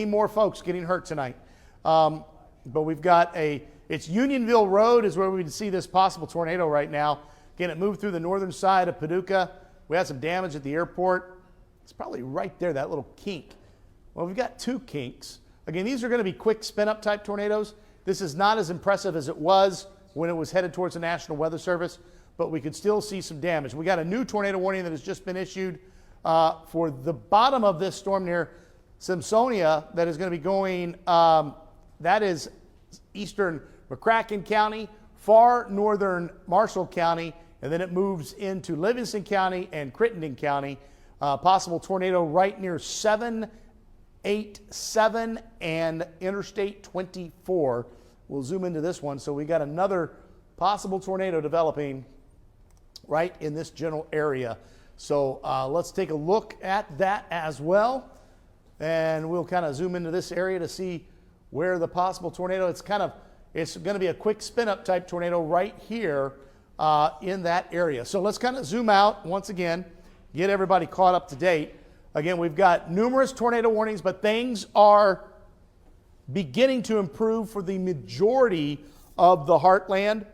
more folks getting hurt tonight. But we've got it's Unionville Road is where we can see this possible tornado right now. Again, it moved through the northern side of Paducah. We had some damage at the airport. It's probably right there, that little kink. Well, we've got two kinks. Again, these are going to be quick spin-up type tornadoes. This is not as impressive as it was when it was headed towards the National Weather Service, but we could still see some damage. We got a new tornado warning that has just been issued for the bottom of this storm near Simpsonia that is going to be going, that is eastern McCracken County, far northern Marshall County, and then it moves into Livingston County and Crittenden County. Possible tornado right near 787 and Interstate 24. We'll zoom into this one. So we got another possible tornado developing right in this general area. So let's take a look at that as well. And we'll kind of zoom into this area to see where the possible tornado, it's going to be a quick spin up type tornado right here in that area. So let's kind of zoom out once again, get everybody caught up to date. Again, we've got numerous tornado warnings, but things are beginning to improve for the majority of the heartland.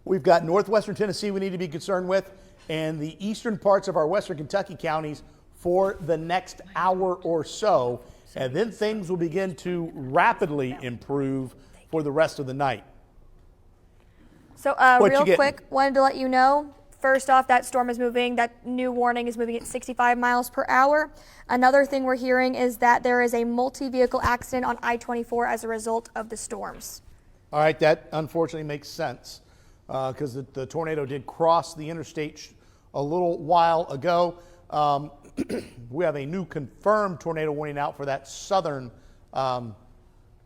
We've got northwestern Tennessee we need to be concerned with, and the eastern parts of our western Kentucky counties for the next hour or so. And then things will begin to rapidly improve for the rest of the night. So real quick, wanted to let you know, first off, that storm is moving. That new warning is moving at 65 miles per hour. Another thing we're hearing is that there is a multi-vehicle accident on I-24 as a result of the storms. All right, that unfortunately makes sense because the tornado did cross the interstate a little while ago. We have a new confirmed tornado warning out for that southern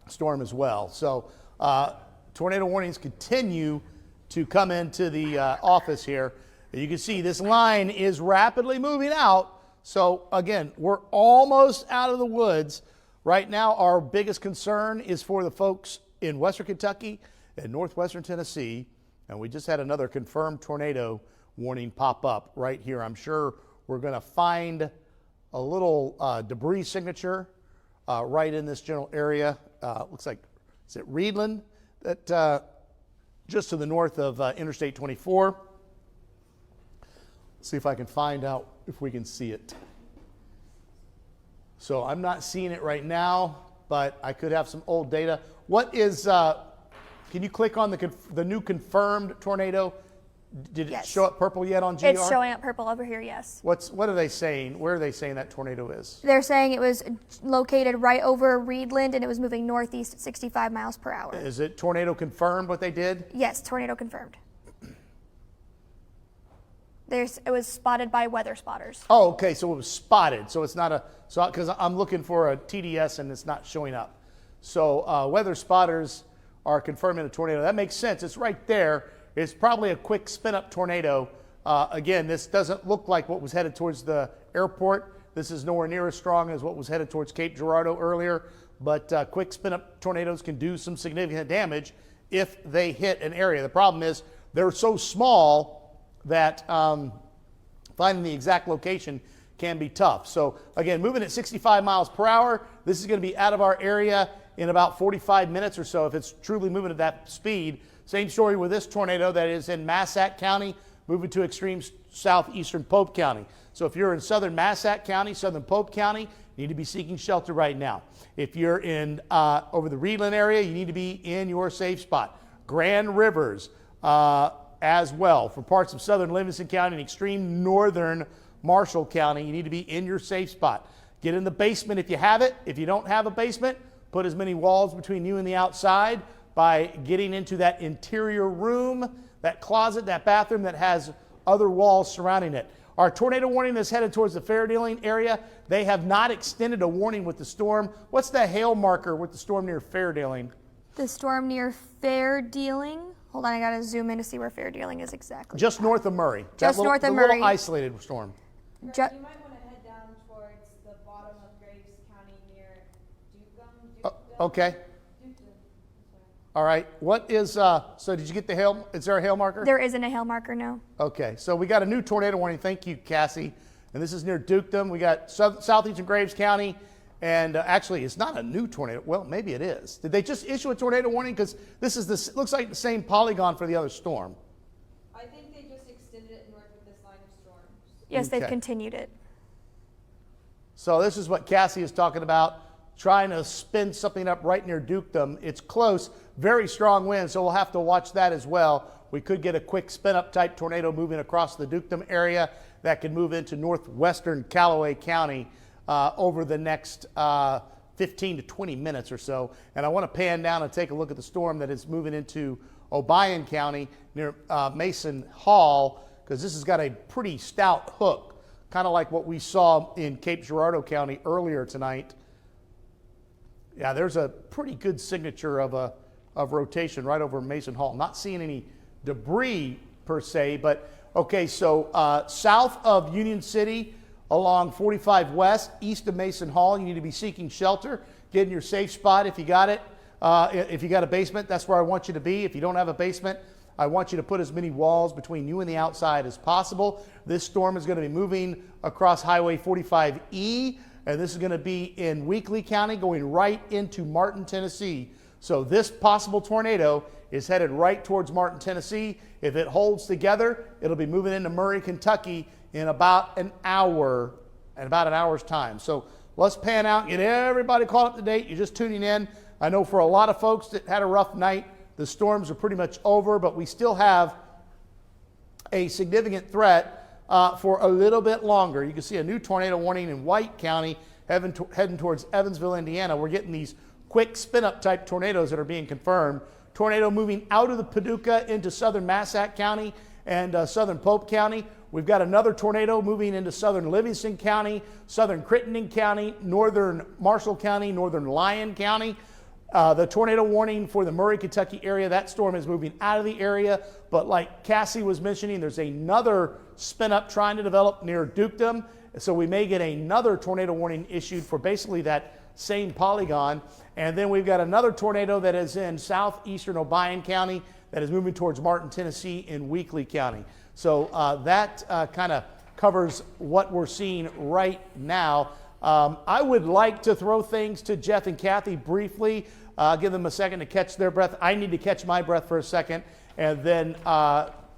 storm as well. So tornado warnings continue to come into the office here. You can see this line is rapidly moving out. So again, we're almost out of the woods. Right now, our biggest concern is for the folks in western Kentucky and northwestern Tennessee. And we just had another confirmed tornado warning pop up right here. I'm sure we're going to find a little debris signature right in this general area. Looks like, is it Reedland? That just to the north of Interstate 24. See if I can find out if we can see it. So I'm not seeing it right now, but I could have some old data. What is, can you click on the new confirmed tornado? Did it show up purple yet on GR? It's showing up purple over here, yes. What are they saying? Where are they saying that tornado is? They're saying it was located right over Reedland and it was moving northeast at 65 miles per hour. Is it tornado confirmed what they did? Yes, tornado confirmed. It was spotted by weather spotters. Oh, okay, so it was spotted. So it's not because I'm looking for a TDS and it's not showing up. So weather spotters are confirming a tornado. That makes sense. It's right there. It's probably a quick spin-up tornado. Again, this doesn't look like what was headed towards the airport. This is nowhere near as strong as what was headed towards Cape Girardeau earlier. But quick spin-up tornadoes can do some significant damage if they hit an area. The problem is they're so small that finding the exact location can be tough. So again, moving at 65 miles per hour, this is going to be out of our area in about 45 minutes or so if it's truly moving at that speed. Same story with this tornado that is in Massac County, moving to extreme southeastern Pope County. So if you're in southern Massac County, southern Pope County, you need to be seeking shelter right now. If you're in over the Reedland area, you need to be in your safe spot. Grand Rivers as well. For parts of southern Livingston County and extreme northern Marshall County, you need to be in your safe spot. Get in the basement if you have it. If you don't have a basement, put as many walls between you and the outside by getting into that interior room, that closet, that bathroom that has other walls surrounding it. Our tornado warning is headed towards the fair dealing area. They have not extended a warning with the storm. What's the hail marker with the storm near fair dealing? The storm near fair dealing. Hold on, I gotta zoom in to see where fair dealing is exactly. Just north of Murray. Just north of Murray. Little isolated storm. You might want to head down towards the bottom of Graves County near Ducum. Okay. All right. What is, so did you get the hail? Is there a hail marker? There isn't a hail marker, no. Okay. So we got a new tornado warning. Thank you, Cassie. And this is near Dukedom. We got southeastern Graves County. And actually, it's not a new tornado. Well, maybe it is. Did they just issue a tornado warning? Because looks like the same polygon for the other storm. I think they just extended it north of this line of storms. Yes, Okay. they've continued it. So this is what Cassie is talking about, trying to spin something up right near Dukedom. It's close, very strong wind, so we'll have to watch that as well. We could get a quick spin-up type tornado moving across the Dukedom area that could move into northwestern Callaway County over the next 15 to 20 minutes or so. And I want to pan down and take a look at the storm that is moving into Obion County near Mason Hall, because this has got a pretty stout hook, kind of like what we saw in Cape Girardeau County earlier tonight. Yeah, there's a pretty good signature of rotation right over Mason Hall. Not seeing any debris per se, but okay, so south of Union City, along 45 West, east of Mason Hall, you need to be seeking shelter. get in your safe spot if you got it. If you got a basement, that's where I want you to be. If you don't have a basement, I want you to put as many walls between you and the outside as possible. This storm is going to be moving across Highway 45E, and this is going to be in Wickliffe County going right into Martin, Tennessee. So this possible tornado is headed right towards Martin, Tennessee. If it holds together, it'll be moving into Murray, Kentucky in about an hour, in about an hour's time. So let's pan out, get everybody caught up to date. You're just tuning in. I know for a lot of folks that had a rough night, the storms are pretty much over, but we still have a significant threat for a little bit longer. You can see a new tornado warning in White County heading towards Evansville, Indiana. We're getting these quick spin-up type tornadoes that are being confirmed. Tornado moving out of the Paducah into southern Massac County and southern Pope County. We've got another tornado moving into southern Livingston County, southern Crittenden County, northern Marshall County, northern Lyon County. The tornado warning for the Murray, Kentucky area, that storm is moving out of the area. But like Cassie was mentioning, there's another spin-up trying to develop near Dukedom. So we may get another tornado warning issued for basically that same polygon. And then we've got another tornado that is in southeastern Obion County that is moving towards Martin, Tennessee in Wickliffe County. So that kind of covers what we're seeing right now. I would like to throw things to Jeff and Kathy briefly, give them a second to catch their breath. I need to catch my breath for a second, and then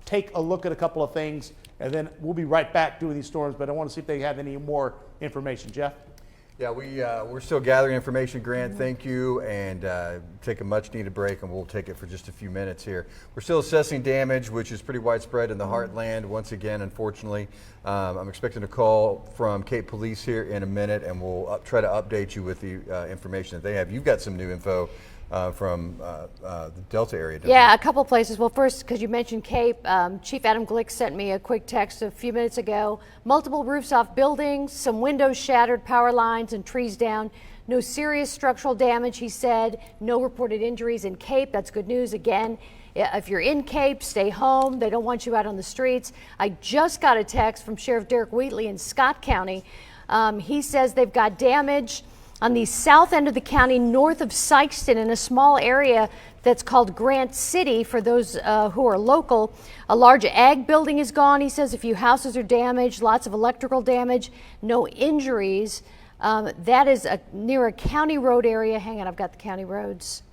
take a look at a couple of things, and then we'll be right back doing these storms, but I want to see if they have any more information. Jeff? Yeah, we're still gathering information, Grant. Thank you, and take a much-needed break, and we'll take it for just a few minutes here. We're still assessing damage, which is pretty widespread in the heartland. Once again, unfortunately, I'm expecting a call from Cape Police here in a minute, and we'll try to update you with the information that they have. You've got some new info from the Delta area. Yeah, a couple places. Well, first, because you mentioned Cape, Chief Adam Glick sent me a quick text a few minutes ago. Multiple roofs off buildings, some windows shattered, power lines and trees down. No serious structural damage, he said. No reported injuries in Cape. That's good news. Again, if you're in Cape, stay home. They don't want you out on the streets. I just got a text from Sheriff Derek Wheatley in Scott County. He says they've got damage on the south end of the county, north of Sykeston, in a small area that's called Grant City for those who are local. A large ag building is gone, he says. A few houses are damaged, lots of electrical damage, no injuries. That is near a county road area. Hang on, I've got the county roads.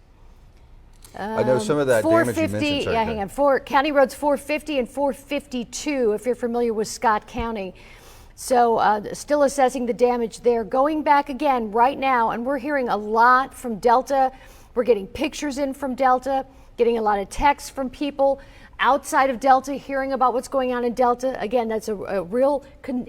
I know some of that damage you mentioned. Yeah, hang on. County roads 450 and 452, if you're familiar with Scott County. So still assessing the damage there. Going back again right now, and we're hearing a lot from Delta. We're getting pictures in from Delta, getting a lot of texts from people outside of Delta, hearing about what's going on in Delta. Again, that's a real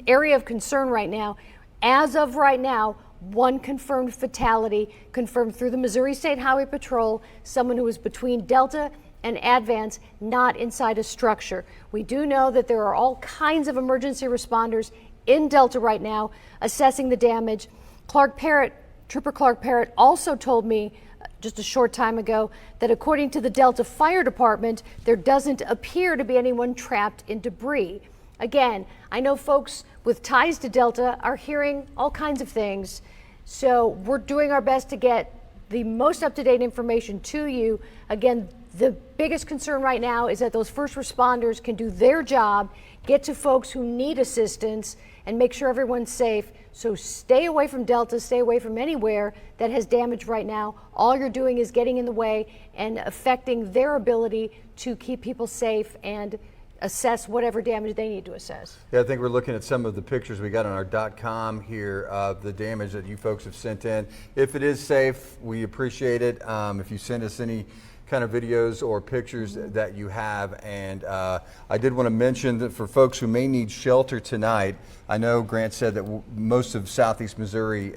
area of concern right now. As of right now, one confirmed fatality, confirmed through the Missouri State Highway Patrol, someone who was between Delta and Advance, not inside a structure. We do know that there are all kinds of emergency responders in Delta right now assessing the damage. Trooper Clark Parrott also told me just a short time ago that according to the Delta Fire Department, there doesn't appear to be anyone trapped in debris. Again, I know folks with ties to Delta are hearing all kinds of things, so we're doing our best to get the most up-to-date information to you. Again, the biggest concern right now is that those first responders can do their job, get to folks who need assistance, and make sure everyone's safe. So stay away from Delta, stay away from anywhere that has damage right now. All you're doing is getting in the way and affecting their ability to keep people safe and assess whatever damage they need to assess. Yeah, I think we're looking at some of the pictures we got on our .com here of the damage that you folks have sent in. If it is safe, we appreciate it. If you send us any kind of videos or pictures that you have. And I did want to mention that for folks who may need shelter tonight, I know Grant said that most of southeast Missouri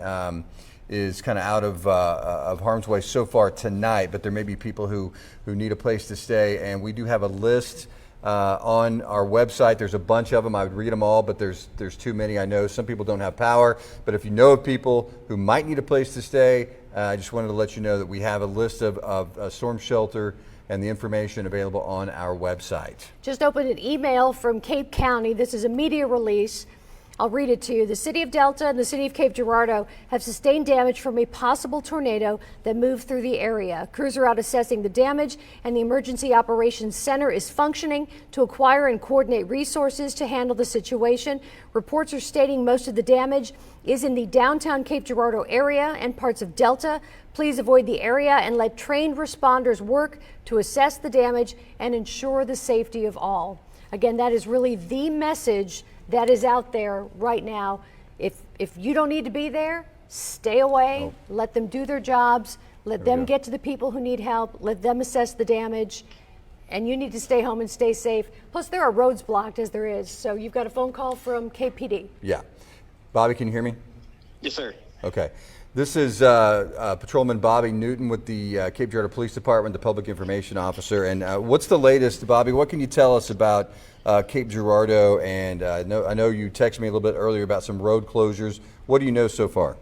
is kind of out of harm's way so far tonight, but there may be people who need a place to stay, and we do have a list on our website. There's a bunch of them. I would read them all, but there's too many. I know some people don't have power, but if you know of people who might need a place to stay, I just wanted to let you know that we have a list of storm shelter and the information available on our website. Just opened an email from Cape County. This is a media release. I'll read it to you. The city of Delta and the city of Cape Girardeau have sustained damage from a possible tornado that moved through the area. Crews are out assessing the damage, and the Emergency Operations Center is functioning to acquire and coordinate resources to handle the situation. Reports are stating most of the damage is in the downtown Cape Girardeau area and parts of Delta. Please avoid the area and let trained responders work to assess the damage and ensure the safety of all. Again, that is really the message that is out there right now. If you don't need to be there, stay away. Let them do their jobs. Let them get to the people who need help. Let them assess the damage. And you need to stay home and stay safe. Plus, there are roads blocked as there is. So you've got a phone call from KPD. Yeah. Bobby, can you hear me? Yes, sir. Okay. This is Patrolman Bobby Newton with the Cape Girardeau Police Department, the Public Information Officer. And what's the latest, Bobby? What can you tell us about Cape Girardeau? And I know you texted me a little bit earlier about some road closures. What do you know so far?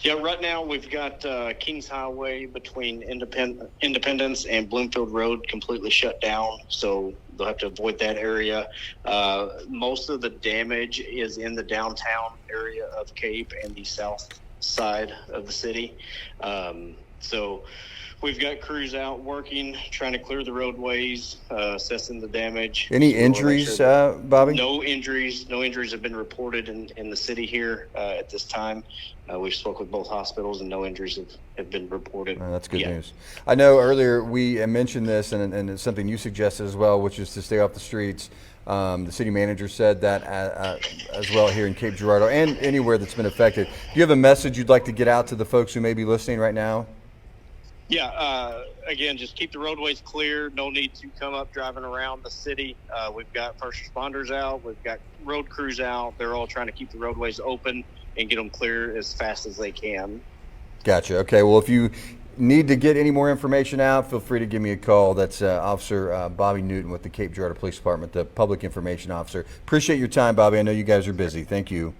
Yeah, right now we've got Kings Highway between Independence and Bloomfield Road completely shut down, so they'll have to avoid that area. Most of the damage is in the downtown area of Cape and the south side of the city. So we've got crews out working, trying to clear the roadways, assessing the damage. Any injuries, Bobby? No injuries. No injuries have been reported in the city here at this time. We've spoke with both hospitals, and no injuries have been reported. That's good news. I know earlier we mentioned this, and it's something you suggested as well, which is to stay off the streets. The city manager said that as well here in Cape Girardeau and anywhere that's been affected. Do you have a message you'd like to get out to the folks who may be listening right now? Yeah, again, just keep the roadways clear. No need to come up driving around the city. We've got first responders out. We've got road crews out. They're all trying to keep the roadways open and get them clear as fast as they can. Gotcha. Okay, well, if you need to get any more information out, feel free to give me a call. That's Officer Bobby Newton with the Cape Girardeau Police Department, the Public Information Officer. Appreciate your time, Bobby. I know you guys are busy. Thank you.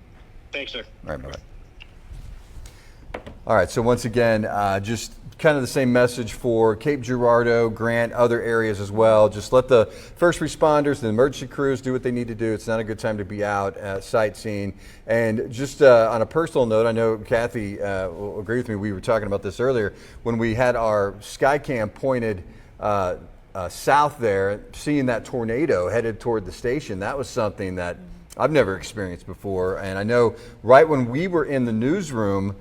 Thanks, sir. All right, bye-bye. All right, so once again, just kind of the same message for Cape Girardeau, Grant, other areas as well. Just let the first responders, the emergency crews do what they need to do. It's not a good time to be out sightseeing. And just on a personal note, I know Kathy will agree with me. We were talking about this earlier when we had our Skycam pointed south there, seeing that tornado headed toward the station. That was something that I've never experienced before. And I know right when we were in the newsroom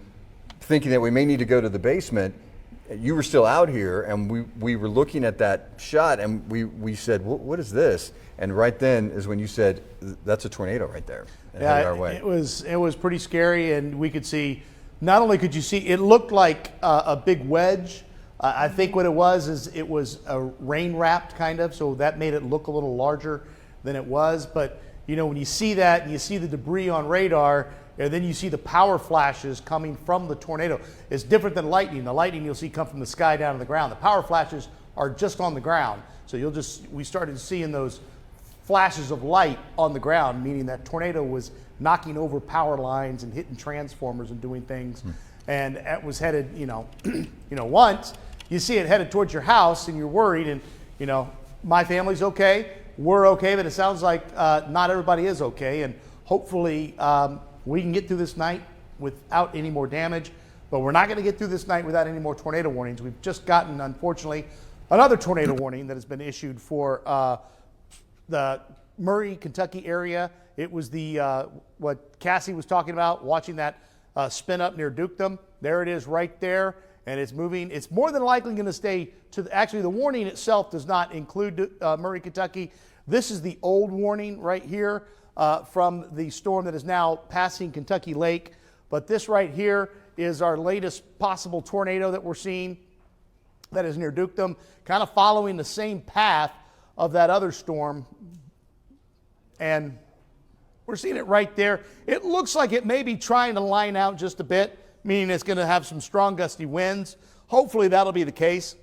thinking that we may need to go to the basement, you were still out here, and we were looking at that shot, and we said, what is this? And right then is when you said, that's a tornado right there. Yeah, our way. It was pretty scary, and we could see, not only could you see, it looked like a big wedge. I think what it was a rain wrapped kind of, so that made it look a little larger than it was. But you know, when you see that and you see the debris on radar, and then you see the power flashes coming from the tornado. It's different than lightning. The lightning you'll see come from the sky down to the ground. The power flashes are just on the ground. So we started seeing those flashes of light on the ground, meaning that tornado was knocking over power lines and hitting transformers and doing things. And it was headed, once you see it headed towards your house and you're worried, and my family's okay, we're okay, but it sounds like not everybody is okay. And hopefully, we can get through this night without any more damage, but we're not going to get through this night without any more tornado warnings. We've just gotten, unfortunately, another tornado warning that has been issued for the Murray, Kentucky area. It was what Cassie was talking about, watching that spin up near Dukedom. There it is right there, and it's moving. It's more than likely going to stay actually, the warning itself does not include Murray, Kentucky. This is the old warning right here. From the storm that is now passing Kentucky Lake. But this right here is our latest possible tornado that we're seeing that is near Dukedom, kind of following the same path of that other storm. And we're seeing it right there. It looks like it may be trying to line out just a bit, meaning it's going to have some strong gusty winds. Hopefully that'll be the case.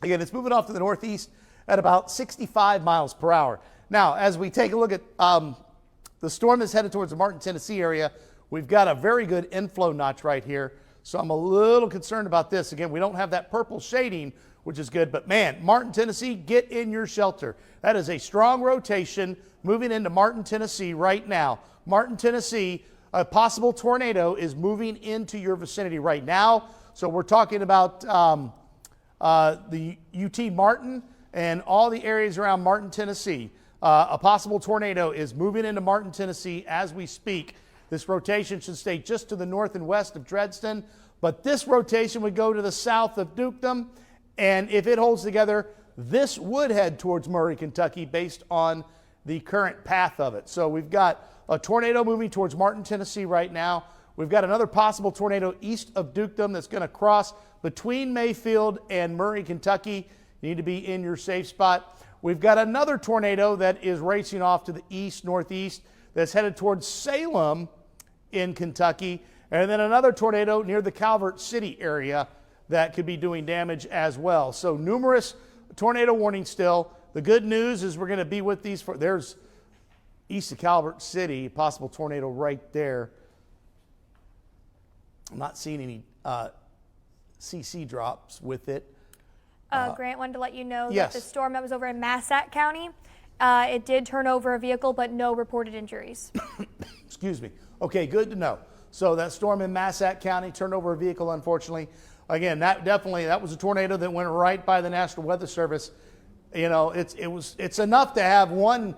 Again, it's moving off to the northeast at about 65 miles per hour. Now, as we take a look at the storm that's headed towards the Martin, Tennessee area, we've got a very good inflow notch right here. So I'm a little concerned about this. Again, we don't have that purple shading which is good. But man, Martin, Tennessee, get in your shelter. That is a strong rotation moving into Martin, Tennessee right now. Martin, Tennessee, a possible tornado is moving into your vicinity right now. So we're talking about the UT Martin and all the areas around Martin, Tennessee. A possible tornado is moving into Martin, Tennessee as we speak. This rotation should stay just to the north and west of Dresden, but this rotation would go to the south of Dukedom, and if it holds together, this would head towards Murray, Kentucky, based on the current path of it. So we've got a tornado moving towards Martin, Tennessee right now. We've got another possible tornado east of Dukedom that's going to cross between Mayfield and Murray, Kentucky. You need to be in your safe spot. We've got another tornado that is racing off to the east, northeast, that's headed towards Salem in Kentucky. And then another tornado near the Calvert City area that could be doing damage as well. So numerous tornado warnings still. The good news is we're going to be with these. There's east of Calvert City, possible tornado right there. I'm not seeing any CC drops with it. Grant wanted to let you know yes. that the storm that was over in Massac County, it did turn over a vehicle, but no reported injuries. Excuse me. Okay, good to know. So that storm in Massac County turned over a vehicle, unfortunately. Again, that was a tornado that went right by the National Weather Service. You know, it's enough to have one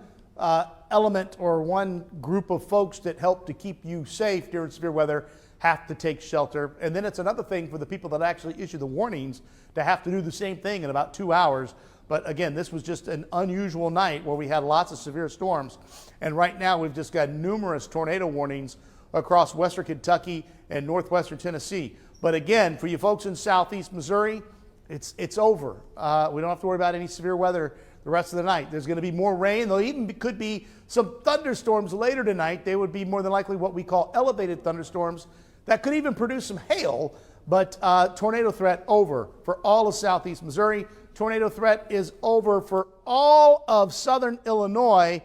element or one group of folks that help to keep you safe during severe weather have to take shelter. And then it's another thing for the people that actually issue the warnings to have to do the same thing in about 2 hours. But again, this was just an unusual night where we had lots of severe storms. And right now we've just got numerous tornado warnings across western Kentucky and northwestern Tennessee. But again, for you folks in southeast Missouri, it's over. We don't have to worry about any severe weather the rest of the night. There's going to be more rain. There even could be some thunderstorms later tonight. They would be more than likely what we call elevated thunderstorms that could even produce some hail. But tornado threat over for all of southeast Missouri. Tornado threat is over for all of southern Illinois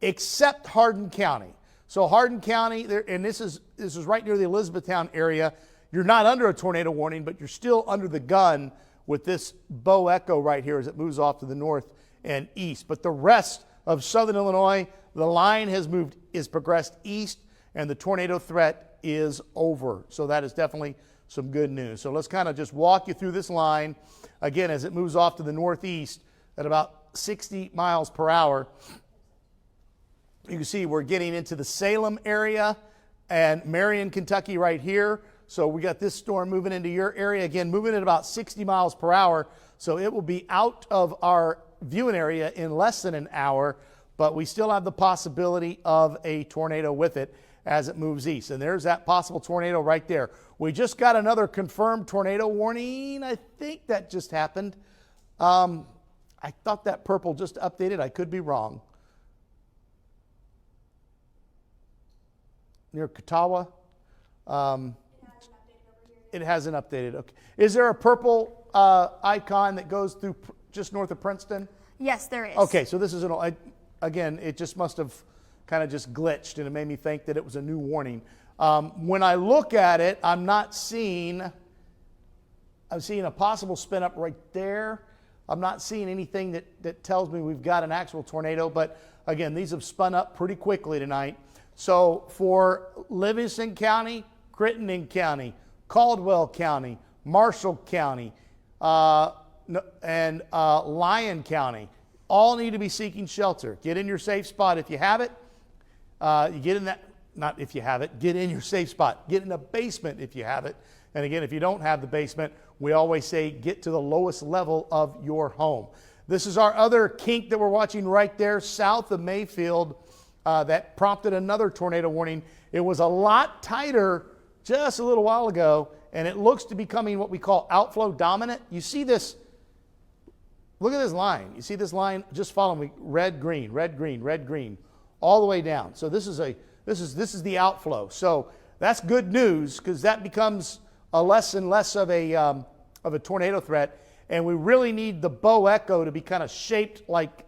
except Hardin County. So Hardin County, and this is right near the Elizabethtown area. You're not under a tornado warning, but you're still under the gun with this bow echo right here as it moves off to the north and east. But the rest of southern Illinois, the line is progressed east, and the tornado threat is over. So that is definitely some good news. So let's kind of just walk you through this line again as it moves off to the northeast at about 60 miles per hour. You can see we're getting into the Salem area and Marion, Kentucky right here. So we got this storm moving into your area, again, moving at about 60 miles per hour. So it will be out of our viewing area in less than an hour, but we still have the possibility of a tornado with it as it moves east. And there's that possible tornado right there. We just got another confirmed tornado warning. I think that just happened. I thought that purple just updated. I could be wrong. Near Katawa. It hasn't updated. Okay. Is there a purple icon that goes through just north of Princeton? Yes, there is. Okay, so this is again, it just must have kind of just glitched, and it made me think that it was a new warning. When I look at it, I'm seeing a possible spin up right there. I'm not seeing anything that tells me we've got an actual tornado, but again, these have spun up pretty quickly tonight. So for Livingston County, Crittenden County, Caldwell County, Marshall County, and Lyon County, all need to be seeking shelter. Get in your safe spot if you have it. You get in that, not if you have it, get in your safe spot. Get in the basement if you have it. And again, if you don't have the basement, we always say get to the lowest level of your home. This is our other kink that we're watching right there south of Mayfield that prompted another tornado warning. It was a lot tighter just a little while ago, and it looks to be becoming what we call outflow dominant. You see this, look at this line. You see this line just following red, green, red, green, red, green, all the way down. So this is the outflow. So that's good news because that becomes a less and less of a tornado threat, and we really need the bow echo to be kind of shaped like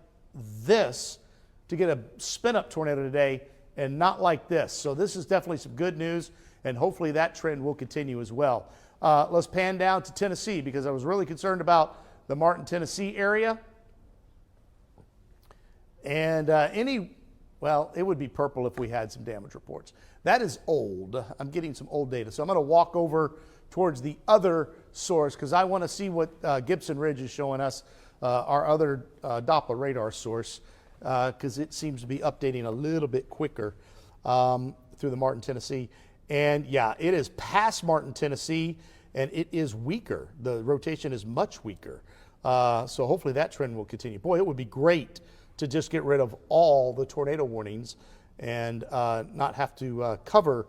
this to get a spin-up tornado today and not like this. So this is definitely some good news, and hopefully that trend will continue as well. Let's pan down to Tennessee because I was really concerned about the Martin, Tennessee area. And well, it would be purple if we had some damage reports. That is old. I'm getting some old data. So I'm going to walk over towards the other source because I want to see what Gibson Ridge is showing us, our other Doppler radar source, because it seems to be updating a little bit quicker through the Martin, Tennessee. And yeah, it is past Martin, Tennessee, and it is weaker. The rotation is much weaker. So hopefully that trend will continue. Boy, it would be great to just get rid of all the tornado warnings and not have to cover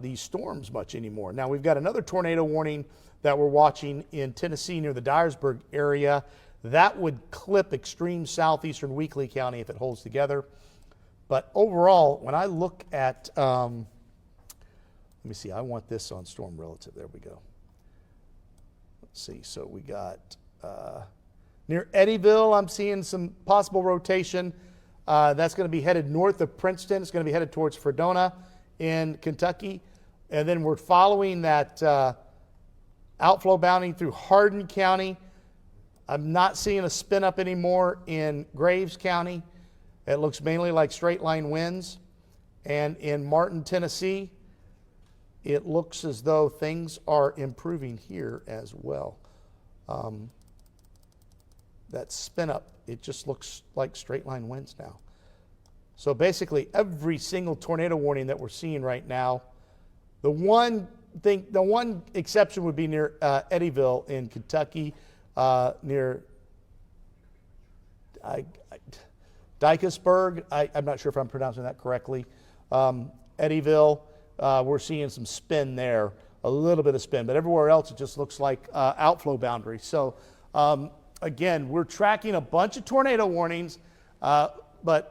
these storms much anymore. Now we've got another tornado warning that we're watching in Tennessee near the Dyersburg area. That would clip extreme southeastern Wickliffe County if it holds together. But overall, when I look at, let me see, I want this on storm relative. There we go. Let's see, so we got near Eddyville, I'm seeing some possible rotation. That's going to be headed north of Princeton. It's going to be headed towards Fredonia in Kentucky. And then we're following that outflow bounding through Hardin County. I'm not seeing a spin up anymore in Graves County. It looks mainly like straight line winds. And in Martin, Tennessee, it looks as though things are improving here as well. That spin up, it just looks like straight line winds now. So basically every single tornado warning that we're seeing right now, the one exception would be near Eddyville in Kentucky, near Dykersburg. I'm not sure if I'm pronouncing that correctly. Eddyville, we're seeing some spin there, a little bit of spin, but everywhere else it just looks like outflow boundary. So again, we're tracking a bunch of tornado warnings, but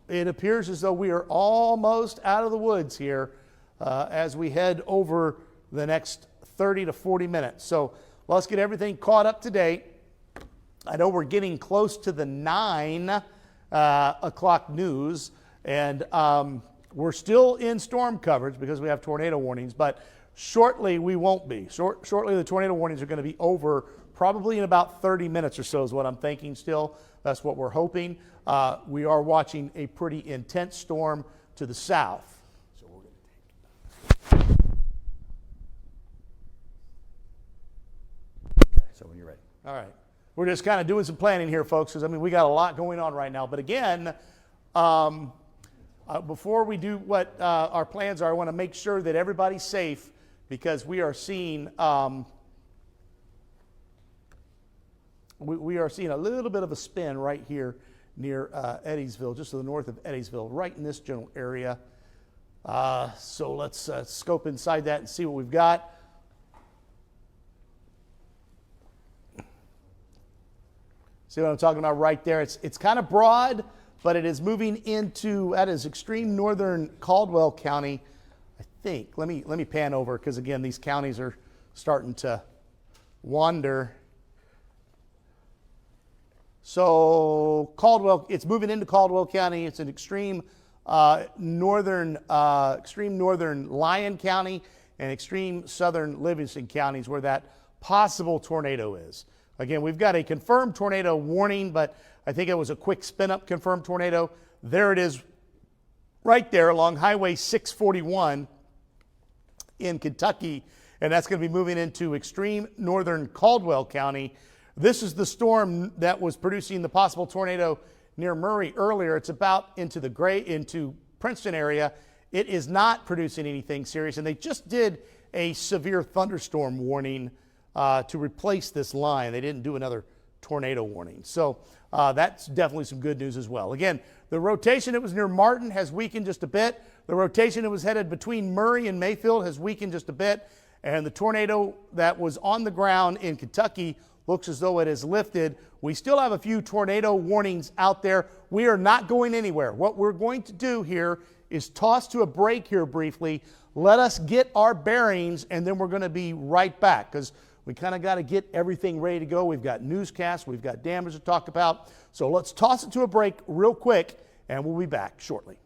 it appears as though we are almost out of the woods here as we head over the next 30 to 40 minutes. So let's get everything caught up to date. I know we're getting close to the 9 o'clock news, and we're still in storm coverage because we have tornado warnings, but shortly we won't be. Shortly the tornado warnings are going to be over, probably in about 30 minutes or so is what I'm thinking still. That's what we're hoping. We are watching a pretty intense storm to the south. So we're going to take it. Okay, so when you're ready. All right. We're just kind of doing some planning here, folks, because, I mean, we got a lot going on right now. But again, before we do what our plans are, I want to make sure that everybody's safe because we are seeing we are seeing a little bit of a spin right here near Eddyville, just to the north of Eddyville, right in this general area. So let's scope inside that and see what we've got. See what I'm talking about right there? It's kind of broad, but it is moving into, that is extreme northern Caldwell County, I think. Let me pan over because, again, these counties are starting to wander. So Caldwell, it's moving into Caldwell County. It's an extreme northern Lyon County and extreme southern Livingston counties where that possible tornado is. Again, we've got a confirmed tornado warning, but I think it was a quick spin-up confirmed tornado. There it is right there along Highway 641 in Kentucky, and that's going to be moving into extreme northern Caldwell County. This is the storm that was producing the possible tornado near Murray earlier. It's about into Princeton area. It is not producing anything serious, and they just did a severe thunderstorm warning to replace this line. They didn't do another tornado warning. So that's definitely some good news as well. Again, the rotation that was near Martin has weakened just a bit. The rotation that was headed between Murray and Mayfield has weakened just a bit. And the tornado that was on the ground in Kentucky looks as though it has lifted. We still have a few tornado warnings out there. We are not going anywhere. What we're going to do here is toss to a break here briefly. Let us get our bearings, and then we're going to be right back because we kind of got to get everything ready to go. We've got newscasts, we've got damage to talk about. So let's toss it to a break real quick, and we'll be back shortly.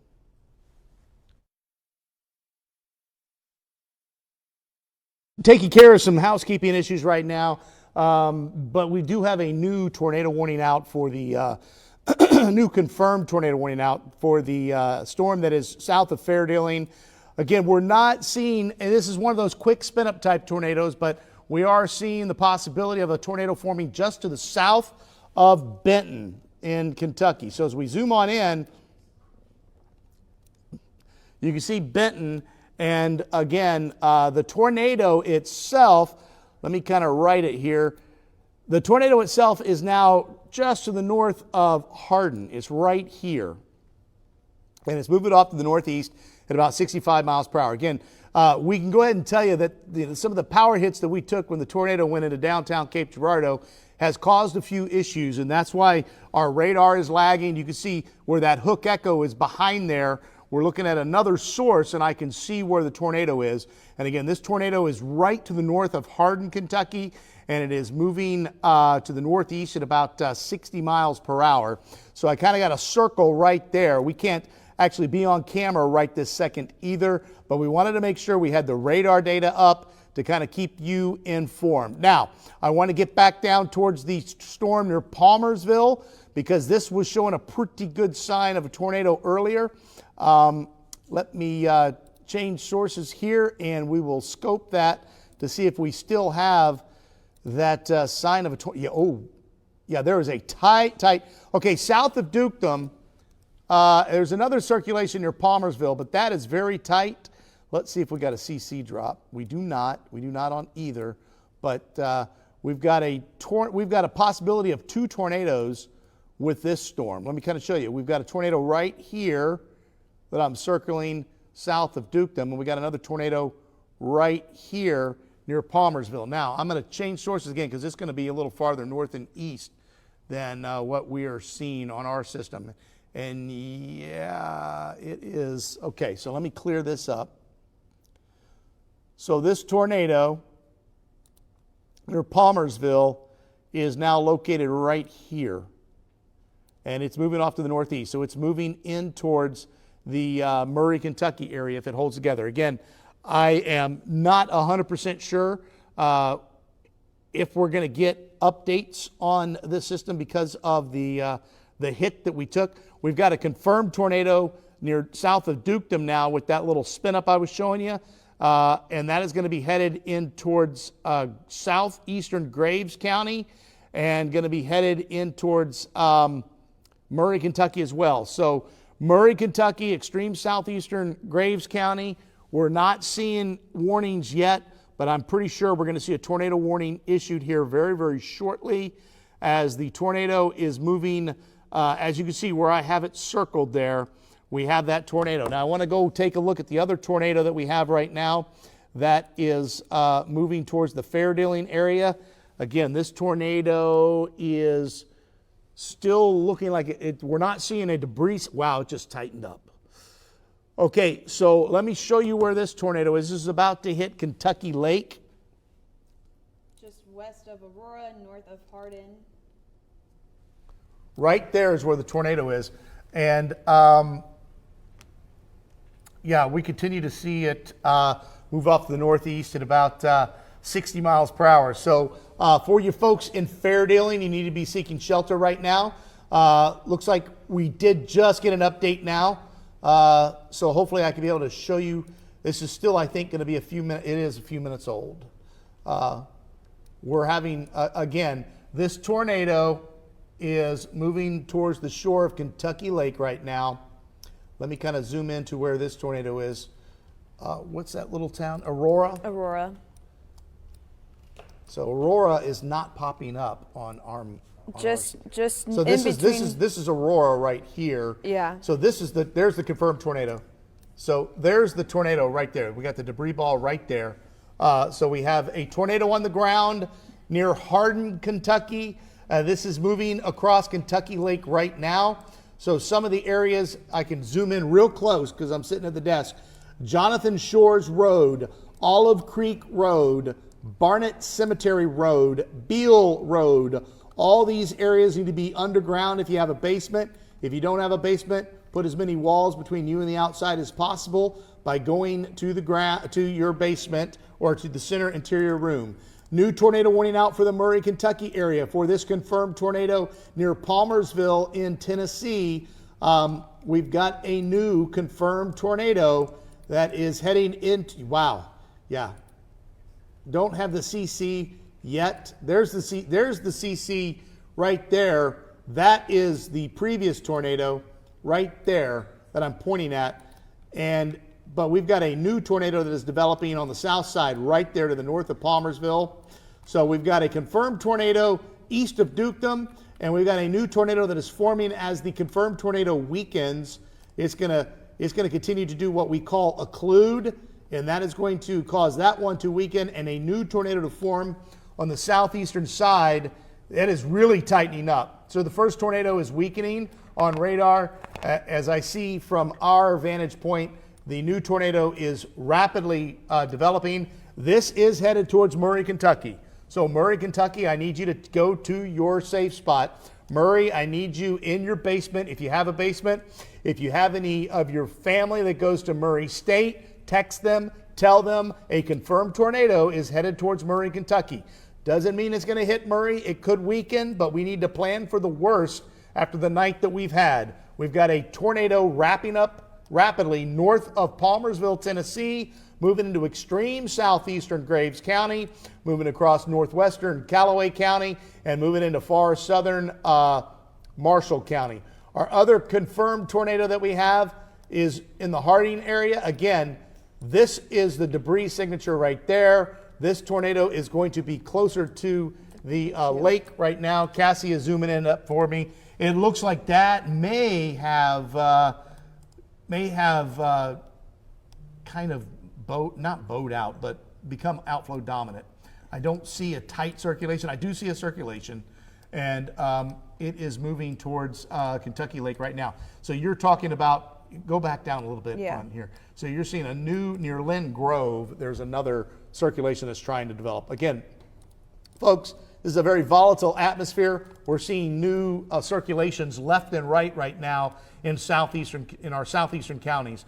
Taking care of some housekeeping issues right now. But we do have a new tornado warning out for the new confirmed tornado warning out for the storm that is south of Fairdealing. Again, we're not seeing, and this is one of those quick spin up type tornadoes, but we are seeing the possibility of a tornado forming just to the south of Benton in Kentucky. So as we zoom on in, you can see Benton, and again, the tornado itself, let me kind of write it here. The tornado itself is now just to the north of Hardin. It's right here. And it's moving off to the northeast at about 65 miles per hour. Again, we can go ahead and tell you that some of the power hits that we took when the tornado went into downtown Cape Girardeau has caused a few issues, and that's why our radar is lagging. You can see where that hook echo is behind there. We're looking at another source, and I can see where the tornado is. And again, this tornado is right to the north of Hardin, Kentucky, and it is moving to the northeast at about 60 miles per hour. So I kind of got a circle right there. We can't actually be on camera right this second either, but we wanted to make sure we had the radar data up to kind of keep you informed. Now, I want to get back down towards the storm near Palmersville, because this was showing a pretty good sign of a tornado earlier. Let me change sources here, and we will scope that to see if we still have that sign of a tornado. Yeah, there is a tight. Okay, south of Dukedom, there's another circulation near Palmersville, but that is very tight. Let's see if we got a CC drop. We do not on either, but we've got a possibility of 2 tornadoes with this storm. Let me kind of show you. We've got a tornado right here that I'm circling south of Dukedom, and we got another tornado right here near Palmersville. Now, I'm going to change sources again because it's going to be a little farther north and east than what we are seeing on our system. And yeah, it is. Okay, so let me clear this up. So this tornado near Palmersville is now located right here. And it's moving off to the northeast. So it's moving in towards the Murray, Kentucky area if it holds together. Again, I am not 100% sure if we're going to get updates on this system because of the hit that we took. We've got a confirmed tornado near south of Dukedom now with that little spin up I was showing you. And that is going to be headed in towards southeastern Graves County and going to be headed in towards Murray, Kentucky as well. So Murray, Kentucky, extreme southeastern Graves County. We're not seeing warnings yet, but I'm pretty sure we're going to see a tornado warning issued here very, very shortly as the tornado is moving. As you can see where I have it circled there, we have that tornado. Now I want to go take a look at the other tornado that we have right now that is moving towards the Fairdealing area. Again, this tornado is still looking like we're not seeing a debris. Wow, it just tightened up. Okay, so let me show you where this tornado is. This is about to hit Kentucky Lake. Just west of Aurora, north of Hardin. Right there is where the tornado is. And yeah, we continue to see it move off to the northeast at about 60 miles per hour. So for you folks in Fairdealing, you need to be seeking shelter right now. Looks like we did just get an update now. So hopefully I can be able to show you. This is still, I think, going to be a few minutes. It is a few minutes old. We're having, again, this tornado is moving towards the shore of Kentucky Lake right now. Let me kind of zoom into where this tornado is. What's that little town? Aurora? Aurora. So Aurora is not popping up on our. Just So this is Aurora right here. Yeah. So there's the confirmed tornado. So there's the tornado right there. We got the debris ball right there. So we have a tornado on the ground near Hardin, Kentucky. This is moving across Kentucky Lake right now. So some of the areas I can zoom in real close because I'm sitting at the desk. Jonathan Shores Road, Olive Creek Road, Barnett Cemetery Road, Beale Road. All these areas need to be underground if you have a basement. If you don't have a basement, put as many walls between you and the outside as possible by going to the ground, to your basement or to the center interior room. New tornado warning out for the Murray, Kentucky area for this confirmed tornado near Palmersville in Tennessee. We've got a new confirmed tornado that is heading into, wow, yeah. Don't have the CC yet. There's the CC right there. That is the previous tornado right there that I'm pointing at. But we've got a new tornado that is developing on the south side right there to the north of Palmersville. So we've got a confirmed tornado east of Dukedom, and we've got a new tornado that is forming as the confirmed tornado weakens. It's gonna continue to do what we call occlude, and that is going to cause that one to weaken and a new tornado to form on the southeastern side. That is really tightening up. So the first tornado is weakening on radar. As I see from our vantage point, the new tornado is rapidly developing. This is headed towards Murray, Kentucky. So Murray, Kentucky, I need you to go to your safe spot. Murray, I need you in your basement, if you have a basement. If you have any of your family that goes to Murray State, text them, tell them a confirmed tornado is headed towards Murray, Kentucky. Doesn't mean it's going to hit Murray. It could weaken, but we need to plan for the worst after the night that we've had. We've got a tornado wrapping up rapidly north of Palmersville, Tennessee, moving into extreme southeastern Graves County, moving across northwestern Callaway County, and moving into far southern Marshall County. Our other confirmed tornado that we have is in the Harding area. Again, this is the debris signature right there. This tornado is going to be closer to the lake right now. Cassie is zooming in up for me. It looks like that may have kind of not bowed out, but become outflow dominant. I don't see a tight circulation. I do see a circulation, and it is moving towards Kentucky Lake right now. So you're talking about, go back down a little bit on here. So you're seeing a new, near Lynn Grove, there's another circulation that's trying to develop. Again, folks, this is a very volatile atmosphere. We're seeing new circulations left and right now in our southeastern counties.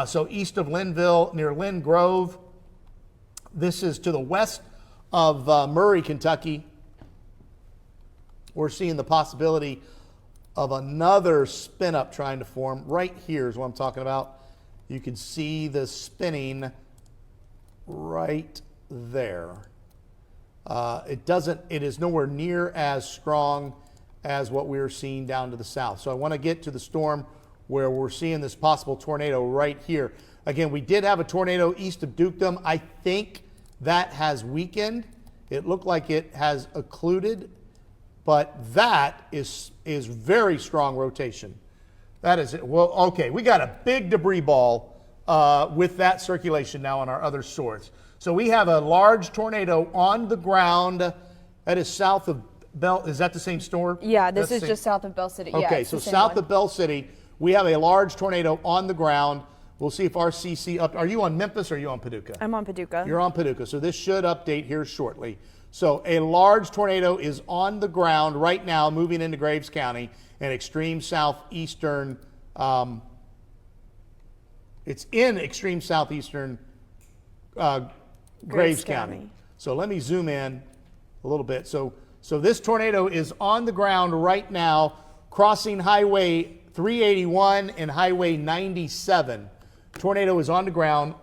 So east of Linville, near Lynn Grove. This is to the west of Murray, Kentucky. We're seeing the possibility of another spin up trying to form. Right here is what I'm talking about. You can see the spinning right there. It is nowhere near as strong as what we're seeing down to the south. So I want to get to the storm where we're seeing this possible tornado right here. Again, we did have a tornado east of Dukedom. I think that has weakened. It looked like it has occluded, but that is very strong rotation. That is it. Well, okay, we got a big debris ball with that circulation now on our other source. So we have a large tornado on the ground that is south of Bell. Is that the same storm? Yeah, this is just south of Bell City. Yeah, okay, so south of Bell City, we have a large tornado on the ground. We'll see if RCC up. Are you on Memphis or are you on Paducah? I'm on Paducah. You're on Paducah, so this should update here shortly. So a large tornado is on the ground right now, moving into Graves County and extreme southeastern. It's in extreme southeastern Graves County. So let me zoom in a little bit. So this tornado is on the ground right now, crossing Highway 381 and Highway 97. Tornado is on the ground.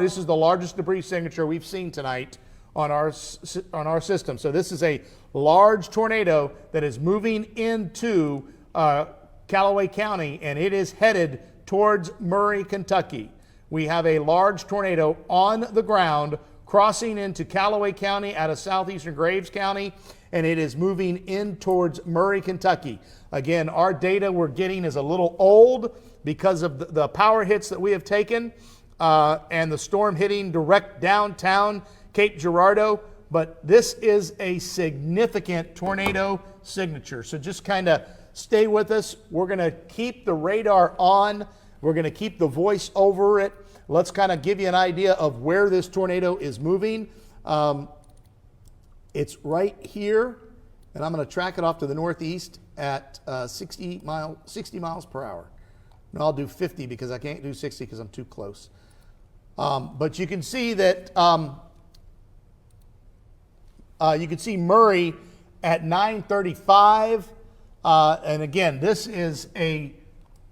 This is the largest debris signature we've seen tonight on our system. So this is a large tornado that is moving into Callaway County, and it is headed towards Murray, Kentucky. We have a large tornado on the ground crossing into Callaway County out of southeastern Graves County, and it is moving in towards Murray, Kentucky. Again, our data we're getting is a little old because of the power hits that we have taken and the storm hitting direct downtown Cape Girardeau, but this is a significant tornado signature. So just kind of stay with us. We're going to keep the radar on. We're going to keep the voice over it. Let's kind of give you an idea of where this tornado is moving. It's right here, and I'm going to track it off to the northeast at 60 miles per hour. No, I'll do 50 because I can't do 60 because I'm too close. But you can see that You can see Murray at 9:35. And again, this is a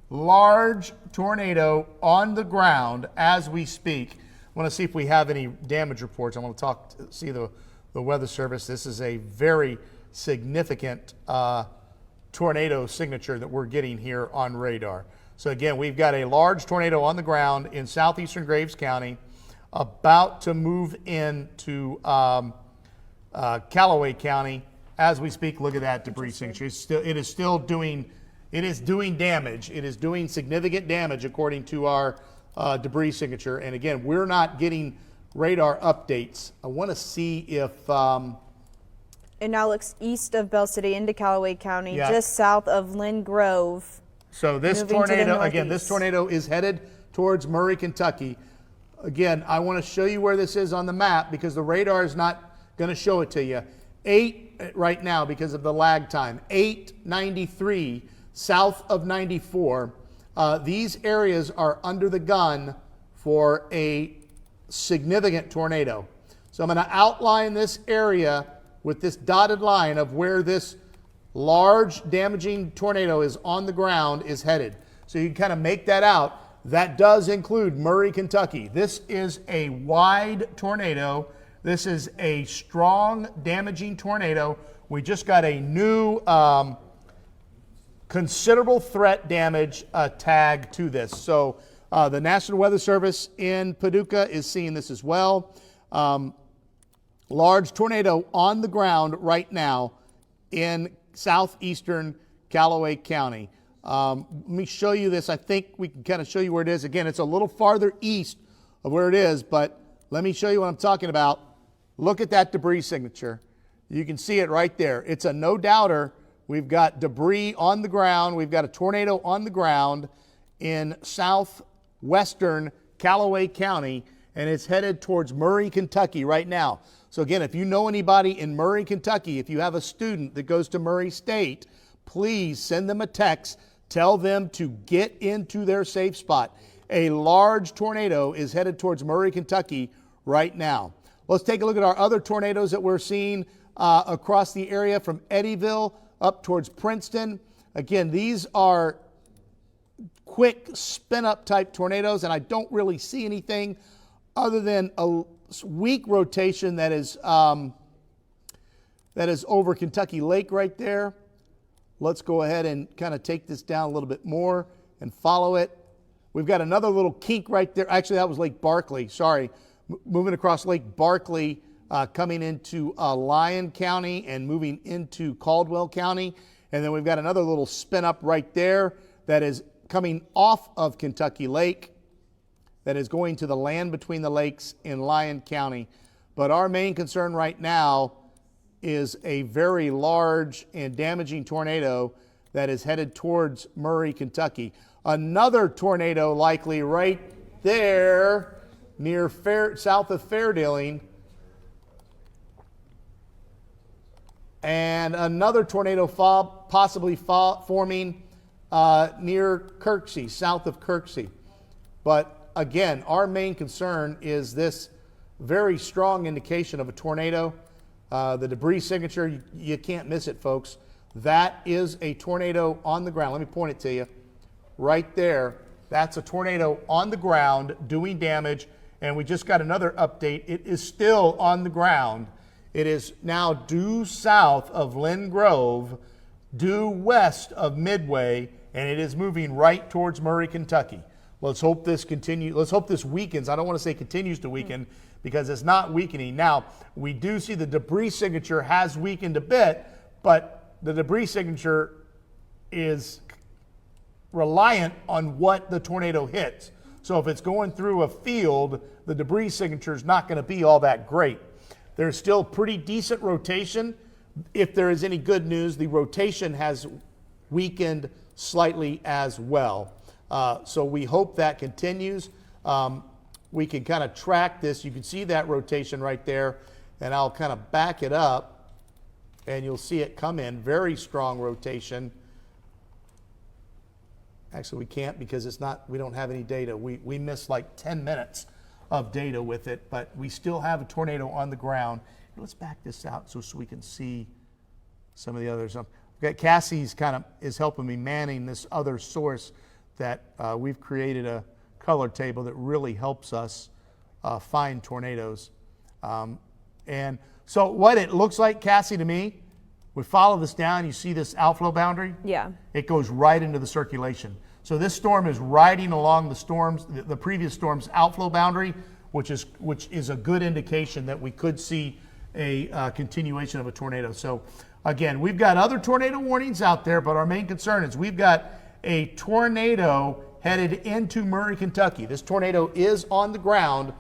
large tornado on the ground as we speak. I want to see if we have any damage reports. I want to see the Weather Service. This is a very significant tornado signature that we're getting here on radar. So again, we've got a large tornado on the ground in southeastern Graves County, about to move into Callaway County as we speak. Look at that debris signature. It is doing damage. It is doing significant damage according to our debris signature. And again, we're not getting radar updates. I want to see if It now looks east of Bell City into Callaway County, Yeah. just south of Lynn Grove. so. This Moving to the tornado, again, this northeast. tornado is headed towards Murray, Kentucky. Again, I want to show you where this is on the map because the radar is not going to show it to you. 8 right now because of the lag time. 893 south of 94. These areas are under the gun for a significant tornado. So I'm going to outline this area with this dotted line of where this large damaging tornado is on the ground is headed. So you can kind of make that out. That does include Murray, Kentucky. This is a wide tornado. This is a strong damaging tornado. We just got a new considerable threat damage tag to this. So the National Weather Service in Paducah is seeing this as well. Large tornado on the ground right now in southeastern Callaway County. Let me show you this. I think we can kind of show you where it is. Again, it's a little farther east of where it is, but let me show you what I'm talking about. Look at that debris signature. You can see it right there. It's a no-doubter. We've got debris on the ground. We've got a tornado on the ground in southwestern Callaway County, and it's headed towards Murray, Kentucky right now. So again, if you know anybody in Murray, Kentucky, if you have a student that goes to Murray State, please send them a text. Tell them to get into their safe spot. A large tornado is headed towards Murray, Kentucky right now. Let's take a look at our other tornadoes that we're seeing across the area from Eddyville up towards Princeton. Again, these are quick spin-up type tornadoes, and I don't really see anything other than a weak rotation that is over Kentucky Lake right there. Let's go ahead and kind of take this down a little bit more and follow it. We've got another little kink right there. Actually, that was Lake Barkley. Sorry. Moving across Lake Barkley, coming into Lyon County and moving into Caldwell County. And then we've got another little spin up right there that is coming off of Kentucky Lake that is going to the land between the lakes in Lyon County. But our main concern right now is a very large and damaging tornado that is headed towards Murray, Kentucky. Another tornado likely right there near south of Fairdealing. And another tornado possibly forming near Kirksey, south of Kirksey. But again, our main concern is this very strong indication of a tornado. The debris signature, you can't miss it, folks. That is a tornado on the ground. Let me point it to you. Right there, that's a tornado on the ground doing damage. And we just got another update. It is still on the ground. It is now due south of Lynn Grove, due west of Midway, and it is moving right towards Murray, Kentucky. Let's hope this continues. Let's hope this weakens. I don't want to say continues to weaken because it's not weakening. Now, we do see the debris signature has weakened a bit, but the debris signature is reliant on what the tornado hits. So if it's going through a field, the debris signature is not going to be all that great. There's still pretty decent rotation. If there is any good news, the rotation has weakened slightly as well. So we hope that continues. We can kind of track this. You can see that rotation right there, and I'll kind of back it up, and you'll see it come in. Very strong rotation. Actually, we can't because it's not. We don't have any data. We missed like 10 minutes of data with it, but we still have a tornado on the ground, let's back this out so we can see some of the others. Okay, Cassie's is helping me manning this other source that we've created a color table that really helps us find tornadoes. And so what it looks like, Cassie, to me, we follow this down, you see this outflow boundary? Yeah. It goes right into the circulation. So this storm is riding along the previous storm's outflow boundary, which is a good indication that we could see a continuation of a tornado. So again, we've got other tornado warnings out there, but our main concern is we've got a tornado headed into Murray, Kentucky. This tornado is on the ground.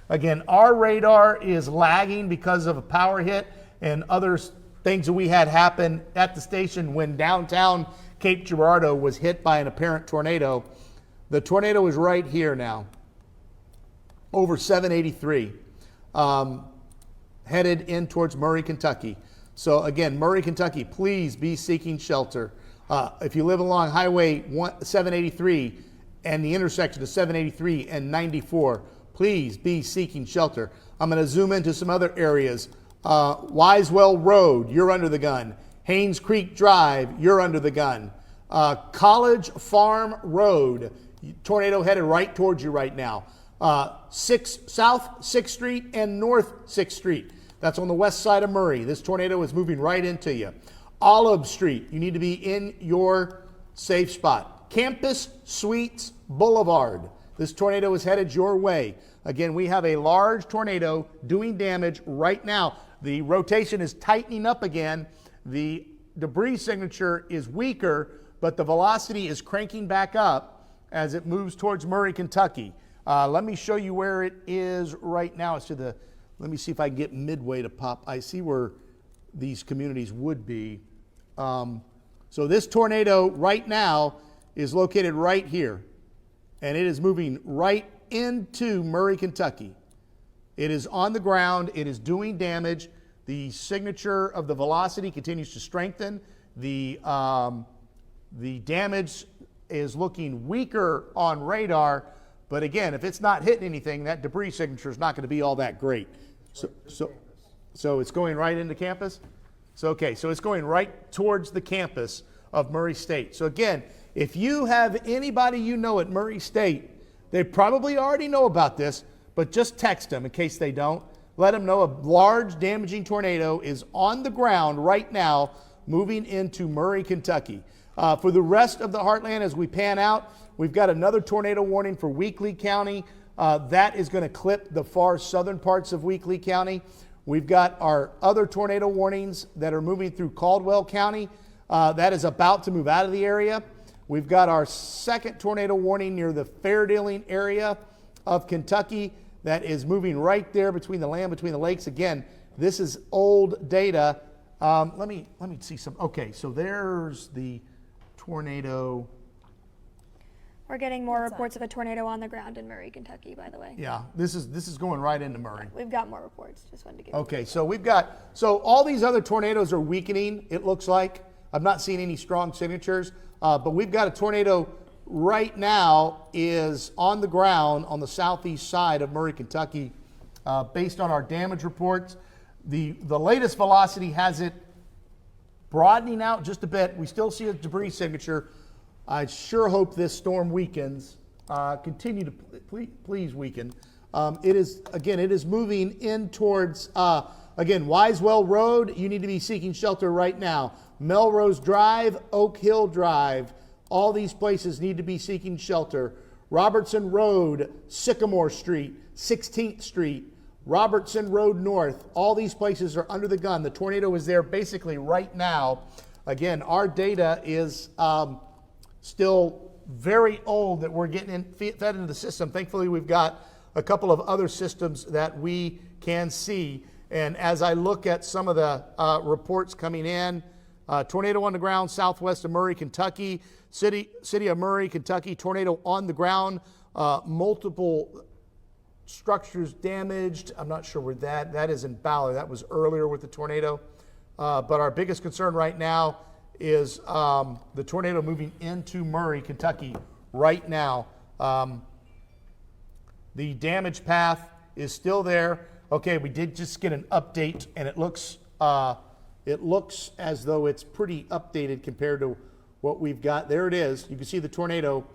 Again, our radar is lagging because of a power hit and other things that we had happen at the station when downtown Cape Girardeau was hit by an apparent tornado. The tornado is right here now, over 783, headed in towards Murray, Kentucky. So again, Murray, Kentucky, please be seeking shelter. If you live along Highway 783 and the intersection of 783 and 94, please be seeking shelter. I'm going to zoom into some other areas. Wisewell Road, you're under the gun. Haynes Creek Drive, you're under the gun. College Farm Road, tornado headed right towards you right now. South 6th Street and North 6th Street. That's on the west side of Murray. This tornado is moving right into you. Olive Street, you need to be in your safe spot. Campus Suites Boulevard, this tornado is headed your way. Again, we have a large tornado doing damage right now. The rotation is tightening up again. The debris signature is weaker, but the velocity is cranking back up as it moves towards Murray, Kentucky. Let me show you where it is right now. Let me see if I can get Midway to pop. I see where these communities would be. So this tornado right now is located right here, and it is moving right into Murray, Kentucky. It is on the ground. It is doing damage. The signature of the velocity continues to strengthen. The damage is looking weaker on radar, but again, if it's not hitting anything, that debris signature is not going to be all that great. So it's going right into campus? So it's going right towards the campus of Murray State. So again, if you have anybody you know at Murray State, they probably already know about this, but just text them in case they don't. Let them know a large damaging tornado is on the ground right now moving into Murray, Kentucky. For the rest of the heartland, as we pan out, we've got another tornado warning for Ripley County. That is going to clip the far southern parts of Ripley County. We've got our other tornado warnings that are moving through Caldwell County. That is about to move out of the area. We've got our second tornado warning near the Fairdealing area of Kentucky that is moving right there between the land, between the lakes. Again, this is old data. Let me see some. Okay, so there's the tornado. We're getting more reports of a tornado on the ground in Murray, Kentucky, by the way. Yeah, this is going right into Murray. We've got more reports. Just wanted to give Okay, so all these other tornadoes are weakening, it looks like. I've not seen any strong signatures, but we've got a tornado right now is on the ground on the southeast side of Murray, Kentucky. Based on our damage reports, the latest velocity has it broadening out just a bit. We still see a debris signature. I sure hope this storm weakens. Continue to please weaken. It is moving in towards, Wisewell Road. You need to be seeking shelter right now. Melrose Drive, Oak Hill Drive, all these places need to be seeking shelter. Robertson Road, Sycamore Street, 16th Street, Robertson Road North, all these places are under the gun. The tornado is there basically right now. Again, our data is still very old that we're getting fed into the system. Thankfully, we've got a couple of other systems that we can see. And as I look at some of the reports coming in, tornado on the ground southwest of Murray, Kentucky, city of Murray, Kentucky, tornado on the ground, multiple structures damaged. I'm not sure where that is in Ballard. That was earlier with the tornado. But our biggest concern right now is the tornado moving into Murray, Kentucky right now. The damage path is still there. Okay, we did just get an update, and it looks as though it's pretty updated compared to what we've got. There it is. You can see the tornado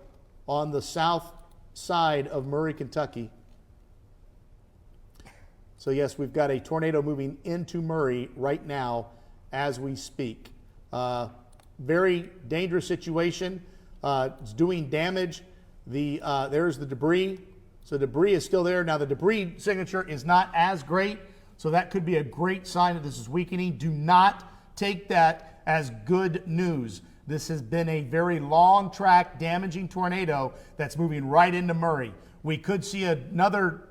on the south side of Murray, Kentucky. So yes, we've got a tornado moving into Murray right now as we speak. Very dangerous situation. It's doing damage. There's the debris. So the debris is still there. Now the debris signature is not as great, so that could be a great sign that this is weakening. Do not take that as good news. This has been a very long track damaging tornado that's moving right into Murray. We could see another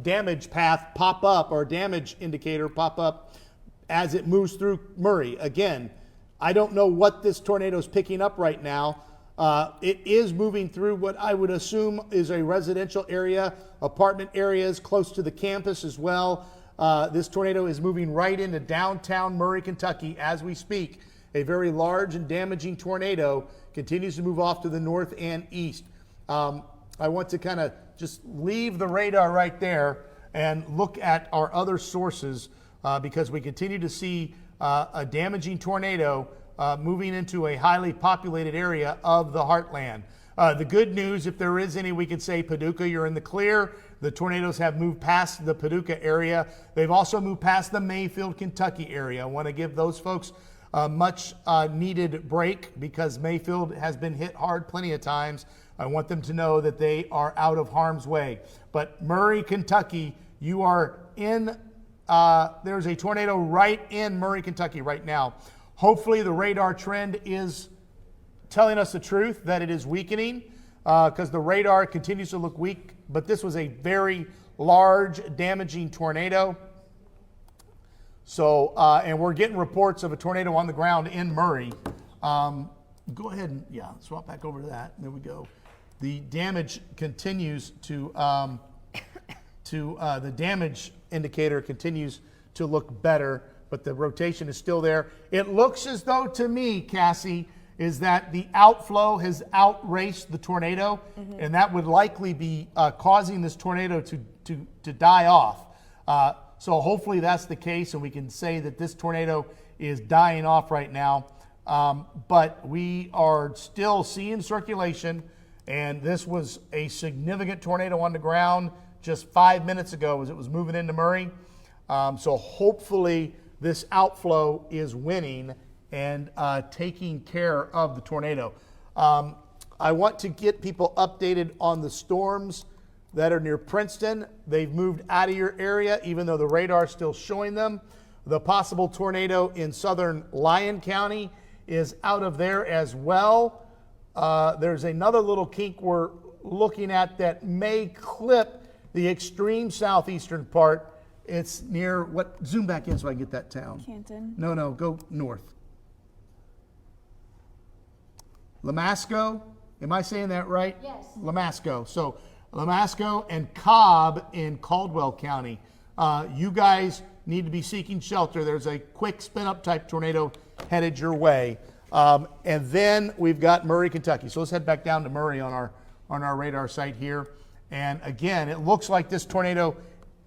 damage path pop up, or damage indicator pop up as it moves through Murray. Again, I don't know what this tornado is picking up right now. It is moving through what I would assume is a residential area, apartment areas close to the campus as well. This tornado is moving right into downtown Murray, Kentucky as we speak. A very large and damaging tornado continues to move off to the north and east. I want to kind of just leave the radar right there and look at our other sources because we continue to see a damaging tornado moving into a highly populated area of the heartland. The good news, if there is any, we could say Paducah, you're in the clear. The tornadoes have moved past the Paducah area. They've also moved past the Mayfield, Kentucky area. I want to give those folks a much needed break because Mayfield has been hit hard plenty of times. I want them to know that they are out of harm's way. But Murray, Kentucky, you are in, there's a tornado right in Murray, Kentucky right now. Hopefully the radar trend is telling us the truth, that it is weakening, because the radar continues to look weak. But this was a very large, damaging tornado. So, and we're getting reports of a tornado on the ground in Murray. Go ahead and, swap back over to that. There we go. The damage continues to the damage indicator continues to look better, but the rotation is still there. It looks as though, to me, Cassie, is that the outflow has outraced the tornado, and that would likely be causing this tornado to die off. So hopefully that's the case, and we can say that this tornado is dying off right now. But we are still seeing circulation, and this was a significant tornado on the ground just 5 minutes ago as it was moving into Murray. So hopefully this outflow is winning and taking care of the tornado. I want to get people updated on the storms that are near Princeton. They've moved out of your area, even though the radar is still showing them. The possible tornado in southern Lyon County is out of there as well. There's another little kink we're looking at that may clip the extreme southeastern part. It's near zoom back in so I can get that town. Canton. No, go north. Lamasco, am I saying that right? Yes. Lamasco. So Lamasco and Cobb in Caldwell County. You guys need to be seeking shelter. There's a quick spin up type tornado headed your way. And then we've got Murray, Kentucky. So let's head back down to Murray on our radar site here. And again, it looks like this tornado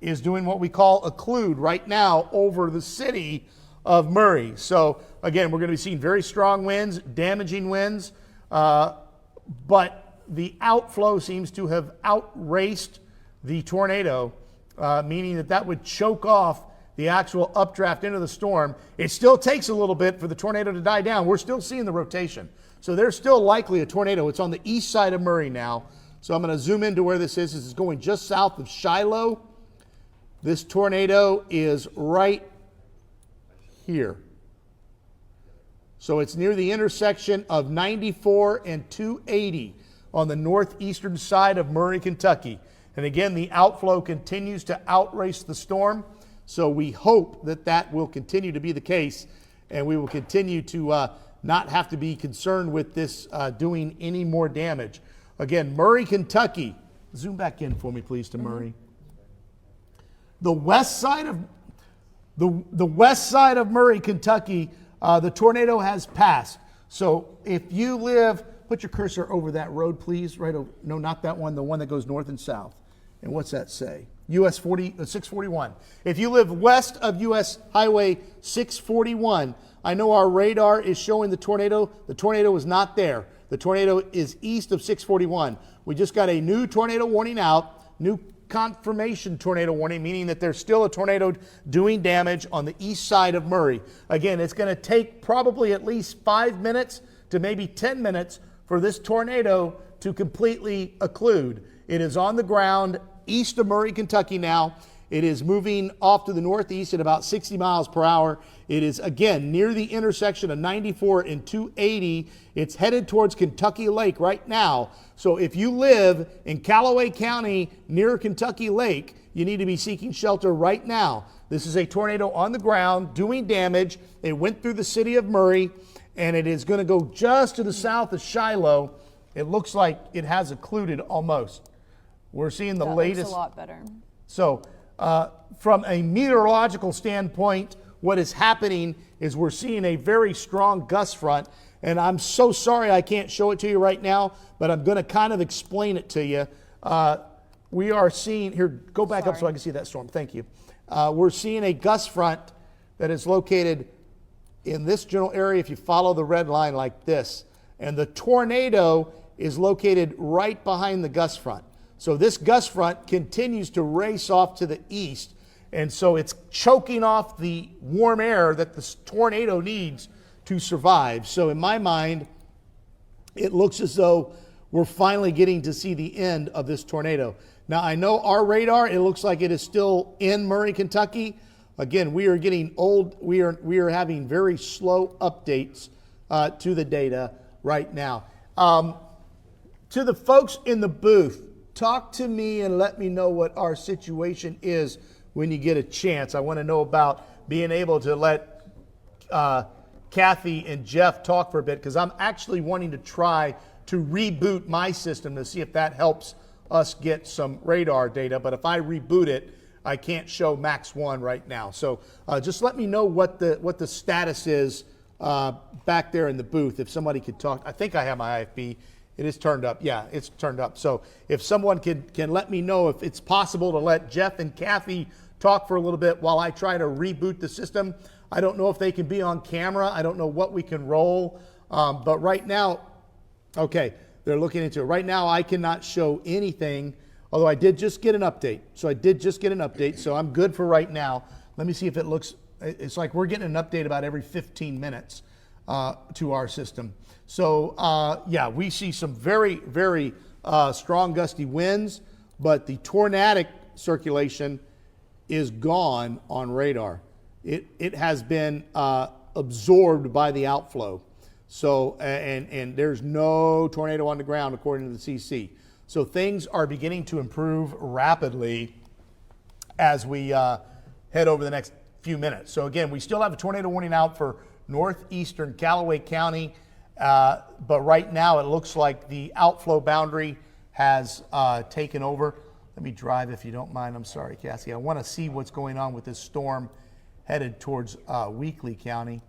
is doing what we call a occlude right now over the city of Murray. So again, we're going to be seeing very strong winds, damaging winds, but the outflow seems to have outraced the tornado, meaning that would choke off the actual updraft into the storm. It still takes a little bit for the tornado to die down. We're still seeing the rotation. So there's still likely a tornado. It's on the east side of Murray now. So I'm going to zoom into where this is. This is going just south of Shiloh. This tornado is right here. So it's near the intersection of 94 and 280 on the northeastern side of Murray, Kentucky. And again, the outflow continues to outrace the storm. So we hope that will continue to be the case, and we will continue to not have to be concerned with this doing any more damage. Again, Murray, Kentucky. Zoom back in for me, please, to Murray. The west side of Murray, Kentucky, the tornado has passed. So if you live, put your cursor over that road, please. Right over, no, not that one. The one that goes north and south. And what's that say? US 641. If you live west of US Highway 641, I know our radar is showing the tornado. The tornado is not there. The tornado is east of 641. We just got a new tornado warning out, new confirmation tornado warning, meaning that there's still a tornado doing damage on the east side of Murray. Again, it's going to take probably at least 5 minutes to maybe 10 minutes for this tornado to completely occlude. It is on the ground east of Murray, Kentucky now. It is moving off to the northeast at about 60 miles per hour. It is, again, near the intersection of 94 and 280. It's headed towards Kentucky Lake right now. So if you live in Callaway County near Kentucky Lake, you need to be seeking shelter right now. This is a tornado on the ground doing damage. It went through the city of Murray, and it is going to go just to the south of Shiloh. It looks like it has occluded almost. We're seeing the latest. Looks a lot better. So from a meteorological standpoint, what is happening is we're seeing a very strong gust front. And I'm so sorry I can't show it to you right now, but I'm going to kind of explain it to you. We are seeing, here, go back up so I can see that storm. Thank you. We're seeing a gust front that is located in this general area if you follow the red line like this. And the tornado is located right behind the gust front. So this gust front continues to race off to the east, and so it's choking off the warm air that the tornado needs to survive. So in my mind, it looks as though we're finally getting to see the end of this tornado. Now, I know our radar, it looks like it is still in Murray, Kentucky. Again, we are getting old. We are having very slow updates to the data right now. To the folks in the booth, talk to me and let me know what our situation is when you get a chance. I want to know about being able to let Kathy and Jeff talk for a bit, because I'm actually wanting to try to reboot my system to see if that helps us get some radar data. But if I reboot it, I can't show Max 1 right now. So just let me know what the status is back there in the booth. If somebody could talk. I think I have my IFB. It is turned up. Yeah, it's turned up. So if someone can let me know if it's possible to let Jeff and Kathy talk for a little bit while I try to reboot the system. I don't know if they can be on camera. I don't know what we can roll. But right now, okay, they're looking into it. Right now, I cannot show anything, although I did just get an update. So I'm good for right now. Let me see if it looks, it's like we're getting an update about every 15 minutes to our system. So, yeah, we see some very, very strong gusty winds, but the tornadic circulation is gone on radar. It has been absorbed by the outflow. So, and there's no tornado on the ground according to the CC. So things are beginning to improve rapidly as we head over the next few minutes. So again, we still have a tornado warning out for northeastern Callaway County. But right now it looks like the outflow boundary has taken over. Let me drive if you don't mind. I'm sorry, Cassie. I want to see what's going on with this storm headed towards Wickliffe County.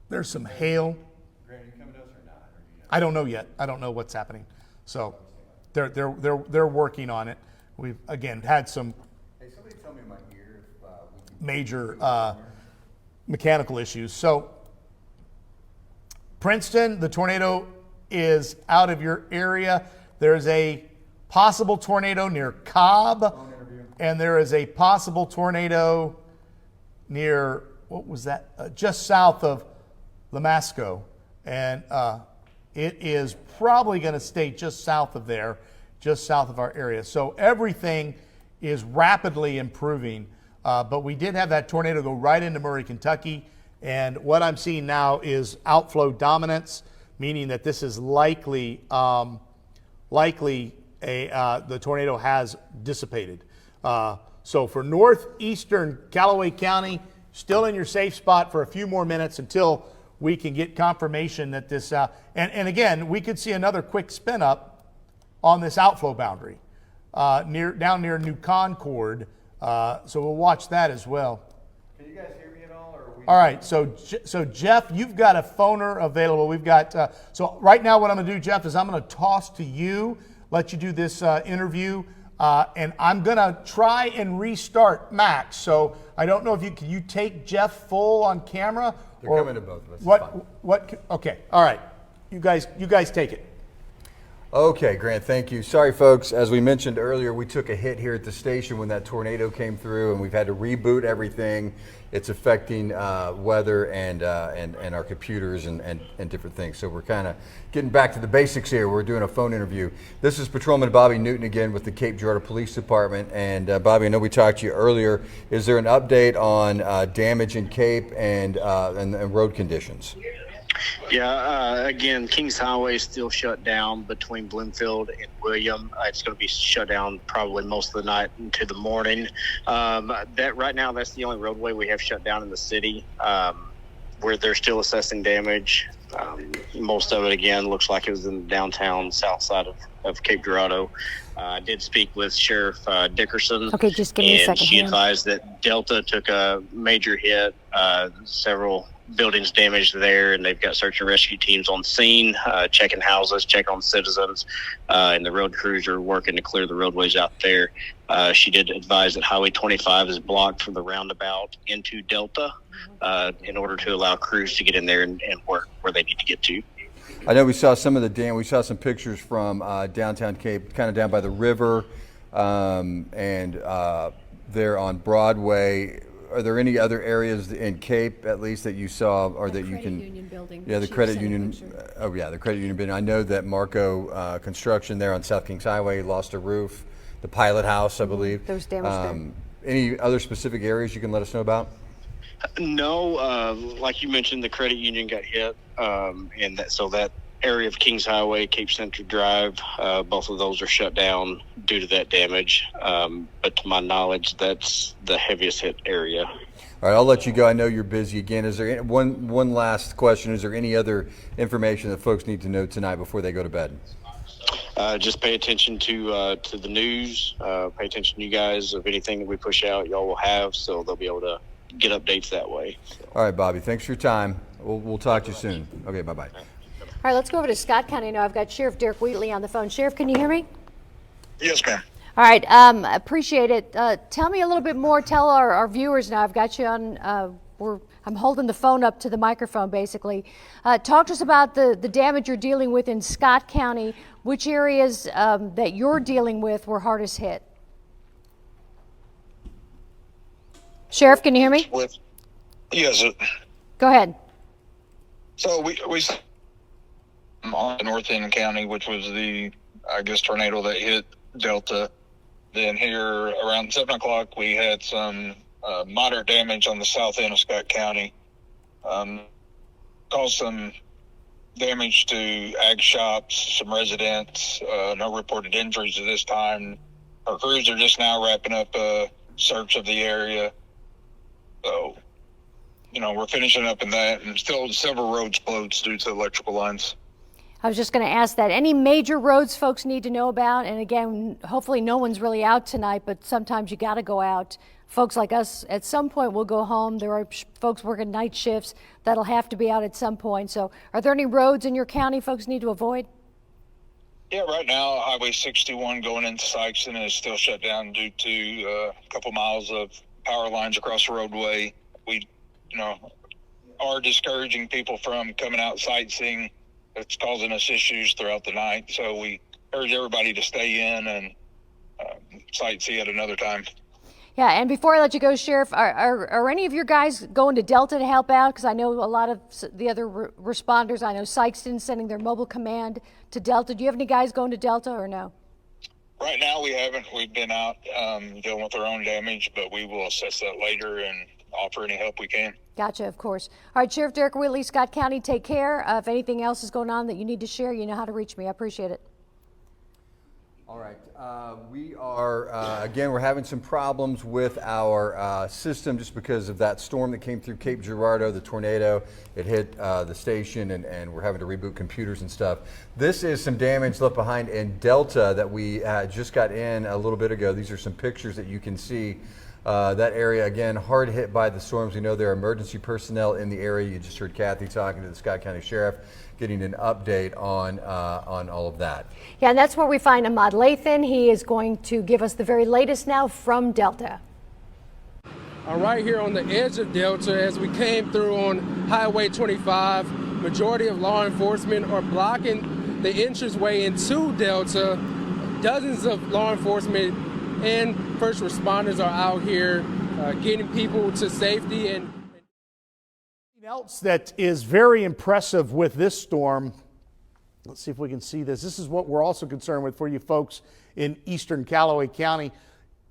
There's some hail. Grandon, you coming to us or not? I don't know yet. I don't know what's happening. So they're working on it. We've again had some somebody tell me in my ear if major mechanical issues. So Princeton, the tornado is out of your area. There's a possible tornado near Cobb, and there is a possible tornado near, what was that? Just south of Lamasco. And it is probably going to stay just south of there, just south of our area. So everything is rapidly improving. But we did have that tornado go right into Murray, Kentucky. And what I'm seeing now is outflow dominance, meaning that this is likely the tornado has dissipated. So for northeastern Callaway County, still in your safe spot for a few more minutes until we can get confirmation that this, and again, we could see another quick spin up on this outflow boundary down near New Concord. So we'll watch that as well. Can you guys hear me at all? Or are we... All right, so Jeff, you've got a phoner available. We've got, so right now what I'm going to do, Jeff, is I'm going to toss to you. let you do this interview. And I'm going to try and restart Max. So I don't know if can you take Jeff full on camera? They're coming to both of us. What? Okay. All right. You guys take it. Okay, Grant, thank you. Sorry, folks. As we mentioned earlier, we took a hit here at the station when that tornado came through, and we've had to reboot everything. It's affecting weather and our computers and different things. So we're kind of getting back to the basics here. We're doing a phone interview. This is Patrolman Bobby Newton again with the Cape Girardeau Police Department. And Bobby, I know we talked to you earlier. Is there an update on damage in Cape and road conditions? Yeah, again, Kings Highway is still shut down between Bloomfield and William. It's going to be shut down probably most of the night into the morning. That right now, that's the only roadway we have shut down in the city, where they're still assessing damage. Most of it, again, looks like it was in the downtown south side of Cape Girardeau. I did speak with Sheriff Dickerson. Okay, just give me a second. She advised that Delta took a major hit, several buildings damaged there, and they've got search and rescue teams on scene, checking houses, checking on citizens, and the road crews are working to clear the roadways out there. She did advise that Highway 25 is blocked from the roundabout into Delta in order to allow crews to get in there and work where they need to get to. I know we saw some of the dam. We saw some pictures from downtown Cape, kind of down by the river, and there on Broadway. Are there any other areas in Cape, at least, that you saw, or that you can? Union building. Yeah, the credit union. Oh, yeah, the credit union building. I know that Marco Construction there on South Kings Highway lost a roof. The Pilot House, I believe. There was damage there. Any other specific areas you can let us know about? No, like you mentioned, the credit union got hit, and that area of Kings Highway, Cape Central Drive, both of those are shut down due to that damage. But to my knowledge, that's the heaviest hit area. All right, I'll let you go. I know you're busy again. Is there one last question? Is there any other information that folks need to know tonight before they go to bed? Just pay attention to the news. Pay attention to you guys. Of anything that we push out, y'all will have, so they'll be able to get updates that way. So. All right, Bobby. Thanks for your time. We'll talk to you soon. Okay, bye-bye. All right, let's go over to Scott County now. I've got Sheriff Derek Wheatley on the phone. Sheriff, can you hear me? Yes, ma'am. All right, appreciate it. Tell me a little bit more. Tell our viewers now. I've got you on. I'm holding the phone up to the microphone, basically. Talk to us about the damage you're dealing with in Scott County. Which areas that you're dealing with were hardest hit? Sheriff, can you hear me? Yes. Go ahead. So we on North End County, which was the, I guess, tornado that hit Delta. Then here around 7 o'clock, we had some moderate damage on the south end of Scott County. Caused some damage to ag shops, some residents. No reported injuries at this time. Our crews are just now wrapping up a search of the area. So, we're finishing up in that, and still several roads closed due to electrical lines. I was just going to ask that. Any major roads folks need to know about? And again, hopefully no one's really out tonight, but sometimes you got to go out. Folks like us, at some point, will go home. There are folks working night shifts that'll have to be out at some point. So are there any roads in your county folks need to avoid? Yeah, right now, Highway 61 going into Cyclone is still shut down due to a couple miles of power lines across the roadway. We, are discouraging people from coming out sightseeing. It's causing us issues throughout the night. So we urge everybody to stay in and sightsee at another time. Yeah, and before I let you go, Sheriff, are any of your guys going to Delta to help out? Because I know a lot of the other responders, I know Cyclone sending their mobile command to Delta. Do you have any guys going to Delta or no? Right now we haven't. We've been out dealing with our own damage, but we will assess that later and offer any help we can. Gotcha, of course. All right, Sheriff Derek Wheatley, Scott County, take care. If anything else is going on that you need to share, you know how to reach me. I appreciate it. All right. We are, again, we're having some problems with our system just because of that storm that came through Cape Girardeau, the tornado. It hit the station, and we're having to reboot computers and stuff. This is some damage left behind in Delta that we just got in a little bit ago. These are some pictures that you can see That area, again, hard hit by the storms. We know there are emergency personnel in the area. You just heard Kathy talking to the Scott County Sheriff, getting an update on all of that. Yeah, and that's where we find Ahmad Lathan. He is going to give us the very latest now from Delta. Right here on the edge of Delta, as we came through on Highway 25, majority of law enforcement are blocking the entranceway into Delta. Dozens of law enforcement and first responders are out here getting people to safety. And something else that is very impressive with this storm, let's see if we can see this. This is what we're also concerned with for you folks in eastern Callaway County,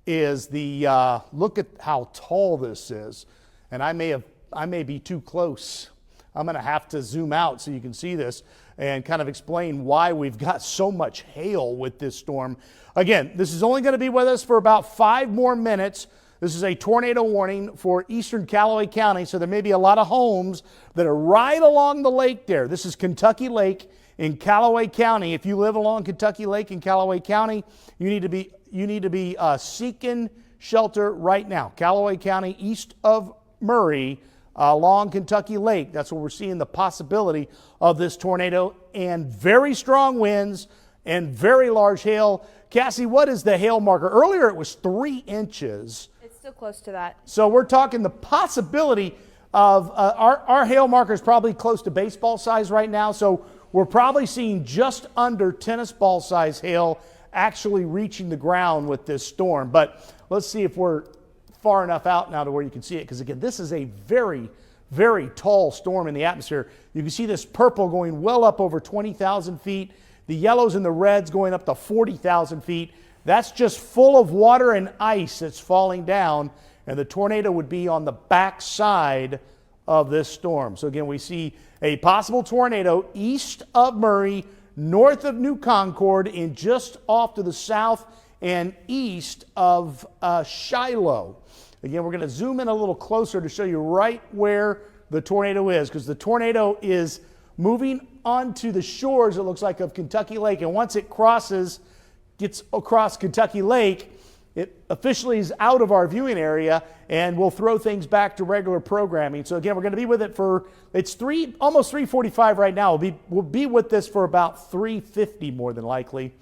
is the look at how tall this is. And I may be too close. I'm going to have to zoom out so you can see this and kind of explain why we've got so much hail with this storm. Again, this is only going to be with us for about 5 more minutes. This is a tornado warning for eastern Callaway County, so there may be a lot of homes that are right along the lake there. This is Kentucky Lake in Callaway County. If you live along Kentucky Lake in Callaway County, you need to be seeking shelter right now. Callaway County, east of Murray, along Kentucky Lake. That's where we're seeing the possibility of this tornado, and very strong winds and very large hail. Cassie, what is the hail marker? Earlier it was 3 inches. It's still close to that. So we're talking the possibility of our hail marker is probably close to baseball size right now. So we're probably seeing just under tennis ball size hail actually reaching the ground with this storm. But let's see if we're far enough out now to where you can see it, because again, this is a very, very tall storm in the atmosphere. You can see this purple going well up over 20,000 feet, the yellows and the reds going up to 40,000 feet. That's just full of water and ice that's falling down, and the tornado would be on the back side of this storm. So again, we see a possible tornado east of Murray, north of New Concord, and just off to the south and east of Shiloh. Again, we're going to zoom in a little closer to show you right where the tornado is, because the tornado is moving onto the shores, it looks like, of Kentucky Lake, and once it gets across Kentucky Lake, it officially is out of our viewing area, and we'll throw things back to regular programming. So again, we're going to be with it for, it's almost 3:45 right now. We'll be with this for about 3:50 more than likely.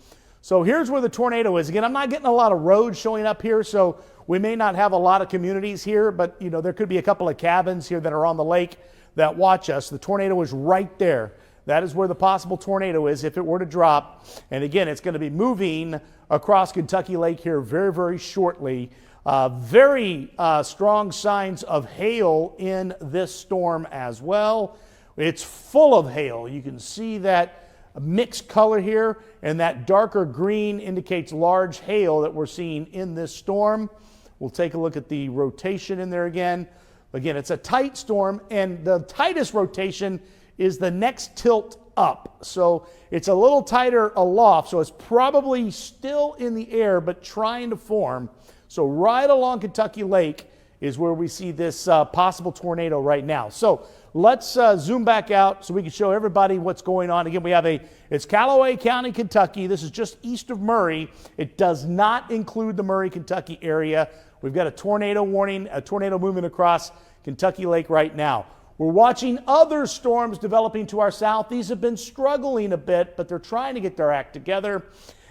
So here's where the tornado is. Again, I'm not getting a lot of roads showing up here, so we may not have a lot of communities here, but you know, there could be a couple of cabins here that are on the lake that watch us. The tornado is right there. That is where the possible tornado is if it were to drop. And again, it's going to be moving across Kentucky Lake here very, very shortly. Very strong signs of hail in this storm as well. It's full of hail. You can see that mixed color here, and that darker green indicates large hail that we're seeing in this storm. We'll take a look at the rotation in there again. Again, it's a tight storm, and the tightest rotation is the next tilt up. So it's a little tighter aloft, so it's probably still in the air but trying to form. So right along Kentucky Lake is where we see this possible tornado right now. So let's zoom back out so we can show everybody what's going on. Again, we have it's Callaway County, Kentucky. This is just east of Murray. It does not include the Murray, Kentucky area. We've got a tornado warning, a tornado moving across Kentucky Lake right now. We're watching other storms developing to our south. These have been struggling a bit, but they're trying to get their act together.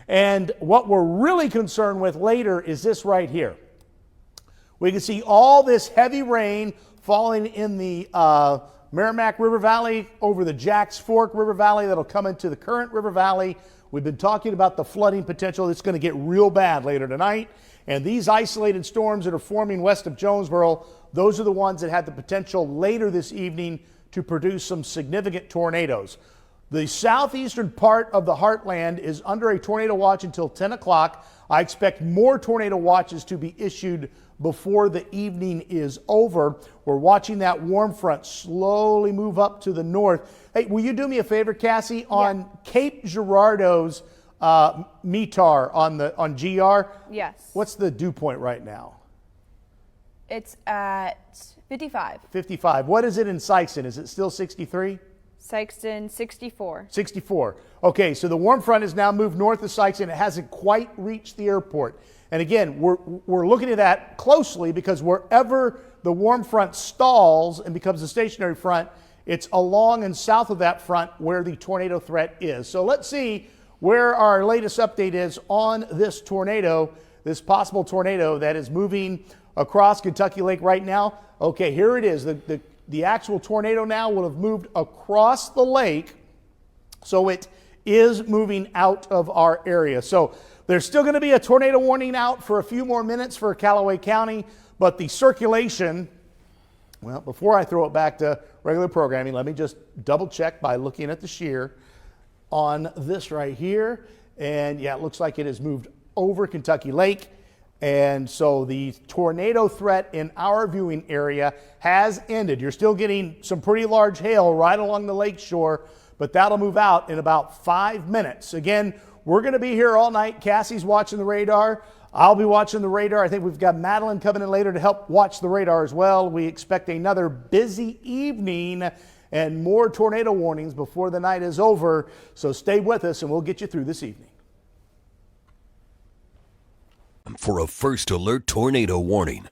And what we're really concerned with later is this right here. We can see all this heavy rain falling in the Merrimack River Valley, over the Jacks Fork River Valley that'll come into the current River Valley. We've been talking about the flooding potential. It's going to get real bad later tonight. And these isolated storms that are forming west of Jonesboro, those are the ones that had the potential later this evening to produce some significant tornadoes. The southeastern part of the heartland is under a tornado watch until 10 o'clock. I expect more tornado watches to be issued before the evening is over. We're watching that warm front slowly move up to the north. Hey, will you do me a favor, Cassie, on Cape Girardeau's METAR on GR? Yes. What's the dew point right now? It's at 55. 55. What is it in Cyclone? Is it still 63? Sikeston 64. 64. Okay, so the warm front has now moved north of Sikeston. It hasn't quite reached the airport. And again, we're looking at that closely because wherever the warm front stalls and becomes a stationary front, it's along and south of that front where the tornado threat is. So let's see where our latest update is on this tornado, this possible tornado that is moving across Kentucky Lake right now. Okay, here it is. The actual tornado now will have moved across the lake, so it is moving out of our area. So there's still going to be a tornado warning out for a few more minutes for Callaway County, but the circulation, well, before I throw it back to regular programming, let me just double check by looking at the shear on this right here. And yeah, it looks like it has moved over Kentucky Lake. And so the tornado threat in our viewing area has ended. You're still getting some pretty large hail right along the lake shore, but that'll move out in about 5 minutes. Again, we're going to be here all night. Cassie's watching the radar. I'll be watching the radar. I think we've got Madeline coming in later to help watch the radar as well. We expect another busy evening and more tornado warnings before the night is over. So stay with us and we'll get you through this evening. For a first alert tornado warning.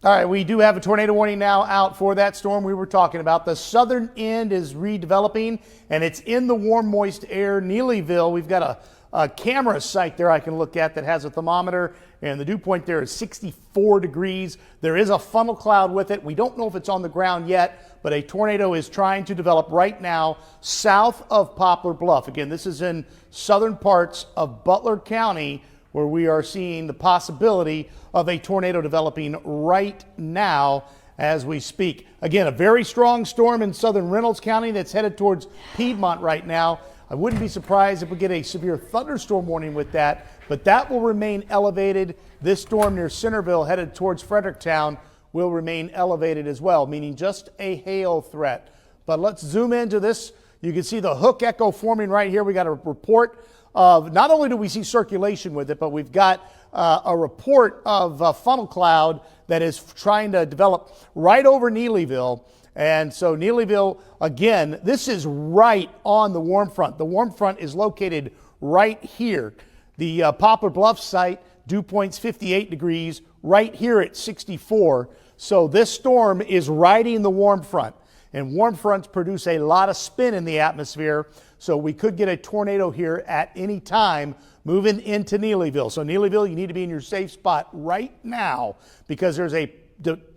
All right, we do have a tornado warning now out for that storm we were talking about. The southern end is redeveloping, and it's in the warm, moist air. Neelyville, we've got a camera site there I can look at that has a thermometer, and the dew point there is 64 degrees. There is a funnel cloud with it. We don't know if it's on the ground yet, but a tornado is trying to develop right now south of Poplar Bluff. Again, this is in southern parts of Ballard County where we are seeing the possibility of a tornado developing right now as we speak. Again, a very strong storm in southern Reynolds County that's headed towards Piedmont right now. I wouldn't be surprised if we get a severe thunderstorm warning with that, but that will remain elevated. This storm near Centerville headed towards Fredericktown will remain elevated as well, meaning just a hail threat. But let's zoom into this. You can see the hook echo forming right here. We got a report of, not only do we see circulation with it, but we've got a report of a funnel cloud that is trying to develop right over Neelyville. And so Neelyville, again, this is right on the warm front. The warm front is located right here. The Poplar Bluff site, dew point's 58 degrees, right here at 64. So this storm is riding the warm front. And warm fronts produce a lot of spin in the atmosphere. So we could get a tornado here at any time moving into Neelyville. So Neelyville, you need to be in your safe spot right now because there's a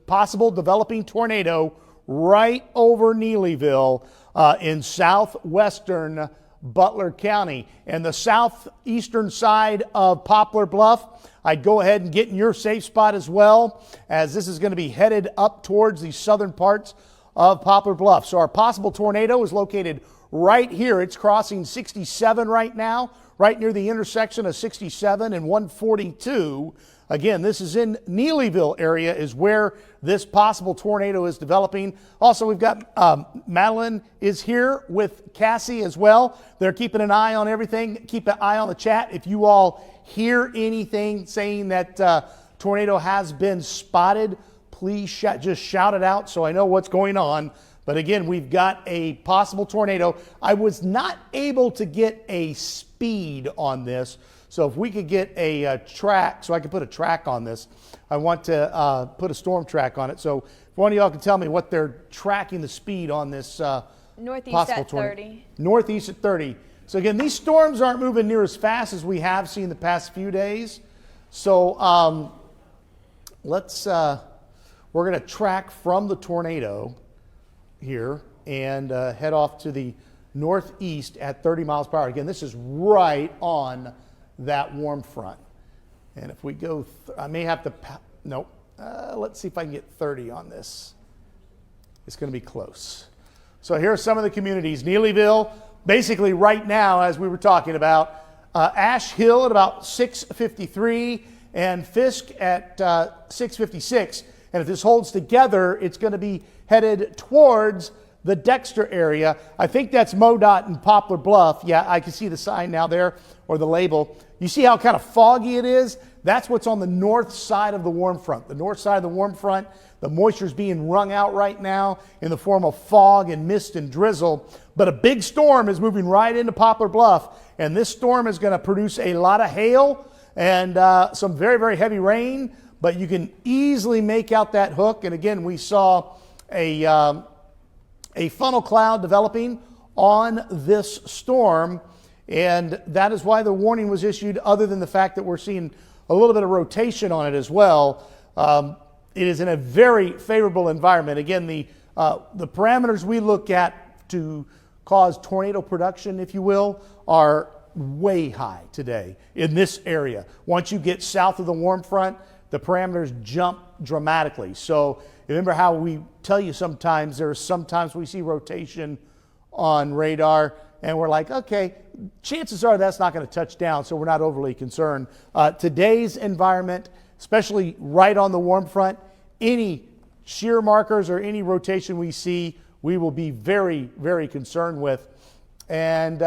possible developing tornado right over Neelyville in southwestern Butler County. And the southeastern side of Poplar Bluff, I'd go ahead and get in your safe spot as well, as this is going to be headed up towards the southern parts of Poplar Bluff. So our possible tornado is located right here. It's crossing 67 right now, right near the intersection of 67 and 142. Again, this is in Neelyville area is where this possible tornado is developing. Also, we've got Madeline is here with Cassie as well. They're keeping an eye on everything. Keep an eye on the chat. If you all hear anything saying that tornado has been spotted, please just shout it out so I know what's going on. But again, we've got a possible tornado. I was not able to get a speed on this. So if we could get a track, so I could put a track on this, I want to put a storm track on it. So if one of y'all can tell me what they're tracking the speed on this Northeast possible at tornado. 30. Northeast at 30. So again, these storms aren't moving near as fast as we have seen the past few days. So we're going to track from the tornado here and head off to the northeast at 30 miles per hour. Again, this is right on that warm front. And if we go, I may have to, nope. Let's see if I can get 30 on this. It's going to be close. So here are some of the communities. Neelyville, basically right now, as we were talking about, Ash Hill at about 653 and Fisk at 656. And if this holds together, it's going to be headed towards the Dexter area. I think that's MoDOT and Poplar Bluff. Yeah, I can see the sign now there, or the label. You see how kind of foggy it is? That's what's on the north side of the warm front. The north side of the warm front, The moisture is being wrung out right now in the form of fog and mist and drizzle. But a big storm is moving right into Poplar Bluff, and this storm is going to produce a lot of hail and some very, very heavy rain. But you can easily make out that hook. And again, we saw a funnel cloud developing on this storm, and that is why the warning was issued, other than the fact that we're seeing a little bit of rotation on it as well. It is in a very favorable environment. Again, the parameters we look at to cause tornado production, if you will, are way high today in this area. Once you get south of the warm front, the parameters jump dramatically. So remember how we tell you sometimes we see rotation on radar and we're like, okay, chances are that's not going to touch down, so we're not overly concerned. Today's environment, especially right on the warm front, any shear markers or any rotation we see, we will be very, very concerned with. And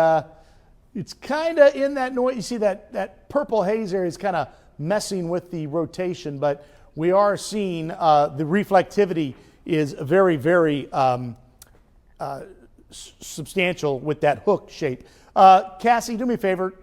it's kind of in that noise. You see that purple haze area is kind of messing with the rotation, but we are seeing the reflectivity is very, very substantial with that hook shape. Cassie, do me a favor.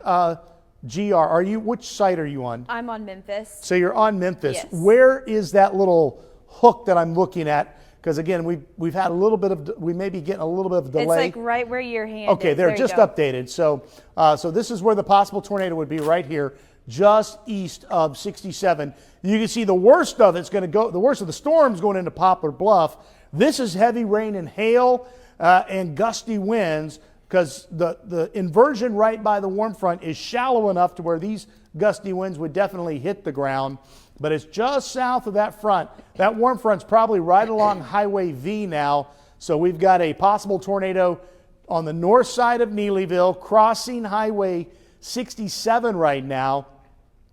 GR, which site are you on? I'm on Memphis. So you're on Memphis. Yes. Where is that little hook that I'm looking at? Because again, we've had a little bit of, we may be getting a little bit of delay. It's like right where your hand Okay, is. they're There you just go. updated. So this is where the possible tornado would be, right here, just east of 67. You can see the worst of it's going to go, the worst of the storm's going into Poplar Bluff. This is heavy rain and hail and gusty winds, because the inversion right by the warm front is shallow enough to where these gusty winds would definitely hit the ground. But it's just south of that front. That warm front's probably right along Highway V now. So we've got a possible tornado on the north side of Neelyville, crossing Highway 67 right now.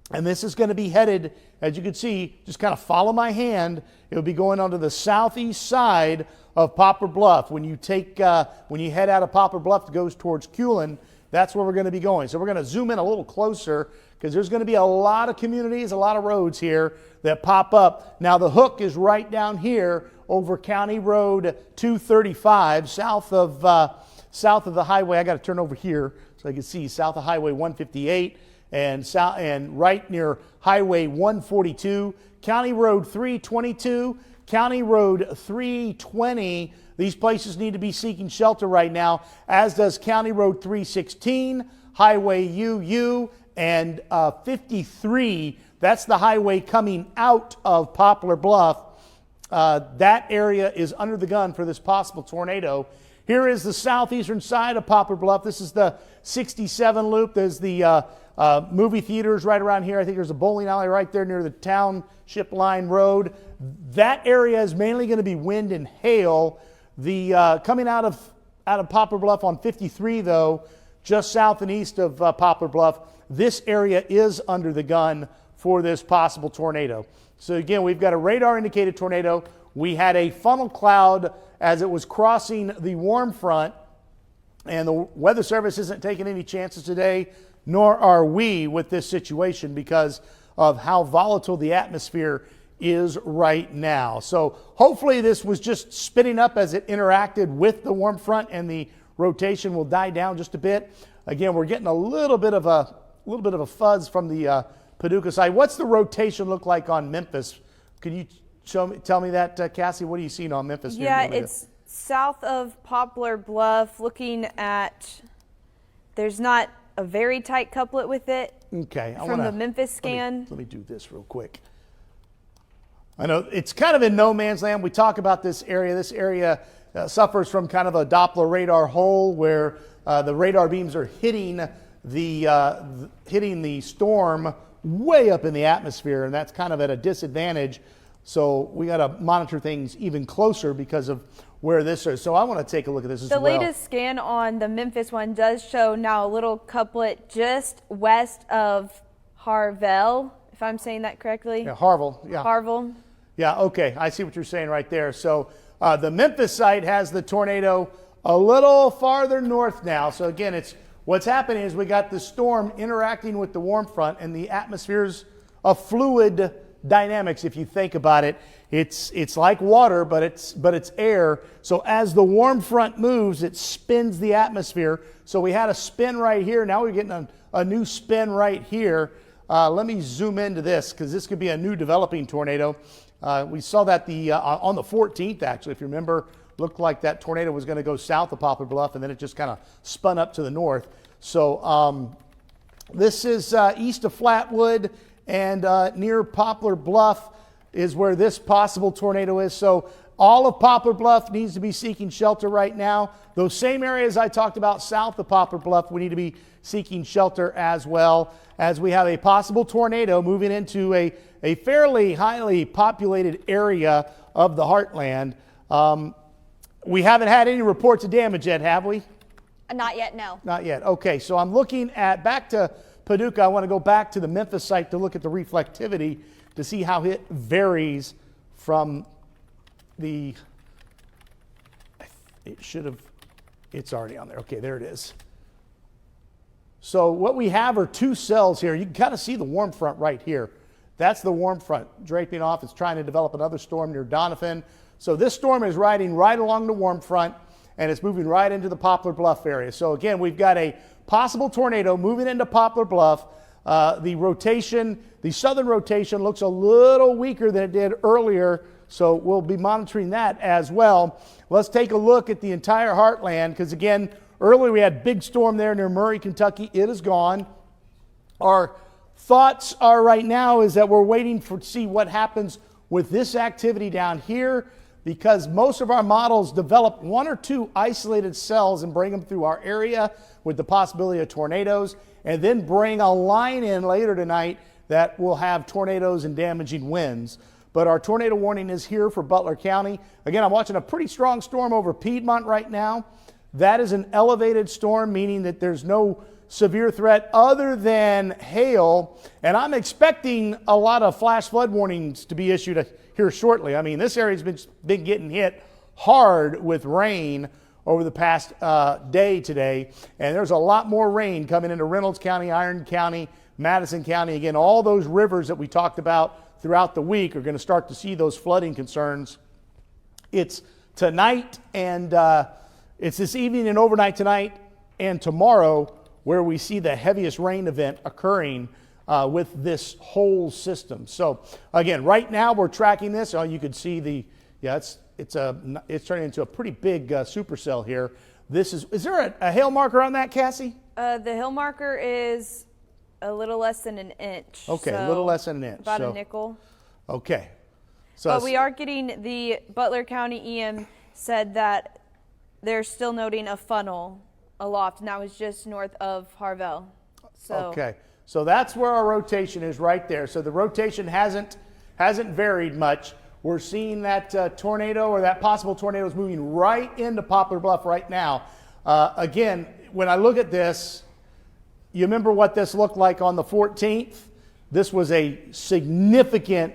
And this is going to be headed, as you can see, just kind of follow my hand. It'll be going onto the southeast side of Poplar Bluff. When you head out of Poplar Bluff, it goes towards Culin. That's where we're going to be going. So we're going to zoom in a little closer, because there's going to be a lot of communities, a lot of roads here that pop up. Now the hook is right down here over County Road 235, south of the highway. I got to turn over here so I can see south of Highway 158 and right near Highway 142, County Road 322, County Road 320. These places need to be seeking shelter right now, as does County Road 316, Highway UU, and 53. That's the highway coming out of Poplar Bluff. That area is under the gun for this possible tornado. Here is the southeastern side of Poplar Bluff. This is the 67 loop. There's the movie theaters right around here. I think there's a bowling alley right there near the Township Line Road. That area is mainly going to be wind and hail. The coming out of Poplar Bluff on 53, though, just south and east of Poplar Bluff, this area is under the gun for this possible tornado. So again, we've got a radar indicated tornado. We had a funnel cloud as it was crossing the warm front, and the Weather Service isn't taking any chances today, nor are we with this situation, because of how volatile the atmosphere is right now. So hopefully this was just spinning up as it interacted with the warm front, and the rotation will die down just a bit. Again, we're getting a little bit of a fuzz from the Paducah side. What's the rotation look like on Memphis? Could you tell me that, Cassie? What are you seeing on Memphis? Yeah, it's south of Poplar Bluff. Looking at, there's not a very tight couplet with it. Okay, from the Memphis scan. Let me do this real quick. I know it's kind of in no man's land. We talk about this area. This area suffers from kind of a Doppler radar hole, where the radar beams are hitting the storm way up in the atmosphere, and that's kind of at a disadvantage. So we got to monitor things even closer because of where this is. So I want to take a look at this as well. The latest scan on the Memphis one does show now a little couplet just west of Harville, if I'm saying that correctly. Yeah, Harville. Yeah. Harville. Yeah, okay. I see what you're saying right there. So the Memphis site has the tornado a little farther north now. So again, what's happening is we got the storm interacting with the warm front, and the atmosphere's a fluid dynamics if you think about it. It's like water, but it's air. So as the warm front moves, it spins the atmosphere. So we had a spin right here. Now we're getting a new spin right here. Let me zoom into this because this could be a new developing tornado. We saw that on the 14th, actually, if you remember, looked like that tornado was going to go south of Poplar Bluff, and then it just kind of spun up to the north. So this is east of Flatwood, and near Poplar Bluff is where this possible tornado is. So all of Poplar Bluff needs to be seeking shelter right now. Those same areas I talked about south of Poplar Bluff, we need to be seeking shelter as well, as we have a possible tornado moving into a fairly highly populated area of the heartland. We haven't had any reports of damage yet, have we? Not yet, no. Not yet. Okay, so I'm looking at back to Paducah. I want to go back to the Memphis site to look at the reflectivity to see how it varies from the, it's already on there. Okay, there it is. So what we have are two cells here. You can kind of see the warm front right here. That's the warm front draping off. It's trying to develop another storm near Donovan. So this storm is riding right along the warm front, and it's moving right into the Poplar Bluff area. So again, we've got a possible tornado moving into Poplar Bluff. The southern rotation looks a little weaker than it did earlier, so we'll be monitoring that as well. Let's take a look at the entire heartland, because again, earlier we had big storm there near Murray, Kentucky. It is gone. Our thoughts are right now is that we're waiting to see what happens with this activity down here, because most of our models develop one or two isolated cells and bring them through our area with the possibility of tornadoes, and then bring a line in later tonight that will have tornadoes and damaging winds. But our tornado warning is here for Butler County. Again, I'm watching a pretty strong storm over Piedmont right now. That is an elevated storm, meaning that there's no severe threat other than hail. And I'm expecting a lot of flash flood warnings to be issued here shortly. I mean, this area's been getting hit hard with rain over the past day today. And there's a lot more rain coming into Reynolds County, Iron County, Madison County. Again, all those rivers that we talked about throughout the week are going to start to see those flooding concerns. It's tonight and it's this evening and overnight tonight and tomorrow where we see the heaviest rain event occurring with this whole system. So again, right now we're tracking this. You can see it's turning into a pretty big supercell here. Is there a hail marker on that, Cassie? The hail marker is a little less than an inch. Okay, so a little less than an inch. About a nickel. Okay. But we are getting, the Butler County EM said that they're still noting a funnel aloft, and that was just north of Harvell. So. Okay, so that's where our rotation is right there. So the rotation hasn't varied much. We're seeing that tornado or that possible tornado is moving right into Poplar Bluff right now. Again, when I look at this, you remember what this looked like on the 14th? This was a significant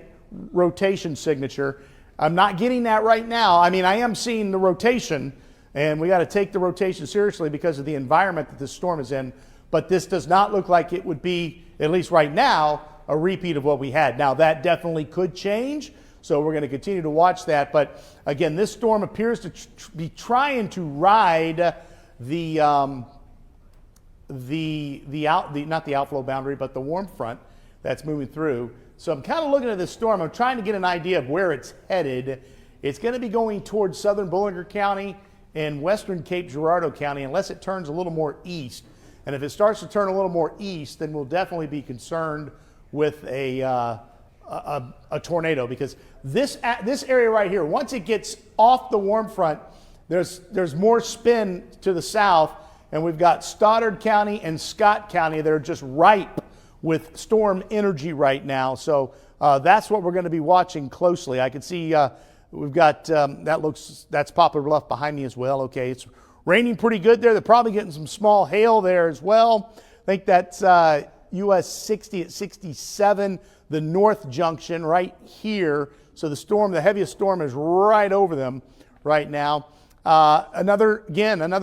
rotation signature. I'm not getting that right now. I mean, I am seeing the rotation, and we got to take the rotation seriously because of the environment that this storm is in. But this does not look like it would be, at least right now, a repeat of what we had. Now, that definitely could change, so we're going to continue to watch that. But again, this storm appears to be trying to ride not the outflow boundary, but the warm front that's moving through. So I'm kind of looking at this storm. I'm trying to get an idea of where it's headed. It's going to be going towards southern Bullinger County and western Cape Girardeau County unless it turns a little more east. And if it starts to turn a little more east, then we'll definitely be concerned with a tornado, because this area right here, once it gets off the warm front, there's more spin to the south, and we've got Stoddard County and Scott County that are just ripe with storm energy right now. So that's what we're going to be watching closely. I can see we've got that's Poplar Bluff behind me as well. Okay, it's raining pretty good there. They're probably getting some small hail there as well. I think that's US 60 at 67, the north junction right here. So the heaviest storm is right over them right now. Another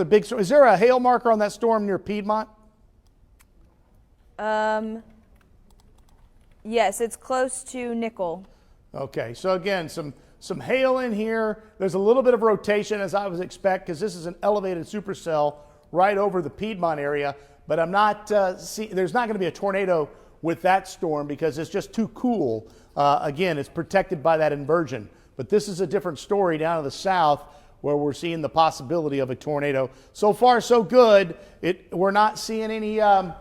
big storm. Is there a hail marker on that storm near Piedmont? Yes, it's close to Nickel. Okay, so again, some hail in here. There's a little bit of rotation, as I would expect, because this is an elevated supercell right over the Piedmont area. But I'm not there's not going to be a tornado with that storm because it's just too cool. Again, it's protected by that inversion. But this is a different story down to the south where we're seeing the possibility of a tornado. So far, so good. We're not seeing any, and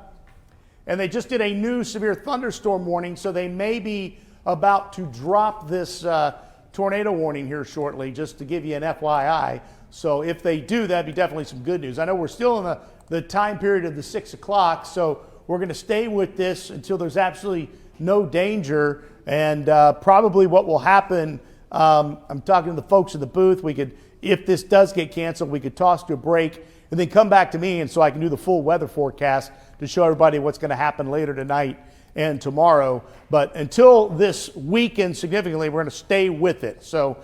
they just did a new severe thunderstorm warning, so they may be about to drop this tornado warning here shortly, just to give you an FYI. So if they do, that'd be definitely some good news. I know we're still in the time period of the 6 o'clock, so we're going to stay with this until there's absolutely no danger. And probably what will happen, I'm talking to the folks in the booth, if this does get canceled, we could toss to a break and then come back to me, and so I can do the full weather forecast to show everybody what's going to happen later tonight and tomorrow. But until this weekend significantly, we're going to stay with it. So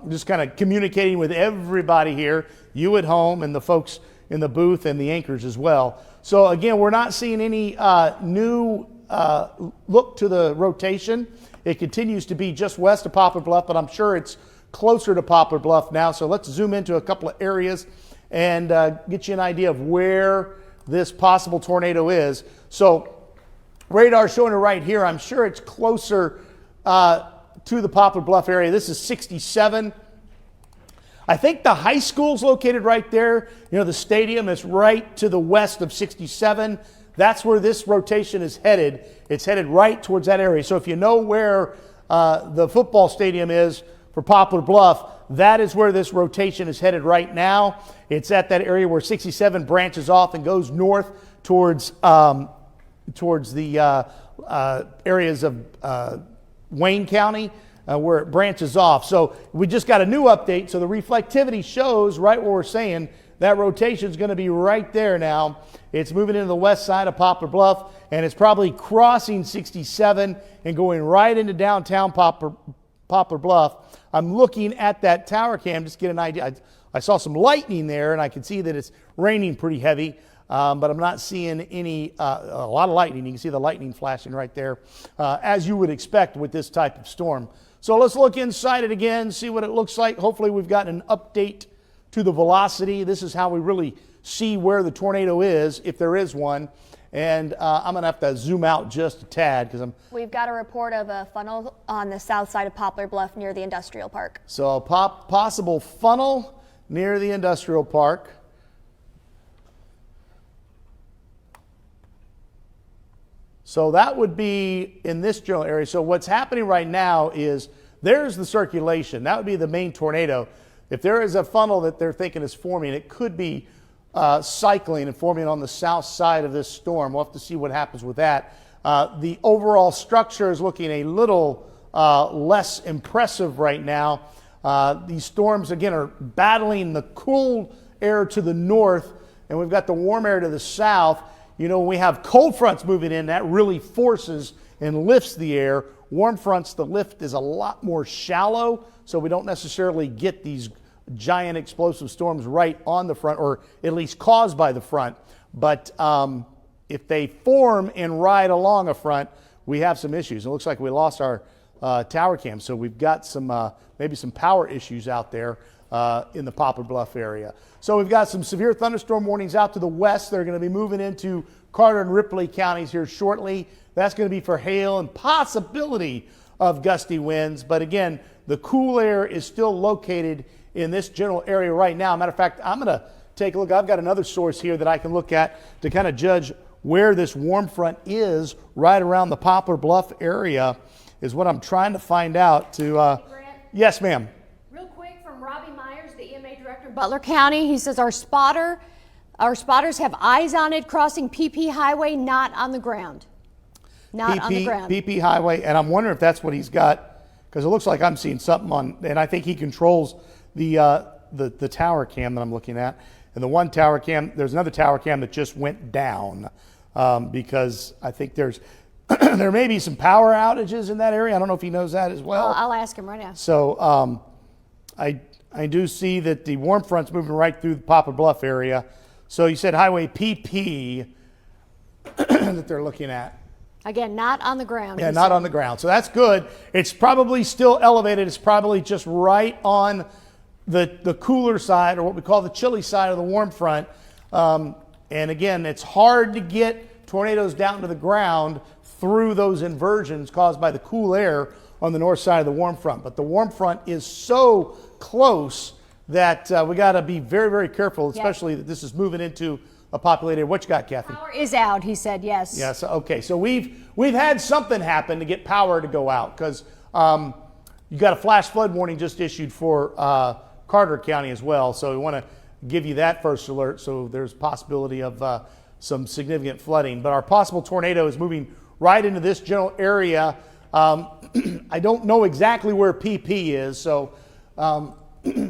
just kind of communicating with everybody here, you at home and the folks in the booth and the anchors as well. So again, we're not seeing any new look to the rotation. It continues to be just west of Poplar Bluff, but I'm sure it's closer to Poplar Bluff now. So let's zoom into a couple of areas and get you an idea of where this possible tornado is. So radar showing it right here. I'm sure it's closer to the Poplar Bluff area. This is 67. I think the high school's located right there. You know, the stadium is right to the west of 67. That's where this rotation is headed. It's headed right towards that area. So if you know where the football stadium is for Poplar Bluff, that is where this rotation is headed right now. It's at that area where 67 branches off and goes north towards the areas of Wayne County, where it branches off. So we just got a new update. So the reflectivity shows right where we're saying that rotation is going to be right there now. It's moving into the west side of Poplar Bluff, and it's probably crossing 67 and going right into downtown Poplar Bluff. I'm looking at that tower cam just to get an idea. I saw some lightning there, and I can see that it's raining pretty heavy, but I'm not seeing a lot of lightning. You can see the lightning flashing right there, as you would expect with this type of storm. So let's look inside it again, see what it looks like. Hopefully we've got an update to the velocity. This is how we really see where the tornado is, if there is one. And I'm going to have to zoom out just a tad because We've got a report of a funnel on the south side of Poplar Bluff near the industrial park. So a possible funnel near the industrial park. So that would be in this general area. So what's happening right now is there's the circulation. That would be the main tornado. If there is a funnel that they're thinking is forming, it could be cycling and forming on the south side of this storm. We'll have to see what happens with that. The overall structure is looking a little less impressive right now. These storms, again, are battling the cool air to the north, and we've got the warm air to the south. You know, when we have cold fronts moving in, that really forces and lifts the air. Warm fronts, the lift is a lot more shallow, so we don't necessarily get these giant explosive storms right on the front, or at least caused by the front. But if they form and ride along a front, we have some issues. It looks like we lost our tower cam, so we've got some maybe some power issues out there in the Poplar Bluff area. So we've got some severe thunderstorm warnings out to the west. They're going to be moving into Carter and Ripley counties here shortly. That's going to be for hail and possibility of gusty winds. But again, the cool air is still located in this general area right now. Matter of fact, I'm going to take a look. I've got another source here that I can look at to kind of judge where this warm front is right around the Poplar Bluff area is what I'm trying to find out. Yes, ma'am. Real quick from Robbie Myers, the EMA director of Butler County. He says our spotters have eyes on it crossing PP Highway, not on the ground. Not on the ground. PP Highway, and I'm wondering if that's what he's got, because it looks like I'm seeing something on, and I think he controls the tower cam that I'm looking at. And the one tower cam, there's another tower cam that just went down because I think there may be some power outages in that area. I don't know if he knows that as well. I'll ask him right now. So I do see that the warm front's moving right through the Poplar Bluff area. So you said Highway PP that they're looking at. Again, not on the ground. Yeah, not on the ground. So that's good. It's probably still elevated. It's probably just right on the cooler side, or what we call the chilly side of the warm front. And again, it's hard to get tornadoes down to the ground through those inversions caused by the cool air on the north side of the warm front. But the warm front is so close that we got to be very, very careful, especially that this is moving into a populated. What you got, Kathy? Power is out, he said, yes. Yes, okay. So we've had something happen to get power to go out, because you got a flash flood warning just issued for Carter County as well. So we want to give you that first alert. So there's a possibility of some significant flooding. But our possible tornado is moving right into this general area. I don't know exactly where PP is, so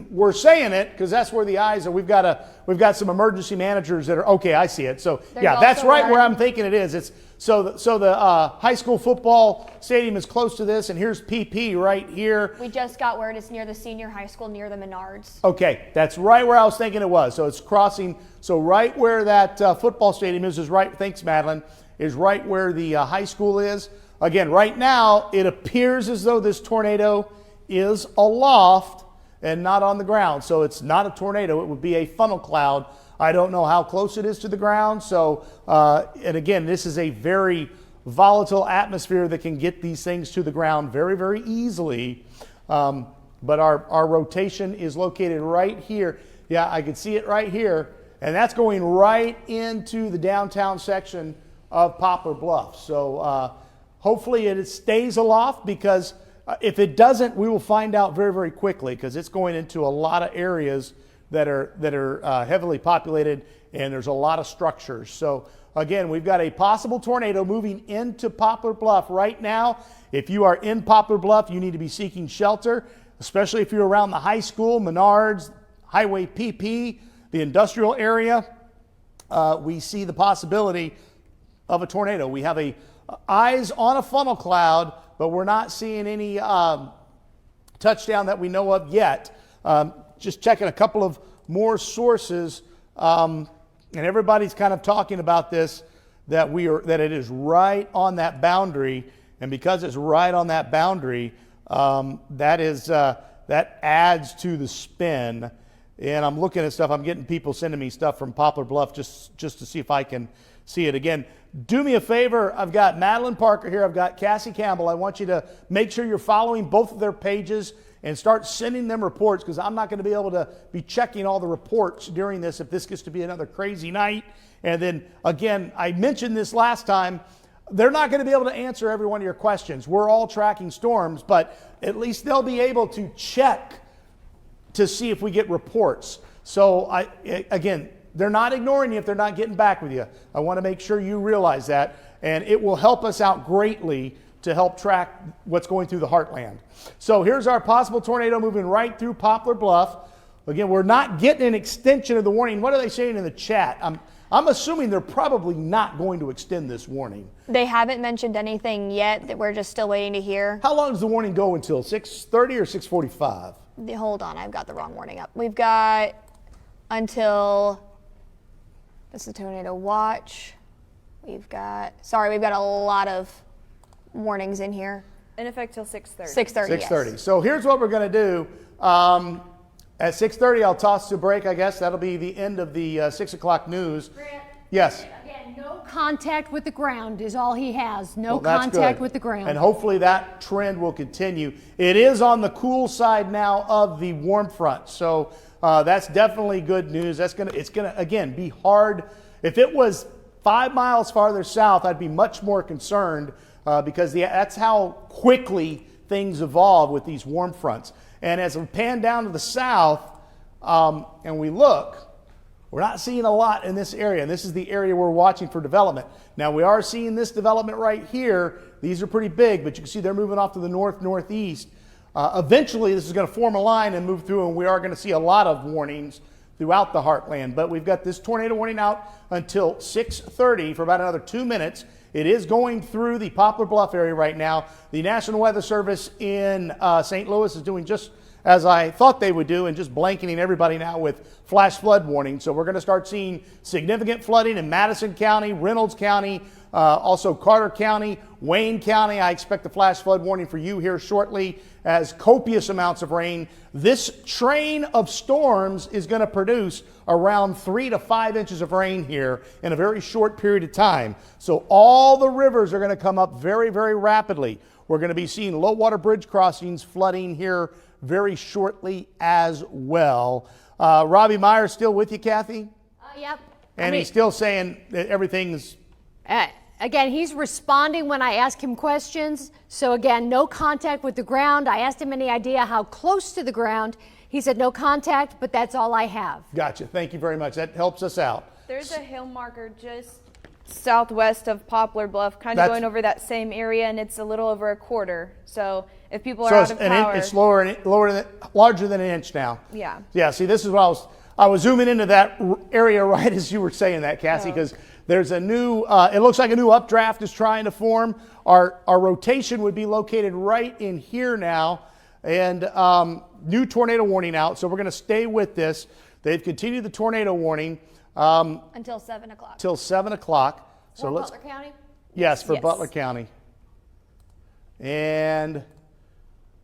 we're saying it because that's where the eyes are. We've got some emergency managers that are okay. I see it. So yeah, that's right where I'm thinking it is. It's so the high school football stadium is close to this, and here's PP right here. We just got word it's near the senior high school, near the Menards. Okay, that's right where I was thinking it was. So it's crossing. So right where that football stadium is right. Thanks, Madeline. Is right where the high school is. Again, right now it appears as though this tornado is aloft and not on the ground. So it's not a tornado. It would be a funnel cloud. I don't know how close it is to the ground. So, and again, this is a very volatile atmosphere that can get these things to the ground very, very easily. But our rotation is located right here. Yeah, I can see it right here. And that's going right into the downtown section of Poplar Bluff. So hopefully it stays aloft, because if it doesn't, we will find out very, very quickly, because it's going into a lot of areas that are heavily populated, and there's a lot of structures. So again, we've got a possible tornado moving into Poplar Bluff right now. If you are in Poplar Bluff, you need to be seeking shelter, especially if you're around the high school, Menards, Highway PP, the industrial area. We see the possibility of a tornado. We have eyes on a funnel cloud, but we're not seeing any touchdown that we know of yet. Just checking a couple of more sources, and everybody's kind of talking about this, that it is right on that boundary, and because it's right on that boundary, that adds to the spin. And I'm looking at stuff. I'm getting people sending me stuff from Poplar Bluff just to see if I can see it again. Do me a favor. I've got Madeline Parker here. I've got Cassie Campbell. I want you to make sure you're following both of their pages and start sending them reports, because I'm not going to be able to be checking all the reports during this if this gets to be another crazy night. And then, again, I mentioned this last time. They're not going to be able to answer every one of your questions. We're all tracking storms, but at least they'll be able to check to see if we get reports. So, again, they're not ignoring you if they're not getting back with you. I want to make sure you realize that, and it will help us out greatly to help track what's going through the heartland. So here's our possible tornado moving right through Poplar Bluff. Again, we're not getting an extension of the warning. What are they saying in the chat? I'm assuming they're probably not going to extend this warning. They haven't mentioned anything yet. That we're just still waiting to hear. How long does the warning go until? 6:30 or 6:45? Hold on, I've got the wrong warning up. We've got until, this is tornado watch. We've got a lot of warnings in here. In effect till 6:30. 6:30. 6:30. Yes. So here's what we're going to do. At 6:30, I'll toss to break. I guess that'll be the end of the 6 o'clock news. Grant, yes. Again, no contact with the ground is all he has. No Well, that's contact good. with the ground. And hopefully that trend will continue. It is on the cool side now of the warm front, so that's definitely good news. It's gonna again be hard. If it was 5 miles farther south, I'd be much more concerned, because that's how quickly things evolve with these warm fronts. And as we pan down to the south and we look, we're not seeing a lot in this area. And this is the area we're watching for development. Now, we are seeing this development right here. These are pretty big, but you can see they're moving off to the north-northeast. Eventually, this is going to form a line and move through, and we are going to see a lot of warnings throughout the heartland. But we've got this tornado warning out until 6:30 for about another 2 minutes. It is going through the Poplar Bluff area right now. The National Weather Service in St. Louis is doing just as I thought they would do and just blanketing everybody now with flash flood warning. So we're going to start seeing significant flooding in Madison County, Reynolds County, also Carter County, Wayne County. I expect a flash flood warning for you here shortly as copious amounts of rain. This train of storms is going to produce around 3 to 5 inches of rain here in a very short period of time. So all the rivers are going to come up very, very rapidly. We're going to be seeing low water bridge crossings flooding here very shortly as well. Robbie Myers still with you, Kathy? Yep. And he's still saying that everything's... Again, he's responding when I ask him questions. So again, no contact with the ground. I asked him any idea how close to the ground. He said no contact, but that's all I have. Gotcha. Thank you very much. That helps us out. There's a hail marker just southwest of Poplar Bluff, kind of going over that same area, and it's a little over a quarter. So if people are out of power, it's larger than an inch now. Yeah. Yeah. See, this is what I was zooming into that area right as you were saying that, Cassie, because there's a new. It looks like a new updraft is trying to form. Our rotation would be located right in here now, and new tornado warning out. So we're going to stay with this. They've continued the tornado warning until 7 o'clock. Till 7 o'clock. So Butler County? Yes, for Butler County. And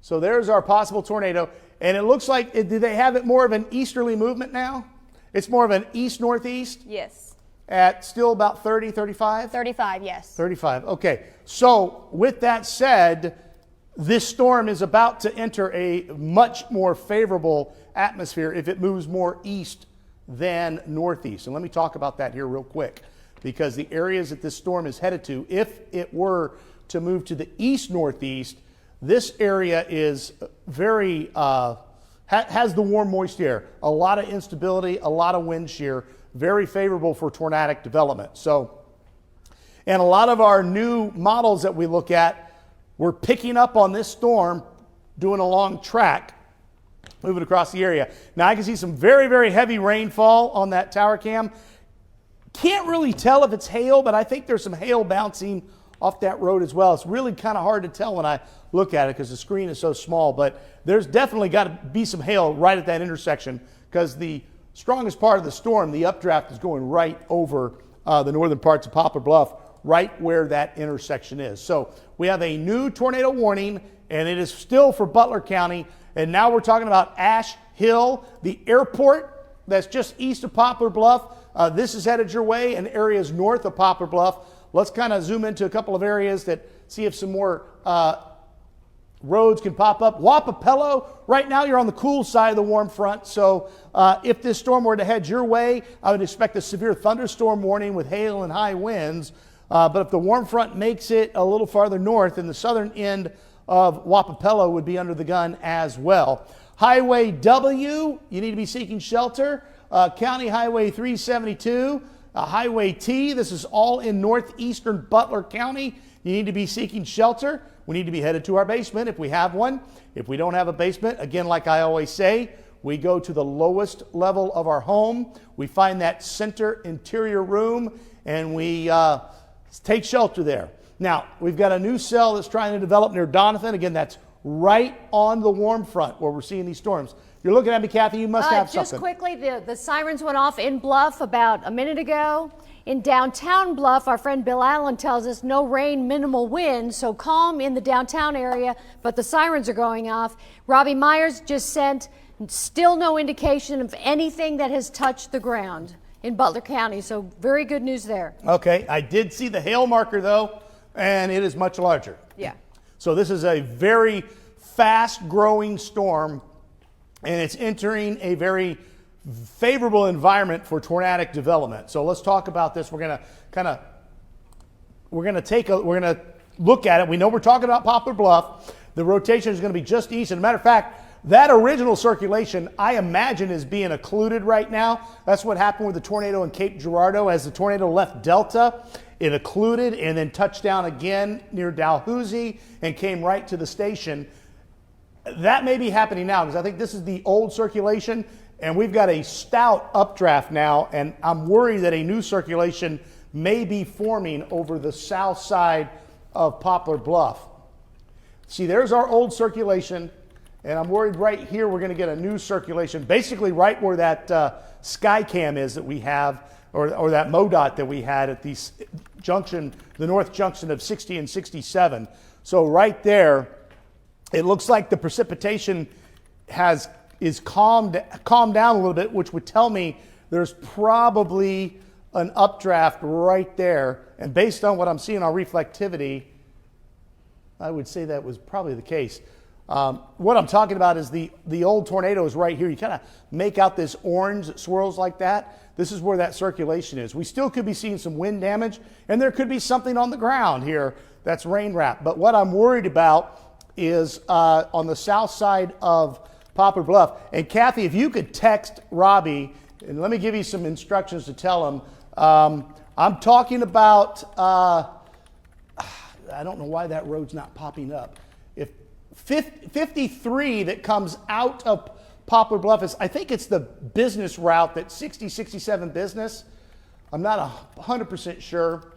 so there's our possible tornado. And it looks like, do they have it more of an easterly movement now? It's more of an east-northeast? Yes. At still about 30, 35? 35, yes. 35, okay. So with that said, this storm is about to enter a much more favorable atmosphere if it moves more east than northeast. And let me talk about that here real quick, because the areas that this storm is headed to, if it were to move to the east-northeast, this area is very, has the warm, moist air. A lot of instability, a lot of wind shear, very favorable for tornadic development. So, and a lot of our new models that we look at, we're picking up on this storm, doing a long track, moving across the area. Now I can see some very, very heavy rainfall on that tower cam. Can't really tell if it's hail, but I think there's some hail bouncing off that road as well. It's really kind of hard to tell when I look at it because the screen is so small, but there's definitely got to be some hail right at that intersection because the strongest part of the storm, the updraft, is going right over the northern parts of Poplar Bluff, right where that intersection is. So we have a new tornado warning, and it is still for Butler County. And now we're talking about Ash Hill, the airport that's just east of Poplar Bluff. This is headed your way, and areas north of Poplar Bluff. Let's kind of zoom into a couple of areas that see if some more roads can pop up. Wapapello, right now you're on the cool side of the warm front, so if this storm were to head your way, I would expect a severe thunderstorm warning with hail and high winds. But if the warm front makes it a little farther north, then the southern end of Wapapello would be under the gun as well. Highway W, you need to be seeking shelter. County Highway 372, Highway T, this is all in northeastern Butler County. You need to be seeking shelter. We need to be headed to our basement if we have one. If we don't have a basement, again, like I always say, we go to the lowest level of our home. We find that center interior room and we take shelter there. Now, we've got a new cell that's trying to develop near Doniphan. Again, that's right on the warm front where we're seeing these storms. You're looking at me, Kathy, you must have something. Just quickly, the sirens went off in Bluff about a minute ago. In downtown Bluff, our friend Bill Allen tells us no rain, minimal wind, so calm in the downtown area, but the sirens are going off. Robbie Myers just sent still no indication of anything that has touched the ground in Butler County, so very good news there. Okay, I did see the hail marker though, and it is much larger. Yeah. So this is a very fast growing storm, and it's entering a very favorable environment for tornadic development. So let's talk about this. We're going to look at it. We know we're talking about Poplar Bluff. The rotation is going to be just east. As a matter of fact, that original circulation, I imagine, is being occluded right now. That's what happened with the tornado in Cape Girardeau. As the tornado left Delta, it occluded and then touched down again near Dalhousie and came right to the station. That may be happening now because I think this is the old circulation. And we've got a stout updraft now, and I'm worried that a new circulation may be forming over the south side of Poplar Bluff. See, there's our old circulation, And I'm worried right here we're going to get a new circulation, basically right where that sky cam is that we have, or that MoDOT that we had at the junction, the north junction of 60 and 67. So right there, it looks like the precipitation is calmed down a little bit, which would tell me there's probably an updraft right there. And based on what I'm seeing on reflectivity, I would say that was probably the case. What I'm talking about is the old tornadoes right here. You kind of make out this orange that swirls like that. This is where that circulation is. We still could be seeing some wind damage, and there could be something on the ground here that's rain wrapped. But what I'm worried about is on the south side of Poplar Bluff. And Kathy, if you could text Robbie, and let me give you some instructions to tell him. I'm talking about, I don't know why that road's not popping up. If 53 that comes out of Poplar Bluff is, I think it's the business route, that 60, 67 business. I'm not 100% sure.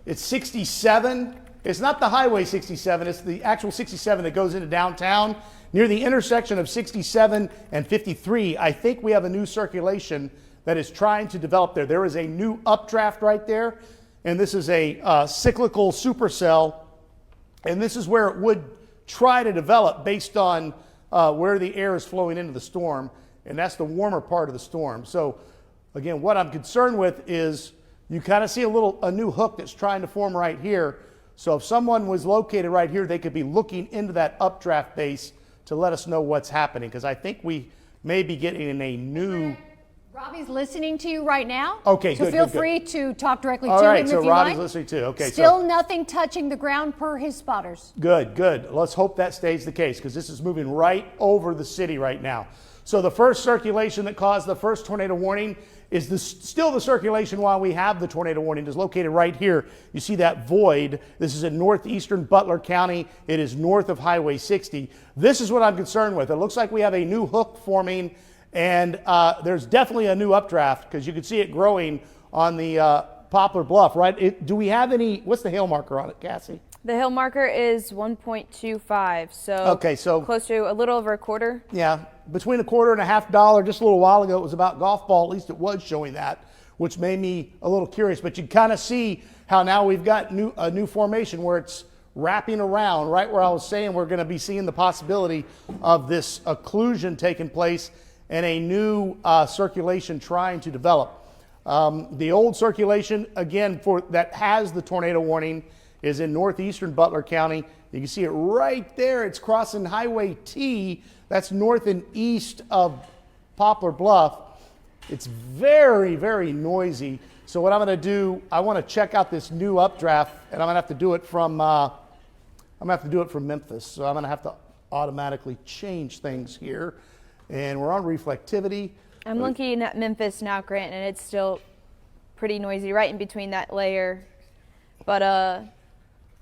It's 67. It's not the Highway 67. It's the actual 67 that goes into downtown. Near the intersection of 67 and 53, I think we have a new circulation that is trying to develop there. There is a new updraft right there, and this is a cyclical supercell, and this is where it would try to develop based on where the air is flowing into the storm, and that's the warmer part of the storm. So again, what I'm concerned with is you kind of see a new hook that's trying to form right here. So if someone was located right here, they could be looking into that updraft base to let us know what's happening, because I think we may be getting in a new... Robbie's listening to you right now. Okay, so good. feel good, free good. to talk directly All to right, him so if you Robbie's like. listening too. Okay, Still nothing touching the ground per his spotters. Good. Let's hope that stays the case, because this is moving right over the city right now. So the first circulation that caused the first tornado warning is still the circulation while we have the tornado warning. It is located right here. You see that void. This is in northeastern Butler County. It is north of Highway 60. This is what I'm concerned with. It looks like we have a new hook forming, and there's definitely a new updraft, because you can see it growing on the Poplar Bluff, right? Do we have any, what's the hail marker on it, Cassie? The hail marker is 1.25, so close to a little over a quarter. Yeah, between a quarter and a $50. Just a little while ago, it was about golf ball. At least it was showing that, which made me a little curious. But you kind of see how now we've got a new formation where it's wrapping around, right where I was saying we're going to be seeing the possibility of this occlusion taking place and a new circulation trying to develop. The old circulation, again, that has the tornado warning, is in northeastern Butler County. You can see it right there. It's crossing Highway T. That's north and east of Poplar Bluff. It's very, very noisy. So what I'm going to do, I want to check out this new updraft, and I'm going to have to do it from Memphis. So I'm going to have to automatically change things here. And we're on reflectivity. I'm looking at Memphis now, Grant, and it's still pretty noisy right in between that layer. But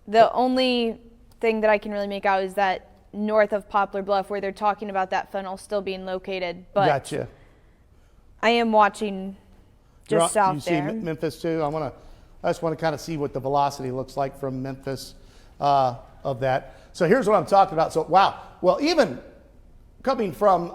the only thing that I can really make out is that north of Poplar Bluff, where they're talking about that funnel still being located. But gotcha. I am watching just south you there. See Memphis too? I just want to kind of see what the velocity looks like from Memphis of that. So here's what I'm talking about. So wow. Well, even coming from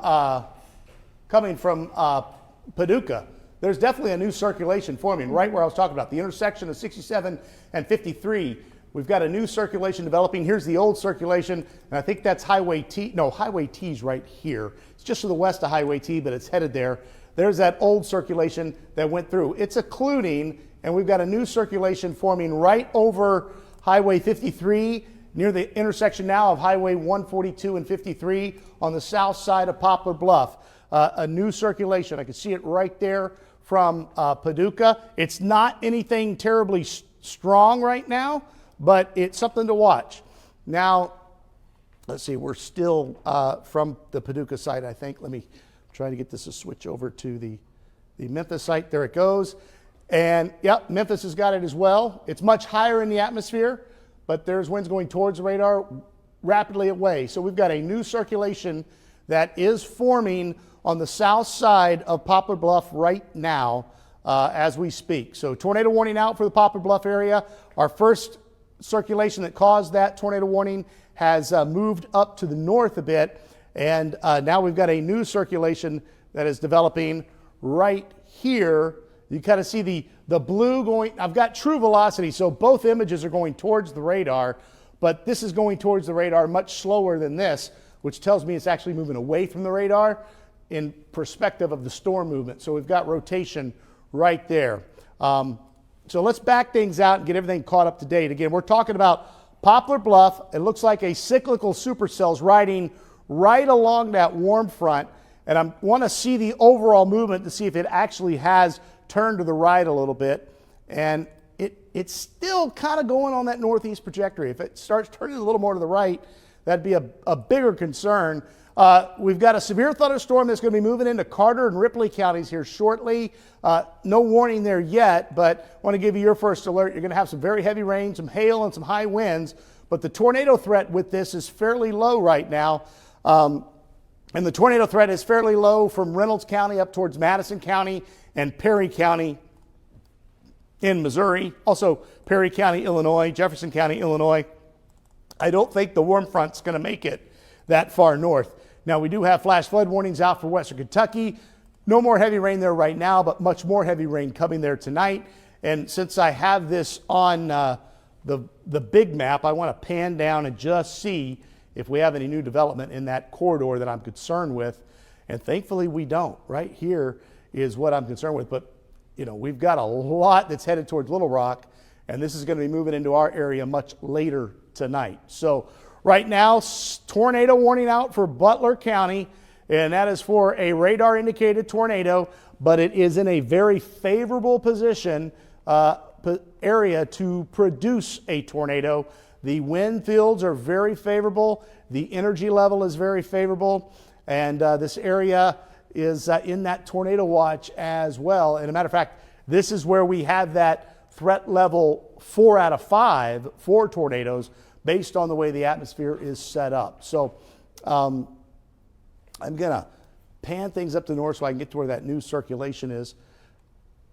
Paducah, there's definitely a new circulation forming right where I was talking about, the intersection of 67 and 53. We've got a new circulation developing. Here's the old circulation, and I think that's Highway T. No, Highway T's right here. It's just to the west of Highway T, but it's headed there. There's that old circulation that went through. It's occluding, and we've got a new circulation forming right over Highway 53, near the intersection now of Highway 142 and 53 on the south side of Poplar Bluff. A new circulation. I can see it right there from Paducah. It's not anything terribly strong right now, but it's something to watch. Now, let's see, we're still from the Paducah site, I think. Let me try to get this to switch over to the Memphis site. There it goes. And yep, Memphis has got it as well. It's much higher in the atmosphere, but there's winds going towards the radar, rapidly away. So we've got a new circulation that is forming on the south side of Poplar Bluff right now as we speak. So tornado warning out for the Poplar Bluff area. Our first circulation that caused that tornado warning has moved up to the north a bit, and now we've got a new circulation that is developing right here. You kind of see the blue going. I've got true velocity, so both images are going towards the radar, but this is going towards the radar much slower than this, which tells me it's actually moving away from the radar in perspective of the storm movement. So we've got rotation right there. So let's back things out and get everything caught up to date. Again, we're talking about Poplar Bluff. It looks like a cyclical supercell's riding right along that warm front, and I want to see the overall movement to see if it actually has turned to the right a little bit, and it's still kind of going on that northeast trajectory. If it starts turning a little more to the right, that'd be a bigger concern. We've got a severe thunderstorm that's going to be moving into Carter and Ripley counties here shortly. No warning there yet, but I want to give you your first alert. You're going to have some very heavy rain, some hail, and some high winds, but the tornado threat with this is fairly low right now. And the tornado threat is fairly low from Reynolds County up towards Madison County and Perry County in Missouri. Also Perry County, Illinois, Jefferson County, Illinois. I don't think the warm front's going to make it that far north. Now, we do have flash flood warnings out for western Kentucky. No more heavy rain there right now, but much more heavy rain coming there tonight. And since I have this on the big map, I want to pan down and just see if we have any new development in that corridor that I'm concerned with. And thankfully we don't. Right here is what I'm concerned with. But, you know, we've got a lot that's headed towards Little Rock, and this is going to be moving into our area much later tonight. So right now, tornado warning out for Butler County, and that is for a radar indicated tornado, but it is in a very favorable position area to produce a tornado. The wind fields are very favorable. The energy level is very favorable, and this area is in that tornado watch as well. And a matter of fact, this is where we have that threat level 4 out of 5 for tornadoes based on the way the atmosphere is set up. So I'm going to pan things up to the north so I can get to where that new circulation is.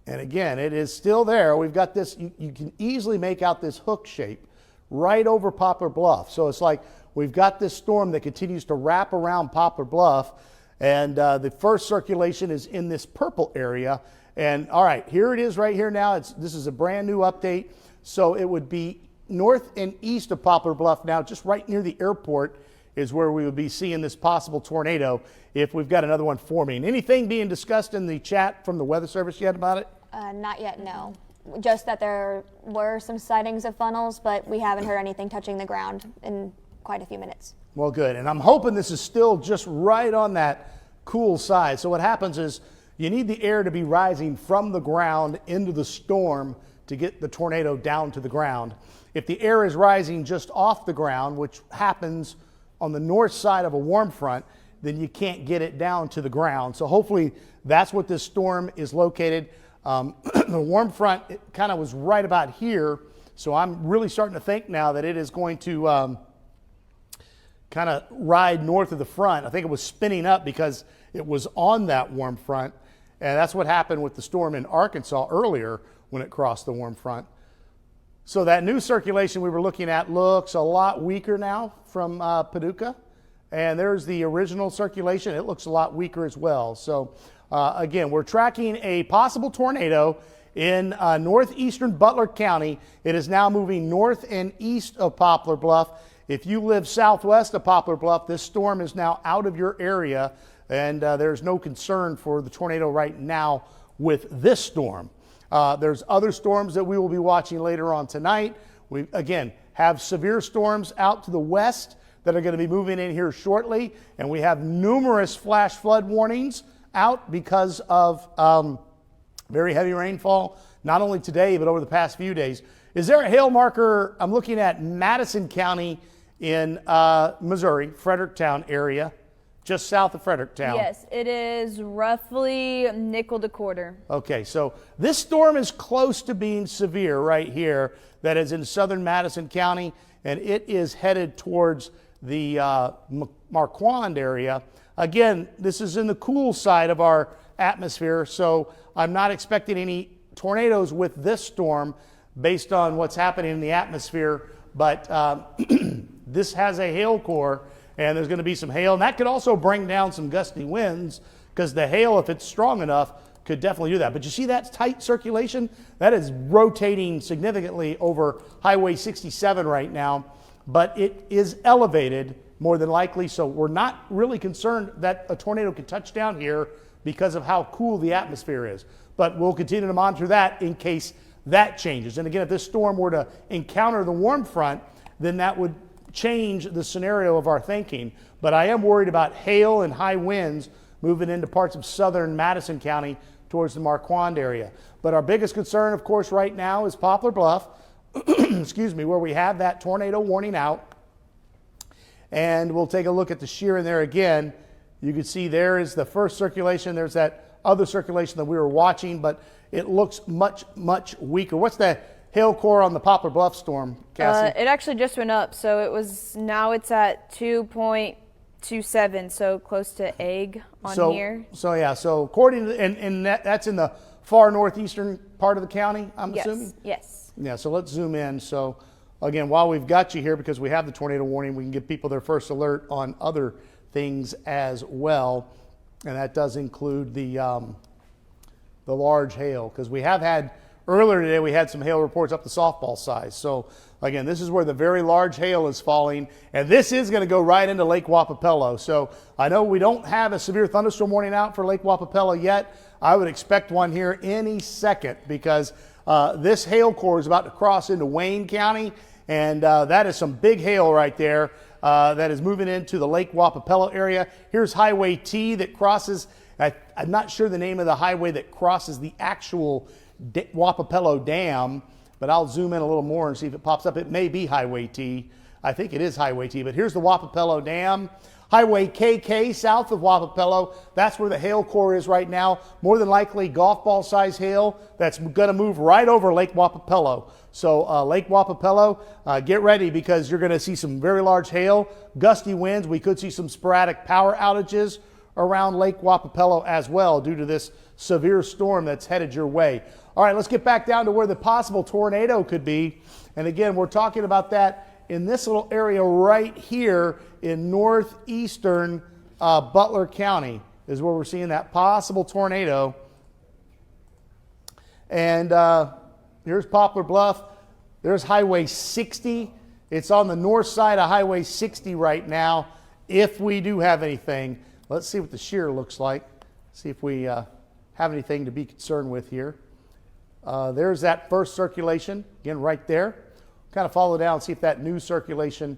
And again, it is still there. We've got this, you can easily make out this hook shape right over Poplar Bluff. So it's like we've got this storm that continues to wrap around Poplar Bluff, and the first circulation is in this purple area. And all right, here it is right here now. This is a brand new update. So it would be north and east of Poplar Bluff now, just right near the airport is where we would be seeing this possible tornado if we've got another one forming. Anything being discussed in the chat from the Weather Service yet about it? Not yet, no. Just that there were some sightings of funnels, but we haven't heard anything touching the ground in quite a few minutes. Well, good. And I'm hoping this is still just right on that cool side. So what happens is you need the air to be rising from the ground into the storm to get the tornado down to the ground. If the air is rising just off the ground, which happens on the north side of a warm front, then you can't get it down to the ground. So hopefully that's what this storm is located. The warm front kind of was right about here. So I'm really starting to think now that it is going to kind of ride north of the front. I think it was spinning up because it was on that warm front. And that's what happened with the storm in Arkansas earlier when it crossed the warm front. So that new circulation we were looking at looks a lot weaker now from Paducah. And there's the original circulation. It looks a lot weaker as well. So again, we're tracking a possible tornado in northeastern Butler County. It is now moving north and east of Poplar Bluff. If you live southwest of Poplar Bluff, this storm is now out of your area, and there's no concern for the tornado right now with this storm. There's other storms that we will be watching later on tonight. We, again, have severe storms out to the west that are going to be moving in here shortly, and we have numerous flash flood warnings out because of very heavy rainfall, not only today, but over the past few days. Is there a hail marker? I'm looking at Madison County in Missouri, Fredericktown area, just south of Fredericktown. Yes, it is roughly nickel to quarter. Okay, so this storm is close to being severe right here. That is in southern Madison County, and it is headed towards the Marquand area. Again, this is in the cool side of our atmosphere, so I'm not expecting any tornadoes with this storm based on what's happening in the atmosphere, but this has a hail core, and there's going to be some hail. And that could also bring down some gusty winds, because the hail, if it's strong enough, could definitely do that. But you see that tight circulation? That is rotating significantly over Highway 67 right now, but it is elevated more than likely, so we're not really concerned that a tornado could touch down here because of how cool the atmosphere is. But we'll continue to monitor that in case that changes. And again, if this storm were to encounter the warm front, then that would change the scenario of our thinking. But I am worried about hail and high winds moving into parts of southern Madison County towards the Marquand area. But our biggest concern, of course, right now is Poplar Bluff, excuse me, where we have that tornado warning out. And we'll take a look at the shear in there again. You can see there is the first circulation. There's that other circulation that we were watching, but it looks much, much weaker. What's the hail core on the Poplar Bluff storm, Cassie? It actually just went up, so now it's at 2.27, so close to egg on here. So according to, and that's in the far northeastern part of the county, I'm assuming? Yes. Yeah, so let's zoom in. So again, while we've got you here, because we have the tornado warning, we can give people their first alert on other things as well. And that does include the large hail, because we have had, earlier today, we had some hail reports up to softball size. So again, this is where the very large hail is falling, and this is going to go right into Lake Wapapello. So I know we don't have a severe thunderstorm warning out for Lake Wapapello yet. I would expect one here any second, because this hail core is about to cross into Wayne County, and that is some big hail right there that is moving into the Lake Wapapello area. Here's Highway T that crosses, I'm not sure the name of the highway that crosses the actual Wapapello Dam, but I'll zoom in a little more and see if it pops up. It may be Highway T. I think it is Highway T, but here's the Wapapello Dam. Highway KK south of Wapapello, that's where the hail core is right now. More than likely golf ball size hail that's going to move right over Lake Wapapello. So Lake Wapapello, get ready, because you're going to see some very large hail, gusty winds. We could see some sporadic power outages around Lake Wapapello as well due to this severe storm that's headed your way. All right, let's get back down to where the possible tornado could be. And again, we're talking about that in this little area right here in northeastern Butler County is where we're seeing that possible tornado. And here's Poplar Bluff. There's Highway 60. It's on the north side of Highway 60 right now. If we do have anything, let's see what the shear looks like. See if we have anything to be concerned with here. There's that first circulation, again, right there. Kind of follow down and see if that new circulation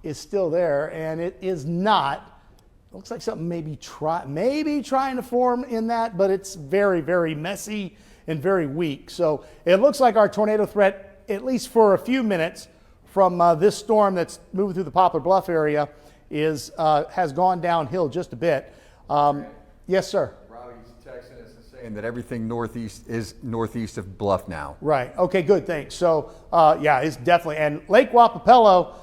is still there, and it is not. It looks like something maybe trying to form in that, but it's very, very messy and very weak. So it looks like our tornado threat, at least for a few minutes from this storm that's moving through the Poplar Bluff area, has gone downhill just a bit. Yes, sir. Texting us and saying that everything northeast is northeast of Bluff now. Right. Okay, good. Thanks. So, yeah, it's definitely. And Lake Wapapello,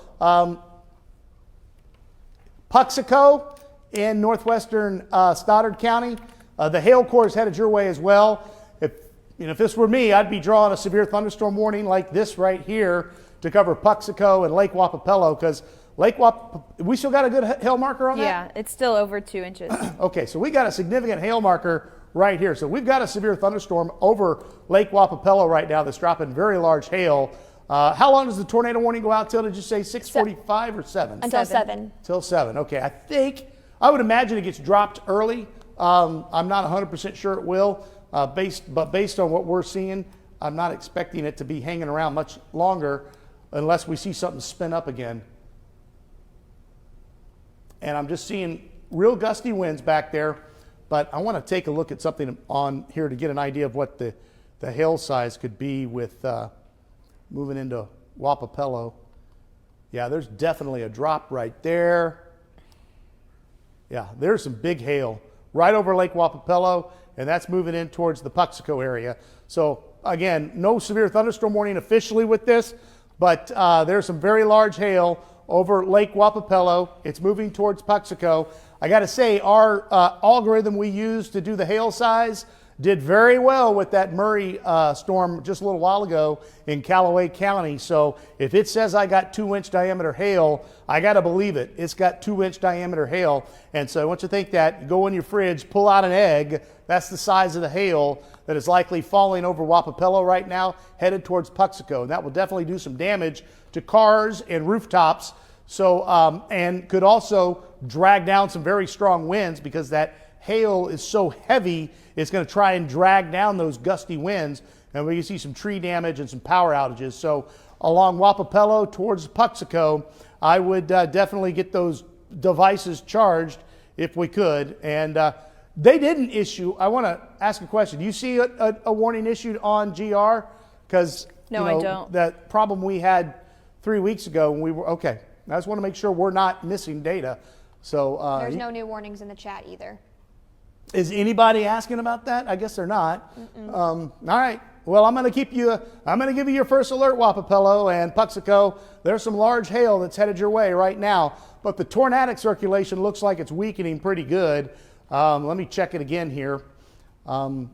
Puxico in northwestern Stoddard County, the hail core is headed your way as well. If this were me, I'd be drawing a severe thunderstorm warning like this right here to cover Puxico and Lake Wapapello, because we still got a good hail marker on that? Yeah, it's still over 2 inches. Okay, so we got a significant hail marker right here. So we've got a severe thunderstorm over Lake Wapapello right now that's dropping very large hail. How long does the tornado warning go out till? Did you say 6:45 or 7? Until 7. Till 7. Okay, I would imagine it gets dropped early. I'm not 100% sure it will, but based on what we're seeing, I'm not expecting it to be hanging around much longer unless we see something spin up again. And I'm just seeing real gusty winds back there, but I want to take a look at something on here to get an idea of what the hail size could be with moving into Wapapello. Yeah, there's definitely a drop right there. Yeah, there's some big hail right over Lake Wapapello, and that's moving in towards the Puxico area. So again, no severe thunderstorm warning officially with this, but there's some very large hail over Lake Wapapello. It's moving towards Puxico. I got to say, our algorithm we use to do the hail size did very well with that Murray storm just a little while ago in Callaway County. So if it says I got 2-inch diameter hail, I got to believe it. It's got 2-inch diameter hail. And so I want you to think that, go in your fridge, pull out an egg. That's the size of the hail that is likely falling over Wapapello right now, headed towards Puxico. And that will definitely do some damage to cars and rooftops. So, and could also drag down some very strong winds because that hail is so heavy, it's going to try and drag down those gusty winds. And we can see some tree damage and some power outages. So along Wapapello towards Puxico, I would definitely get those devices charged if we could. And they didn't issue, I want to ask a question. Do you see a warning issued on GR? Because No, I don't. That problem we had 3 weeks ago when we were, okay. I just want to make sure we're not missing data. So There's no new warnings in the chat either. Is anybody asking about that? I guess they're not. All right. Well, I'm going to give you your first alert, Wapapello and Puxico. There's some large hail that's headed your way right now, but the tornadic circulation looks like it's weakening pretty good. Let me check it again here. Yeah,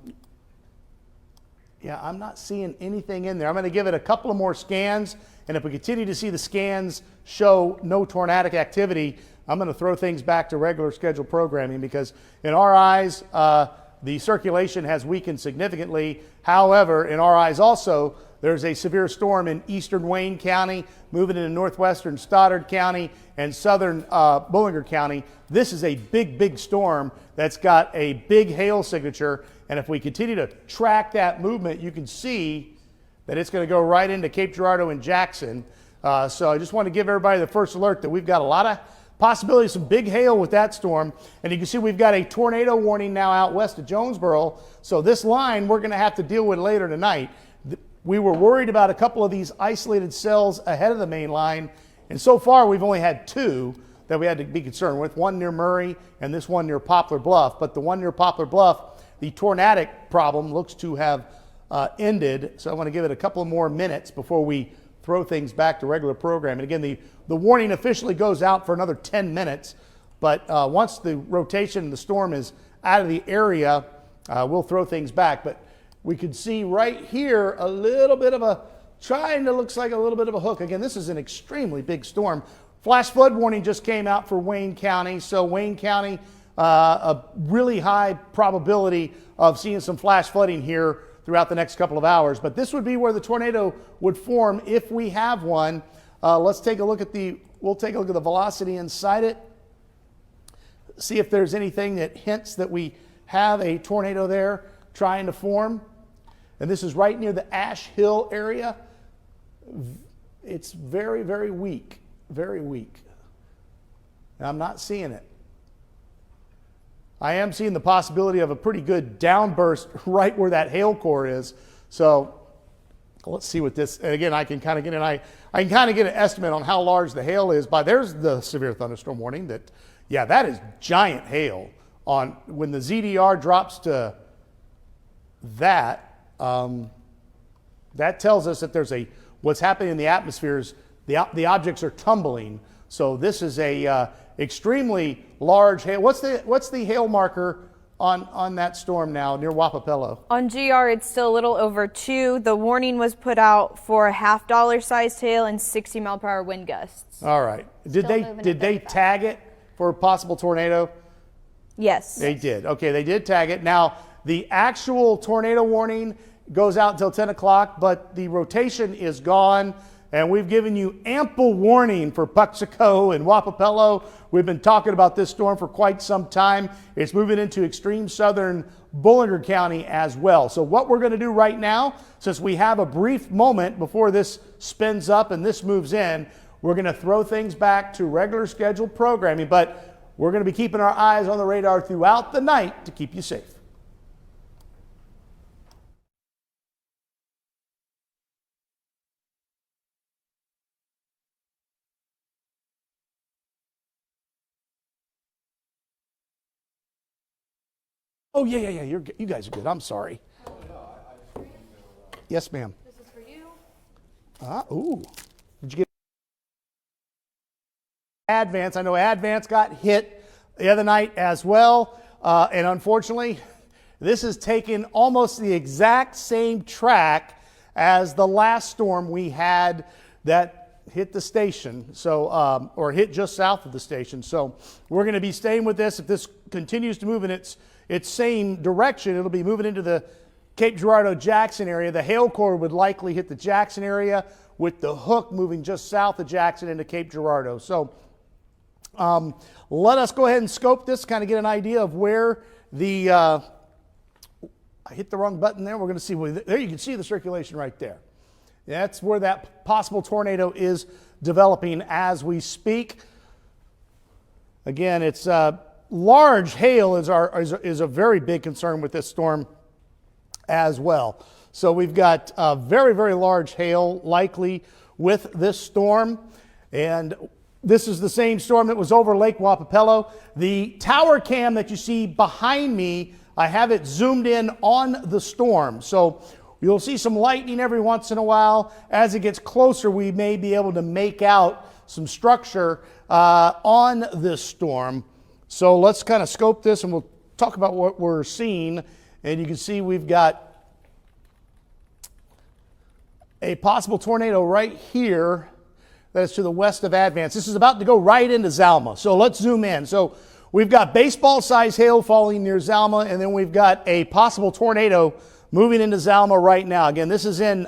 I'm not seeing anything in there. I'm going to give it a couple of more scans, and if we continue to see the scans show no tornadic activity, I'm going to throw things back to regular scheduled programming because in our eyes, the circulation has weakened significantly. However, in our eyes also, there's a severe storm in eastern Wayne County, moving into northwestern Stoddard County and southern Bullinger County. This is a big, big storm that's got a big hail signature. And if we continue to track that movement, you can see that it's going to go right into Cape Girardeau and Jackson. So I just want to give everybody the first alert that we've got a lot of possibility of some big hail with that storm. And you can see we've got a tornado warning now out west of Jonesboro. So this line we're going to have to deal with later tonight. We were worried about a couple of these isolated cells ahead of the main line. And so far we've only had two that we had to be concerned with, one near Murray and this one near Poplar Bluff. But the one near Poplar Bluff, the tornadic problem looks to have ended. So I want to give it a couple more minutes before we throw things back to regular programming. Again, the warning officially goes out for another 10 minutes, but once the rotation, the storm is out of the area, we'll throw things back. But we could see right here a little bit of looks like a little bit of a hook. Again, this is an extremely big storm. Flash flood warning just came out for Wayne County. So Wayne County, a really high probability of seeing some flash flooding here throughout the next couple of hours. But this would be where the tornado would form if we have one. Let's take a look at we'll take a look at the velocity inside it. See if there's anything that hints that we have a tornado there trying to form. And this is right near the Ash Hill area. It's very, very weak, very weak. And I'm not seeing it. I am seeing the possibility of a pretty good downburst right where that hail core is. So let's see what this, and again, I can kind of get an estimate on how large the hail is by, there's the severe thunderstorm warning that, yeah, that is giant hail on, when the ZDR drops to that, that tells us that there's what's happening in the atmospheres, the objects are tumbling. So this is a extremely large hail. What's the hail marker on that storm now near Wapapello? On GR, it's still a little over 2. The warning was put out for a $0.5 sized hail and 60 mile per hour wind gusts. All right. Did they tag it for a possible tornado? Yes. They did. Okay, they did tag it. Now, the actual tornado warning goes out until 10 o'clock, but the rotation is gone. And we've given you ample warning for Puxico and Wapapello. We've been talking about this storm for quite some time. It's moving into extreme southern Bullinger County as well. So what we're going to do right now, since we have a brief moment before this spins up and this moves in, we're going to throw things back to regular scheduled programming, but we're going to be keeping our eyes on the radar throughout the night to keep you safe. Oh, yeah. You guys are good. I'm sorry. Yes, ma'am. This is for you. Ooh. Did you get Advance? I know Advance got hit the other night as well. And unfortunately, This is taking almost the exact same track as the last storm we had that hit the station, so or hit just south of the station. So we're going to be staying with this. If this continues to move in its same direction, it'll be moving into the Cape Girardeau-Jackson area. The hail core would likely hit the Jackson area, with the hook moving just south of Jackson into Cape Girardeau. So let us go ahead and scope this, kind of get an idea of where the, I hit the wrong button there. We're going to see, there you can see the circulation right there. That's where that possible tornado is developing as we speak. Again, it's large hail is a very big concern with this storm as well. So we've got very, very large hail likely with this storm. And this is the same storm that was over Lake Wapapello. The tower cam that you see behind me, I have it zoomed in on the storm. So you'll see some lightning every once in a while. As it gets closer, we may be able to make out some structure on this storm. So let's kind of scope this and we'll talk about what we're seeing. And you can see we've got a possible tornado right here that is to the west of Advance. This is about to go right into Zalma. So let's zoom in. So we've got baseball-sized hail falling near Zalma, and then we've got a possible tornado moving into Zalma right now. Again, this is in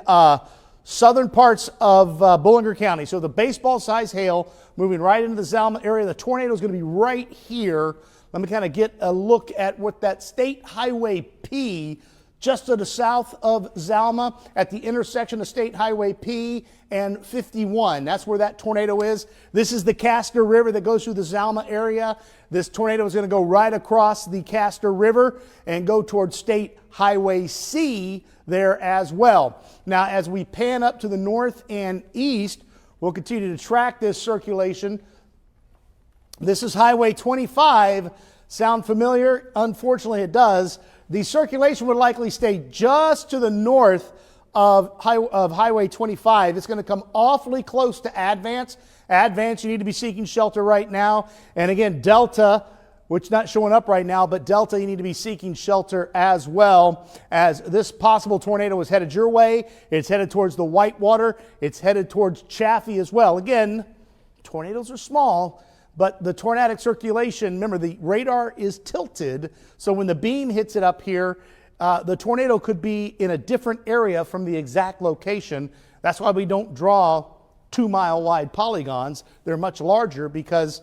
southern parts of Bullinger County. So the baseball-sized hail moving right into the Zalma area. The tornado is going to be right here. Let me kind of get a look at what that State Highway P, just to the south of Zalma, at the intersection of State Highway P and 51. That's where that tornado is. This is the Castor River that goes through the Zalma area. This tornado is going to go right across the Castor River and go towards State Highway C there as well. Now, as we pan up to the north and east, we'll continue to track this circulation. This is Highway 25. Sound familiar? Unfortunately, it does. The circulation would likely stay just to the north of Highway 25. It's going to come awfully close to Advance. Advance, you need to be seeking shelter right now. And again, Delta, which is not showing up right now, but Delta, you need to be seeking shelter as well, as this possible tornado is headed your way. It's headed towards the Whitewater. It's headed towards Chaffee as well. Again, tornadoes are small, but the tornadic circulation, remember, the radar is tilted, so when the beam hits it up here, the tornado could be in a different area from the exact location. That's why we don't draw 2-mile wide polygons. They're much larger because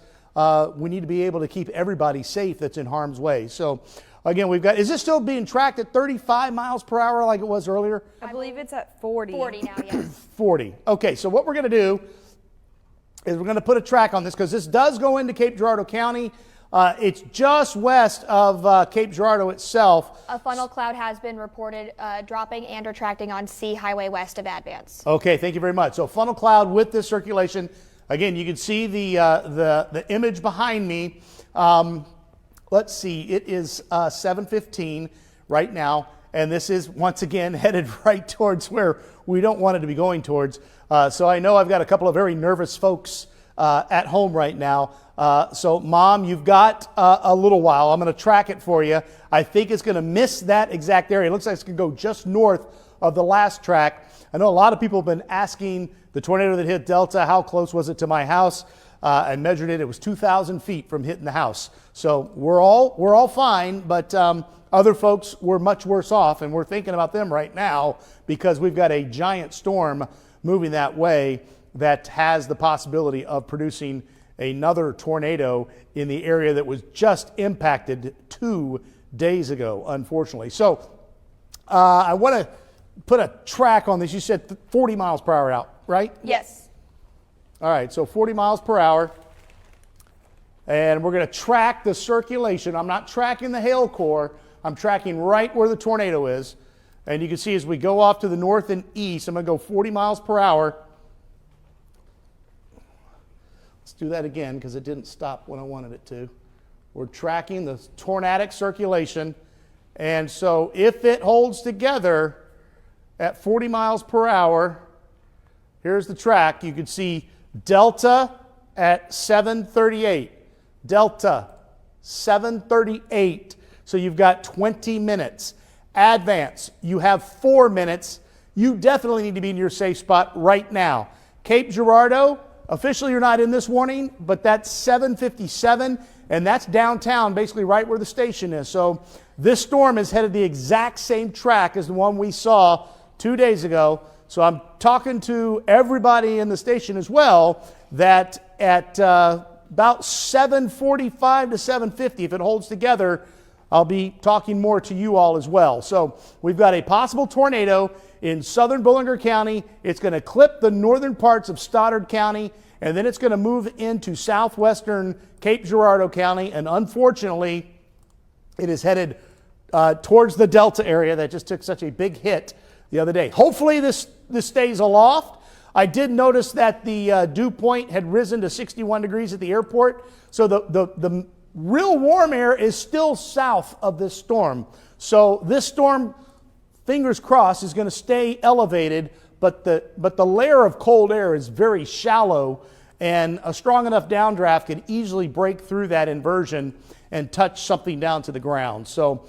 we need to be able to keep everybody safe that's in harm's way. So again, we've got, is this still being tracked at 35 miles per hour like it was earlier? I believe it's at 40. 40 now, yes. 40. Okay, so what we're going to do is we're going to put a track on this because this does go into Cape Girardeau County. It's just west of Cape Girardeau itself. A funnel cloud has been reported dropping and retracting on C Highway west of Advance. Okay, thank you very much. So funnel cloud with this circulation. Again, you can see the image behind me. Let's see, it is 7:15 right now, and this is once again headed right towards where we don't want it to be going towards. So I know I've got a couple of very nervous folks at home right now. So Mom, you've got a little while. I'm going to track it for you. I think it's going to miss that exact area. It looks like it's going to go just north of the last track. I know a lot of people have been asking the tornado that hit Delta, how close was it to my house? I measured it. It was 2,000 feet from hitting the house. So we're all fine, but other folks were much worse off, and we're thinking about them right now because we've got a giant storm moving that way that has the possibility of producing another tornado in the area that was just impacted 2 days ago, unfortunately. So I want to put a track on this. You said 40 miles per hour out, right? Yes. All right, so 40 miles per hour. And we're going to track the circulation. I'm not tracking the hail core. I'm tracking right where the tornado is. And you can see as we go off to the north and east, I'm going to go 40 miles per hour. Let's do that again because it didn't stop when I wanted it to. We're tracking the tornadic circulation. And so if it holds together at 40 miles per hour, here's the track. You can see Delta at 738. Delta, 738. So you've got 20 minutes. Advance, you have 4 minutes. You definitely need to be in your safe spot right now. Cape Girardeau, officially you're not in this warning, but that's 7:57, and that's downtown, basically right where the station is. So this storm is headed the exact same track as the one we saw 2 days ago. So I'm talking to everybody in the station as well that at about 7:45 to 7:50, if it holds together, I'll be talking more to you all as well. So we've got a possible tornado in southern Bullinger County. It's going to clip the northern parts of Stoddard County, and then it's going to move into southwestern Cape Girardeau County. And unfortunately, it is headed towards the Delta area that just took such a big hit the other day. Hopefully this stays aloft. I did notice that the dew point had risen to 61 degrees at the airport. So the real warm air is still south of this storm. So this storm, fingers crossed, is going to stay elevated, but the layer of cold air is very shallow, and a strong enough downdraft can easily break through that inversion and touch something down to the ground. So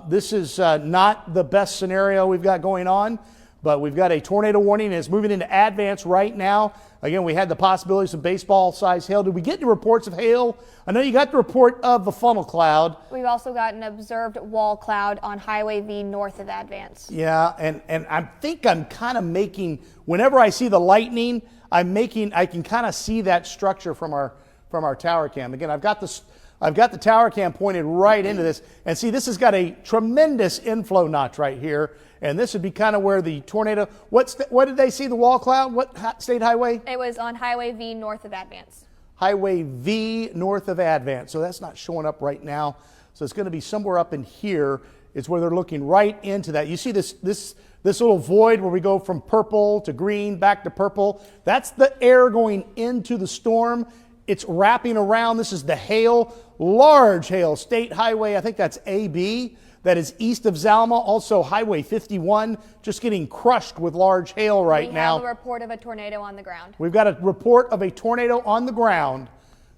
this is not the best scenario we've got going on, but we've got a tornado warning, and it's moving into advance right now. Again, we had the possibility of some baseball-sized hail. Did we get any reports of hail? I know you got the report of the funnel cloud. We've also got an observed wall cloud on Highway V north of Advance. Yeah, and I think I'm kind of making, whenever I see the lightning, I can kind of see that structure from our tower cam. Again, I've got the tower cam pointed right into this, and see, this has got a tremendous inflow notch right here, and this would be kind of where the tornado. What did they see? The wall cloud? What state highway? It was on Highway V north of Advance. Highway V north of Advance. So that's not showing up right now. So it's going to be somewhere up in here. Is where they're looking right into that. You see this little void where we go from purple to green back to purple. That's the air going into the storm. It's wrapping around. This is the hail, large hail, state highway. I think that's AB. That is east of Zalma. Also Highway 51, just getting crushed with large hail right now. We have a report of a tornado on the ground. We've got a report of a tornado on the ground.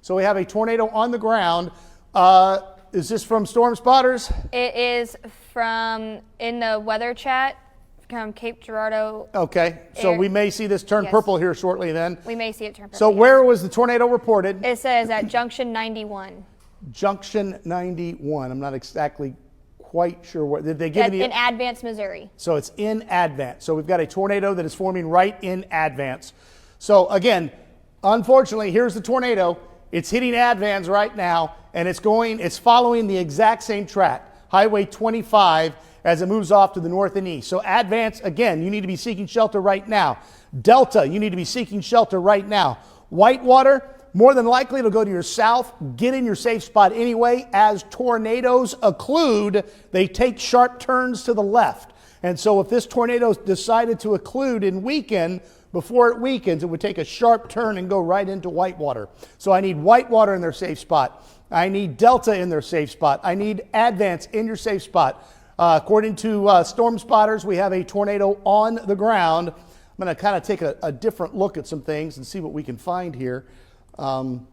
So we have a tornado on the ground. Is this from Storm Spotters? It is from, in the weather chat, from Cape Girardeau. Okay, so we may see this turn purple here shortly then. We may see it turn purple. So where was the tornado reported? It says at Junction 91. Junction 91. I'm not exactly quite sure what. Did they give it? In Advance, Missouri. So it's in Advance. So we've got a tornado that is forming right in Advance. So again, unfortunately, here's the tornado. It's hitting Advance right now, and it's following the exact same track, Highway 25, as it moves off to the north and east. So Advance, again, you need to be seeking shelter right now. Delta, you need to be seeking shelter right now. Whitewater, more than likely it'll go to your south. Get in your safe spot anyway. As tornadoes occlude, they take sharp turns to the left. And so if this tornado decided to occlude and weaken, before it weakens, it would take a sharp turn and go right into Whitewater. So I need Whitewater in their safe spot. I need Delta in their safe spot. I need Advance in your safe spot. According to Storm Spotters, we have a tornado on the ground. I'm going to kind of take a different look at some things and see what we can find here. And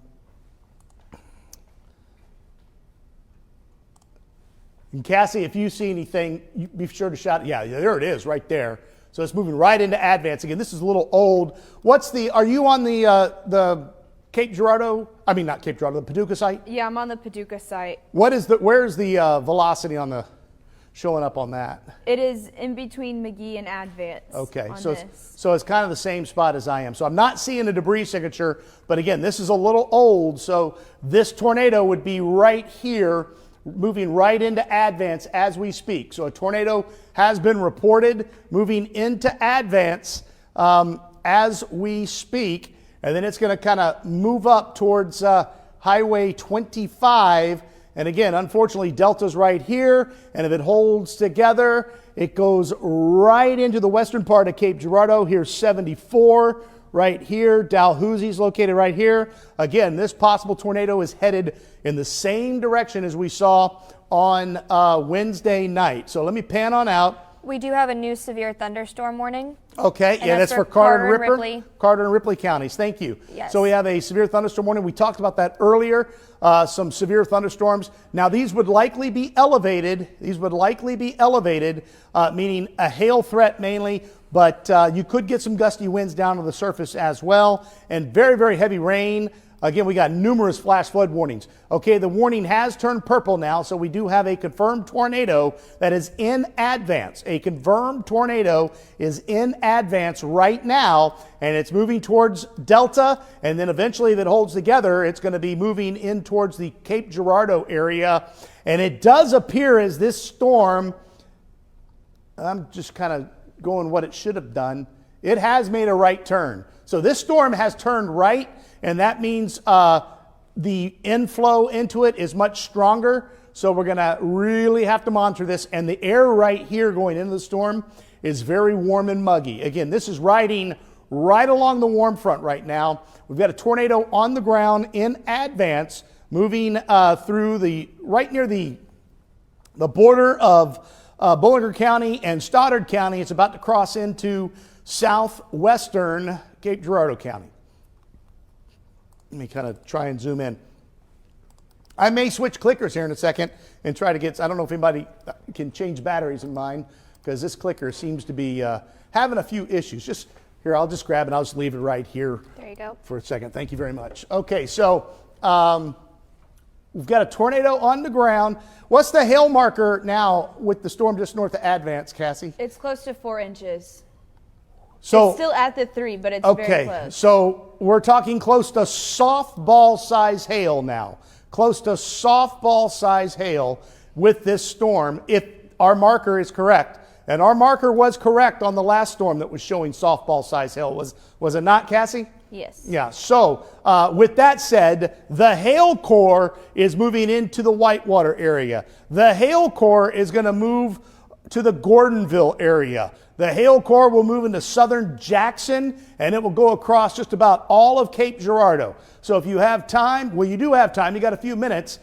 Cassie, if you see anything, be sure to shout. Yeah, there it is right there. So it's moving right into Advance. Again, this is a little old. Are you on the Cape Girardeau? I mean, not Cape Girardeau, the Paducah site? Yeah, I'm on the Paducah site. Where's the velocity showing up on that? It is in between McGee and Advance. Okay, so it's kind of the same spot as I am. So I'm not seeing a debris signature, but again, this is a little old. So this tornado would be right here, moving right into Advance as we speak. So a tornado has been reported moving into Advance as we speak, and then it's going to kind of move up towards Highway 25. And again, unfortunately, Delta's right here, and if it holds together, it goes right into the western part of Cape Girardeau. Here's 74 right here. Dalhousie's located right here. Again, this possible tornado is headed in the same direction as we saw on Wednesday night. So let me pan on out. We do have a new severe thunderstorm warning. Okay, And yeah, that's for Carter and Ripley. Carter and Ripley counties. Thank you. Yes. So we have a severe thunderstorm warning. We talked about that earlier. Some severe thunderstorms. Now these would likely be elevated. Meaning a hail threat mainly. But you could get some gusty winds down to the surface as well, and very, very heavy rain. Again, we got numerous flash flood warnings. Okay, the warning has turned purple now, so we do have a confirmed tornado that is in advance. A confirmed tornado is in advance right now, and it's moving towards Delta, and then eventually, if it holds together, it's going to be moving in towards the Cape Girardeau area. And it does appear as this storm, I'm just kind of going what it should have done, it has made a right turn. So this storm has turned right, and that means the inflow into it is much stronger. So we're going to really have to monitor this. And the air right here going into the storm is very warm and muggy. Again, this is riding right along the warm front right now. We've got a tornado on the ground in advance, moving through right near the border of Ballard County and Stoddard County. It's about to cross into southwestern Cape Girardeau County. Let me kind of try and zoom in. I may switch clickers here in a second and try to get, I don't know if anybody can change batteries in mine, because this clicker seems to be having a few issues. Just here, I'll just grab it. I'll just leave it right here. There you go. For a second. Thank you very much. Okay, so we've got a tornado on the ground. What's the hail marker now with the storm just north of Advance, Cassie? It's close to 4 inches. So, it's still at the 3, but it's very okay, close. so we're talking close to softball size hail now. Close to softball size hail with this storm, if our marker is correct. And our marker was correct on the last storm that was showing softball size hail. Was it not, Cassie? Yes. Yeah, so with that said, the hail core is moving into the Whitewater area. The hail core is going to move to the Gordonville area. The hail core will move into southern Jackson, and it will go across just about all of Cape Girardeau. So if you have time, well, you do have time, you got a few minutes,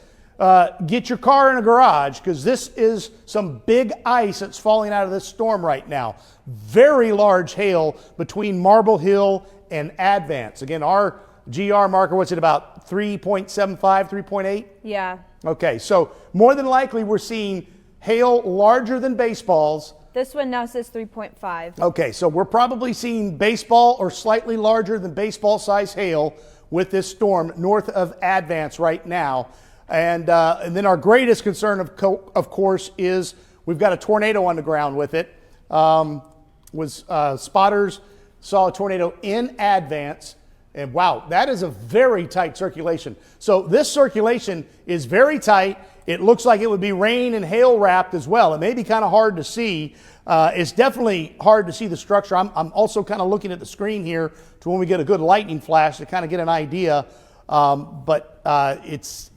get your car in a garage, because this is some big ice that's falling out of this storm right now. Very large hail between Marble Hill and Advance. Again, our GR marker, what's it, about 3.75, 3.8? Yeah. Okay, so more than likely we're seeing hail larger than baseballs. This one now says 3.5. Okay, so we're probably seeing baseball or slightly larger than baseball size hail with this storm north of Advance right now. And then our greatest concern, of course, is we've got a tornado on the ground with it. Spotters saw a tornado in Advance. And wow, that is a very tight circulation. So this circulation is very tight. It looks like it would be rain and hail wrapped as well. It may be kind of hard to see. It's definitely hard to see the structure. I'm also kind of looking at the screen here to when we get a good lightning flash to kind of get an idea. But it's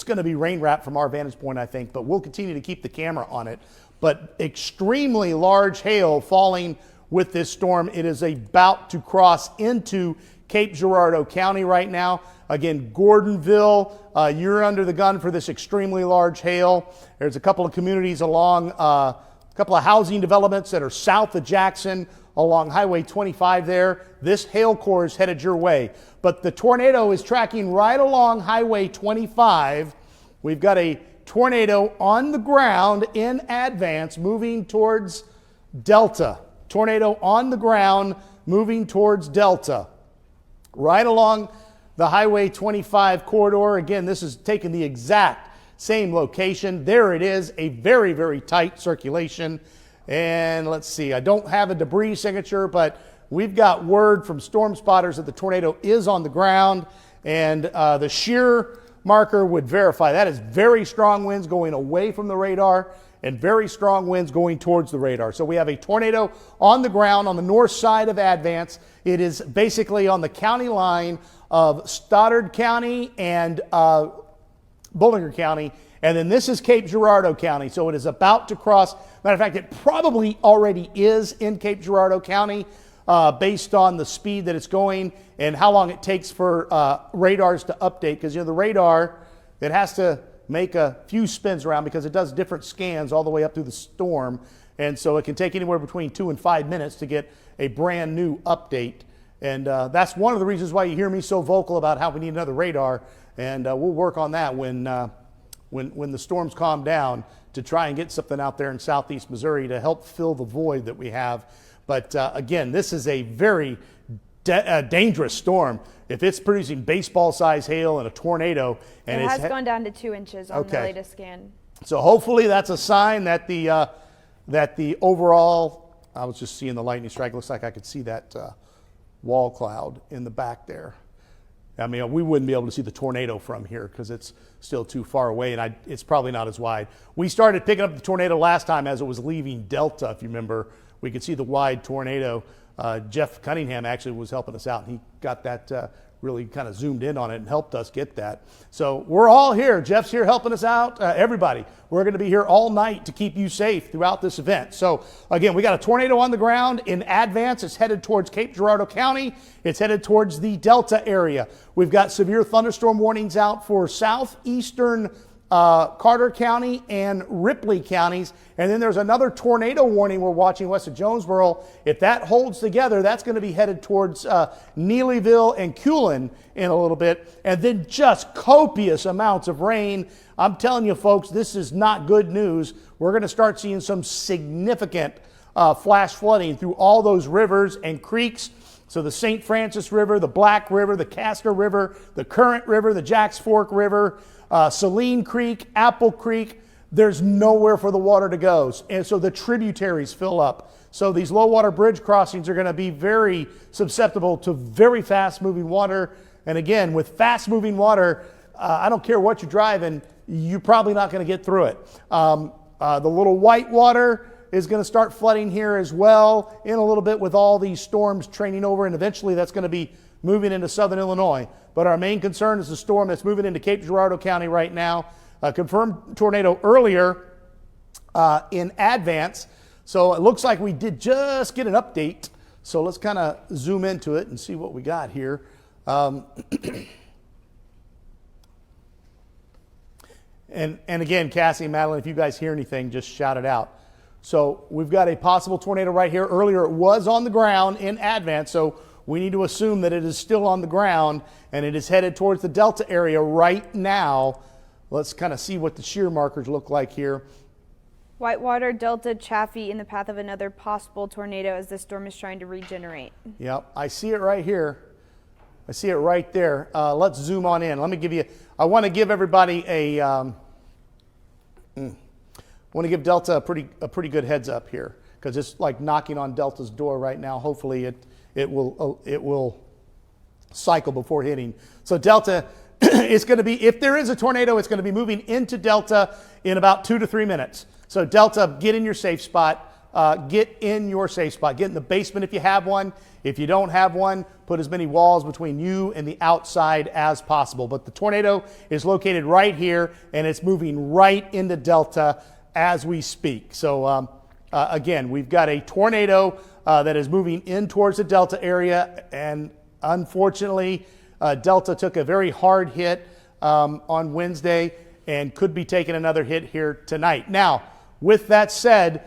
going to be rain wrapped from our vantage point, I think. But we'll continue to keep the camera on it. But extremely large hail falling with this storm. It is about to cross into Cape Girardeau County right now. Again, Gordonville, you're under the gun for this extremely large hail. There's a couple of communities along, a couple of housing developments that are south of Jackson along Highway 25 there. This hail core is headed your way. But the tornado is tracking right along Highway 25. We've got a tornado on the ground in Advance moving towards Delta. Tornado on the ground moving towards Delta. Right along the Highway 25 corridor. Again, this is taking the exact same location. There it is, a very, very tight circulation. And let's see, I don't have a debris signature, but we've got word from storm spotters that the tornado is on the ground, and the shear marker would verify that is very strong winds going away from the radar and very strong winds going towards the radar. So we have a tornado on the ground on the north side of Advance. It is basically on the county line of Stoddard County and Ballard County. And then this is Cape Girardeau County. So it is about to cross. Matter of fact, it probably already is in Cape Girardeau County based on the speed that it's going and how long it takes for radars to update. Because, you know, the radar, it has to make a few spins around because it does different scans all the way up through the storm. And so it can take anywhere between 2 and 5 minutes to get a brand new update. And that's one of the reasons why you hear me so vocal about how we need another radar. And we'll work on that when the storms calm down to try and get something out there in southeast Missouri to help fill the void that we have. But again, this is a very dangerous storm. If it's producing baseball-sized hail and a tornado, and it has gone down to 2 inches on the latest scan. So hopefully that's a sign that the overall, I was just seeing the lightning strike. Looks like I could see that wall cloud in the back there. I mean, we wouldn't be able to see the tornado from here because it's still too far away, and it's probably not as wide. We started picking up the tornado last time as it was leaving Delta, if you remember. We could see the wide tornado. Jeff Cunningham actually was helping us out, and he got that really kind of zoomed in on it and helped us get that. So we're all here. Jeff's here helping us out. Everybody. We're going to be here all night to keep you safe throughout this event. So again, we got a tornado on the ground in advance. It's headed towards Cape Girardeau County. It's headed towards the Delta area. We've got severe thunderstorm warnings out for southeastern Carter County and Ripley counties. And then there's another tornado warning we're watching west of Jonesboro. If that holds together, that's going to be headed towards Neelyville and Culin in a little bit. And then just copious amounts of rain. I'm telling you, folks, this is not good news. We're going to start seeing some significant flash flooding through all those rivers and creeks. So the St. Francis River, the Black River, the Castor River, the Current River, the Jacks Fork River, Saline Creek, Apple Creek, there's nowhere for the water to go. And so the tributaries fill up. So these low water bridge crossings are going to be very susceptible to very fast moving water. And again, with fast moving water, I don't care what you're driving, you're probably not going to get through it. The little white water is going to start flooding here as well in a little bit with all these storms training over, and eventually that's going to be moving into southern Illinois. But our main concern is the storm that's moving into Cape Girardeau County right now. A confirmed tornado earlier in advance. So it looks like we did just get an update. So let's kind of zoom into it and see what we got here. And again, Cassie and Madeline, if you guys hear anything, just shout it out. So we've got a possible tornado right here. Earlier it was on the ground in advance, so we need to assume that it is still on the ground and it is headed towards the Delta area right now. Let's kind of see what the shear markers look like here. Whitewater, Delta, Chaffee in the path of another possible tornado as the storm is trying to regenerate. Yep, I see it right here. I see it right there. Let's zoom on in. Let me give you, I want to give everybody a, I want to give Delta a pretty good heads up here because it's like knocking on Delta's door right now. Hopefully it will cycle before hitting. So Delta, it's going to be, if there is a tornado, it's going to be moving into Delta in about 2 to 3 minutes. So Delta, get in your safe spot. Get in your safe spot. Get in the basement if you have one. If you don't have one, put as many walls between you and the outside as possible. But the tornado is located right here, and it's moving right into Delta as we speak. So again, we've got a tornado that is moving in towards the Delta area, and unfortunately, Delta took a very hard hit on Wednesday and could be taking another hit here tonight. Now, with that said,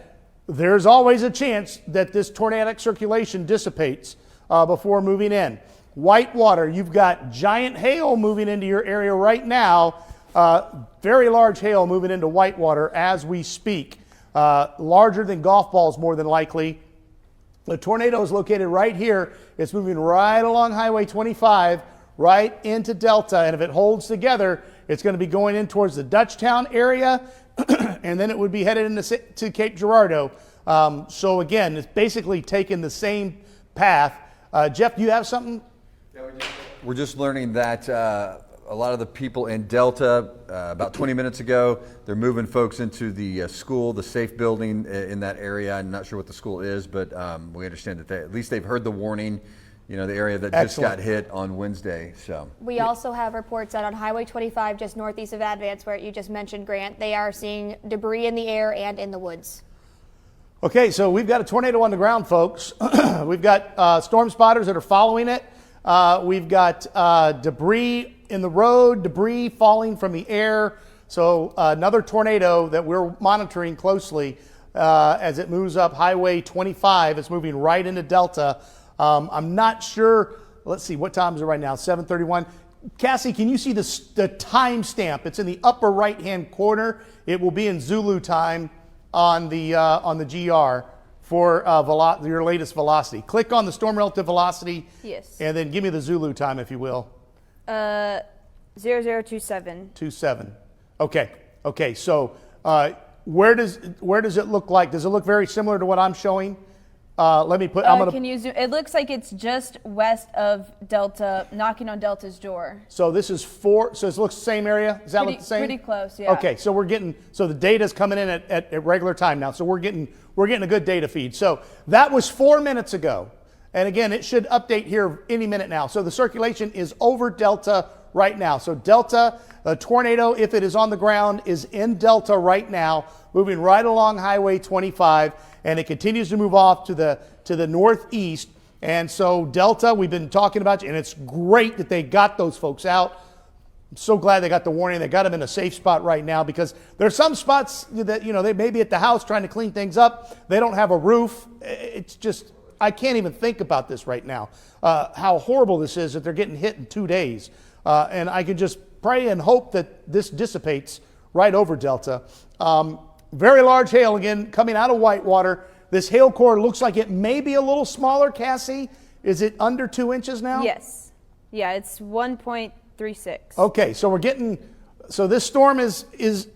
there's always a chance that this tornadic circulation dissipates before moving in. Whitewater, you've got giant hail moving into your area right now. Very large hail moving into Whitewater as we speak. Larger than golf balls, more than likely. The tornado is located right here. It's moving right along Highway 25, right into Delta. And if it holds together, it's going to be going in towards the Dutchtown area, and then it would be headed into Cape Girardeau. So again, it's basically taking the same path. Jeff, do you have something? Yeah, we're just learning that a lot of the people in Delta, about 20 minutes ago, they're moving folks into the school, the safe building in that area. I'm not sure what the school is, but we understand that at least they've heard the warning, you know, the area that just got hit on Wednesday. So we also have reports that on Highway 25, just northeast of Advance, where you just mentioned, Grant, they are seeing debris in the air and in the woods. Okay, so we've got a tornado on the ground, folks. We've got storm spotters that are following it. We've got debris in the road, debris falling from the air. So another tornado that we're monitoring closely. as it moves up Highway 25. It's moving right into Delta. I'm not sure. Let's see, what time is it right now? 7:31. Cassie, can you see the time stamp? It's in the upper right-hand corner. It will be in Zulu time on the GR for your latest velocity. Click on the storm relative velocity. Yes. And then give me the Zulu time, if you will. 0027. 27. Okay. So where does it look like? Does it look very similar to what I'm showing? Let me put. Can you zoom? It looks like it's just west of Delta, knocking on Delta's door. So this is 4. So it looks the same area. Does that look the same? Pretty close. Yeah. Okay. So the data's coming in at regular time now. So we're getting a good data feed. So that was 4 minutes ago, and again, it should update here any minute now. So the circulation is over Delta right now. So Delta, a tornado, if it is on the ground, is in Delta right now, moving right along Highway 25, and it continues to move off to the northeast. And so Delta, we've been talking about, and it's great that they got those folks out. I'm so glad they got the warning. They got them in a safe spot right now, because there's some spots that, they may be at the house trying to clean things up. They don't have a roof. It's just, I can't even think about this right now, how horrible this is that they're getting hit in 2 days. And I can just pray and hope that this dissipates right over Delta. Very large hail again coming out of Whitewater. This hail core looks like it may be a little smaller. Cassie, is it under 2 inches now? Yes. Yeah, it's 1.36. Okay, so so this storm is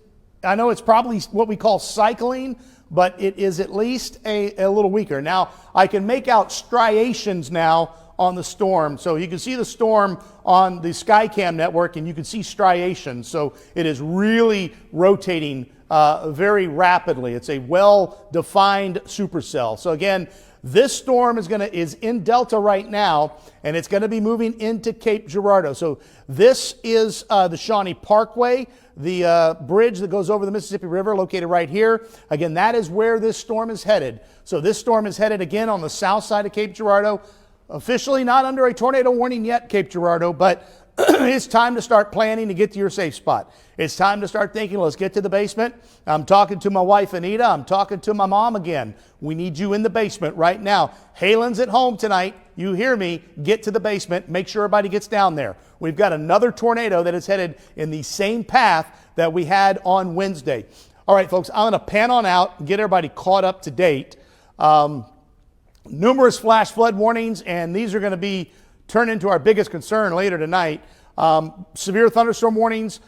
I know it's probably what we call cycling, but it is at least a little weaker. Now, I can make out striations now on the storm. So you can see the storm on the Skycam network, and you can see striations. So it is really rotating very rapidly. It's a well-defined supercell. So again, this storm is in Delta right now, and it's going to be moving into Cape Girardeau. So this is the Shawnee Parkway, the bridge that goes over the Mississippi River, located right here. Again, that is where this storm is headed. So this storm is headed again on the south side of Cape Girardeau. Officially not under a tornado warning yet, Cape Girardeau, but it's time to start planning to get to your safe spot. It's time to start thinking, let's get to the basement. I'm talking to my wife, Anita. I'm talking to my mom again. We need you in the basement right now. Halen's at home tonight. You hear me. Get to the basement. Make sure everybody gets down there. We've got another tornado that is headed in the same path that we had on Wednesday. All right, folks, I'm going to pan on out and get everybody caught up to date. Numerous flash flood warnings, and these are going to be turned into our biggest concern later tonight. Severe thunderstorm warnings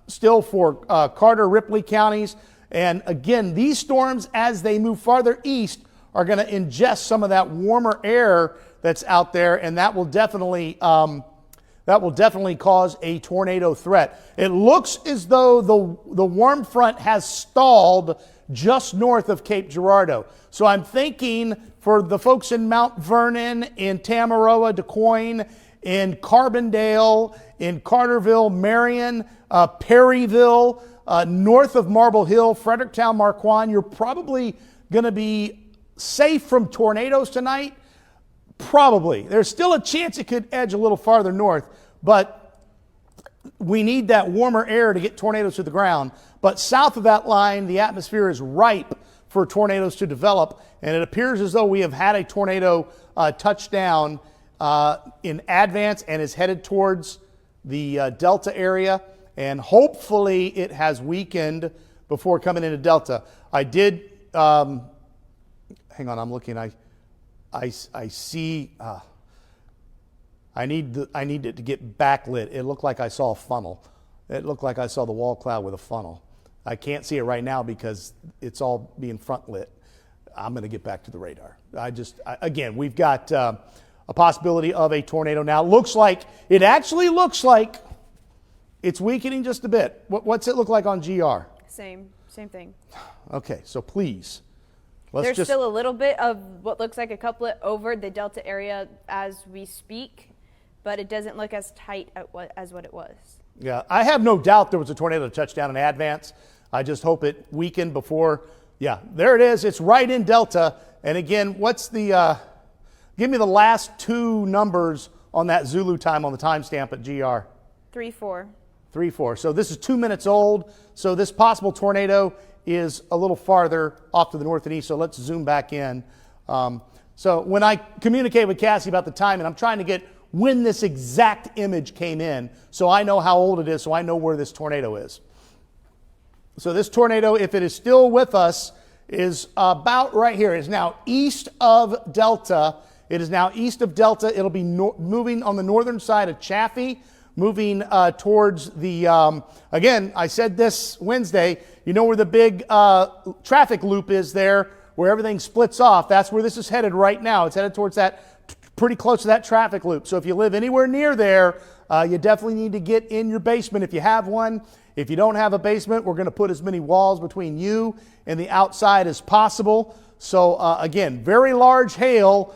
still for Carter, Ripley counties. And again, these storms, as they move farther east, are going to ingest some of that warmer air that's out there, and that will definitely cause a tornado threat. It looks as though the warm front has stalled just north of Cape Girardeau. So I'm thinking for the folks in Mount Vernon, in Tamaroa, DuQuoin, in Carbondale, in Carterville, Marion, Perryville, north of Marble Hill, Fredericktown, Marquand, you're probably going to be safe from tornadoes tonight. Probably. There's still a chance it could edge a little farther north, but we need that warmer air to get tornadoes to the ground. But south of that line, the atmosphere is ripe for tornadoes to develop, and it appears as though we have had a tornado touchdown in advance and is headed towards the Delta area, and hopefully it has weakened before coming into Delta. I did, hang on, I'm looking, I see, I need it to get backlit. It looked like I saw a funnel. It looked like I saw the wall cloud with a funnel. I can't see it right now because it's all being front lit. I'm going to get back to the radar. Again, we've got a possibility of a tornado now. It actually looks like it's weakening just a bit. What's it look like on GR? Same thing. Okay, so please. There's still a little bit of what looks like a couplet over the Delta area as we speak, but it doesn't look as tight as what it was. Yeah, I have no doubt there was a tornado touchdown in advance. I just hope it weakened before. Yeah, there it is. It's right in Delta. And again, give me the last two numbers on that Zulu time on the timestamp at GR. 3-4. 3-4. So this is 2 minutes old. So this possible tornado is a little farther off to the north and east, so let's zoom back in. So when I communicate with Cassie about the timing, I'm trying to get when this exact image came in so I know how old it is, so I know where this tornado is. So this tornado, if it is still with us, is about right here. It is now east of Delta. It is now east of Delta. It'll be moving on the northern side of Chaffee, moving towards the, again, I said this Wednesday, you know where the big traffic loop is there, where everything splits off. That's where this is headed right now. It's headed towards that, pretty close to that traffic loop. So if you live anywhere near there, you definitely need to get in your basement if you have one. If you don't have a basement, we're going to put as many walls between you and the outside as possible. So again, very large hail.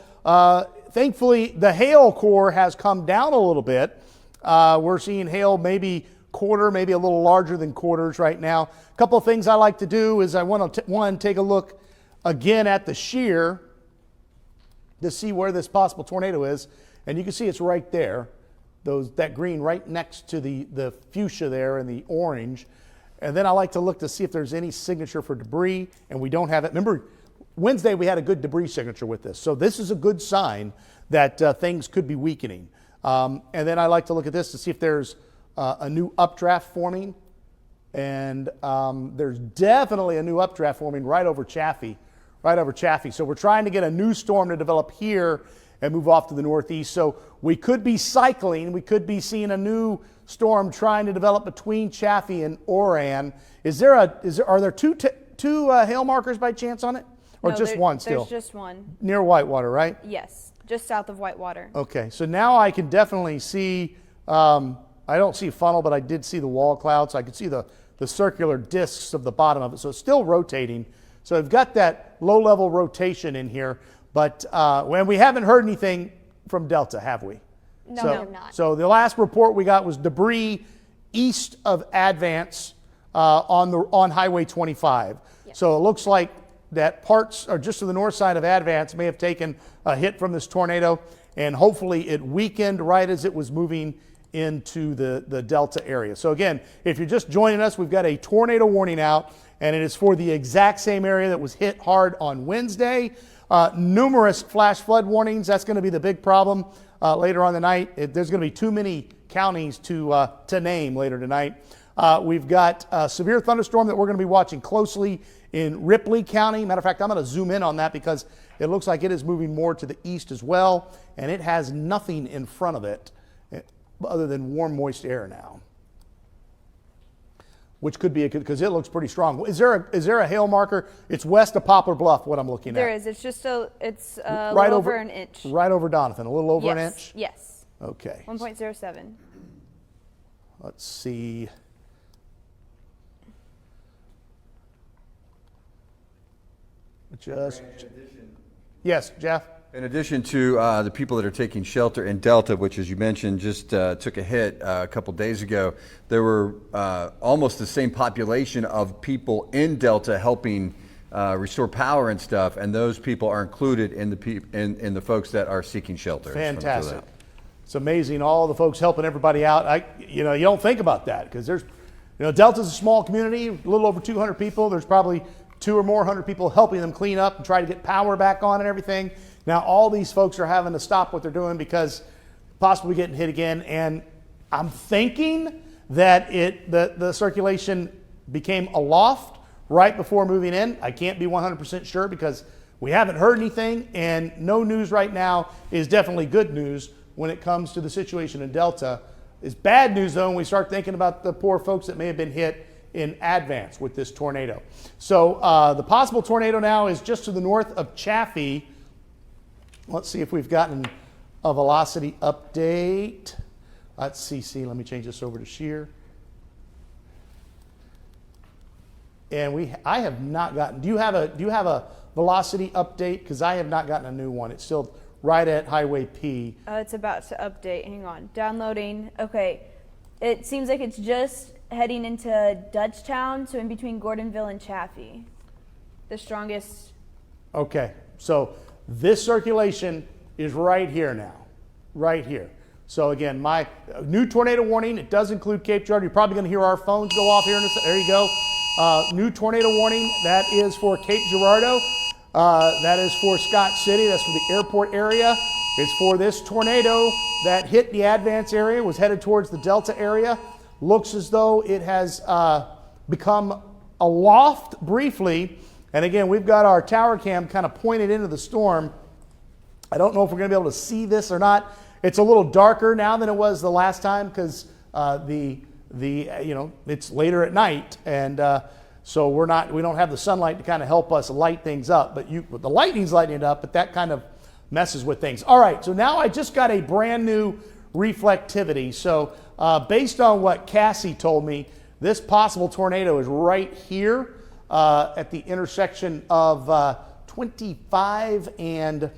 Thankfully, the hail core has come down a little bit. We're seeing hail maybe quarter, maybe a little larger than quarters right now. A couple of things I like to do is I want to take a look again at the shear to see where this possible tornado is. And you can see it's right there. That green right next to the fuchsia there and the orange. And then I like to look to see if there's any signature for debris, and we don't have it. Remember, Wednesday we had a good debris signature with this. So this is a good sign that things could be weakening. And then I like to look at this to see if there's a new updraft forming. And there's definitely a new updraft forming right over Chaffee. So we're trying to get a new storm to develop here and move off to the northeast. So we could be cycling. We could be seeing a new storm trying to develop between Chaffee and Oran. Are there two hail markers by chance on it? Or No, just one still? There's just one. Near Whitewater, right? Yes, just south of Whitewater. Okay, so now I can definitely see, I don't see funnel, but I did see the wall cloud, so I could see the circular discs of the bottom of it. So it's still rotating. So I've got that low-level rotation in here. But when we haven't heard anything from Delta, have we? No, we have not. So the last report we got was debris east of Advance on Highway 25. Yes. So it looks like that parts are just to the north side of Advance may have taken a hit from this tornado, and hopefully it weakened right as it was moving into the Delta area. So again, if you're just joining us, we've got a tornado warning out, and it is for the exact same area that was hit hard on Wednesday. Numerous flash flood warnings. That's going to be the big problem later on the night. There's going to be too many counties to name later tonight. We've got a severe thunderstorm that we're going to be watching closely in Ripley County. Matter of fact, I'm going to zoom in on that because it looks like it is moving more to the east as well, and it has nothing in front of it other than warm, moist air now, which could be because it looks pretty strong. Is there a hail marker? It's west of Poplar Bluff, what I'm looking There at. is. It's just a Right little over an inch. Right over Donovan, a little over an inch? Yes. Okay. 1.07. Let's see. Yes, Jeff? In addition to the people that are taking shelter in Delta, which, as you mentioned, just took a hit a couple days ago, there were almost the same population of people in Delta helping restore power and stuff, and those people are included in the folks that are seeking shelter. Fantastic. It's amazing, all the folks helping everybody out. You don't think about that because Delta's a small community, a little over 200 people. There's probably 200 or more people helping them clean up and try to get power back on and everything. Now all these folks are having to stop what they're doing because possibly getting hit again. And I'm thinking that the circulation became aloft right before moving in. I can't be 100% sure because we haven't heard anything, and no news right now is definitely good news when it comes to the situation in Delta. It's bad news though when we start thinking about the poor folks that may have been hit in Advance with this tornado. So the possible tornado now is just to the north of Chaffee. Let's see if we've gotten a velocity update. Let's see. Let me change this over to shear. And I have not gotten. Do you have a velocity update? Because I have not gotten a new one. It's still right at Highway P. It's about to update. Hang on. Downloading. Okay. It seems like it's just heading into Dutchtown, so in between Gordonville and Chaffee. The strongest. Okay. So this circulation is right here now. Right here. So again, my new tornado warning, it does include Cape Girardeau. You're probably going to hear our phones go off here in a second. There you go. New tornado warning. That is for Cape Girardeau. That is for Scott City. That's for the airport area. It's for this tornado that hit the Advance area, was headed towards the Delta area. Looks as though it has become aloft briefly. And again, we've got our tower cam kind of pointed into the storm. I don't know if we're going to be able to see this or not. It's a little darker now than it was the last time because it's later at night, and so we don't have the sunlight to kind of help us light things up. But the lightning's lighting it up, but that kind of messes with things. All right, so now I just got a brand new reflectivity. So based on what Cassie told me, this possible tornado is right here at the intersection of 25 and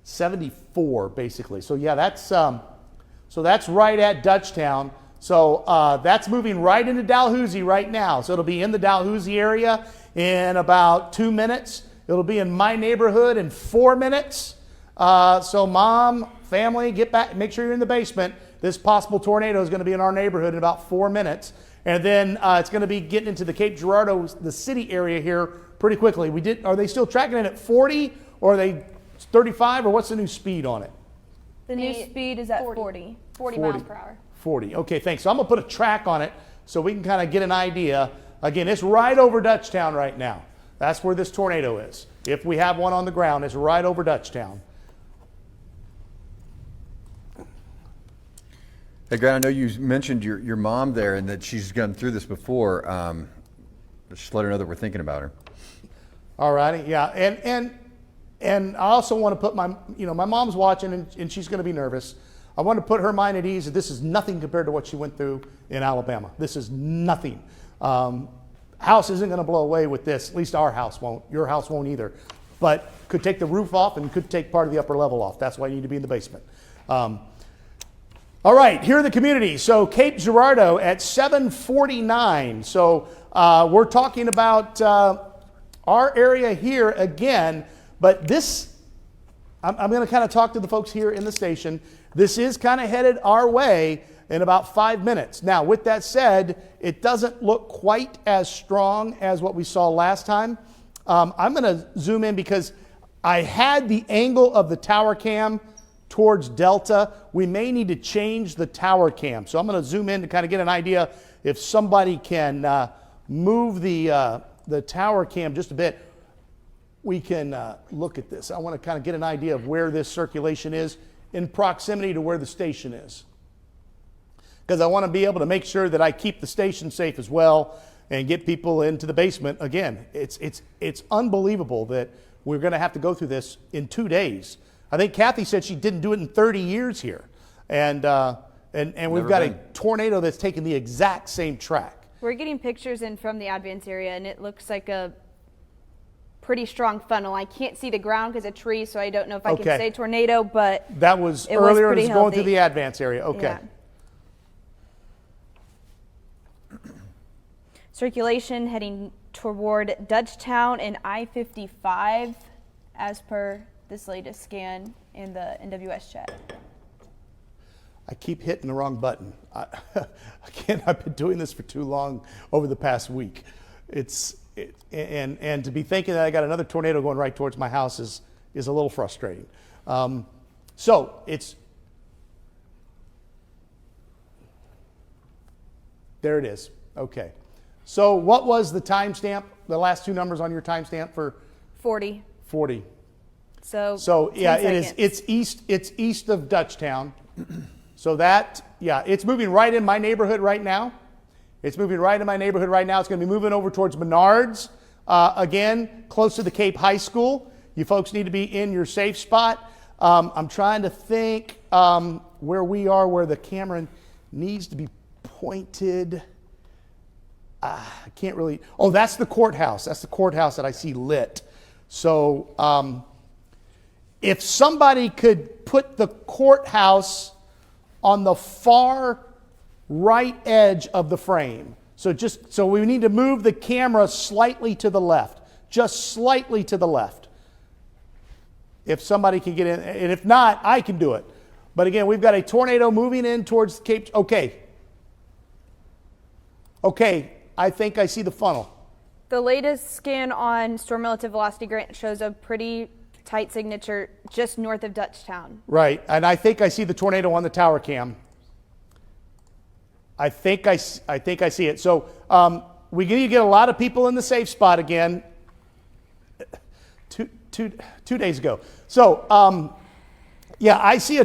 74, basically. So yeah, that's right at Dutchtown. So that's moving right into Dalhousie right now. So it'll be in the Dalhousie area in about 2 minutes. It'll be in my neighborhood in 4 minutes. So mom, family, get back, make sure you're in the basement. This possible tornado is going to be in our neighborhood in about 4 minutes. And then it's going to be getting into the Cape Girardeau, the city area here pretty quickly. Are they still tracking it at 40 or are they 35 or what's the new speed on it? The new speed is at 40. 40 miles per hour. 40. Okay, thanks. So I'm going to put a track on it so we can kind of get an idea. Again, it's right over Dutchtown right now. That's where this tornado is. If we have one on the ground, it's right over Dutchtown. Hey, Grant, I know you mentioned your mom there and that she's gone through this before. Just let her know that we're thinking about her. All righty, yeah. And I also want to put my mom's watching and she's going to be nervous. I want to put her mind at ease that this is nothing compared to what she went through in Alabama. This is nothing. House isn't going to blow away with this. At least our house won't. Your house won't either. But could take the roof off and could take part of the upper level off. That's why you need to be in the basement. All right, here are the communities. So Cape Girardeau at 749. So we're talking about our area here again. But this, I'm going to kind of talk to the folks here in the station. This is kind of headed our way in about 5 minutes. Now, with that said, it doesn't look quite as strong as what we saw last time. I'm going to zoom in because I had the angle of the tower cam towards Delta. We may need to change the tower cam. So I'm going to zoom in to kind of get an idea if somebody can move the tower cam just a bit. We can look at this. I want to kind of get an idea of where this circulation is in proximity to where the station is. Because I want to be able to make sure that I keep the station safe as well and get people into the basement. Again, it's unbelievable that we're going to have to go through this in 2 days. I think Kathy said she didn't do it in 30 years here. And we've got a tornado that's taking the exact same track. We're getting pictures in from the Advance area, and it looks like a pretty strong funnel. I can't see the ground because of trees, so I don't know if I can say tornado, but that was earlier. It was going through the Advance area. Okay. Yeah. Circulation heading toward Dutchtown and I-55 as per this latest scan in the NWS chat. I keep hitting the wrong button. I've been doing this for too long over the past week. And to be thinking that I got another tornado going right towards my house is a little frustrating. So there it is. Okay. So what was the timestamp? The last two numbers on your timestamp for 40. 40. So yeah, it is. It's east of Dutchtown. So it's moving right in my neighborhood right now. It's moving right in my neighborhood right now. It's going to be moving over towards Menards. Again, close to the Cape High School. You folks need to be in your safe spot. I'm trying to think where we are, where the camera needs to be pointed. I can't really. Oh, that's the courthouse. That's the courthouse that I see lit. So if somebody could put the courthouse on the far right edge of the frame. So we need to move the camera slightly to the left, just slightly to the left. If somebody can get in, and if not, I can do it. But again, we've got a tornado moving in towards Cape. Okay. I think I see the funnel. The latest scan on storm relative velocity grant shows a pretty tight signature just north of Dutchtown. Right, and I think I see the tornado on the tower cam. I think I see it. So we need to get a lot of people in the safe spot again. Two days ago. So yeah, I see a